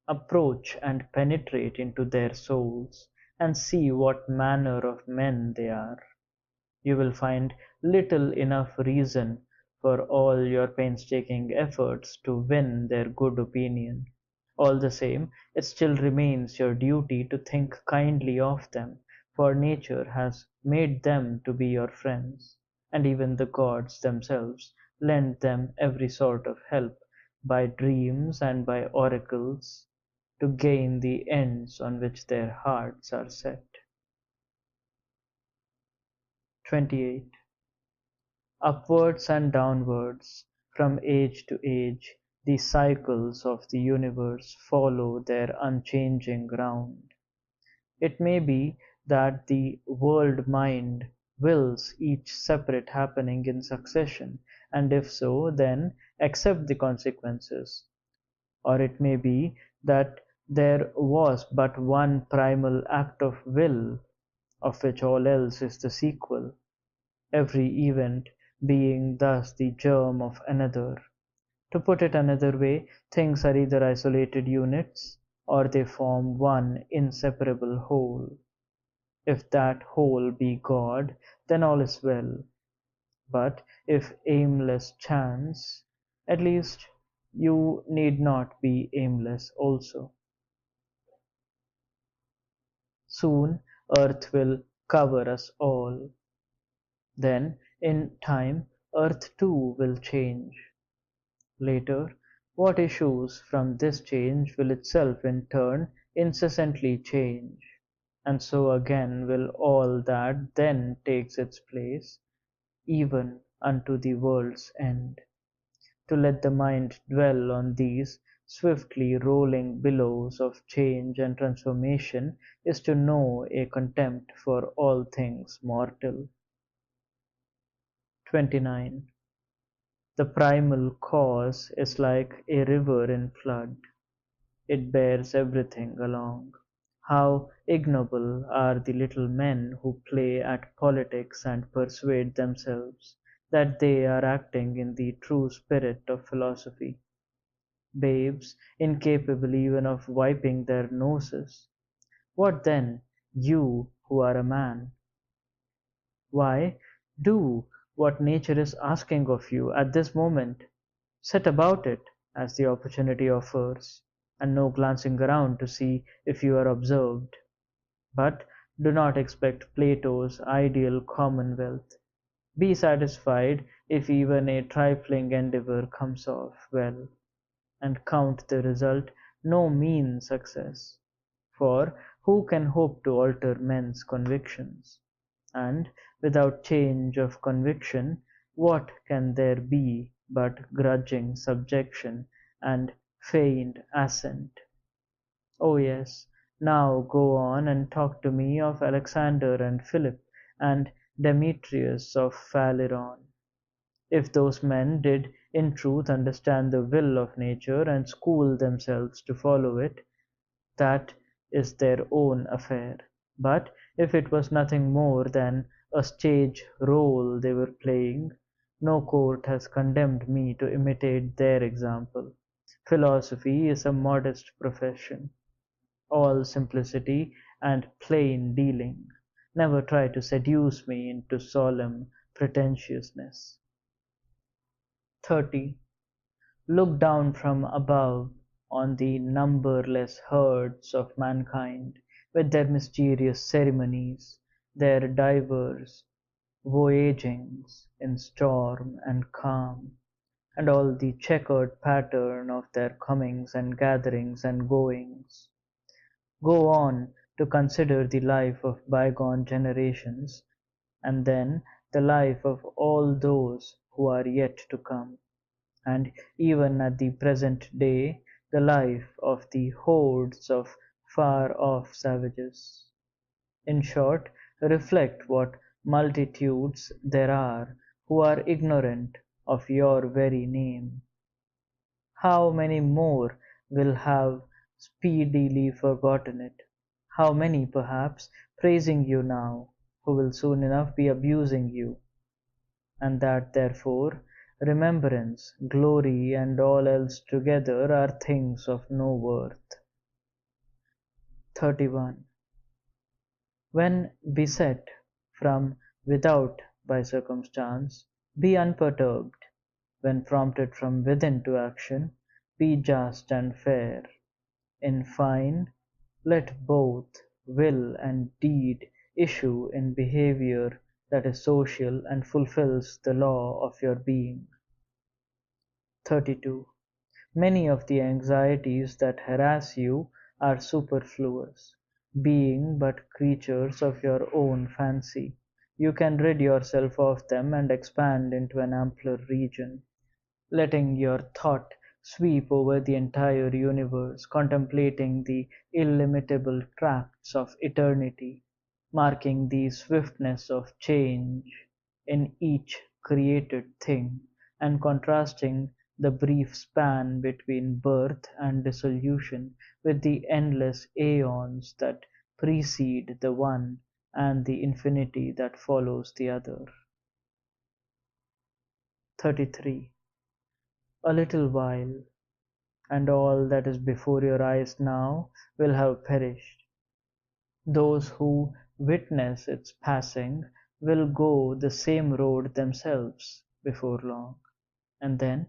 approach and penetrate into their souls, and see what manner of men they are. You will find little enough reason for all your painstaking efforts to win their good opinion. All the same, it still remains your duty to think kindly of them, for nature has made them to be your friends, and even the gods themselves lend them every sort of help, by dreams and by oracles, to gain the ends on which their hearts are set. 28. Upwards and downwards, from age to age, the cycles of the universe follow their unchanging round. It may be that the world mind wills each separate happening in succession, and if so, then accept the consequences. Or it may be that there was but one primal act of will, of which all else is the sequel, every event being thus the germ of another. To put it another way, things are either isolated units, or they form one inseparable whole. If that whole be God, then all is well. But if aimless chance, at least you need not be aimless also. Soon earth will cover us all. Then, in time, earth too will change. Later, what issues from this change will itself in turn incessantly change, and so again will all that then takes its place, even unto the world's end. To let the mind dwell on these swiftly rolling billows of change and transformation is to know a contempt for all things mortal. 29. The primal cause is like a river in flood. It bears everything along. How ignoble are the little men who play at politics and persuade themselves that they are acting in the true spirit of philosophy. Babes, incapable even of wiping their noses. What then, you who are a man? Why, do what nature is asking of you at this moment. Set about it as the opportunity offers, and no glancing around to see if you are observed. But do not expect Plato's ideal commonwealth. Be satisfied if even a trifling endeavor comes off well, and count the result no mean success. For who can hope to alter men's convictions? And without change of conviction, what can there be but grudging subjection and feigned assent? Oh yes, now go on and talk to me of Alexander and Philip and Demetrius of Phaleron. If those men did in truth understand the will of nature and school themselves to follow it, that is their own affair. But if it was nothing more than a stage role they were playing, no court has condemned me to imitate their example. Philosophy is a modest profession, all simplicity and plain dealing. Never try to seduce me into solemn pretentiousness. 30. Look down from above on the numberless herds of mankind, with their mysterious ceremonies, their divers voyagings in storm and calm, and all the checkered pattern of their comings and gatherings and goings. Go on to consider the life of bygone generations, and then the life of all those who are yet to come, and even at the present day the life of the hordes of far-off savages. In short, reflect what multitudes there are who are ignorant of your very name. How many more will have speedily forgotten it? How many, perhaps, praising you now, who will soon enough be abusing you? And that therefore remembrance, glory, and all else together are things of no worth. 31. When beset from without by circumstance, be unperturbed; when prompted from within to action, be just and fair. In fine, let both will and deed issue in behaviour that is social and fulfils the law of your being. 32. Many of the anxieties that harass you are superfluous, being but creatures of your own fancy. You can rid yourself of them and expand into an ampler region, letting your thought sweep over the entire universe, contemplating the illimitable tracts of eternity, marking the swiftness of change in each created thing, and contrasting the brief span between birth and dissolution with the endless aeons that precede the one and the infinity that follows the other. 33. A little while, and all that is before your eyes now will have perished. Those who witness its passing will go the same road themselves before long, and then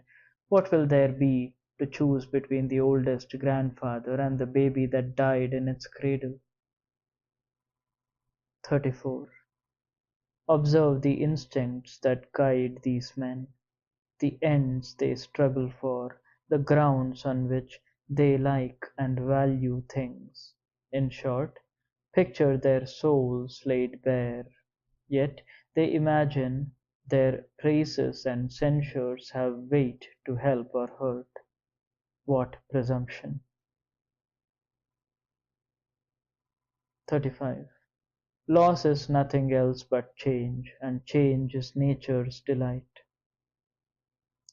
what will there be to choose between the oldest grandfather and the baby that died in its cradle? 34. Observe the instincts that guide these men, the ends they struggle for, the grounds on which they like and value things. In short, picture their souls laid bare, yet they imagine their praises and censures have weight to help or hurt. What presumption! 35. Loss is nothing else but change, and change is nature's delight.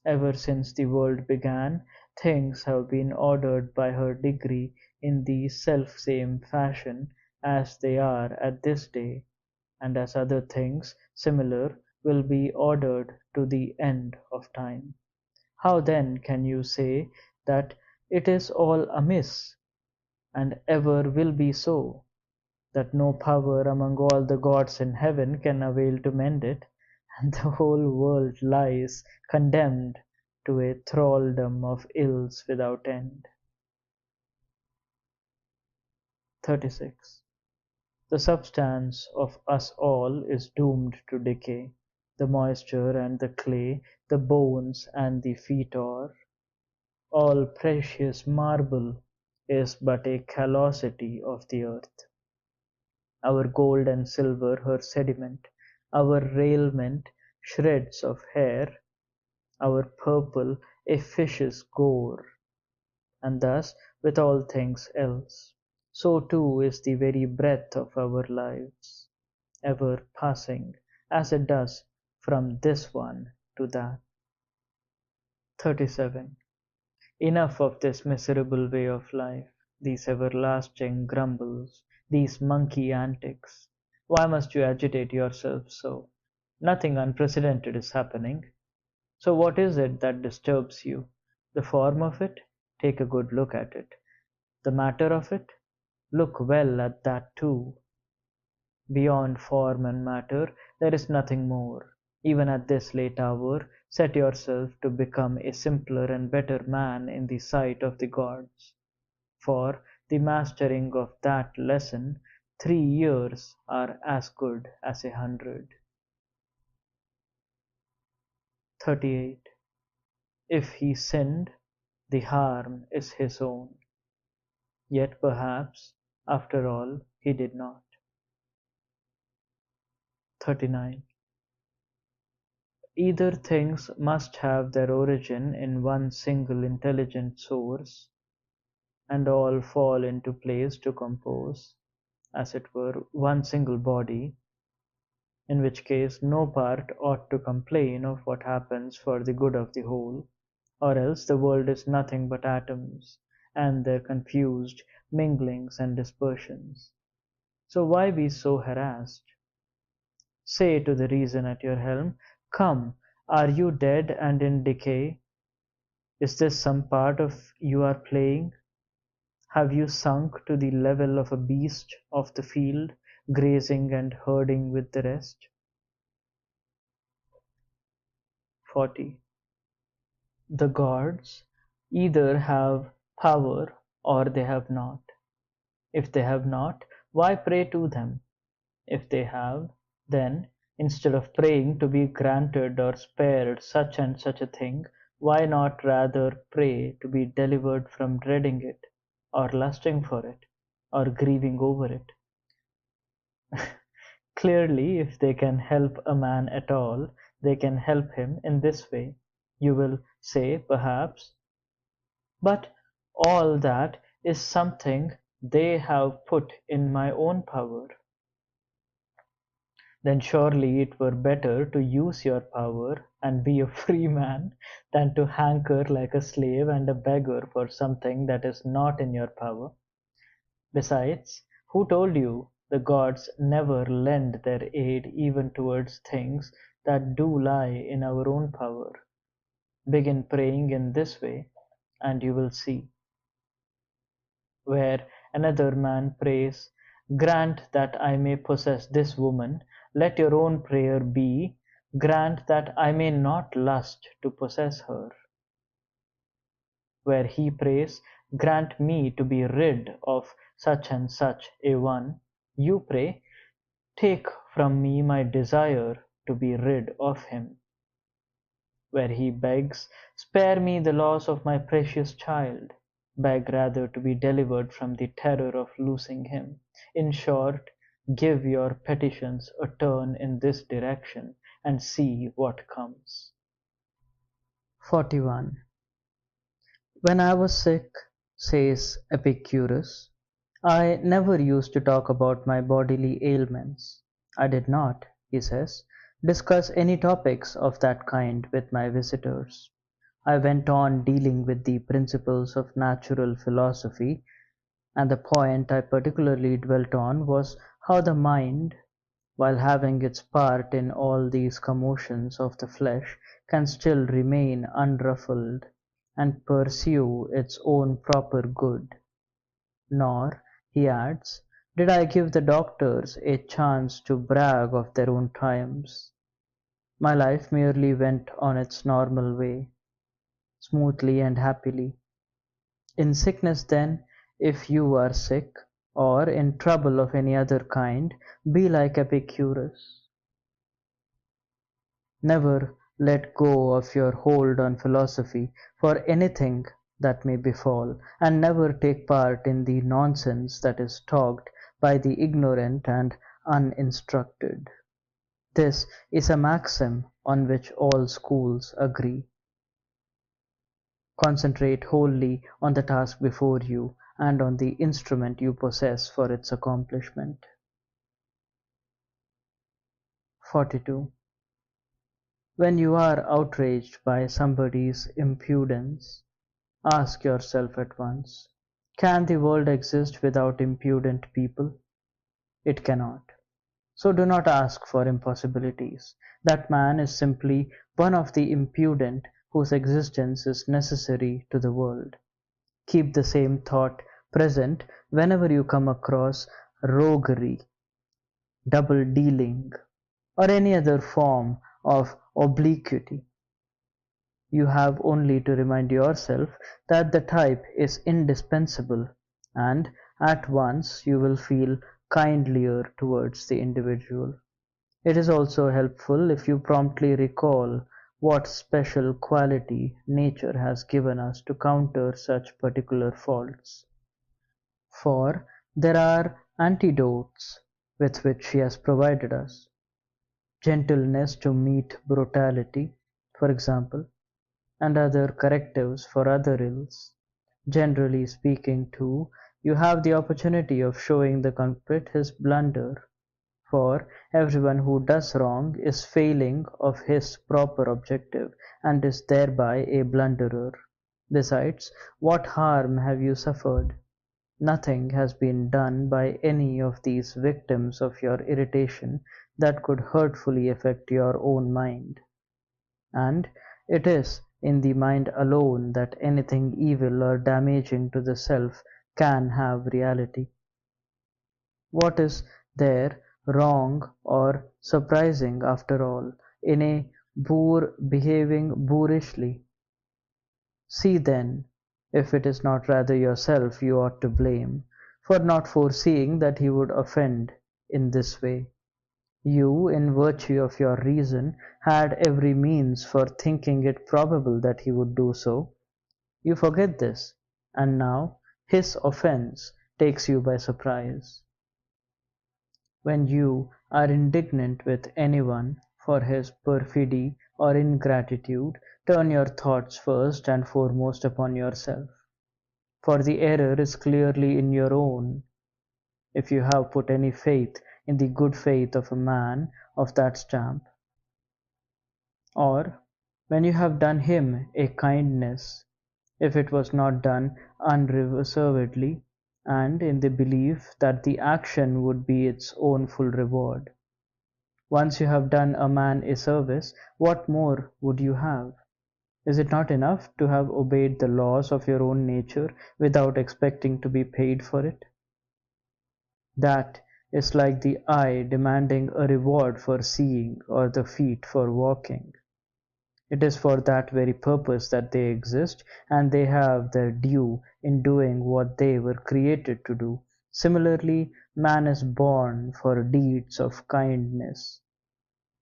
Ever since the world began, things have been ordered by her degree in the selfsame fashion as they are at this day, and as other things similar will be ordered to the end of time. How then can you say that it is all amiss, and ever will be so, that no power among all the gods in heaven can avail to mend it? and the whole world lies condemned to a thraldom of ills without end. 36. The substance of us all is doomed to decay, the moisture and the clay, the bones and the fetor. All precious marble is but a callosity of the earth. Our gold and silver her sediment, our raiment shreds of hair, our purple a fish's gore. And thus with all things else. So too is the very breath of our lives, ever passing, as it does, from this one to that. 37. Enough of this miserable way of life, these everlasting grumbles, these monkey antics. Why must you agitate yourself so? Nothing unprecedented is happening. So what is it that disturbs you? The form of it? Take a good look at it. The matter of it? Look well at that too. Beyond form and matter, there is nothing more. Even at this late hour, set yourself to become a simpler and better man in the sight of the gods. For the mastering of that lesson, 3 years are as good as 100. 38. If he sinned, the harm is his own. Yet perhaps, after all, he did not. 39. Either things must have their origin in one single intelligent source, and all fall into place to compose, as it were, one single body, in which case no part ought to complain of what happens for the good of the whole, or else the world is nothing but atoms, and their confused minglings and dispersions. So why be so harassed? Say to the reason at your helm, come, are you dead and in decay? Is this some part of you are playing? Have you sunk to the level of a beast of the field, grazing and herding with the rest? 40. The gods either have power or they have not. If they have not, why pray to them? If they have, then, instead of praying to be granted or spared such and such a thing, why not rather pray to be delivered from dreading it, or lusting for it, or grieving over it? Clearly, if they can help a man at all, they can help him in this way. You will say, perhaps, but all that is something they have put in my own power. Then surely it were better to use your power and be a free man than to hanker like a slave and a beggar for something that is not in your power. Besides, who told you the gods never lend their aid even towards things that do lie in our own power? Begin praying in this way, and you will see. Where another man prays, grant that I may possess this woman, let your own prayer be, grant that I may not lust to possess her. Where he prays, grant me to be rid of such and such a one, you pray, take from me my desire to be rid of him. Where he begs, spare me the loss of my precious child, beg rather to be delivered from the terror of losing him. In short, give your petitions a turn in this direction, and see what comes. 41. When I was sick, says Epicurus, I never used to talk about my bodily ailments. I did not, he says, discuss any topics of that kind with my visitors. I went on dealing with the principles of natural philosophy, and the point I particularly dwelt on was how the mind, while having its part in all these commotions of the flesh, can still remain unruffled and pursue its own proper good. Nor, he adds, did I give the doctors a chance to brag of their own triumphs. My life merely went on its normal way, smoothly and happily. In sickness, then, if you are sick, or in trouble of any other kind, be like Epicurus. Never let go of your hold on philosophy for anything that may befall, and never take part in the nonsense that is talked by the ignorant and uninstructed. This is a maxim on which all schools agree. Concentrate wholly on the task before you and on the instrument you possess for its accomplishment. 42. When you are outraged by somebody's impudence, ask yourself at once, can the world exist without impudent people? It cannot. So do not ask for impossibilities. That man is simply one of the impudent whose existence is necessary to the world. Keep the same thought present whenever you come across roguery, double-dealing, or any other form of obliquity. You have only to remind yourself that the type is indispensable, and at once you will feel kindlier towards the individual. It is also helpful if you promptly recall what special quality nature has given us to counter such particular faults. For there are antidotes with which she has provided us. Gentleness to meet brutality, for example, and other correctives for other ills. Generally speaking, too, you have the opportunity of showing the culprit his blunder, for everyone who does wrong is failing of his proper objective, and is thereby a blunderer. Besides, what harm have you suffered? Nothing has been done by any of these victims of your irritation that could hurtfully affect your own mind. And it is in the mind alone that anything evil or damaging to the self can have reality. What is there wrong or surprising, after all, in a boor behaving boorishly? See then if it is not rather yourself you ought to blame, for not foreseeing that he would offend in this way. You, in virtue of your reason, had every means for thinking it probable that he would do so. You forget this, and now his offence takes you by surprise. When you are indignant with anyone for his perfidy or ingratitude, turn your thoughts first and foremost upon yourself, for the error is clearly in your own. If you have put any faith in the good faith of a man of that stamp, or when you have done him a kindness, if it was not done unreservedly, and in the belief that the action would be its own full reward. Once you have done a man a service, what more would you have? Is it not enough to have obeyed the laws of your own nature without expecting to be paid for it? That is like the eye demanding a reward for seeing or the feet for walking. It is for that very purpose that they exist, and they have their due in doing what they were created to do. Similarly, man is born for deeds of kindness,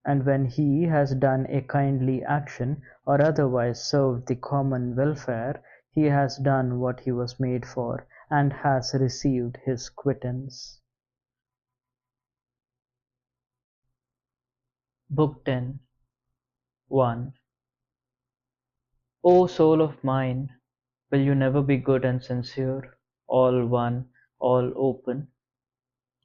and when he has done a kindly action, or otherwise served the common welfare, he has done what he was made for, and has received his quittance. Book 10. 1. O soul of mine, will you never be good and sincere, all one, all open,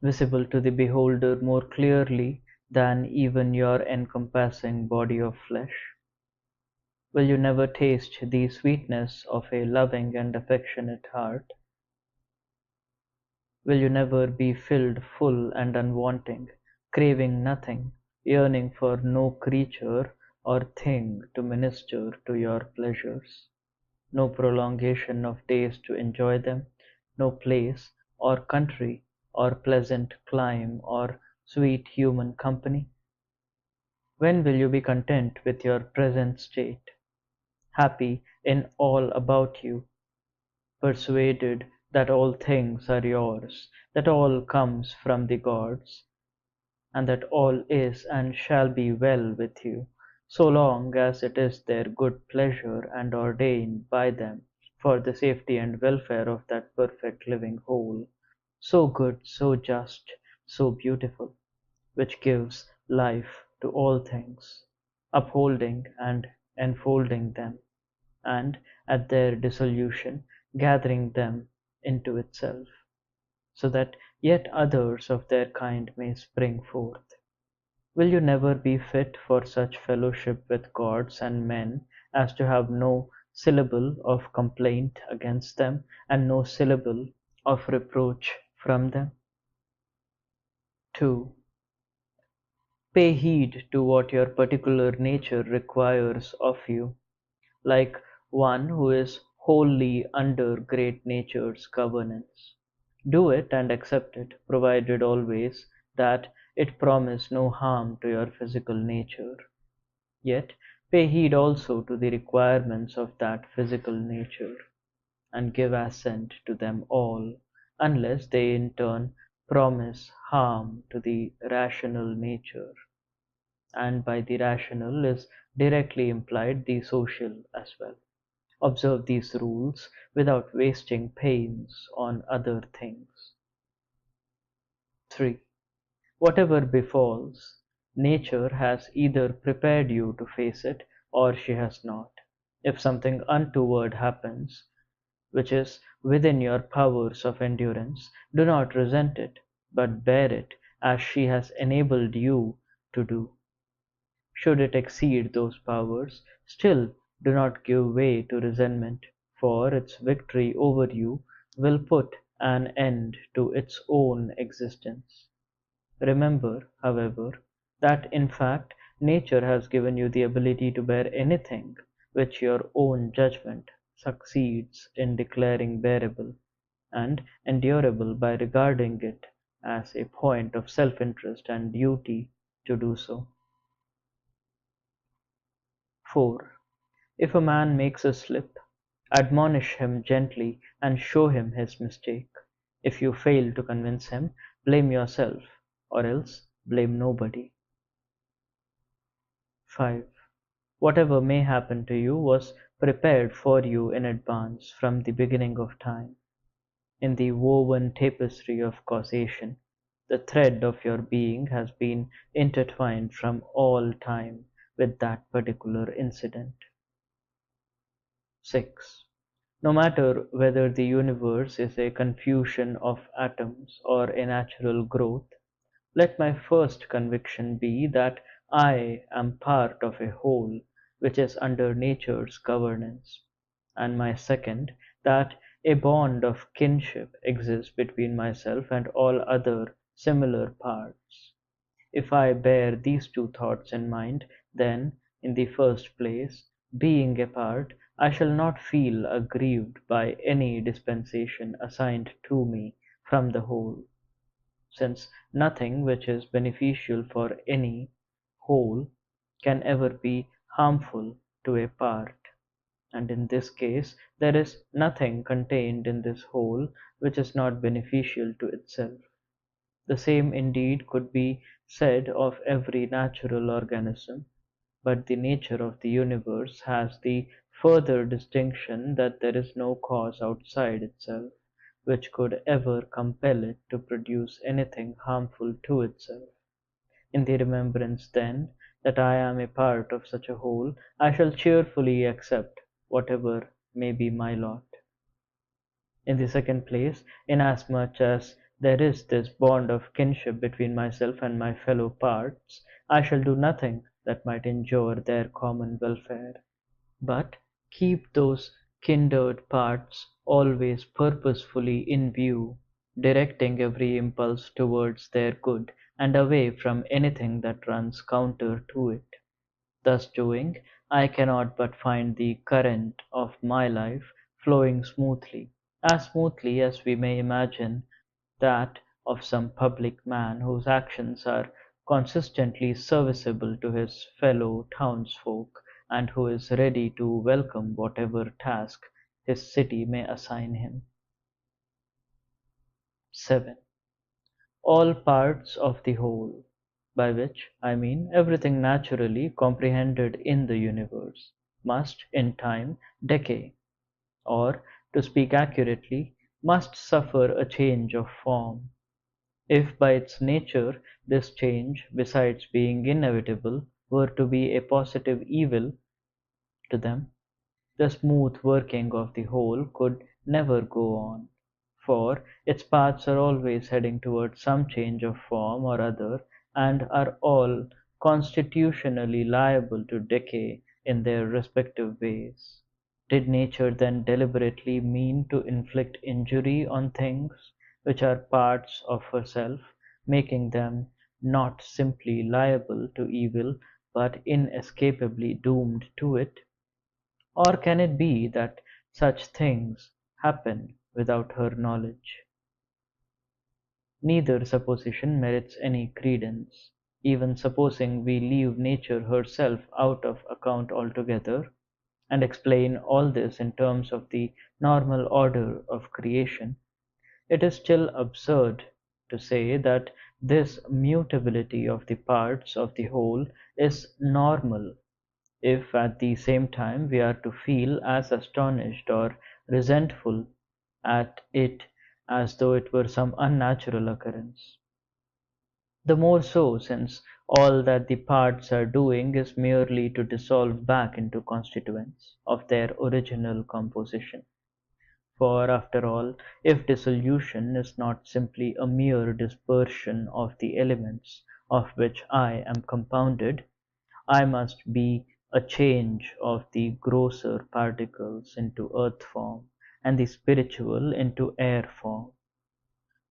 visible to the beholder more clearly than even your encompassing body of flesh? Will you never taste the sweetness of a loving and affectionate heart? Will you never be filled full and unwanting, craving nothing, yearning for no creature or thing to minister to your pleasures? No prolongation of days to enjoy them, no place or country or pleasant clime or sweet human company? When will you be content with your present state, happy in all about you, persuaded that all things are yours, that all comes from the gods, and that all is and shall be well with you, so long as it is their good pleasure and ordained by them for the safety and welfare of that perfect living whole, so good, so just, so beautiful, which gives life to all things, upholding and enfolding them, and at their dissolution gathering them into itself, so that yet others of their kind may spring forth. Will you never be fit for such fellowship with gods and men as to have no syllable of complaint against them, and no syllable of reproach from them? 2. Pay heed to what your particular nature requires of you, like one who is wholly under great nature's governance. Do it and accept it, provided always that it promise no harm to your physical nature. Yet pay heed also to the requirements of that physical nature, and give assent to them all, unless they in turn promise harm to the rational nature, and by the rational is directly implied the social as well. Observe these rules without wasting pains on other things. 3. Whatever befalls, nature has either prepared you to face it or she has not. If something untoward happens, which is within your powers of endurance, do not resent it, but bear it as she has enabled you to do. Should it exceed those powers, still do not give way to resentment, for its victory over you will put an end to its own existence. Remember, however, that in fact nature has given you the ability to bear anything which your own judgment succeeds in declaring bearable and endurable by regarding it as a point of self-interest and duty to do so. 4. If a man makes a slip, admonish him gently and show him his mistake. If you fail to convince him, blame yourself, or else blame nobody. 5. Whatever may happen to you was prepared for you in advance from the beginning of time. In the woven tapestry of causation, the thread of your being has been intertwined from all time with that particular incident. 6. No matter whether the universe is a confusion of atoms or a natural growth, let my first conviction be that I am part of a whole which is under nature's governance, and my second, that a bond of kinship exists between myself and all other similar parts. If I bear these two thoughts in mind, then, in the first place, being a part, I shall not feel aggrieved by any dispensation assigned to me from the whole, since nothing which is beneficial for any whole can ever be harmful to a part, and in this case there is nothing contained in this whole which is not beneficial to itself. The same indeed could be said of every natural organism, but the nature of the universe has the further distinction that there is no cause outside itself which could ever compel it to produce anything harmful to itself. In the remembrance, then, that I am a part of such a whole, I shall cheerfully accept whatever may be my lot. In the second place, inasmuch as there is this bond of kinship between myself and my fellow parts, I shall do nothing that might injure their common welfare, but keep those kindred parts always purposefully in view, directing every impulse towards their good and away from anything that runs counter to it. Thus doing, I cannot but find the current of my life flowing as smoothly as we may imagine that of some public man whose actions are consistently serviceable to his fellow townsfolk, and who is ready to welcome whatever task his city may assign him. 7. All parts of the whole, by which I mean everything naturally comprehended in the universe, must in time decay, or, to speak accurately, must suffer a change of form. If by its nature this change, besides being inevitable, were to be a positive evil to them, the smooth working of the whole could never go on, for its parts are always heading towards some change of form or other, and are all constitutionally liable to decay in their respective ways. Did nature then deliberately mean to inflict injury on things which are parts of herself, making them not simply liable to evil, but inescapably doomed to it? Or can it be that such things happen without her knowledge? Neither supposition merits any credence. Even supposing we leave nature herself out of account altogether, and explain all this in terms of the normal order of creation, it is still absurd to say that this mutability of the parts of the whole is normal, if at the same time we are to feel as astonished or resentful at it as though it were some unnatural occurrence. The more so since all that the parts are doing is merely to dissolve back into constituents of their original composition. For after all, if dissolution is not simply a mere dispersion of the elements of which I am compounded, I must be a change of the grosser particles into earth form, and the spiritual into air form,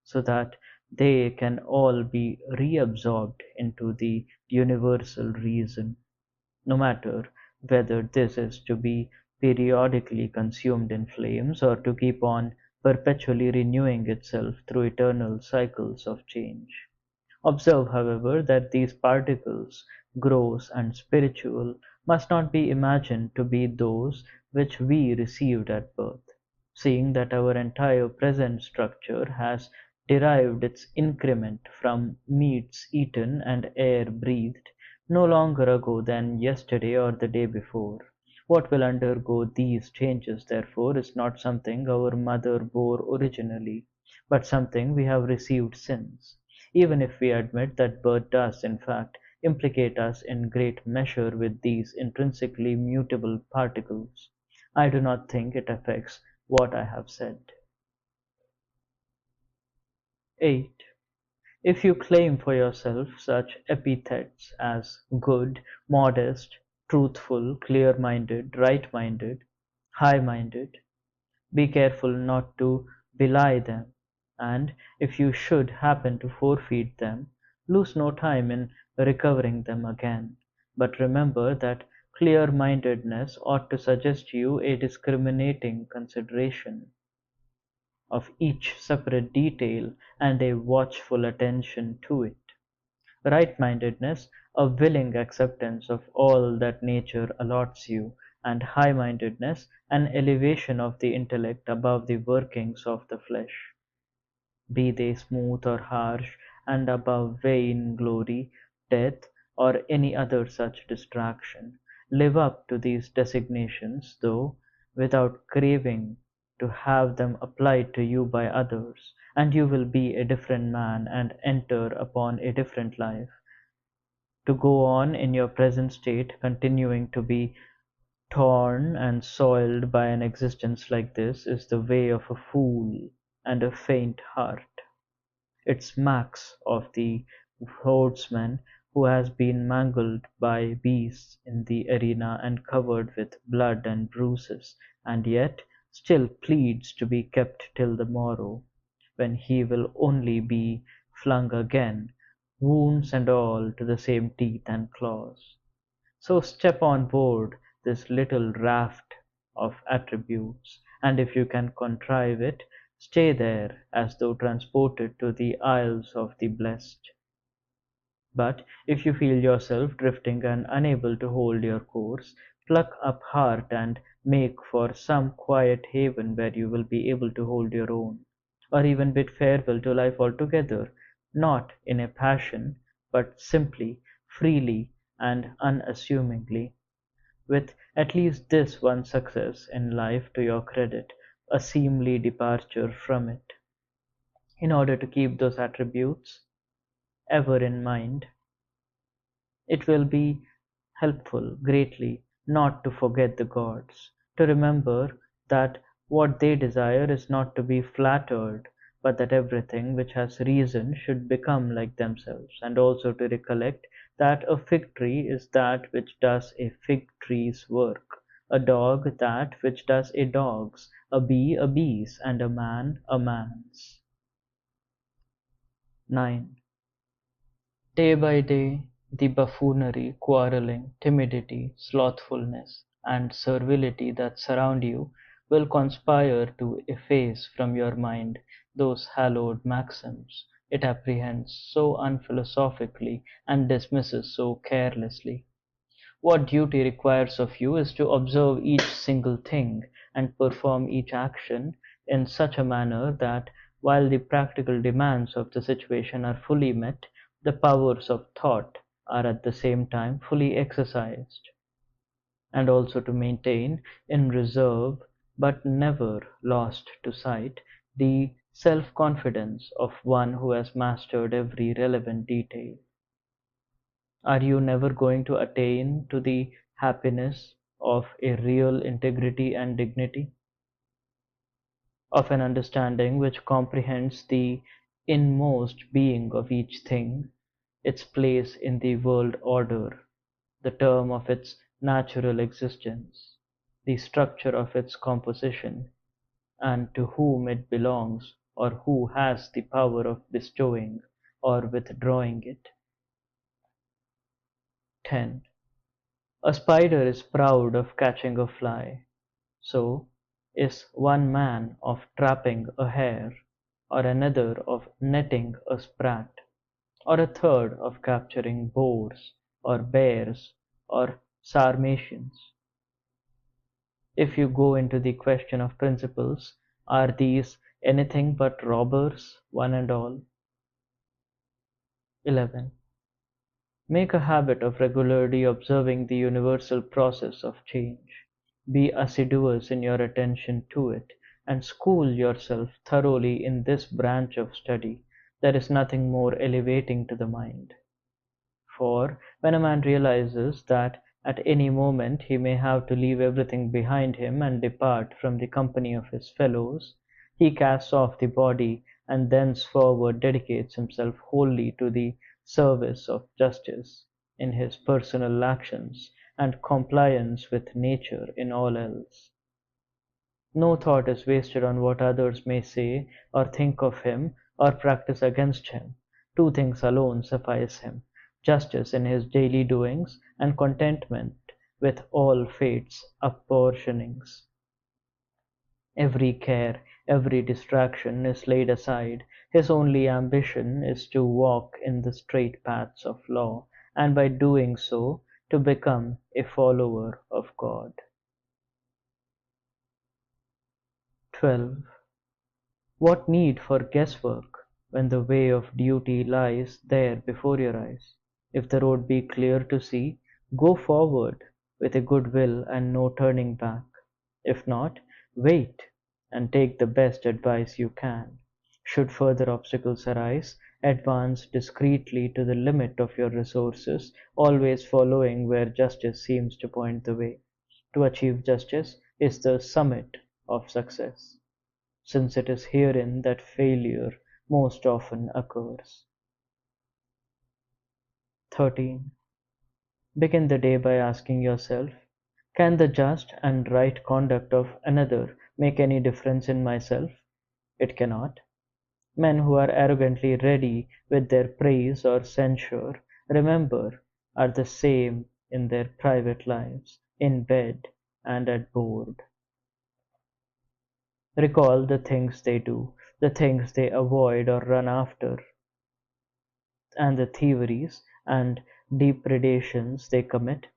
so that they can all be reabsorbed into the universal reason, no matter whether this is to be periodically consumed in flames or to keep on perpetually renewing itself through eternal cycles of change. Observe, however, that these particles, gross and spiritual, must not be imagined to be those which we received at birth, seeing that our entire present structure has derived its increment from meats eaten and air breathed no longer ago than yesterday or the day before. What will undergo these changes, therefore, is not something our mother bore originally, but something we have received since, even if we admit that birth does, in fact, implicate us in great measure with these intrinsically mutable particles. I do not think it affects what I have said. 8. If you claim for yourself such epithets as good, modest, truthful, clear-minded, right-minded, high-minded, be careful not to belie them, and if you should happen to forfeit them, lose no time in recovering them again, but remember that clear-mindedness ought to suggest you a discriminating consideration of each separate detail and a watchful attention to it. Right-mindedness, a willing acceptance of all that nature allots you, and high-mindedness, an elevation of the intellect above the workings of the flesh, be they smooth or harsh, and above vain glory, death, or any other such distraction. Live up to these designations, though, without craving to have them applied to you by others, and you will be a different man and enter upon a different life. To go on in your present state, continuing to be torn and soiled by an existence like this, is the way of a fool and a faint heart. It smacks of the horseman who has been mangled by beasts in the arena and covered with blood and bruises, and yet still pleads to be kept till the morrow, when he will only be flung again, wounds and all, to the same teeth and claws. So step on board this little raft of attributes, and if you can contrive it, stay there as though transported to the Isles of the Blessed. But if you feel yourself drifting and unable to hold your course, pluck up heart and make for some quiet haven where you will be able to hold your own, or even bid farewell to life altogether, not in a passion, but simply, freely, and unassumingly, with at least this one success in life to your credit, a seemly departure from it. In order to keep those attributes ever in mind, it will be helpful greatly not to forget the gods, to remember that what they desire is not to be flattered, but that everything which has reason should become like themselves, and also to recollect that a fig tree is that which does a fig tree's work, a dog that which does a dog's, a bee a bee's, and a man a man's. 9. Day by day, the buffoonery, quarreling, timidity, slothfulness, and servility that surround you will conspire to efface from your mind those hallowed maxims it apprehends so unphilosophically and dismisses so carelessly. What duty requires of you is to observe each single thing, and perform each action in such a manner that, while the practical demands of the situation are fully met, the powers of thought are at the same time fully exercised, and also to maintain in reserve, but never lost to sight, the self-confidence of one who has mastered every relevant detail. Are you never going to attain to the happiness of a real integrity and dignity, of an understanding which comprehends the inmost being of each thing, its place in the world order, the term of its natural existence, the structure of its composition, and to whom it belongs, or who has the power of bestowing or withdrawing it? 10. A spider is proud of catching a fly, so is one man of trapping a hare, or another of netting a sprat, or a third of capturing boars, or bears, or Sarmatians. If you go into the question of principles, are these anything but robbers, one and all? 11. Make a habit of regularly observing the universal process of change. Be assiduous in your attention to it, and school yourself thoroughly in this branch of study. There is nothing more elevating to the mind. For when a man realizes that at any moment he may have to leave everything behind him and depart from the company of his fellows, he casts off the body and thenceforward dedicates himself wholly to the service of justice in his personal actions and compliance with nature in all else. No thought is wasted on what others may say or think of him or practice against him. Two things alone suffice him: justice in his daily doings, and contentment with all fate's apportionings. Every care, every distraction is laid aside. His only ambition is to walk in the straight paths of law, and by doing so to become a follower of God. 12. What need for guesswork when the way of duty lies there before your eyes? If the road be clear to see, go forward with a good will and no turning back. If not, wait and take the best advice you can. Should further obstacles arise, advance discreetly to the limit of your resources, always following where justice seems to point the way. To achieve justice is the summit of success, since it is herein that failure most often occurs. 13. Begin the day by asking yourself, can the just and right conduct of another make any difference in myself? It cannot. Men who are arrogantly ready with their praise or censure, remember, are the same in their private lives, in bed and at board. Recall the things they do, the things they avoid or run after, and the thieveries and depredations they commit,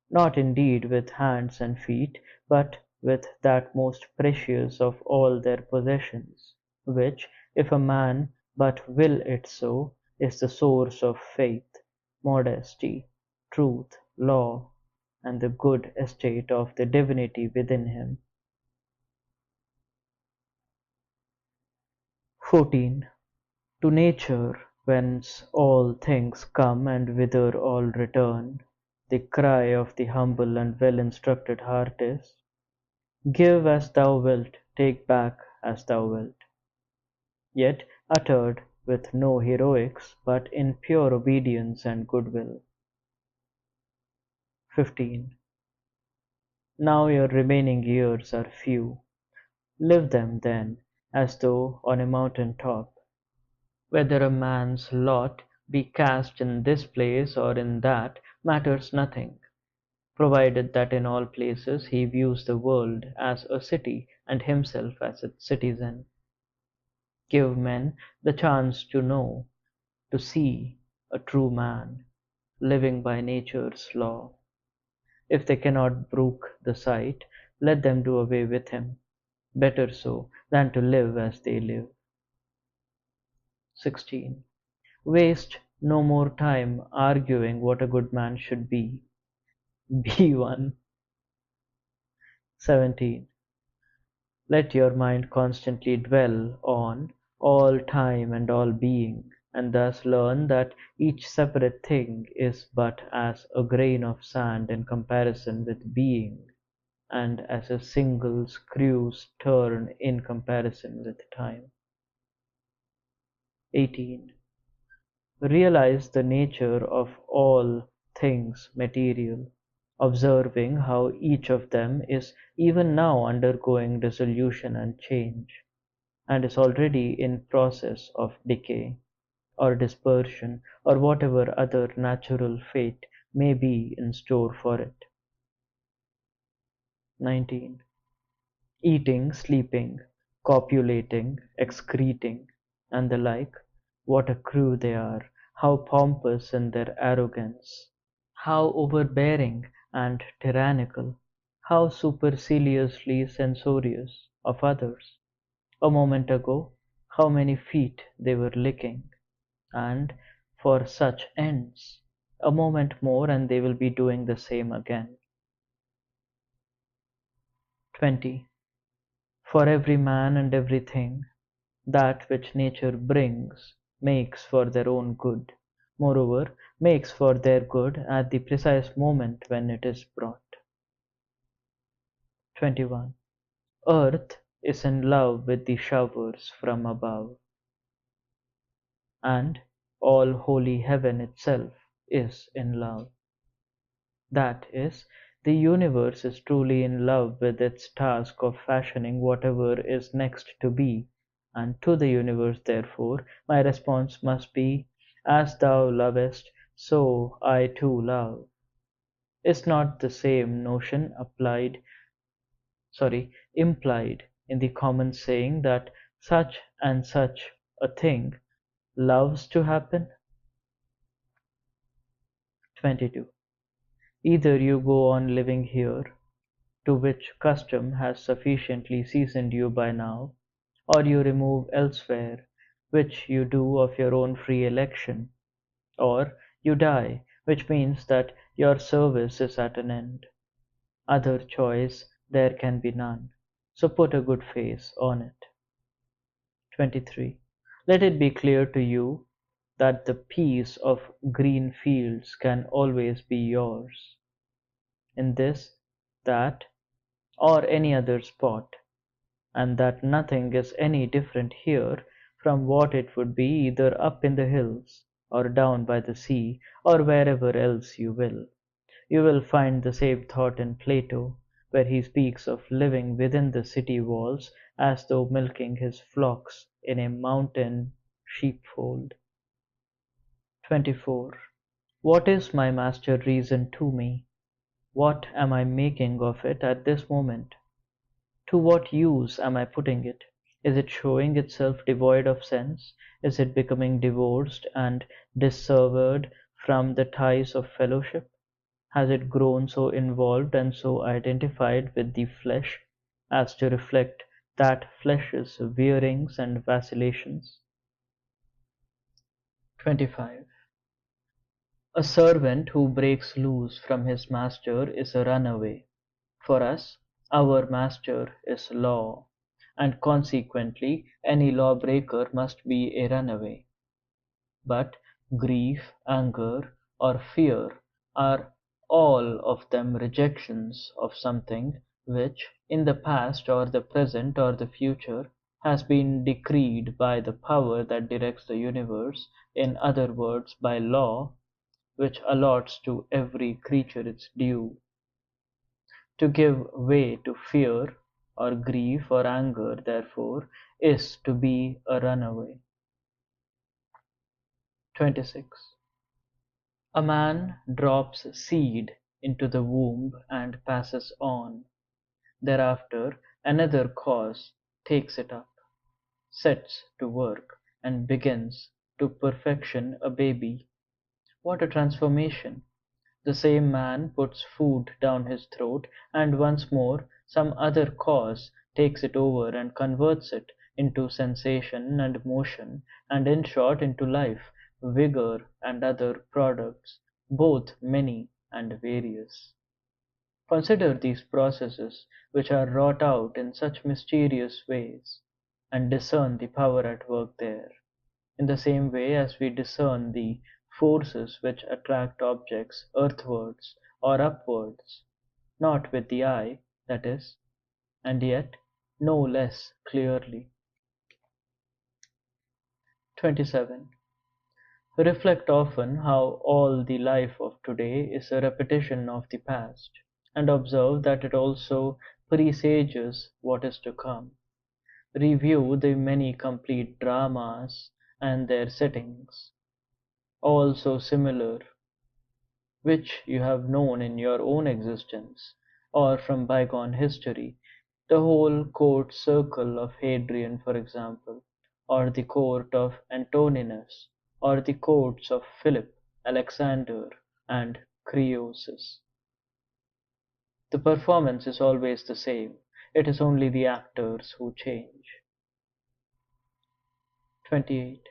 not indeed with hands and feet, but with that most precious of all their possessions, which, if a man but will it so, is the source of faith, modesty, truth, law, and the good estate of the divinity within him. 14. To nature, whence all things come and whither all return, the cry of the humble and well-instructed heart is, "Give as thou wilt, take back as thou wilt," yet uttered with no heroics, but in pure obedience and goodwill. 15. Now your remaining years are few. Live them, then, as though on a mountain top. Whether a man's lot be cast in this place or in that matters nothing, provided that in all places he views the world as a city and himself as its citizen. Give men the chance to know, to see a true man, living by nature's law. If they cannot brook the sight, let them do away with him. Better so than to live as they live. 16. Waste no more time arguing what a good man should be. Be one. 17. Let your mind constantly dwell on all time and all being, and thus learn that each separate thing is but as a grain of sand in comparison with being, and as a single screw's turn in comparison with time. 18. Realize the nature of all things material, observing how each of them is even now undergoing dissolution and change, and is already in process of decay, or dispersion, or whatever other natural fate may be in store for it. 19. Eating, sleeping, copulating, excreting, and the like, what a crew they are, how pompous in their arrogance, how overbearing and tyrannical, how superciliously censorious of others. A moment ago, how many feet they were licking, and for such ends. A moment more and they will be doing the same again. 20. For every man and everything, that which nature brings makes for their own good, moreover, makes for their good at the precise moment when it is brought. 21. Earth is in love with the showers from above, and all holy heaven itself is in love. That is, the universe is truly in love with its task of fashioning whatever is next to be, and to the universe, therefore, my response must be, "As thou lovest, so I too love." Is not the same notion implied in the common saying that such and such a thing loves to happen? 22. Either you go on living here, to which custom has sufficiently seasoned you by now, or you remove elsewhere, which you do of your own free election, or you die, which means that your service is at an end. Other choice there can be none, so put a good face on it. 23. Let it be clear to you that the peace of green fields can always be yours, in this, that, or any other spot, and that nothing is any different here from what it would be either up in the hills, or down by the sea, or wherever else you will. You will find the same thought in Plato, where he speaks of living within the city walls as though milking his flocks in a mountain sheepfold. 24. What is my master reason to me? What am I making of it at this moment? To what use am I putting it? Is it showing itself devoid of sense? Is it becoming divorced and dissevered from the ties of fellowship? Has it grown so involved and so identified with the flesh as to reflect that flesh's veerings and vacillations? 25. A servant who breaks loose from his master is a runaway. For us, our master is law, and consequently any lawbreaker must be a runaway. But grief, anger, or fear are all of them rejections of something which, in the past or the present or the future, has been decreed by the power that directs the universe, in other words by law, which allots to every creature its due. To give way to fear or grief or anger, therefore, is to be a runaway. 26. A man drops seed into the womb and passes on. Thereafter another cause takes it up, sets to work, and begins to perfection a baby. What a transformation! The same man puts food down his throat, and once more some other cause takes it over and converts it into sensation and motion, and in short into life, vigour, and other products, both many and various. Consider these processes which are wrought out in such mysterious ways, and discern the power at work there, in the same way as we discern the forces which attract objects earthwards or upwards, not with the eye, that is, and yet no less clearly. 27. Reflect often how all the life of today is a repetition of the past, and observe that it also presages what is to come. Review the many complete dramas and their settings, all so similar, which you have known in your own existence, or from bygone history, the whole court circle of Hadrian, for example, or the court of Antoninus, or the courts of Philip, Alexander, and Croesus. The performance is always the same, it is only the actors who change. 28.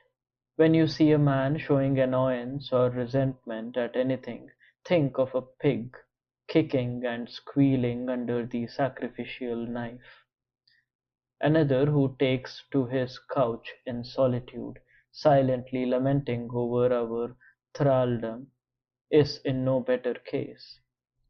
When you see a man showing annoyance or resentment at anything, think of a pig kicking and squealing under the sacrificial knife. Another who takes to his couch in solitude, silently lamenting over our thraldom, is in no better case.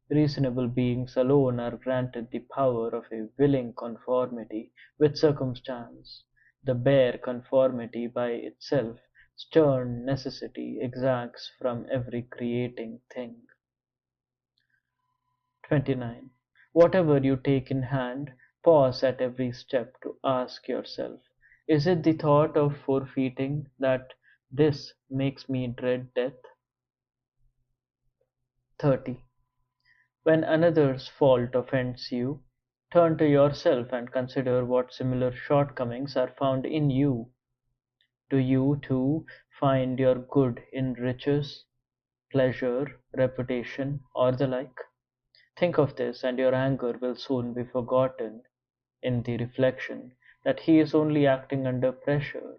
Reasonable beings alone are granted the power of a willing conformity with circumstance. The bare conformity by itself, stern necessity exacts from every creating thing. 29. Whatever you take in hand, pause at every step to ask yourself, is it the thought of forfeiting that this makes me dread death? 30. When another's fault offends you, turn to yourself and consider what similar shortcomings are found in you. Do you, too, find your good in riches, pleasure, reputation, or the like? Think of this, and your anger will soon be forgotten in the reflection that he is only acting under pressure.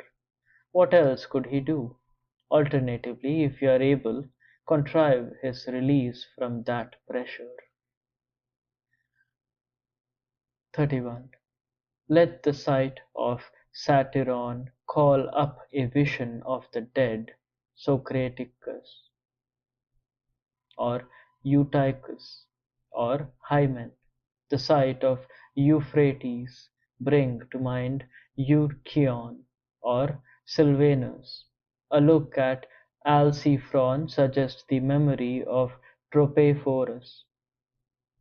What else could he do? Alternatively, if you are able, contrive his release from that pressure. 31. Let the sight of Satyron call up a vision of the dead Socraticus, or Eutychus, or Hymen. The sight of Euphrates bring to mind Eurytion or Silvanus. A look at Alciphron suggests the memory of Tropeiphorus.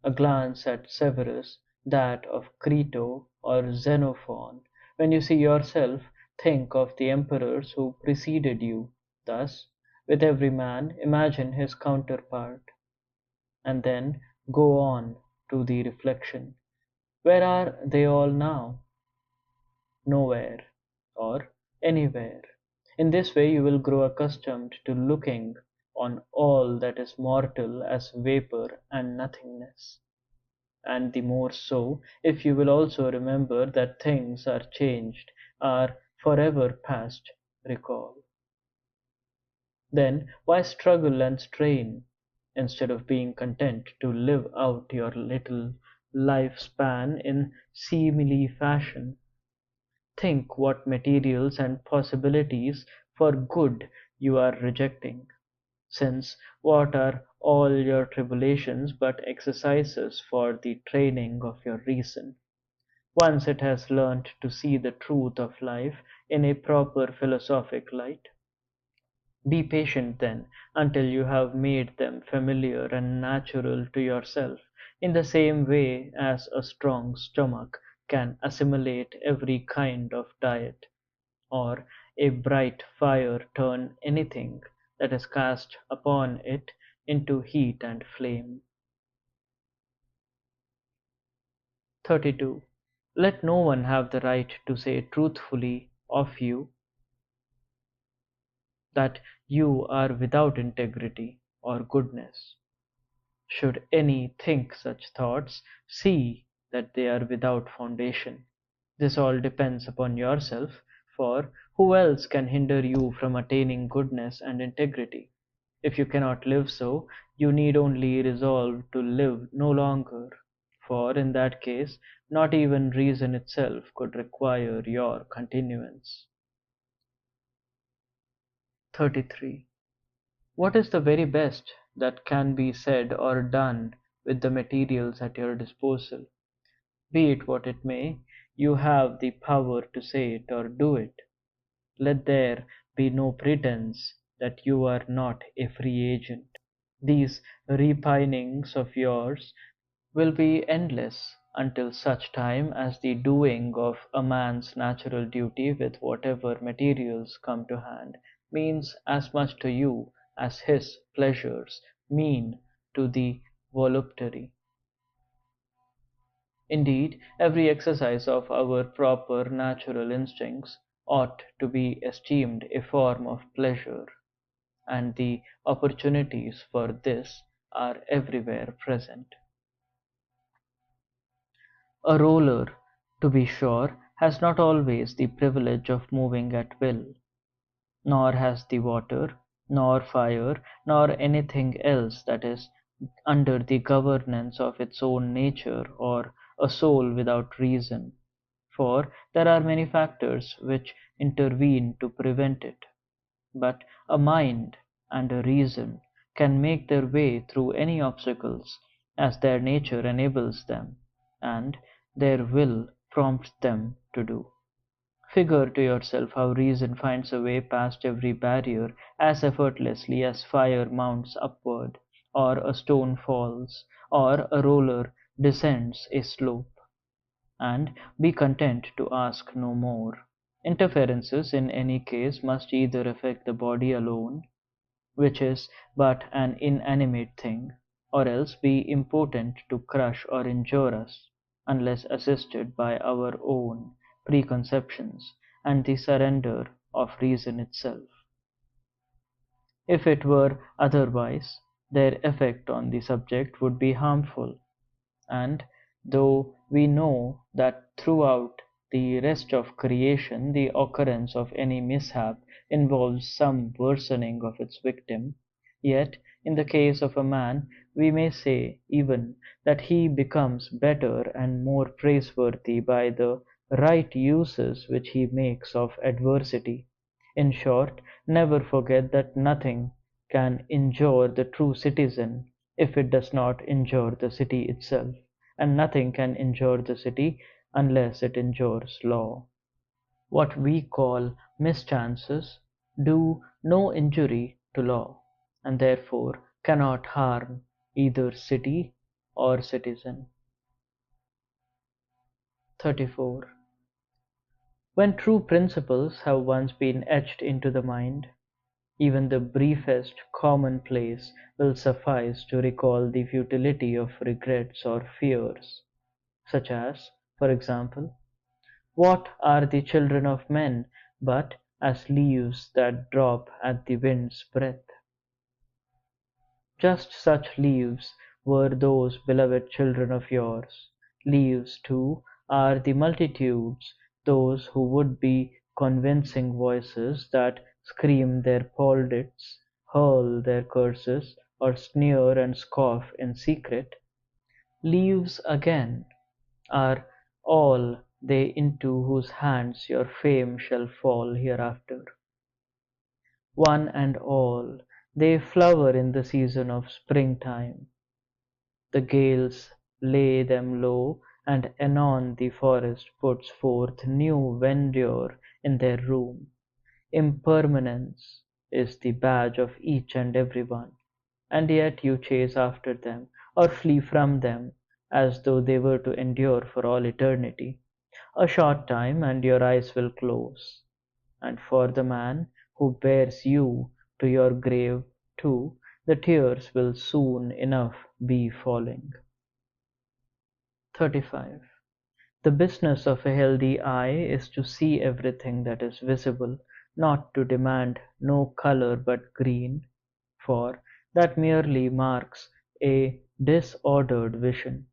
A glance at Severus that of Crito or Xenophon. When you see yourself, think of the emperors who preceded you. Thus, with every man, imagine his counterpart, and then go on to the reflection. Where are they all now? Nowhere, or anywhere. In this way you will grow accustomed to looking on all that is mortal as vapor and nothingness, and the more so if you will also remember that things are changed, are forever past recall. Then why struggle and strain, instead of being content to live out your little lifespan in seemly fashion? Think what materials and possibilities for good you are rejecting, since what are all your tribulations but exercises for the training of your reason, once it has learnt to see the truth of life in a proper philosophic light? Be patient then until you have made them familiar and natural to yourself, in the same way as a strong stomach can assimilate every kind of diet, or a bright fire turn anything that is cast upon it into heat and flame. 32. Let no one have the right to say truthfully of you that you are without integrity or goodness. Should any think such thoughts, see that they are without foundation. This all depends upon yourself, for who else can hinder you from attaining goodness and integrity? If you cannot live so, you need only resolve to live no longer, for in that case not even reason itself could require your continuance. 33. What is the very best that can be said or done with the materials at your disposal? Be it what it may, you have the power to say it or do it. Let there be no pretence that you are not a free agent. These repinings of yours will be endless until such time as the doing of a man's natural duty with whatever materials come to hand means as much to you as his pleasures mean to the voluptary. Indeed, every exercise of our proper natural instincts ought to be esteemed a form of pleasure, and the opportunities for this are everywhere present. A roller, to be sure, has not always the privilege of moving at will, nor has the water, nor fire, nor anything else that is under the governance of its own nature, or a soul without reason, for there are many factors which intervene to prevent it. But a mind and a reason can make their way through any obstacles as their nature enables them, and their will prompts them to do. Figure to yourself how reason finds a way past every barrier as effortlessly as fire mounts upward, or a stone falls, or a roller descends a slope, and be content to ask no more. Interferences in any case must either affect the body alone, which is but an inanimate thing, or else be impotent to crush or injure us, unless assisted by our own preconceptions and the surrender of reason itself. If it were otherwise, their effect on the subject would be harmful, and though we know that throughout the rest of creation the occurrence of any mishap involves some worsening of its victim, yet in the case of a man we may say even that he becomes better and more praiseworthy by the right uses which he makes of adversity. In short, never forget that nothing can injure the true citizen if it does not injure the city itself, and nothing can injure the city unless it injures law. What we call mischances do no injury to law, and therefore cannot harm either city or citizen. 34. When true principles have once been etched into the mind, even the briefest commonplace will suffice to recall the futility of regrets or fears, such as, for example, what are the children of men but as leaves that drop at the wind's breath? Just such leaves were those beloved children of yours. Leaves, too, are the multitudes, those who would be convincing voices that scream their plaudits, hurl their curses, or sneer and scoff in secret. Leaves, again, are all they into whose hands your fame shall fall hereafter. One and all, they flower in the season of springtime. The gales lay them low, and anon the forest puts forth new verdure in their room. Impermanence is the badge of each and every one, and yet you chase after them, or flee from them, as though they were to endure for all eternity. A short time, and your eyes will close, and for the man who bears you to your grave, too, the tears will soon enough be falling. 35. The business of a healthy eye is to see everything that is visible, not to demand no color but green, for that merely marks a disordered vision.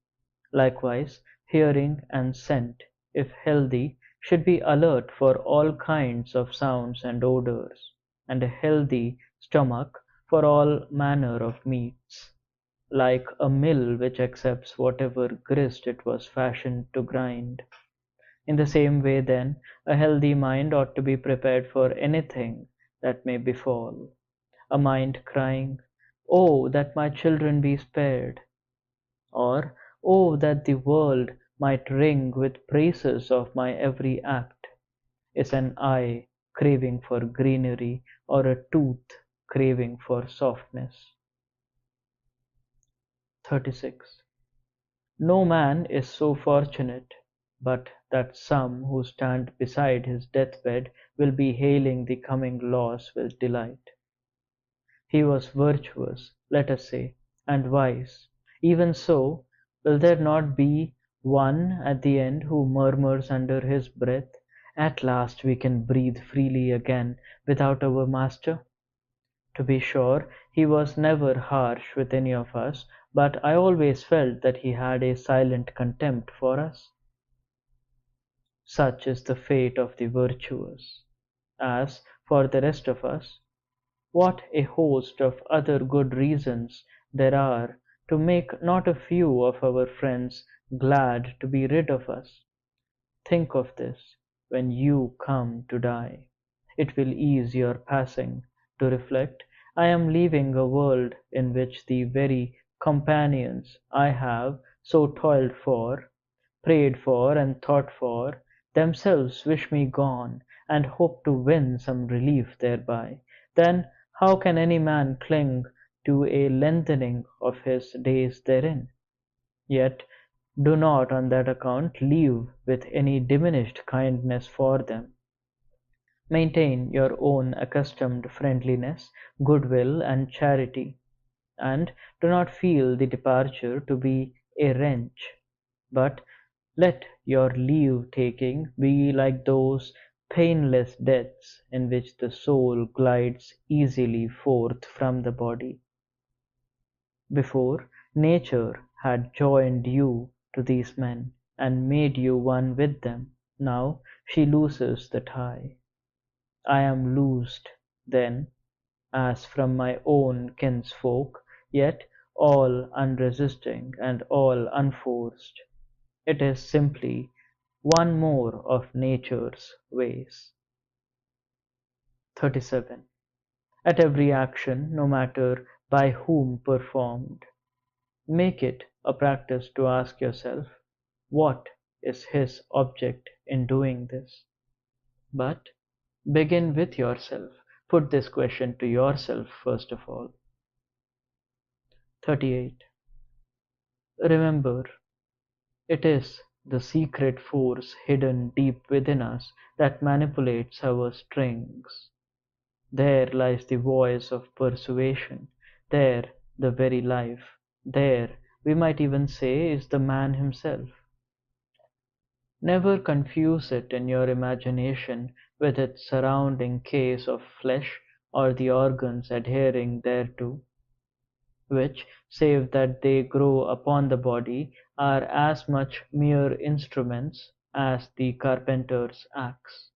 Likewise, hearing and scent, if healthy, should be alert for all kinds of sounds and odors, and a healthy stomach for all manner of meats, like a mill which accepts whatever grist it was fashioned to grind. In the same way, then, a healthy mind ought to be prepared for anything that may befall. A mind crying, "Oh, that my children be spared!" or "Oh, that the world might ring with praises of my every act!" is an eye craving for greenery, or a tooth craving for softness. 36. No man is so fortunate but that some who stand beside his deathbed will be hailing the coming loss with delight. He was virtuous, let us say, and wise. Even so, will there not be one at the end who murmurs under his breath, "At last we can breathe freely again without our master"? To be sure, he was never harsh with any of us, but I always felt that he had a silent contempt for us. Such is the fate of the virtuous. As for the rest of us, what a host of other good reasons there are to make not a few of our friends glad to be rid of us. Think of this when you come to die. It will ease your passing to reflect, I am leaving a world in which the very companions I have so toiled for, prayed for, and thought for, themselves wish me gone, and hope to win some relief thereby. Then how can any man cling to a lengthening of his days therein? Yet do not on that account leave with any diminished kindness for them. Maintain your own accustomed friendliness, goodwill, and charity, and do not feel the departure to be a wrench, but let your leave-taking be like those painless deaths in which the soul glides easily forth from the body. Before, nature had joined you to these men, and made you one with them. Now she looses the tie. I am loosed, then, as from my own kinsfolk, yet all unresisting and all unforced. It is simply one more of nature's ways. 37. At every action, no matter by whom performed, make it a practice to ask yourself, what is his object in doing this? But begin with yourself. Put this question to yourself first of all. 38. Remember, it is the secret force hidden deep within us that manipulates our strings. There lies the voice of persuasion, there the very life, there, we might even say, is the man himself. Never confuse it in your imagination with its surrounding case of flesh or the organs adhering thereto. which, save that they grow upon the body, are as much mere instruments as the carpenter's axe.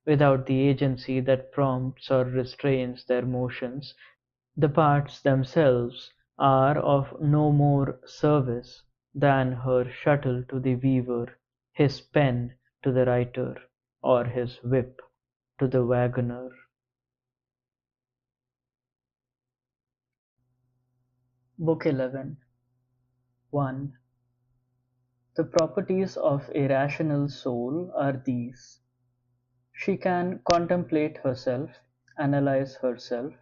Without the agency that prompts or restrains their motions, the parts themselves are of no more service than her shuttle to the weaver, his pen to the writer, or his whip to the waggoner. Book 11. 1. The properties of a rational soul are these: she can contemplate herself, analyze herself,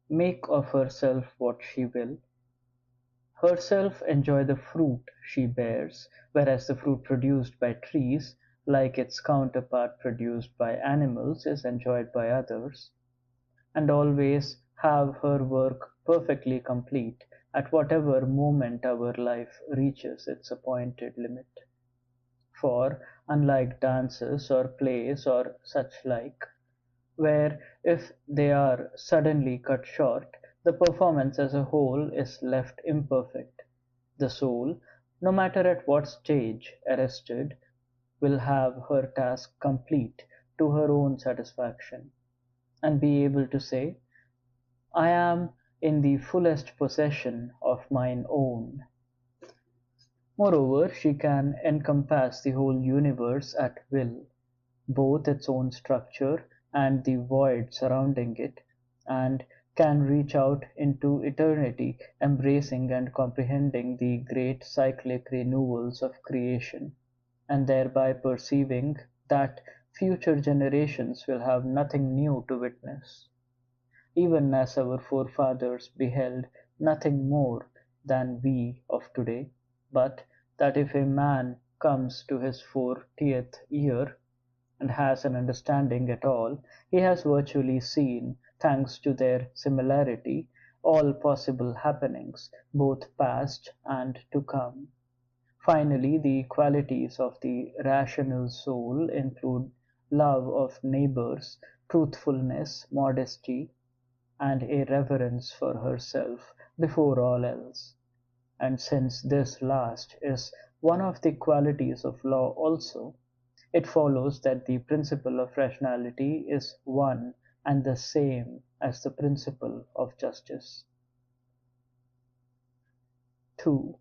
make of herself what she will, herself enjoy the fruit she bears, whereas the fruit produced by trees, like its counterpart produced by animals, is enjoyed by others, and always have her work perfectly complete at whatever moment our life reaches its appointed limit. For, unlike dances or plays or such like, where if they are suddenly cut short, the performance as a whole is left imperfect, the soul, no matter at what stage arrested, will have her task complete to her own satisfaction, and be able to say, I am in the fullest possession of mine own. Moreover, she can encompass the whole universe at will, both its own structure and the void surrounding it, and can reach out into eternity, embracing and comprehending the great cyclic renewals of creation, and thereby perceiving that future generations will have nothing new to witness, even as our forefathers beheld nothing more than we of today, but that if a man comes to his 40th year, and has an understanding at all, he has virtually seen, thanks to their similarity, all possible happenings, both past and to come. Finally, the qualities of the rational soul include love of neighbors, truthfulness, modesty, and a reverence for herself before all else. And since this last is one of the qualities of law also, it follows that the principle of rationality is one and the same as the principle of justice. 2.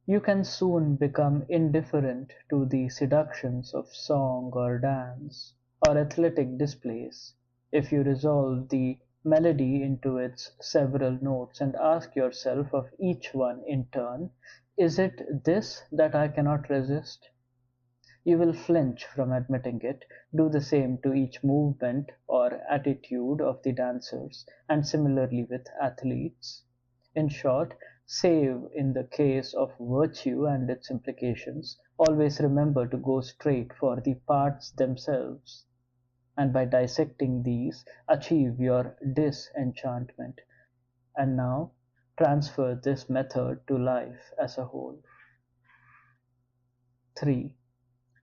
You can soon become indifferent to the seductions of song or dance, or athletic displays, if you resolve the melody into its several notes and ask yourself of each one in turn, is it this that I cannot resist? You will flinch from admitting it, do the same to each movement or attitude of the dancers, and similarly with athletes. In short, save in the case of virtue and its implications, always remember to go straight for the parts themselves, and by dissecting these achieve your disenchantment. And now transfer this method to life as a whole. 3.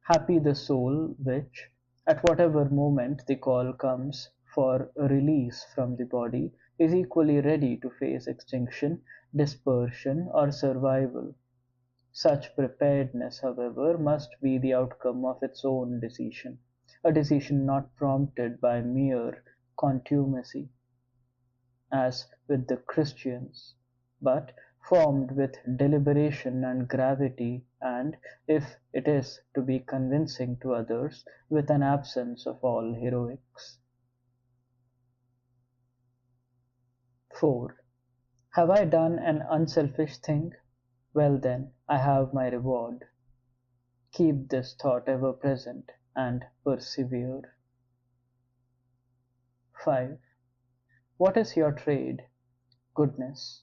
Happy the soul which, at whatever moment the call comes for a release from the body, is equally ready to face extinction, dispersion, or survival. Such preparedness, however, must be the outcome of its own decision, a decision not prompted by mere contumacy, as with the Christians, but formed with deliberation and gravity, and, if it is to be convincing to others, with an absence of all heroics. 4. Have I done an unselfish thing? Well then, I have my reward. Keep this thought ever present, and persevere. 5. What is your trade? Goodness.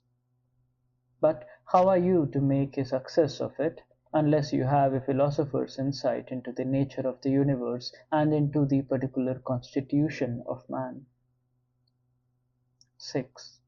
But how are you to make a success of it, unless you have a philosopher's insight into the nature of the universe and into the particular constitution of man? 6.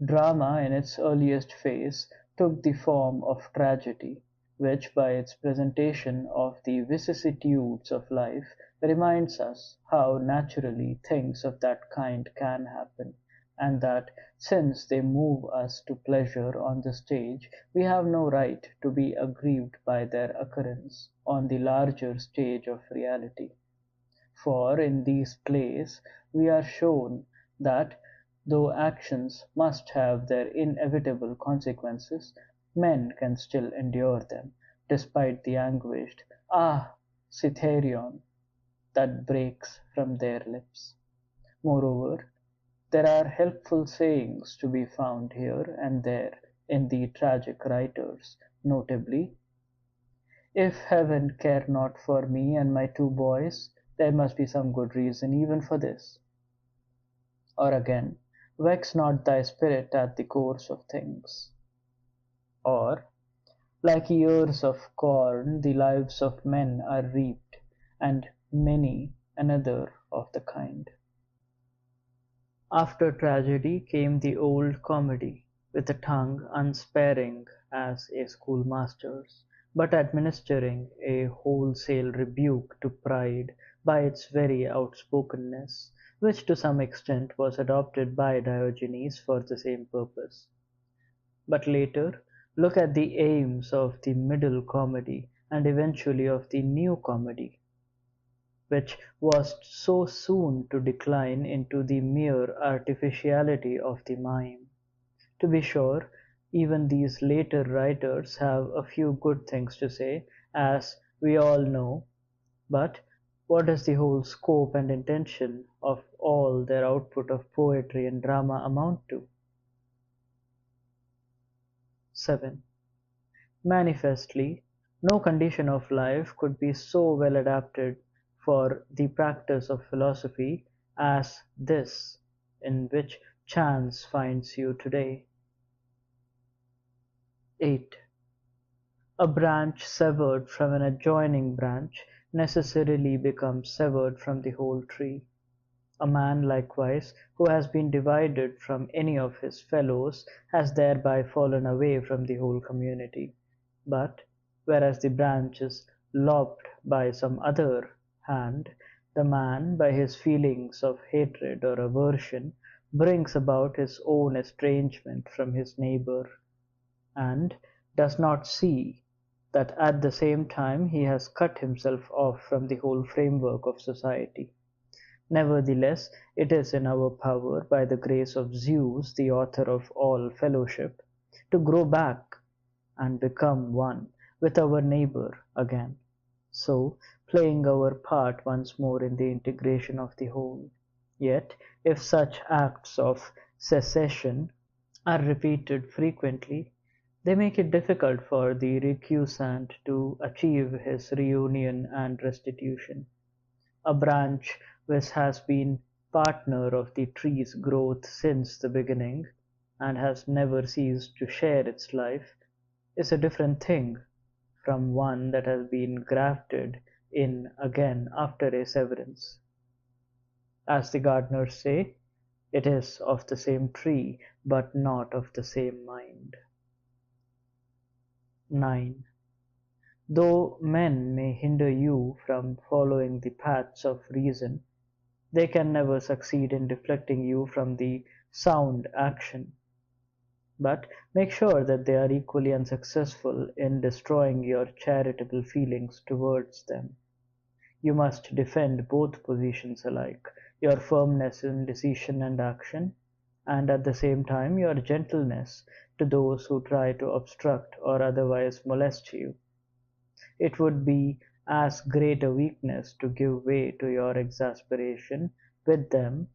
Drama in its earliest phase took the form of tragedy, which by its presentation of the vicissitudes of life reminds us how naturally things of that kind can happen, and that since they move us to pleasure on the stage, we have no right to be aggrieved by their occurrence on the larger stage of reality. For in these plays we are shown that, though actions must have their inevitable consequences, men can still endure them, despite the anguished "Ah, Cythereon" that breaks from their lips. Moreover, there are helpful sayings to be found here and there in the tragic writers, notably, "If heaven care not for me and my two boys, there must be some good reason even for this." Or again, "Vex not thy spirit at the course of things." Or, "Like ears of corn the lives of men are reaped," and many another of the kind. After tragedy came the old comedy, with a tongue unsparing as a schoolmaster's, but administering a wholesale rebuke to pride by its very outspokenness, which to some extent was adopted by Diogenes for the same purpose. But later, look at the aims of the middle comedy, and eventually of the new comedy, which was so soon to decline into the mere artificiality of the mime. To be sure, even these later writers have a few good things to say, as we all know, but what does the whole scope and intention of all their output of poetry and drama amount to? 7. Manifestly, no condition of life could be so well adapted for the practice of philosophy as this in which chance finds you today. 8. A branch severed from an adjoining branch necessarily becomes severed from the whole tree. A man likewise who has been divided from any of his fellows has thereby fallen away from the whole community. But, whereas the branch is lopped by some other hand, the man, by his feelings of hatred or aversion, brings about his own estrangement from his neighbour, and does not see that at the same time he has cut himself off from the whole framework of society. Nevertheless, it is in our power, by the grace of Zeus, the author of all fellowship, to grow back and become one with our neighbour again, so playing our part once more in the integration of the whole. Yet, if such acts of secession are repeated frequently, they make it difficult for the recusant to achieve his reunion and restitution. A branch which has been partner of the tree's growth since the beginning, and has never ceased to share its life, is a different thing from one that has been grafted in again after a severance. As the gardeners say, it is of the same tree, but not of the same mind. 9. Though men may hinder you from following the paths of reason, they can never succeed in deflecting you from the sound action, but make sure that they are equally unsuccessful in destroying your charitable feelings towards them. You must defend both positions alike, your firmness in decision and action, and at the same time your gentleness to those who try to obstruct or otherwise molest you. It would be as great a weakness to give way to your exasperation with them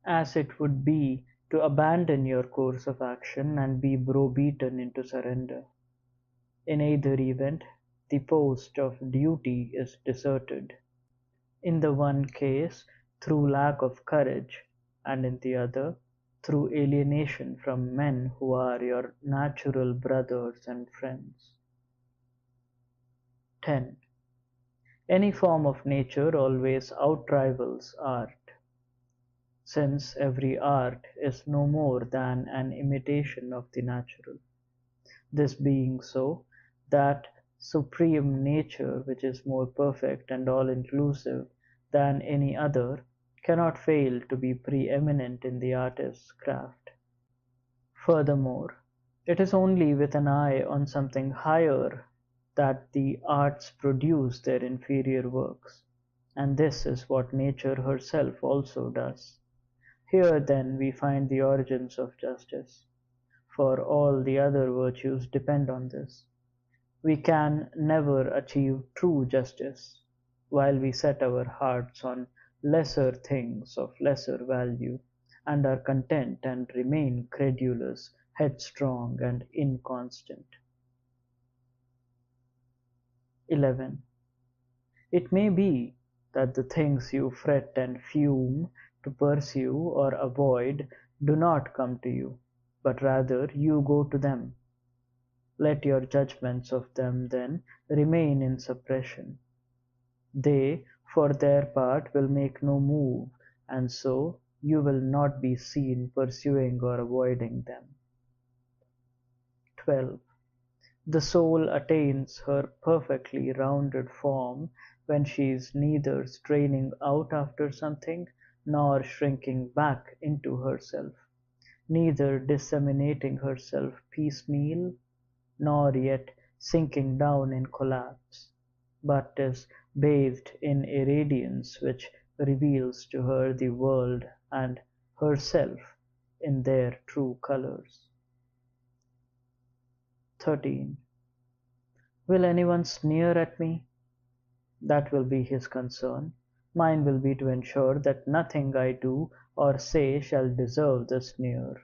as it would be to abandon your course of action and be browbeaten into surrender. In either event, the post of duty is deserted, in the one case through lack of courage, and in the other through alienation from men who are your natural brothers and friends. 10. Any form of nature always outrivals art, since every art is no more than an imitation of the natural. This being so, that supreme nature which is more perfect and all-inclusive than any other cannot fail to be preeminent in the artist's craft. Furthermore, it is only with an eye on something higher that the arts produce their inferior works, and this is what nature herself also does. Here then we find the origins of justice, for all the other virtues depend on this. We can never achieve true justice while we set our hearts on lesser things of lesser value, and are content and remain credulous, headstrong, and inconstant. 11. It may be that the things you fret and fume to pursue or avoid do not come to you, but rather you go to them. Let your judgments of them then remain in suppression. They, for their part, will make no move, and so you will not be seen pursuing or avoiding them. 12. The soul attains her perfectly rounded form when she is neither straining out after something, nor shrinking back into herself, neither disseminating herself piecemeal, nor yet sinking down in collapse, but is bathed in a radiance which reveals to her the world and herself in their true colors. 13. Will anyone sneer at me? That will be his concern. Mine will be to ensure that nothing I do or say shall deserve the sneer.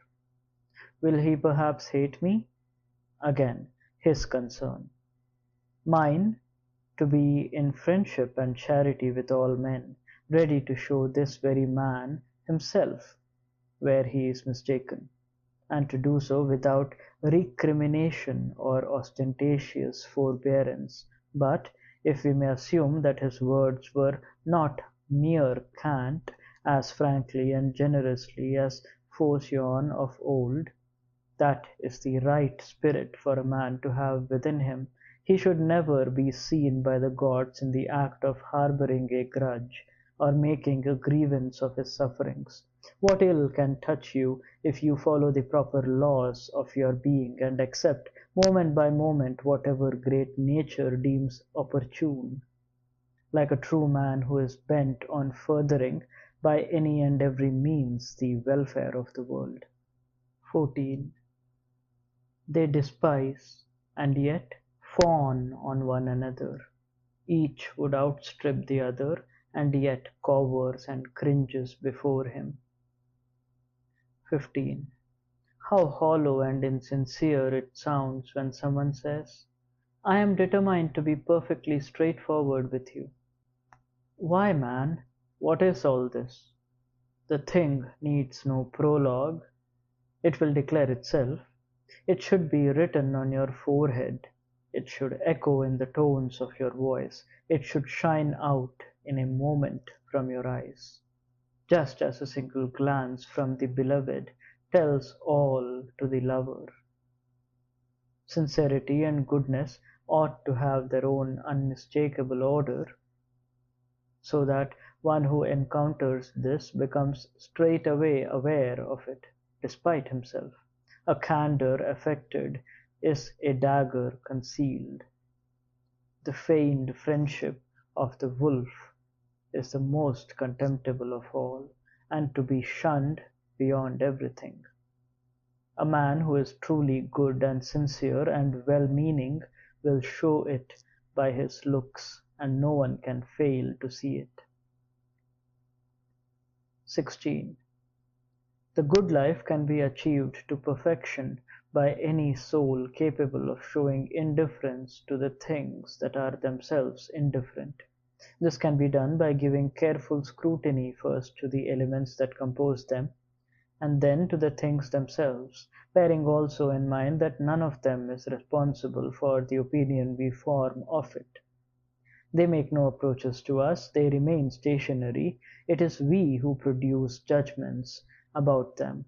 Will he perhaps hate me? Again, his concern. Mine, to be in friendship and charity with all men, ready to show this very man himself where he is mistaken, and to do so without recrimination or ostentatious forbearance, but, if we may assume that his words were not mere cant, as frankly and generously as Phocion of old, that is the right spirit for a man to have within him, he should never be seen by the gods in the act of harboring a grudge, or making a grievance of his sufferings. What ill can touch you if you follow the proper laws of your being, and accept, moment by moment, whatever great nature deems opportune, like a true man who is bent on furthering, by any and every means, the welfare of the world? 14. They despise, and yet fawn on one another. Each would outstrip the other, and yet cowers and cringes before him. 15. How hollow and insincere it sounds when someone says, "I am determined to be perfectly straightforward with you." Why, man, what is all this? The thing needs no prologue. It will declare itself. It should be written on your forehead. It should echo in the tones of your voice. It should shine out in a moment from your eyes, just as a single glance from the beloved tells all to the lover. Sincerity and goodness ought to have their own unmistakable order, so that one who encounters this becomes straightway aware of it, despite himself. A candor affected is a dagger concealed. The feigned friendship of the wolf is the most contemptible of all, and to be shunned beyond everything. A man who is truly good and sincere and well-meaning will show it by his looks, and no one can fail to see it. 16. The good life can be achieved to perfection by any soul capable of showing indifference to the things that are themselves indifferent. This can be done by giving careful scrutiny first to the elements that compose them, and then to the things themselves, bearing also in mind that none of them is responsible for the opinion we form of it. They make no approaches to us, they remain stationary. It is we who produce judgments about them,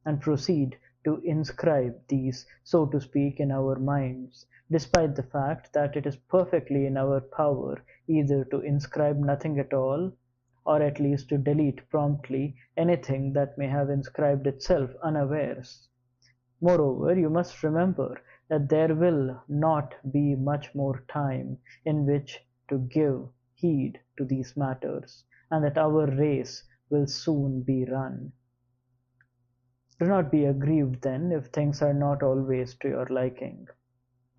and proceed to inscribe these, so to speak, in our minds, despite the fact that it is perfectly in our power either to inscribe nothing at all, or at least to delete promptly anything that may have inscribed itself unawares. Moreover, you must remember that there will not be much more time in which to give heed to these matters, and that our race will soon be run. Do not be aggrieved then if things are not always to your liking.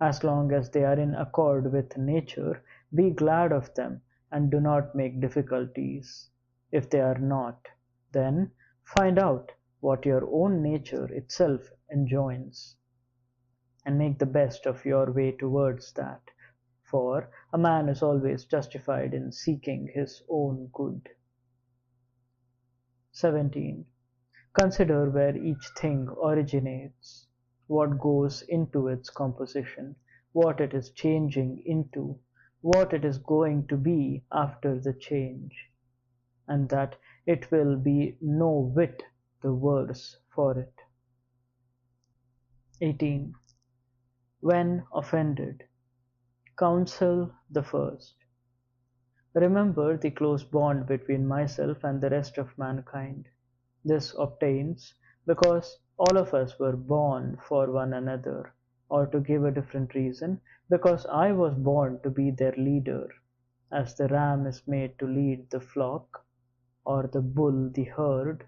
As long as they are in accord with nature, be glad of them and do not make difficulties. If they are not, then find out what your own nature itself enjoins, and make the best of your way towards that, for a man is always justified in seeking his own good. 17. Consider where each thing originates, what goes into its composition, what it is changing into, what it is going to be after the change, and that it will be no whit the worse for it. 18. When offended, counsel the first. Remember the close bond between myself and the rest of mankind. This obtains because all of us were born for one another, or to give a different reason, because I was born to be their leader, as the ram is made to lead the flock, or the bull the herd,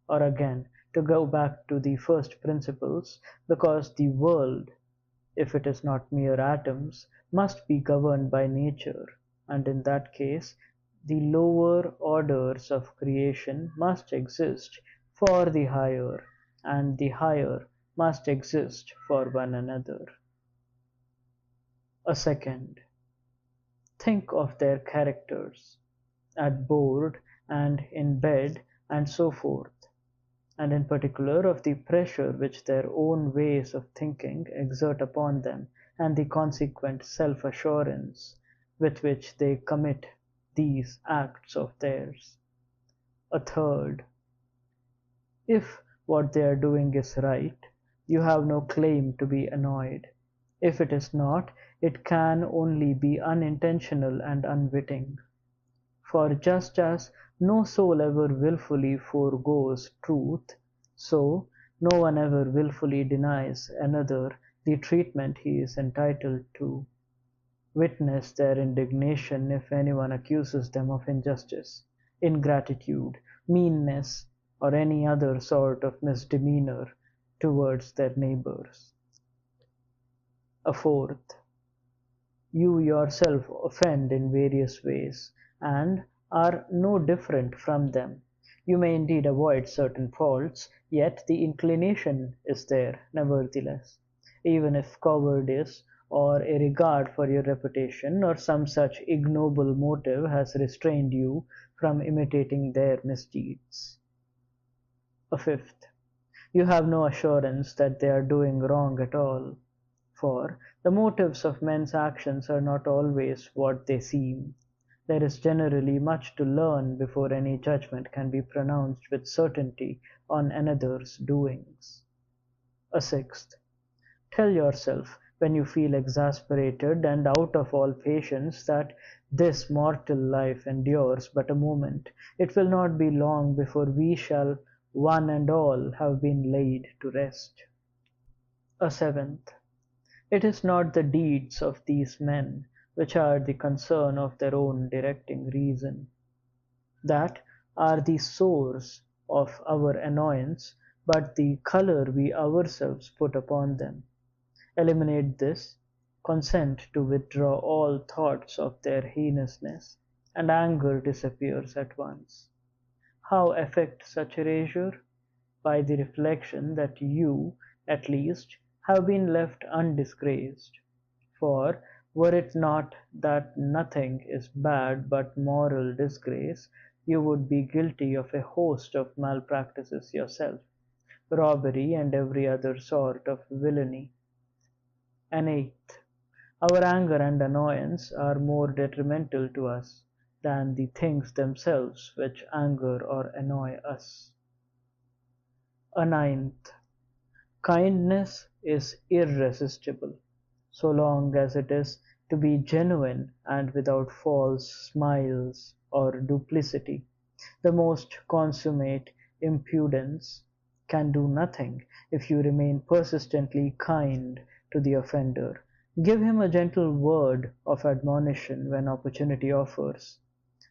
or again, to go back to the first principles, because the world, if it is not mere atoms, must be governed by nature, and in that case the lower orders of creation must exist for the higher, and the higher must exist for one another. A second, think of their characters, at board and in bed and so forth, and in particular of the pressure which their own ways of thinking exert upon them, and the consequent self-assurance with which they commit these acts of theirs. A third, if what they are doing is right, you have no claim to be annoyed. If it is not, it can only be unintentional and unwitting. For just as no soul ever wilfully foregoes truth, so no one ever wilfully denies another the treatment he is entitled to. Witness their indignation if anyone accuses them of injustice, ingratitude, meanness, or any other sort of misdemeanor towards their neighbors. A fourth, you yourself offend in various ways, and are no different from them. You may indeed avoid certain faults, yet the inclination is there nevertheless, even if cowardice or a regard for your reputation or some such ignoble motive has restrained you from imitating their misdeeds. A fifth, you have no assurance that they are doing wrong at all, for the motives of men's actions are not always what they seem. There is generally much to learn before any judgment can be pronounced with certainty on another's doings. A sixth, tell yourself when you feel exasperated and out of all patience that this mortal life endures but a moment. It will not be long before we shall one and all have been laid to rest. A seventh, it is not the deeds of these men which are the concern of their own directing reason, that are the source of our annoyance, but the color we ourselves put upon them. Eliminate this, consent to withdraw all thoughts of their heinousness, and anger disappears at once. How effect such erasure? By the reflection that you, at least, have been left undisgraced. For were it not that nothing is bad but moral disgrace, you would be guilty of a host of malpractices yourself, robbery and every other sort of villainy. An eighth, our anger and annoyance are more detrimental to us than the things themselves which anger or annoy us. A ninth, kindness is irresistible, so long as it is to be genuine and without false smiles or duplicity. The most consummate impudence can do nothing if you remain persistently kind to the offender. Give him a gentle word of admonition when opportunity offers,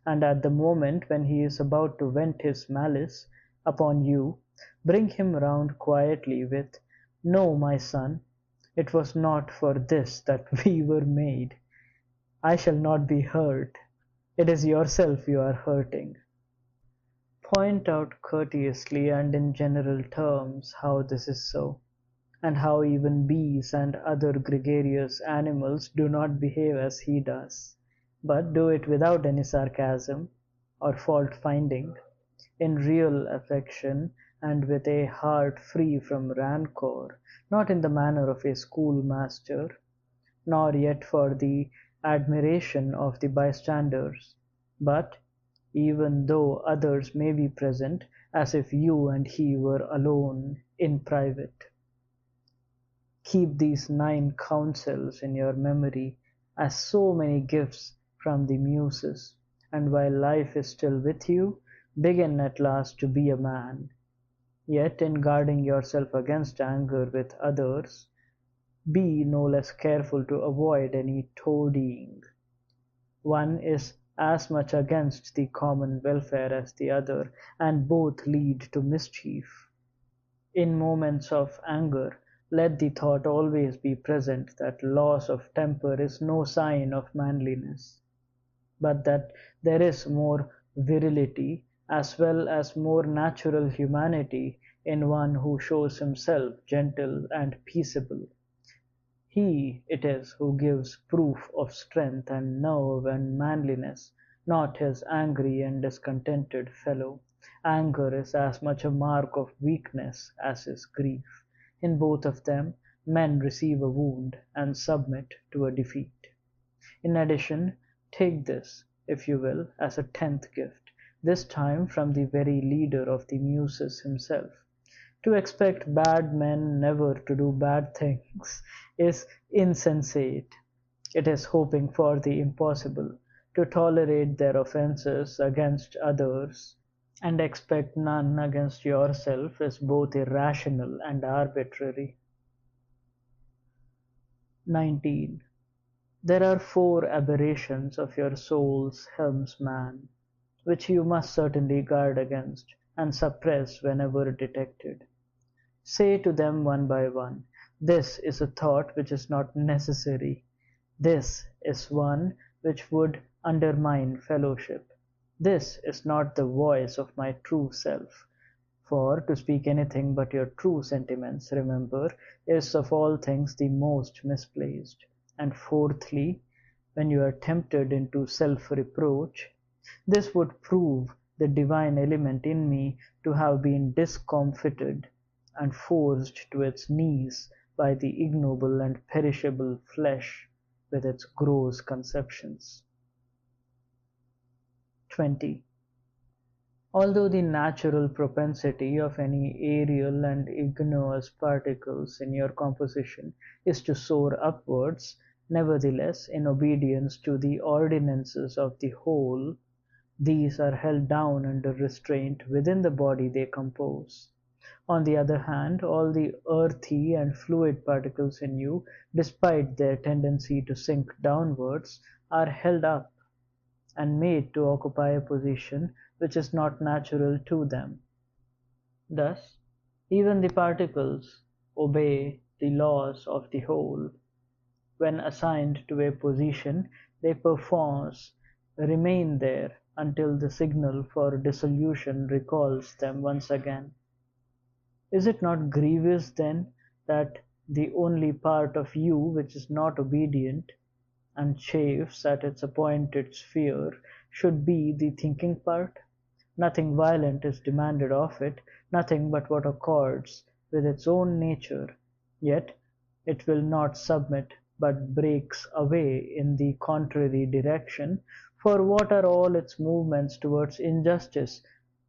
and at the moment when he is about to vent his malice upon you, bring him round quietly with, "No, my son, it was not for this that we were made. I shall not be hurt. It is yourself you are hurting." Point out courteously and in general terms how this is so, and how even bees and other gregarious animals do not behave as he does, but do it without any sarcasm or fault-finding, in real affection and with a heart free from rancour, not in the manner of a schoolmaster, nor yet for the admiration of the bystanders, but, even though others may be present, as if you and he were alone in private. Keep these 9 counsels in your memory as so many gifts from the Muses, and while life is still with you, begin at last to be a man. Yet in guarding yourself against anger with others, be no less careful to avoid any toadying. One is as much against the common welfare as the other, and both lead to mischief. In moments of anger, let the thought always be present that loss of temper is no sign of manliness, but that there is more virility as well as more natural humanity in one who shows himself gentle and peaceable. He it is who gives proof of strength and nerve and manliness, not his angry and discontented fellow. Anger is as much a mark of weakness as is grief. In both of them, men receive a wound and submit to a defeat. In addition, take this, if you will, as a 10th gift, this time from the very leader of the Muses himself. To expect bad men never to do bad things is insensate. It is hoping for the impossible. To tolerate their offences against others and expect none against yourself is both irrational and arbitrary. 19. There are 4 aberrations of your soul's helmsman, which you must certainly guard against, and suppress whenever detected. Say to them one by one, "This is a thought which is not necessary. This is one which would undermine fellowship. This is not the voice of my true self." For to speak anything but your true sentiments, remember, is of all things the most misplaced. And fourthly, when you are tempted into self-reproach, this would prove the divine element in me to have been discomfited and forced to its knees by the ignoble and perishable flesh with its gross conceptions. 20. Although the natural propensity of any aerial and igneous particles in your composition is to soar upwards, nevertheless, in obedience to the ordinances of the whole, these are held down under restraint within the body they compose. On the other hand, all the earthy and fluid particles in you, despite their tendency to sink downwards, are held up and made to occupy a position which is not natural to them. Thus, even the particles obey the laws of the whole. When assigned to a position, they perforce remain there until the signal for dissolution recalls them once again. Is it not grievous then that the only part of you which is not obedient and chafes at its appointed sphere should be the thinking part? Nothing violent is demanded of it, nothing but what accords with its own nature, yet it will not submit, but breaks away in the contrary direction, for what are all its movements towards injustice,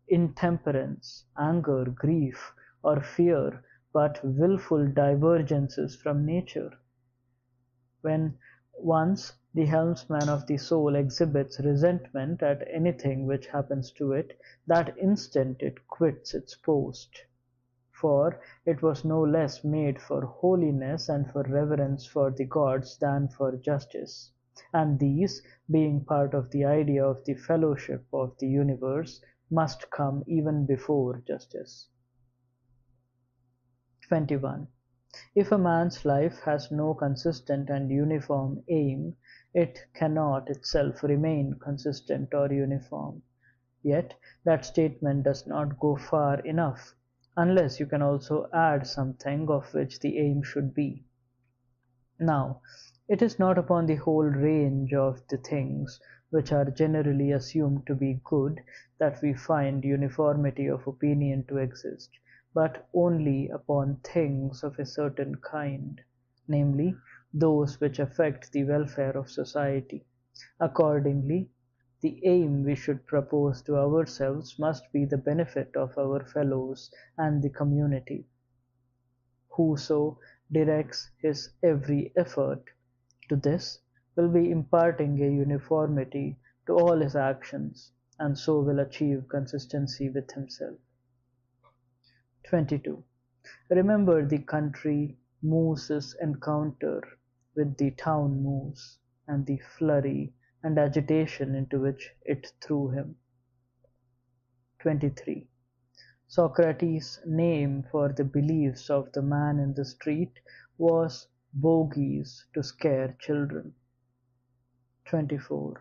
intemperance, anger, grief, or fear, but wilful divergences from nature? When Once the helmsman of the soul exhibits resentment at anything which happens to it, that instant it quits its post. For it was no less made for holiness and for reverence for the gods than for justice, and these, being part of the idea of the fellowship of the universe, must come even before justice. 21. If a man's life has no consistent and uniform aim, it cannot itself remain consistent or uniform. Yet that statement does not go far enough, unless you can also add something of which the aim should be. Now, it is not upon the whole range of the things which are generally assumed to be good that we find uniformity of opinion to exist, but only upon things of a certain kind, namely, those which affect the welfare of society. Accordingly, the aim we should propose to ourselves must be the benefit of our fellows and the community. Whoso directs his every effort to this will be imparting a uniformity to all his actions, and so will achieve consistency with himself. 22. Remember the country moose's encounter with the town moose, and the flurry and agitation into which it threw him. 23. Socrates' name for the beliefs of the man in the street was bogies to scare children. 24.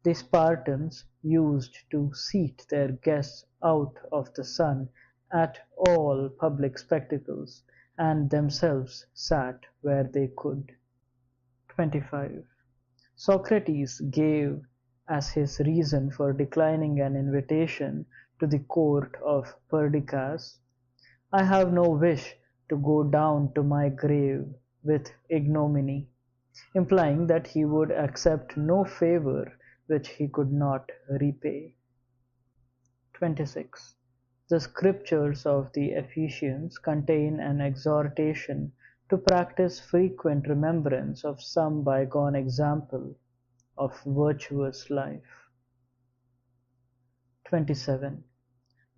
The Spartans used to seat their guests out of the sun at all public spectacles, and themselves sat where they could. 25. Socrates gave as his reason for declining an invitation to the court of Perdiccas, "I have no wish to go down to my grave with ignominy," implying that he would accept no favor which he could not repay. 26. The scriptures of the Ephesians contain an exhortation to practice frequent remembrance of some bygone example of virtuous life. 27.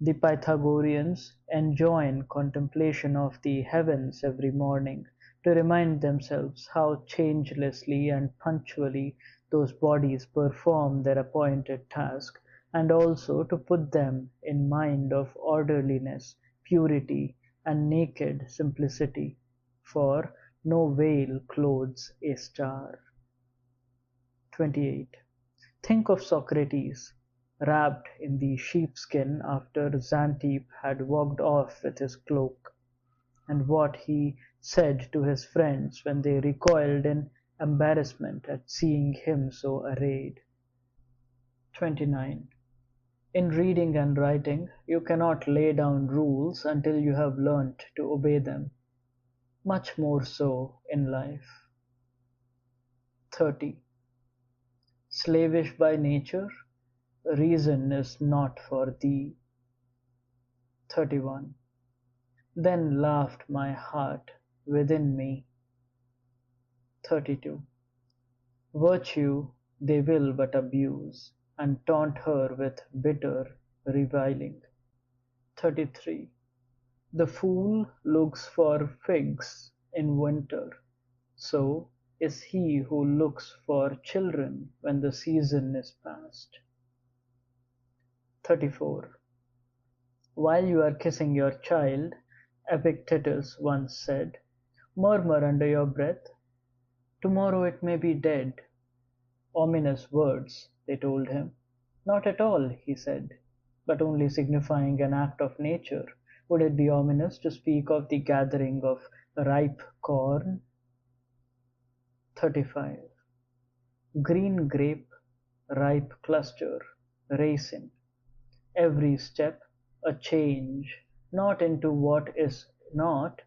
The Pythagoreans enjoin contemplation of the heavens every morning, to remind themselves how changelessly and punctually those bodies perform their appointed task, and also to put them in mind of orderliness, purity, and naked simplicity, for no veil clothes a star. 28. Think of Socrates, wrapped in the sheepskin after Xanthippe had walked off with his cloak, and what he said to his friends when they recoiled in embarrassment at seeing him so arrayed. 29. In reading and writing, you cannot lay down rules until you have learnt to obey them. Much more so in life. 30. Slavish by nature, reason is not for thee. 31. Then laughed my heart within me. 32. Virtue they will but abuse, and taunt her with bitter reviling. 33. The fool looks for figs in winter, so is he who looks for children when the season is past. 34. While you are kissing your child, Epictetus once said, murmur under your breath, tomorrow it may be dead. Ominous words, they told him. Not at all, he said, but only signifying an act of nature. Would it be ominous to speak of the gathering of ripe corn? 35. Green grape, ripe cluster, raisin. Every step a change, not into what is not,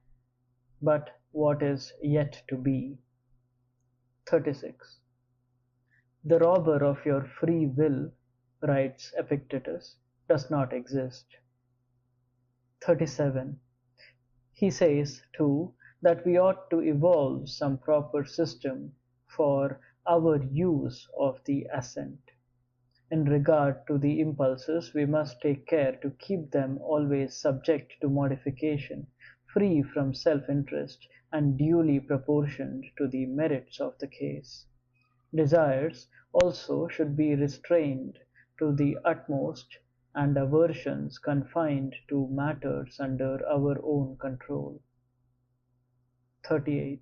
but what is yet to be. 36. The robber of your free will, writes Epictetus, does not exist. 37. He says, too, that we ought to evolve some proper system for our use of the assent. In regard to the impulses, we must take care to keep them always subject to modification, free from self-interest, and duly proportioned to the merits of the case. Desires also should be restrained to the utmost, and aversions confined to matters under our own control. 38.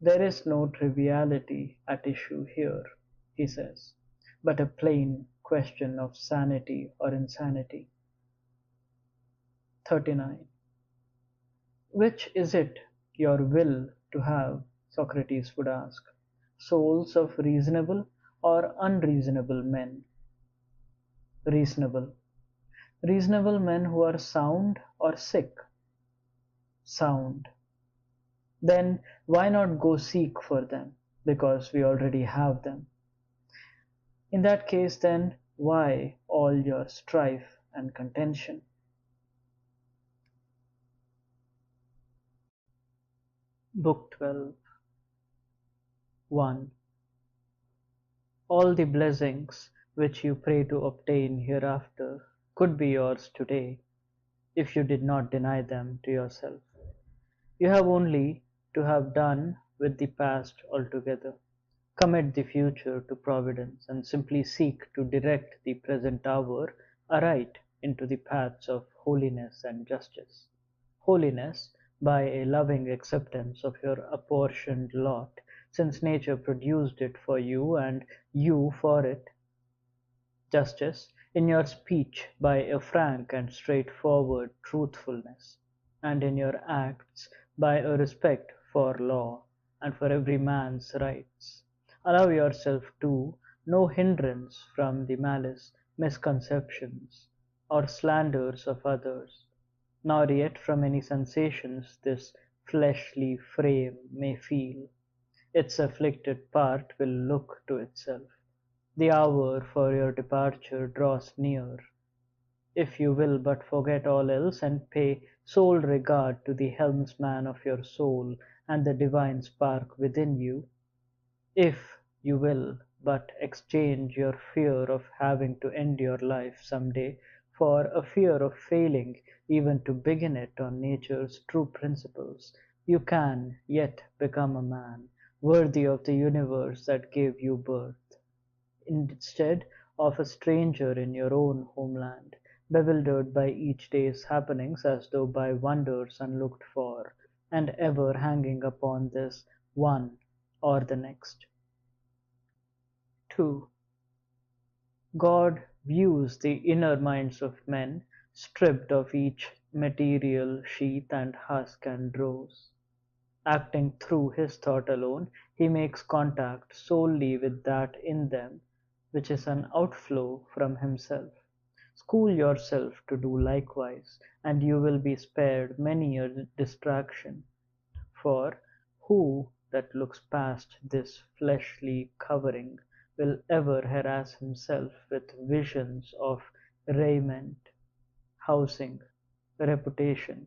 There is no triviality at issue here, he says, but a plain question of sanity or insanity. 39. Which is it your will to have, Socrates would ask, souls of reasonable or unreasonable men? Reasonable. Reasonable men who are sound or sick? Sound. Then why not go seek for them? Because we already have them. In that case, then, why all your strife and contention? Book 12. 1. All the blessings which you pray to obtain hereafter could be yours today, if you did not deny them to yourself. You have only to have done with the past altogether. Commit the future to Providence, and simply seek to direct the present hour aright into the paths of holiness and justice. Holiness, by a loving acceptance of your apportioned lot, since nature produced it for you and you for it. Justice, in your speech, by a frank and straightforward truthfulness, and in your acts by a respect for law and for every man's rights. Allow yourself, too, no hindrance from the malice, misconceptions, or slanders of others, nor yet from any sensations this fleshly frame may feel. Its afflicted part will look to itself. The hour for your departure draws near. If you will but forget all else and pay sole regard to the helmsman of your soul and the divine spark within you, if you will but exchange your fear of having to end your life some day for a fear of failing even to begin it on nature's true principles, you can yet become a man, worthy of the universe that gave you birth, instead of a stranger in your own homeland, bewildered by each day's happenings as though by wonders unlooked for, and ever hanging upon this one or the next. 2. God views the inner minds of men, stripped of each material sheath and husk and dross. Acting through his thought alone, he makes contact solely with that in them which is an outflow from himself. School yourself to do likewise, and you will be spared many a distraction. For who that looks past this fleshly covering will ever harass himself with visions of raiment, housing, reputation,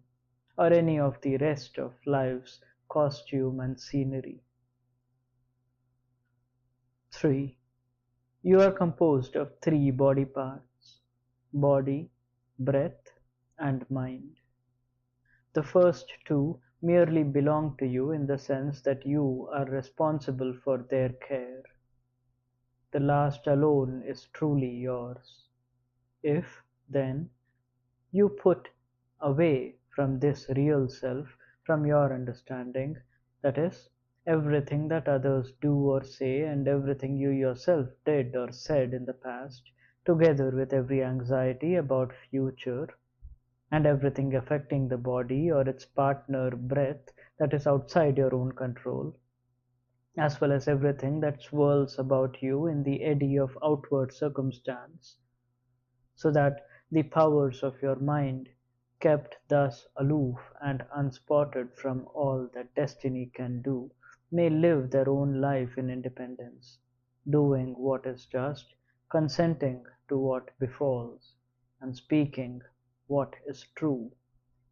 or any of the rest of life's costume and scenery? 3. You are composed of three body parts: body, breath, and mind. The first two merely belong to you in the sense that you are responsible for their care. The last alone is truly yours. If, then, you put away from this real self, from your understanding, that is, everything that others do or say, and everything you yourself did or said in the past, together with every anxiety about future, and everything affecting the body or its partner breath that is outside your own control, as well as everything that swirls about you in the eddy of outward circumstance, so that the powers of your mind, kept thus aloof and unspotted from all that destiny can do, may live their own life in independence, doing what is just, consenting to what befalls, and speaking what is true.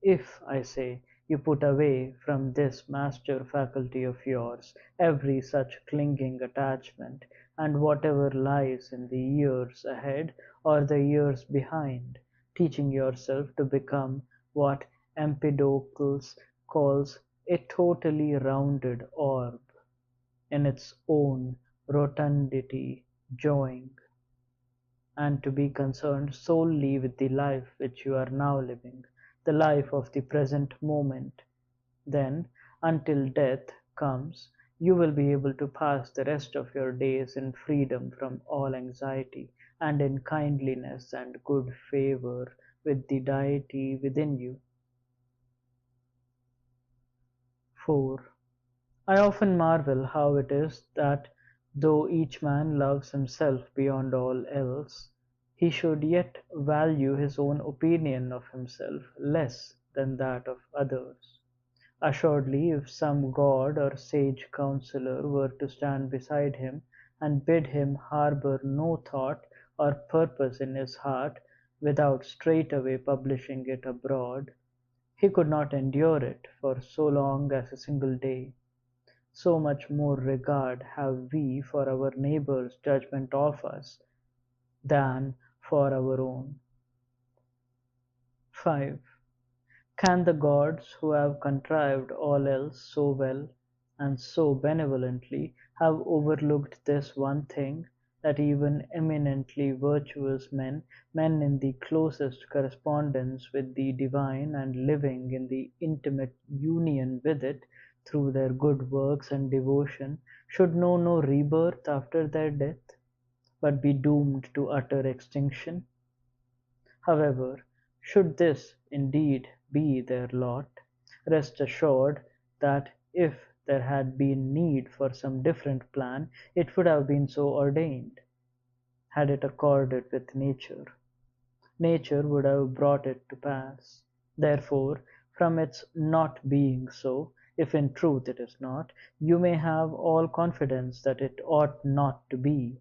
If, I say, you put away from this master faculty of yours every such clinging attachment, and whatever lies in the years ahead or the years behind, teaching yourself to become what Empedocles calls a totally rounded orb, in its own rotundity joying, and to be concerned solely with the life which you are now living, the life of the present moment. Then, until death comes, you will be able to pass the rest of your days in freedom from all anxiety, and in kindliness and good favor with the deity within you. 4. I often marvel how it is that though each man loves himself beyond all else, he should yet value his own opinion of himself less than that of others. Assuredly, if some god or sage counsellor were to stand beside him and bid him harbour no thought or purpose in his heart without straightway publishing it abroad, he could not endure it for so long as a single day. So much more regard have we for our neighbour's judgment of us than for our own. 5. Can the gods, who have contrived all else so well and so benevolently, have overlooked this one thing, that even eminently virtuous men, men in the closest correspondence with the divine and living in the intimate union with it through their good works and devotion, should know no rebirth after their death, but be doomed to utter extinction? However, should this indeed be their lot, rest assured that if there had been need for some different plan, it would have been so ordained. Had it accorded with nature, nature would have brought it to pass. Therefore, from its not being so, if in truth it is not, you may have all confidence that it ought not to be.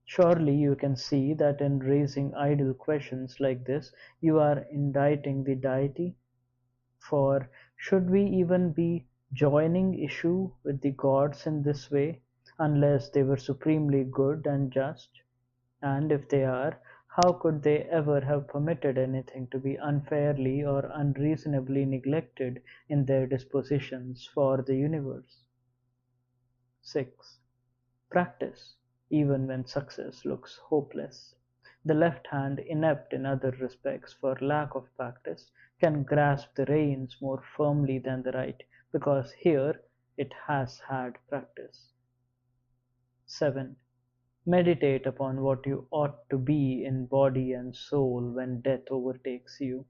Surely you can see that in raising idle questions like this you are indicting the deity, for should we even be joining issue with the gods in this way, unless they were supremely good and just? And if they are, how could they ever have permitted anything to be unfairly or unreasonably neglected in their dispositions for the universe? 6. Practice, even when success looks hopeless. The left hand, inept in other respects for lack of practice, can grasp the reins more firmly than the right, because here it has had practice. 7. Meditate upon what you ought to be in body and soul when death overtakes you.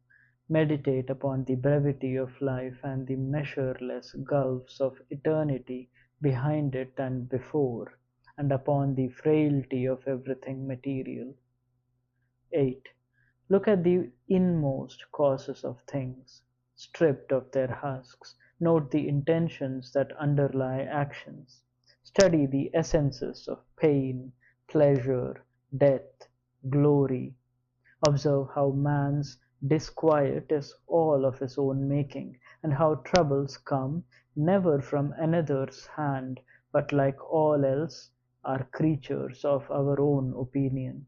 Meditate upon the brevity of life and the measureless gulfs of eternity behind it and before, and upon the frailty of everything material. 8. Look at the inmost causes of things, stripped of their husks. Note the intentions that underlie actions. Study the essences of pain, pleasure, death, glory. Observe how man's disquiet is all of his own making, and how troubles come never from another's hand, but like all else are creatures of our own opinion.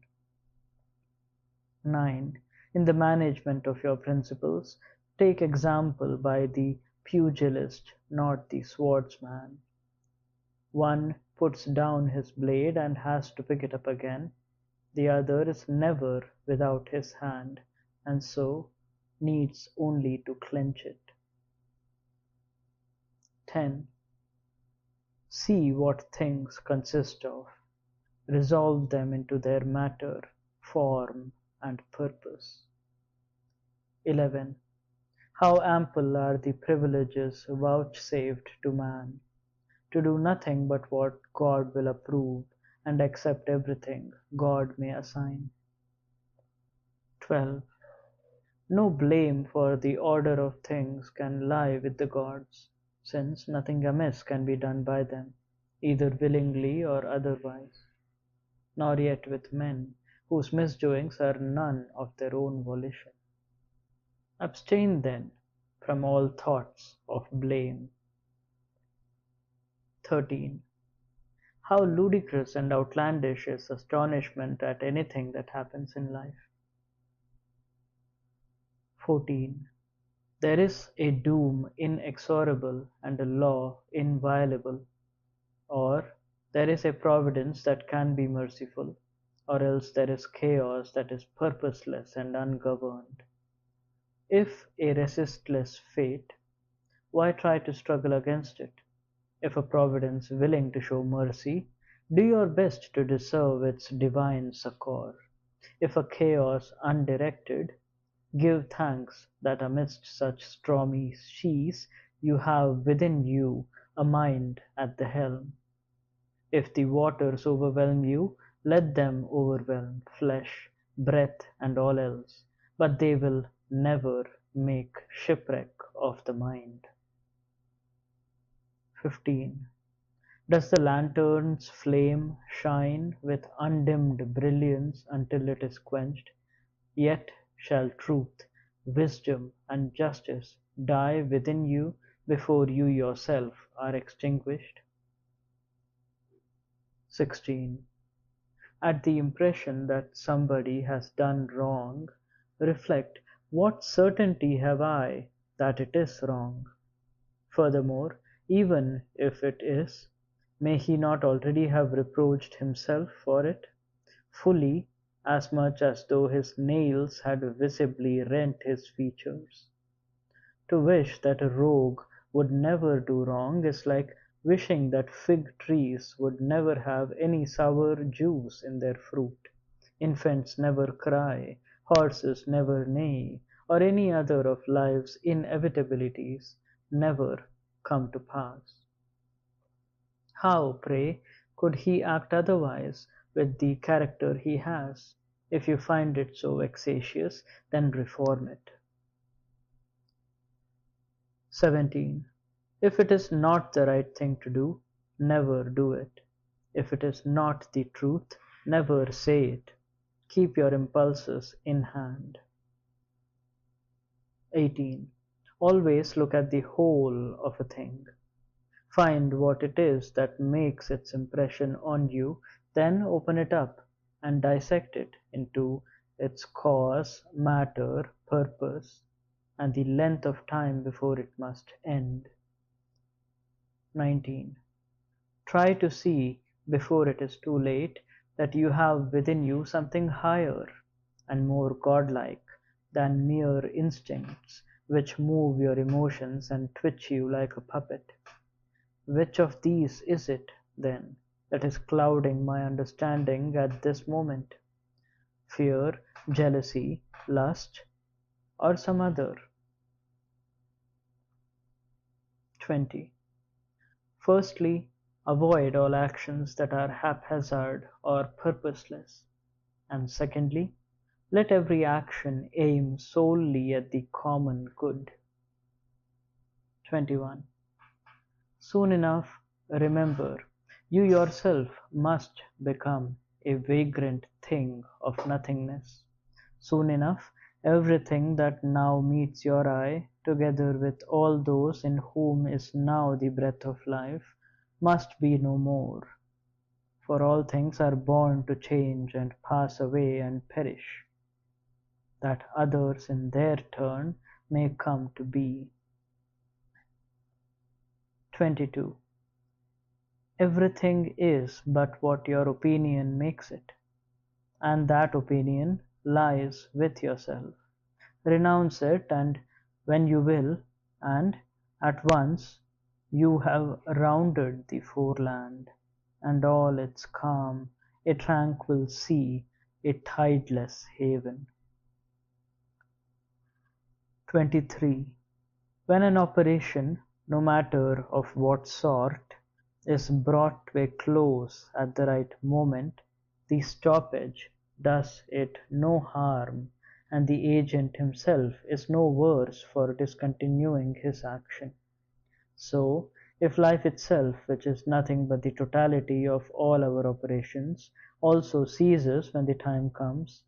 9. In the management of your principles, take example by the pugilist, not the swordsman. One puts down his blade and has to pick it up again. The other is never without his hand, and so needs only to clench it. 10. See what things consist of. Resolve them into their matter, form, and purpose. 11. How ample are the privileges vouchsafed to man, to do nothing but what God will approve, and accept everything God may assign. 12. No blame for the order of things can lie with the gods, since nothing amiss can be done by them, either willingly or otherwise, nor yet with men, whose misdoings are none of their own volition. Abstain then from all thoughts of blame. 13. How ludicrous and outlandish is astonishment at anything that happens in life. 14. There is a doom inexorable and a law inviolable, or there is a providence that can be merciful, or else there is chaos that is purposeless and ungoverned. If a resistless fate, why try to struggle against it? If a providence willing to show mercy, do your best to deserve its divine succor. If a chaos undirected, give thanks that amidst such stormy seas you have within you a mind at the helm. If the waters overwhelm you, let them overwhelm flesh, breath, and all else, but they will never make shipwreck of the mind. 15. Does the lantern's flame shine with undimmed brilliance until it is quenched? Yet shall truth, wisdom, and justice die within you before you yourself are extinguished. 16. At the impression that somebody has done wrong, reflect, what certainty have I that it is wrong? Furthermore, even if it is, may he not already have reproached himself for it, fully as much as though his nails had visibly rent his features? To wish that a rogue would never do wrong is like wishing that fig trees would never have any sour juice in their fruit, infants never cry, horses never neigh, or any other of life's inevitabilities never come to pass. How, pray, could he act otherwise with the character he has? If you find it so vexatious, then reform it. 17. If it is not the right thing to do, never do it. If it is not the truth, never say it. Keep your impulses in hand. 18. Always look at the whole of a thing. Find what it is that makes its impression on you, then open it up and dissect it into its cause, matter, purpose, and the length of time before it must end. 19. Try to see, before it is too late, that you have within you something higher and more godlike than mere instincts which move your emotions and twitch you like a puppet. Which of these is it, then, that is clouding my understanding at this moment? Fear, jealousy, lust, or some other? 20. Firstly, avoid all actions that are haphazard or purposeless, and secondly, let every action aim solely at the common good. 21. Soon enough, remember, you yourself must become a vagrant thing of nothingness. Soon enough, everything that now meets your eye, together with all those in whom is now the breath of life, must be no more. For all things are born to change and pass away and perish, that others in their turn may come to be. 22. Everything is but what your opinion makes it, and that opinion lies with yourself. Renounce it, and when you will, and at once, you have rounded the foreland, and all its calm, a tranquil sea, a tideless haven. 23. When an operation, no matter of what sort, is brought to a close at the right moment, the stoppage does it no harm, and the agent himself is no worse for discontinuing his action. So, if life itself, which is nothing but the totality of all our operations, also ceases when the time comes,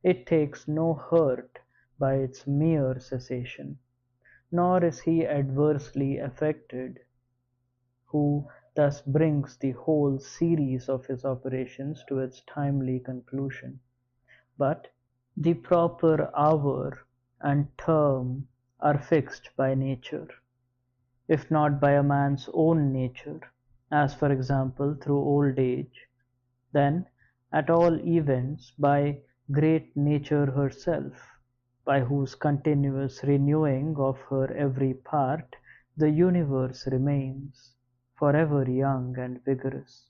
it takes no hurt by its mere cessation. nor is he adversely affected, who thus brings the whole series of his operations to its timely conclusion. But the proper hour and term are fixed by nature, if not by a man's own nature, as for example through old age, then at all events by great Nature herself, by whose continuous renewing of her every part the universe remains forever young and vigorous.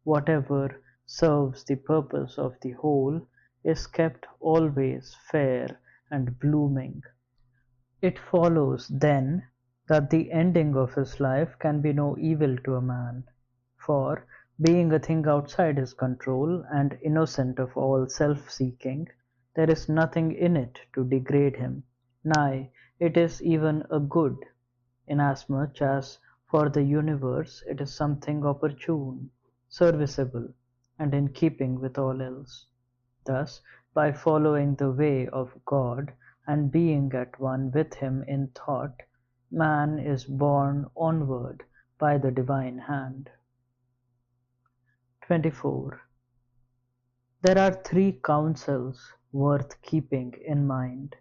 Whatever serves the purpose of the whole is kept always fair and blooming. It follows, then, that the ending of his life can be no evil to a man, for, being a thing outside his control, and innocent of all self-seeking, there is nothing in it to degrade him; nay, it is even a good, inasmuch as for the universe it is something opportune, serviceable, and in keeping with all else. Thus, by following the way of God, and being at one with him in thought, man is borne onward by the divine hand. 24. There are three counsels worth keeping in mind.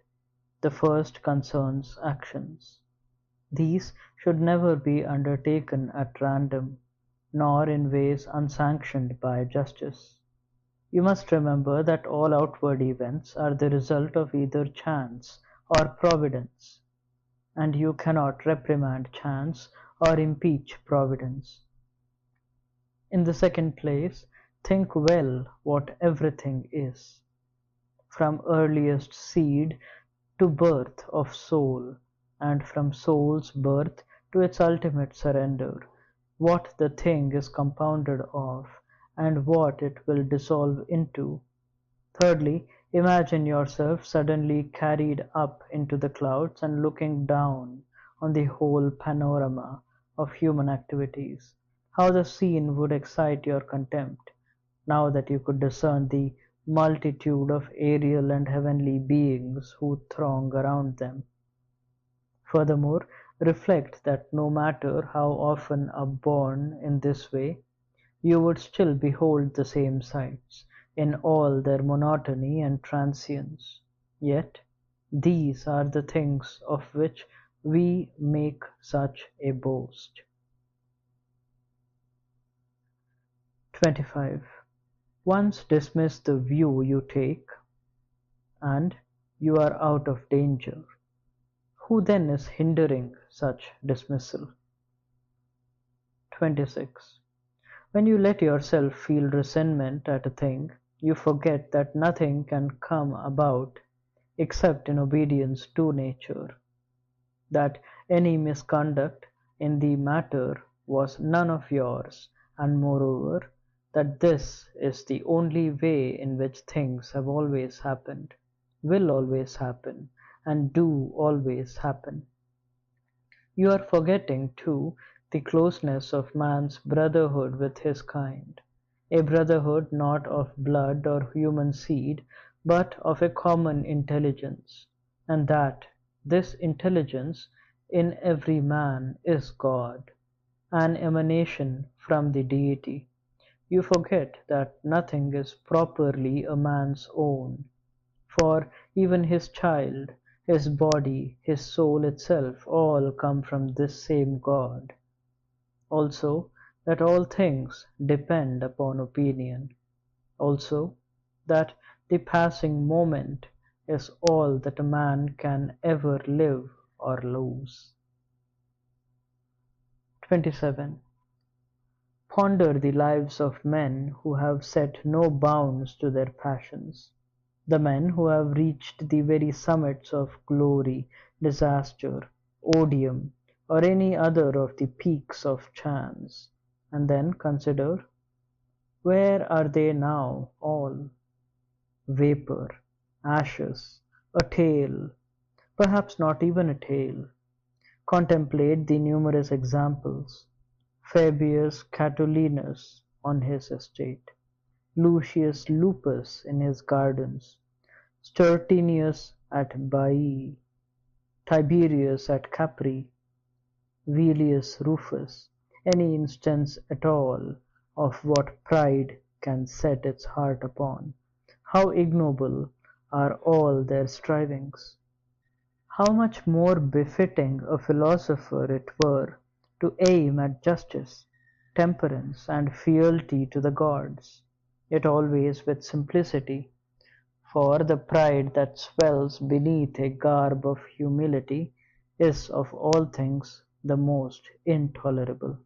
The first concerns actions. These should never be undertaken at random, nor in ways unsanctioned by justice. You must remember that all outward events are the result of either chance or providence, and you cannot reprimand chance or impeach providence. In the second place, think well what everything is, from earliest seed to birth of soul, and from soul's birth to its ultimate surrender, what the thing is compounded of, and what it will dissolve into. Thirdly, imagine yourself suddenly carried up into the clouds and looking down on the whole panorama of human activities. How the scene would excite your contempt, now that you could discern the multitude of aerial and heavenly beings who throng around them. Furthermore, reflect that no matter how often upborne in this way, you would still behold the same sights, in all their monotony and transience. Yet these are the things of which we make such a boast. 25. Once dismiss the view you take, and you are out of danger. Who then is hindering such dismissal? 26. When you let yourself feel resentment at a thing, you forget that nothing can come about except in obedience to nature, that any misconduct in the matter was none of yours, and moreover, that this is the only way in which things have always happened, will always happen, and do always happen. You are forgetting, too, the closeness of man's brotherhood with his kind, a brotherhood not of blood or human seed, but of a common intelligence, and that this intelligence in every man is God, an emanation from the Deity. You forget that nothing is properly a man's own, for even his child, his body, his soul itself, all come from this same God. Also, that all things depend upon opinion. Also, that the passing moment is all that a man can ever live or lose. 27. Ponder the lives of men who have set no bounds to their passions, the men who have reached the very summits of glory, disaster, odium, or any other of the peaks of chance, and then consider, where are they now all? Vapor, ashes, a tale, perhaps not even a tale. Contemplate the numerous examples: Fabius Catulinus on his estate, Lucius Lupus in his gardens, Stertinius at Baiae, Tiberius at Capri, Velius Rufus, any instance at all of what pride can set its heart upon. How ignoble are all their strivings! How much more befitting a philosopher it were to aim at justice, temperance, and fealty to the gods, yet always with simplicity, for the pride that swells beneath a garb of humility is of all things the most intolerable.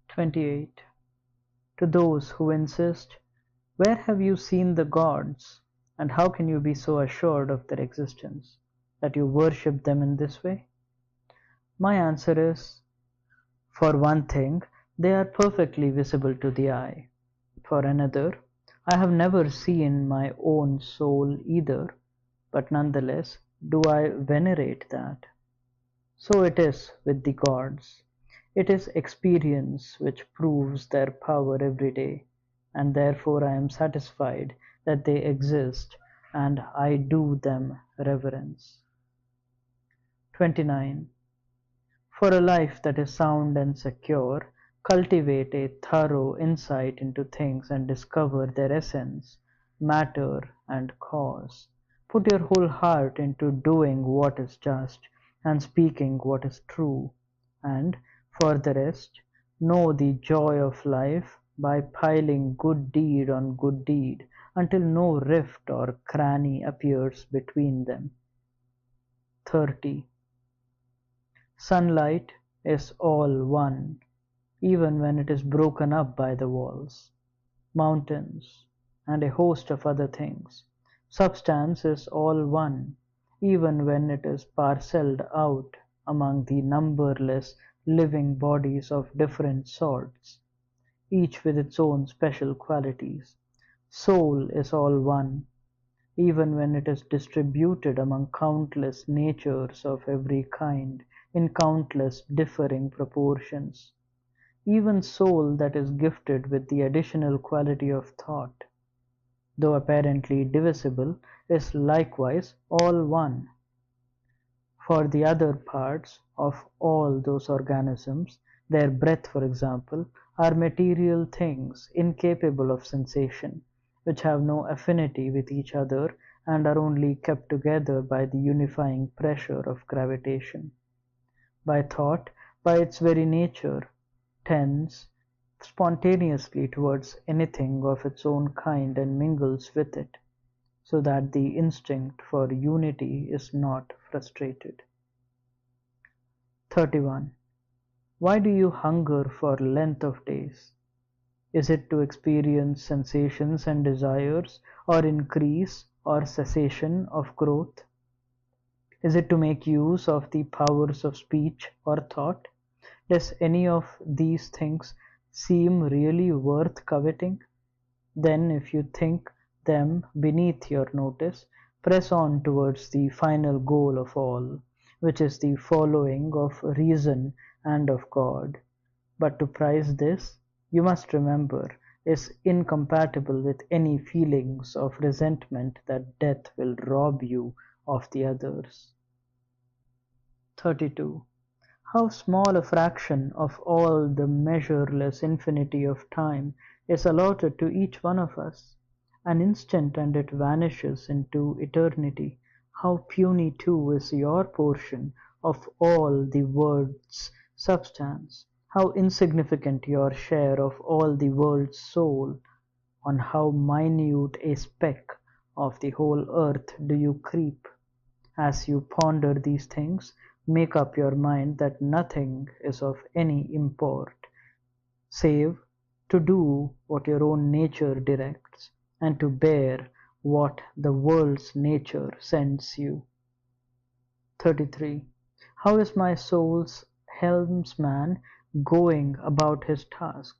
28. To those who insist, where have you seen the gods, and how can you be so assured of their existence that you worship them in this way? My answer is, for one thing, they are perfectly visible to the eye. For another, I have never seen my own soul either, but nonetheless do I venerate that. So it is with the gods. It is experience which proves their power every day, and therefore I am satisfied that they exist, and I do them reverence. 29. For a life that is sound and secure, cultivate a thorough insight into things and discover their essence, matter, and cause. Put your whole heart into doing what is just and speaking what is true, and, for the rest, know the joy of life by piling good deed on good deed until no rift or cranny appears between them. 30. Sunlight is all one, even when it is broken up by the walls, mountains, and a host of other things. Substance is all one, even when it is parcelled out among the numberless living bodies of different sorts, each with its own special qualities. Soul is all one, even when it is distributed among countless natures of every kind, in countless differing proportions. Even soul that is gifted with the additional quality of thought, though apparently divisible, is likewise all one. For the other parts of all those organisms, their breath for example, are material things incapable of sensation, which have no affinity with each other and are only kept together by the unifying pressure of gravitation. By thought, by its very nature, tends spontaneously towards anything of its own kind and mingles with it, so that the instinct for unity is not frustrated. 31. Why do you hunger for length of days? Is it to experience sensations and desires, or increase or cessation of growth? Is it to make use of the powers of speech or thought? Does any of these things seem really worth coveting? Then, if you think them beneath your notice, press on towards the final goal of all, which is the following of reason and of God. But to prize this, you must remember, is incompatible with any feelings of resentment that death will rob you of the others. 32. How small a fraction of all the measureless infinity of time is allotted to each one of us! An instant and it vanishes into eternity. How puny too is your portion of all the world's substance! How insignificant your share of all the world's soul! On how minute a speck of the whole earth do you creep! As you ponder these things, make up your mind that nothing is of any import, save to do what your own nature directs, and to bear what the world's nature sends you. 33. How is my soul's helmsman going about his task?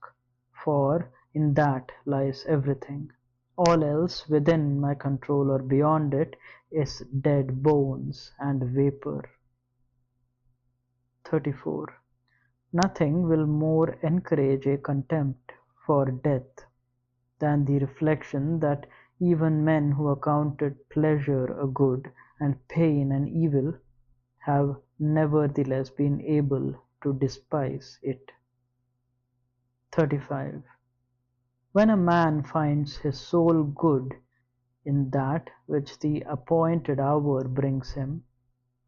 For in that lies everything. All else within my control or beyond it is dead bones and vapor. 34. Nothing will more encourage a contempt for death than the reflection that even men who accounted pleasure a good and pain and evil have nevertheless been able to despise it. 35. When a man finds his sole good in that which the appointed hour brings him,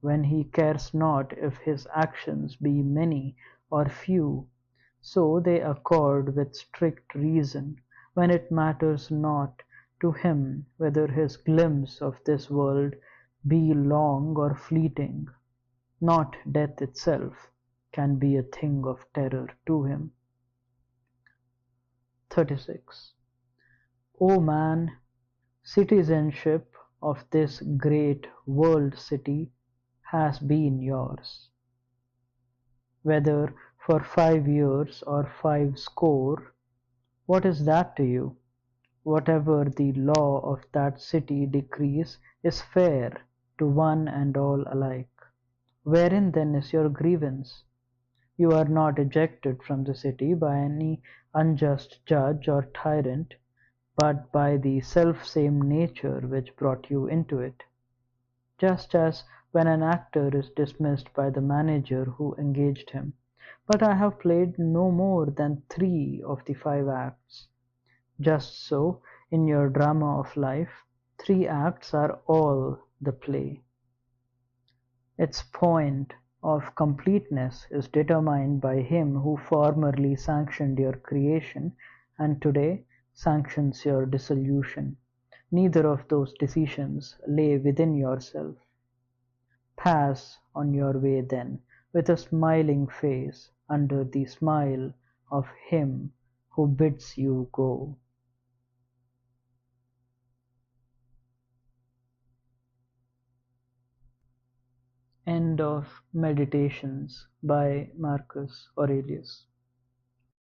when he cares not if his actions be many or few, so they accord with strict reason, when it matters not to him whether his glimpse of this world be long or fleeting, not death itself can be a thing of terror to him. 36. O man, citizenship of this great world city has been yours. Whether for 5 years or 5 score, what is that to you? Whatever the law of that city decrees is fair to one and all alike. Wherein then is your grievance? You are not ejected from the city by any unjust judge or tyrant, but by the selfsame nature which brought you into it. Just as when an actor is dismissed by the manager who engaged him. But I have played no more than 3 of the 5 acts. Just so, in your drama of life, 3 acts are all the play. Its point of completeness is determined by him who formerly sanctioned your creation and today sanctions your dissolution. Neither of those decisions lay within yourself. Pass on your way then, with a smiling face, under the smile of him who bids you go. End of Meditations by Marcus Aurelius.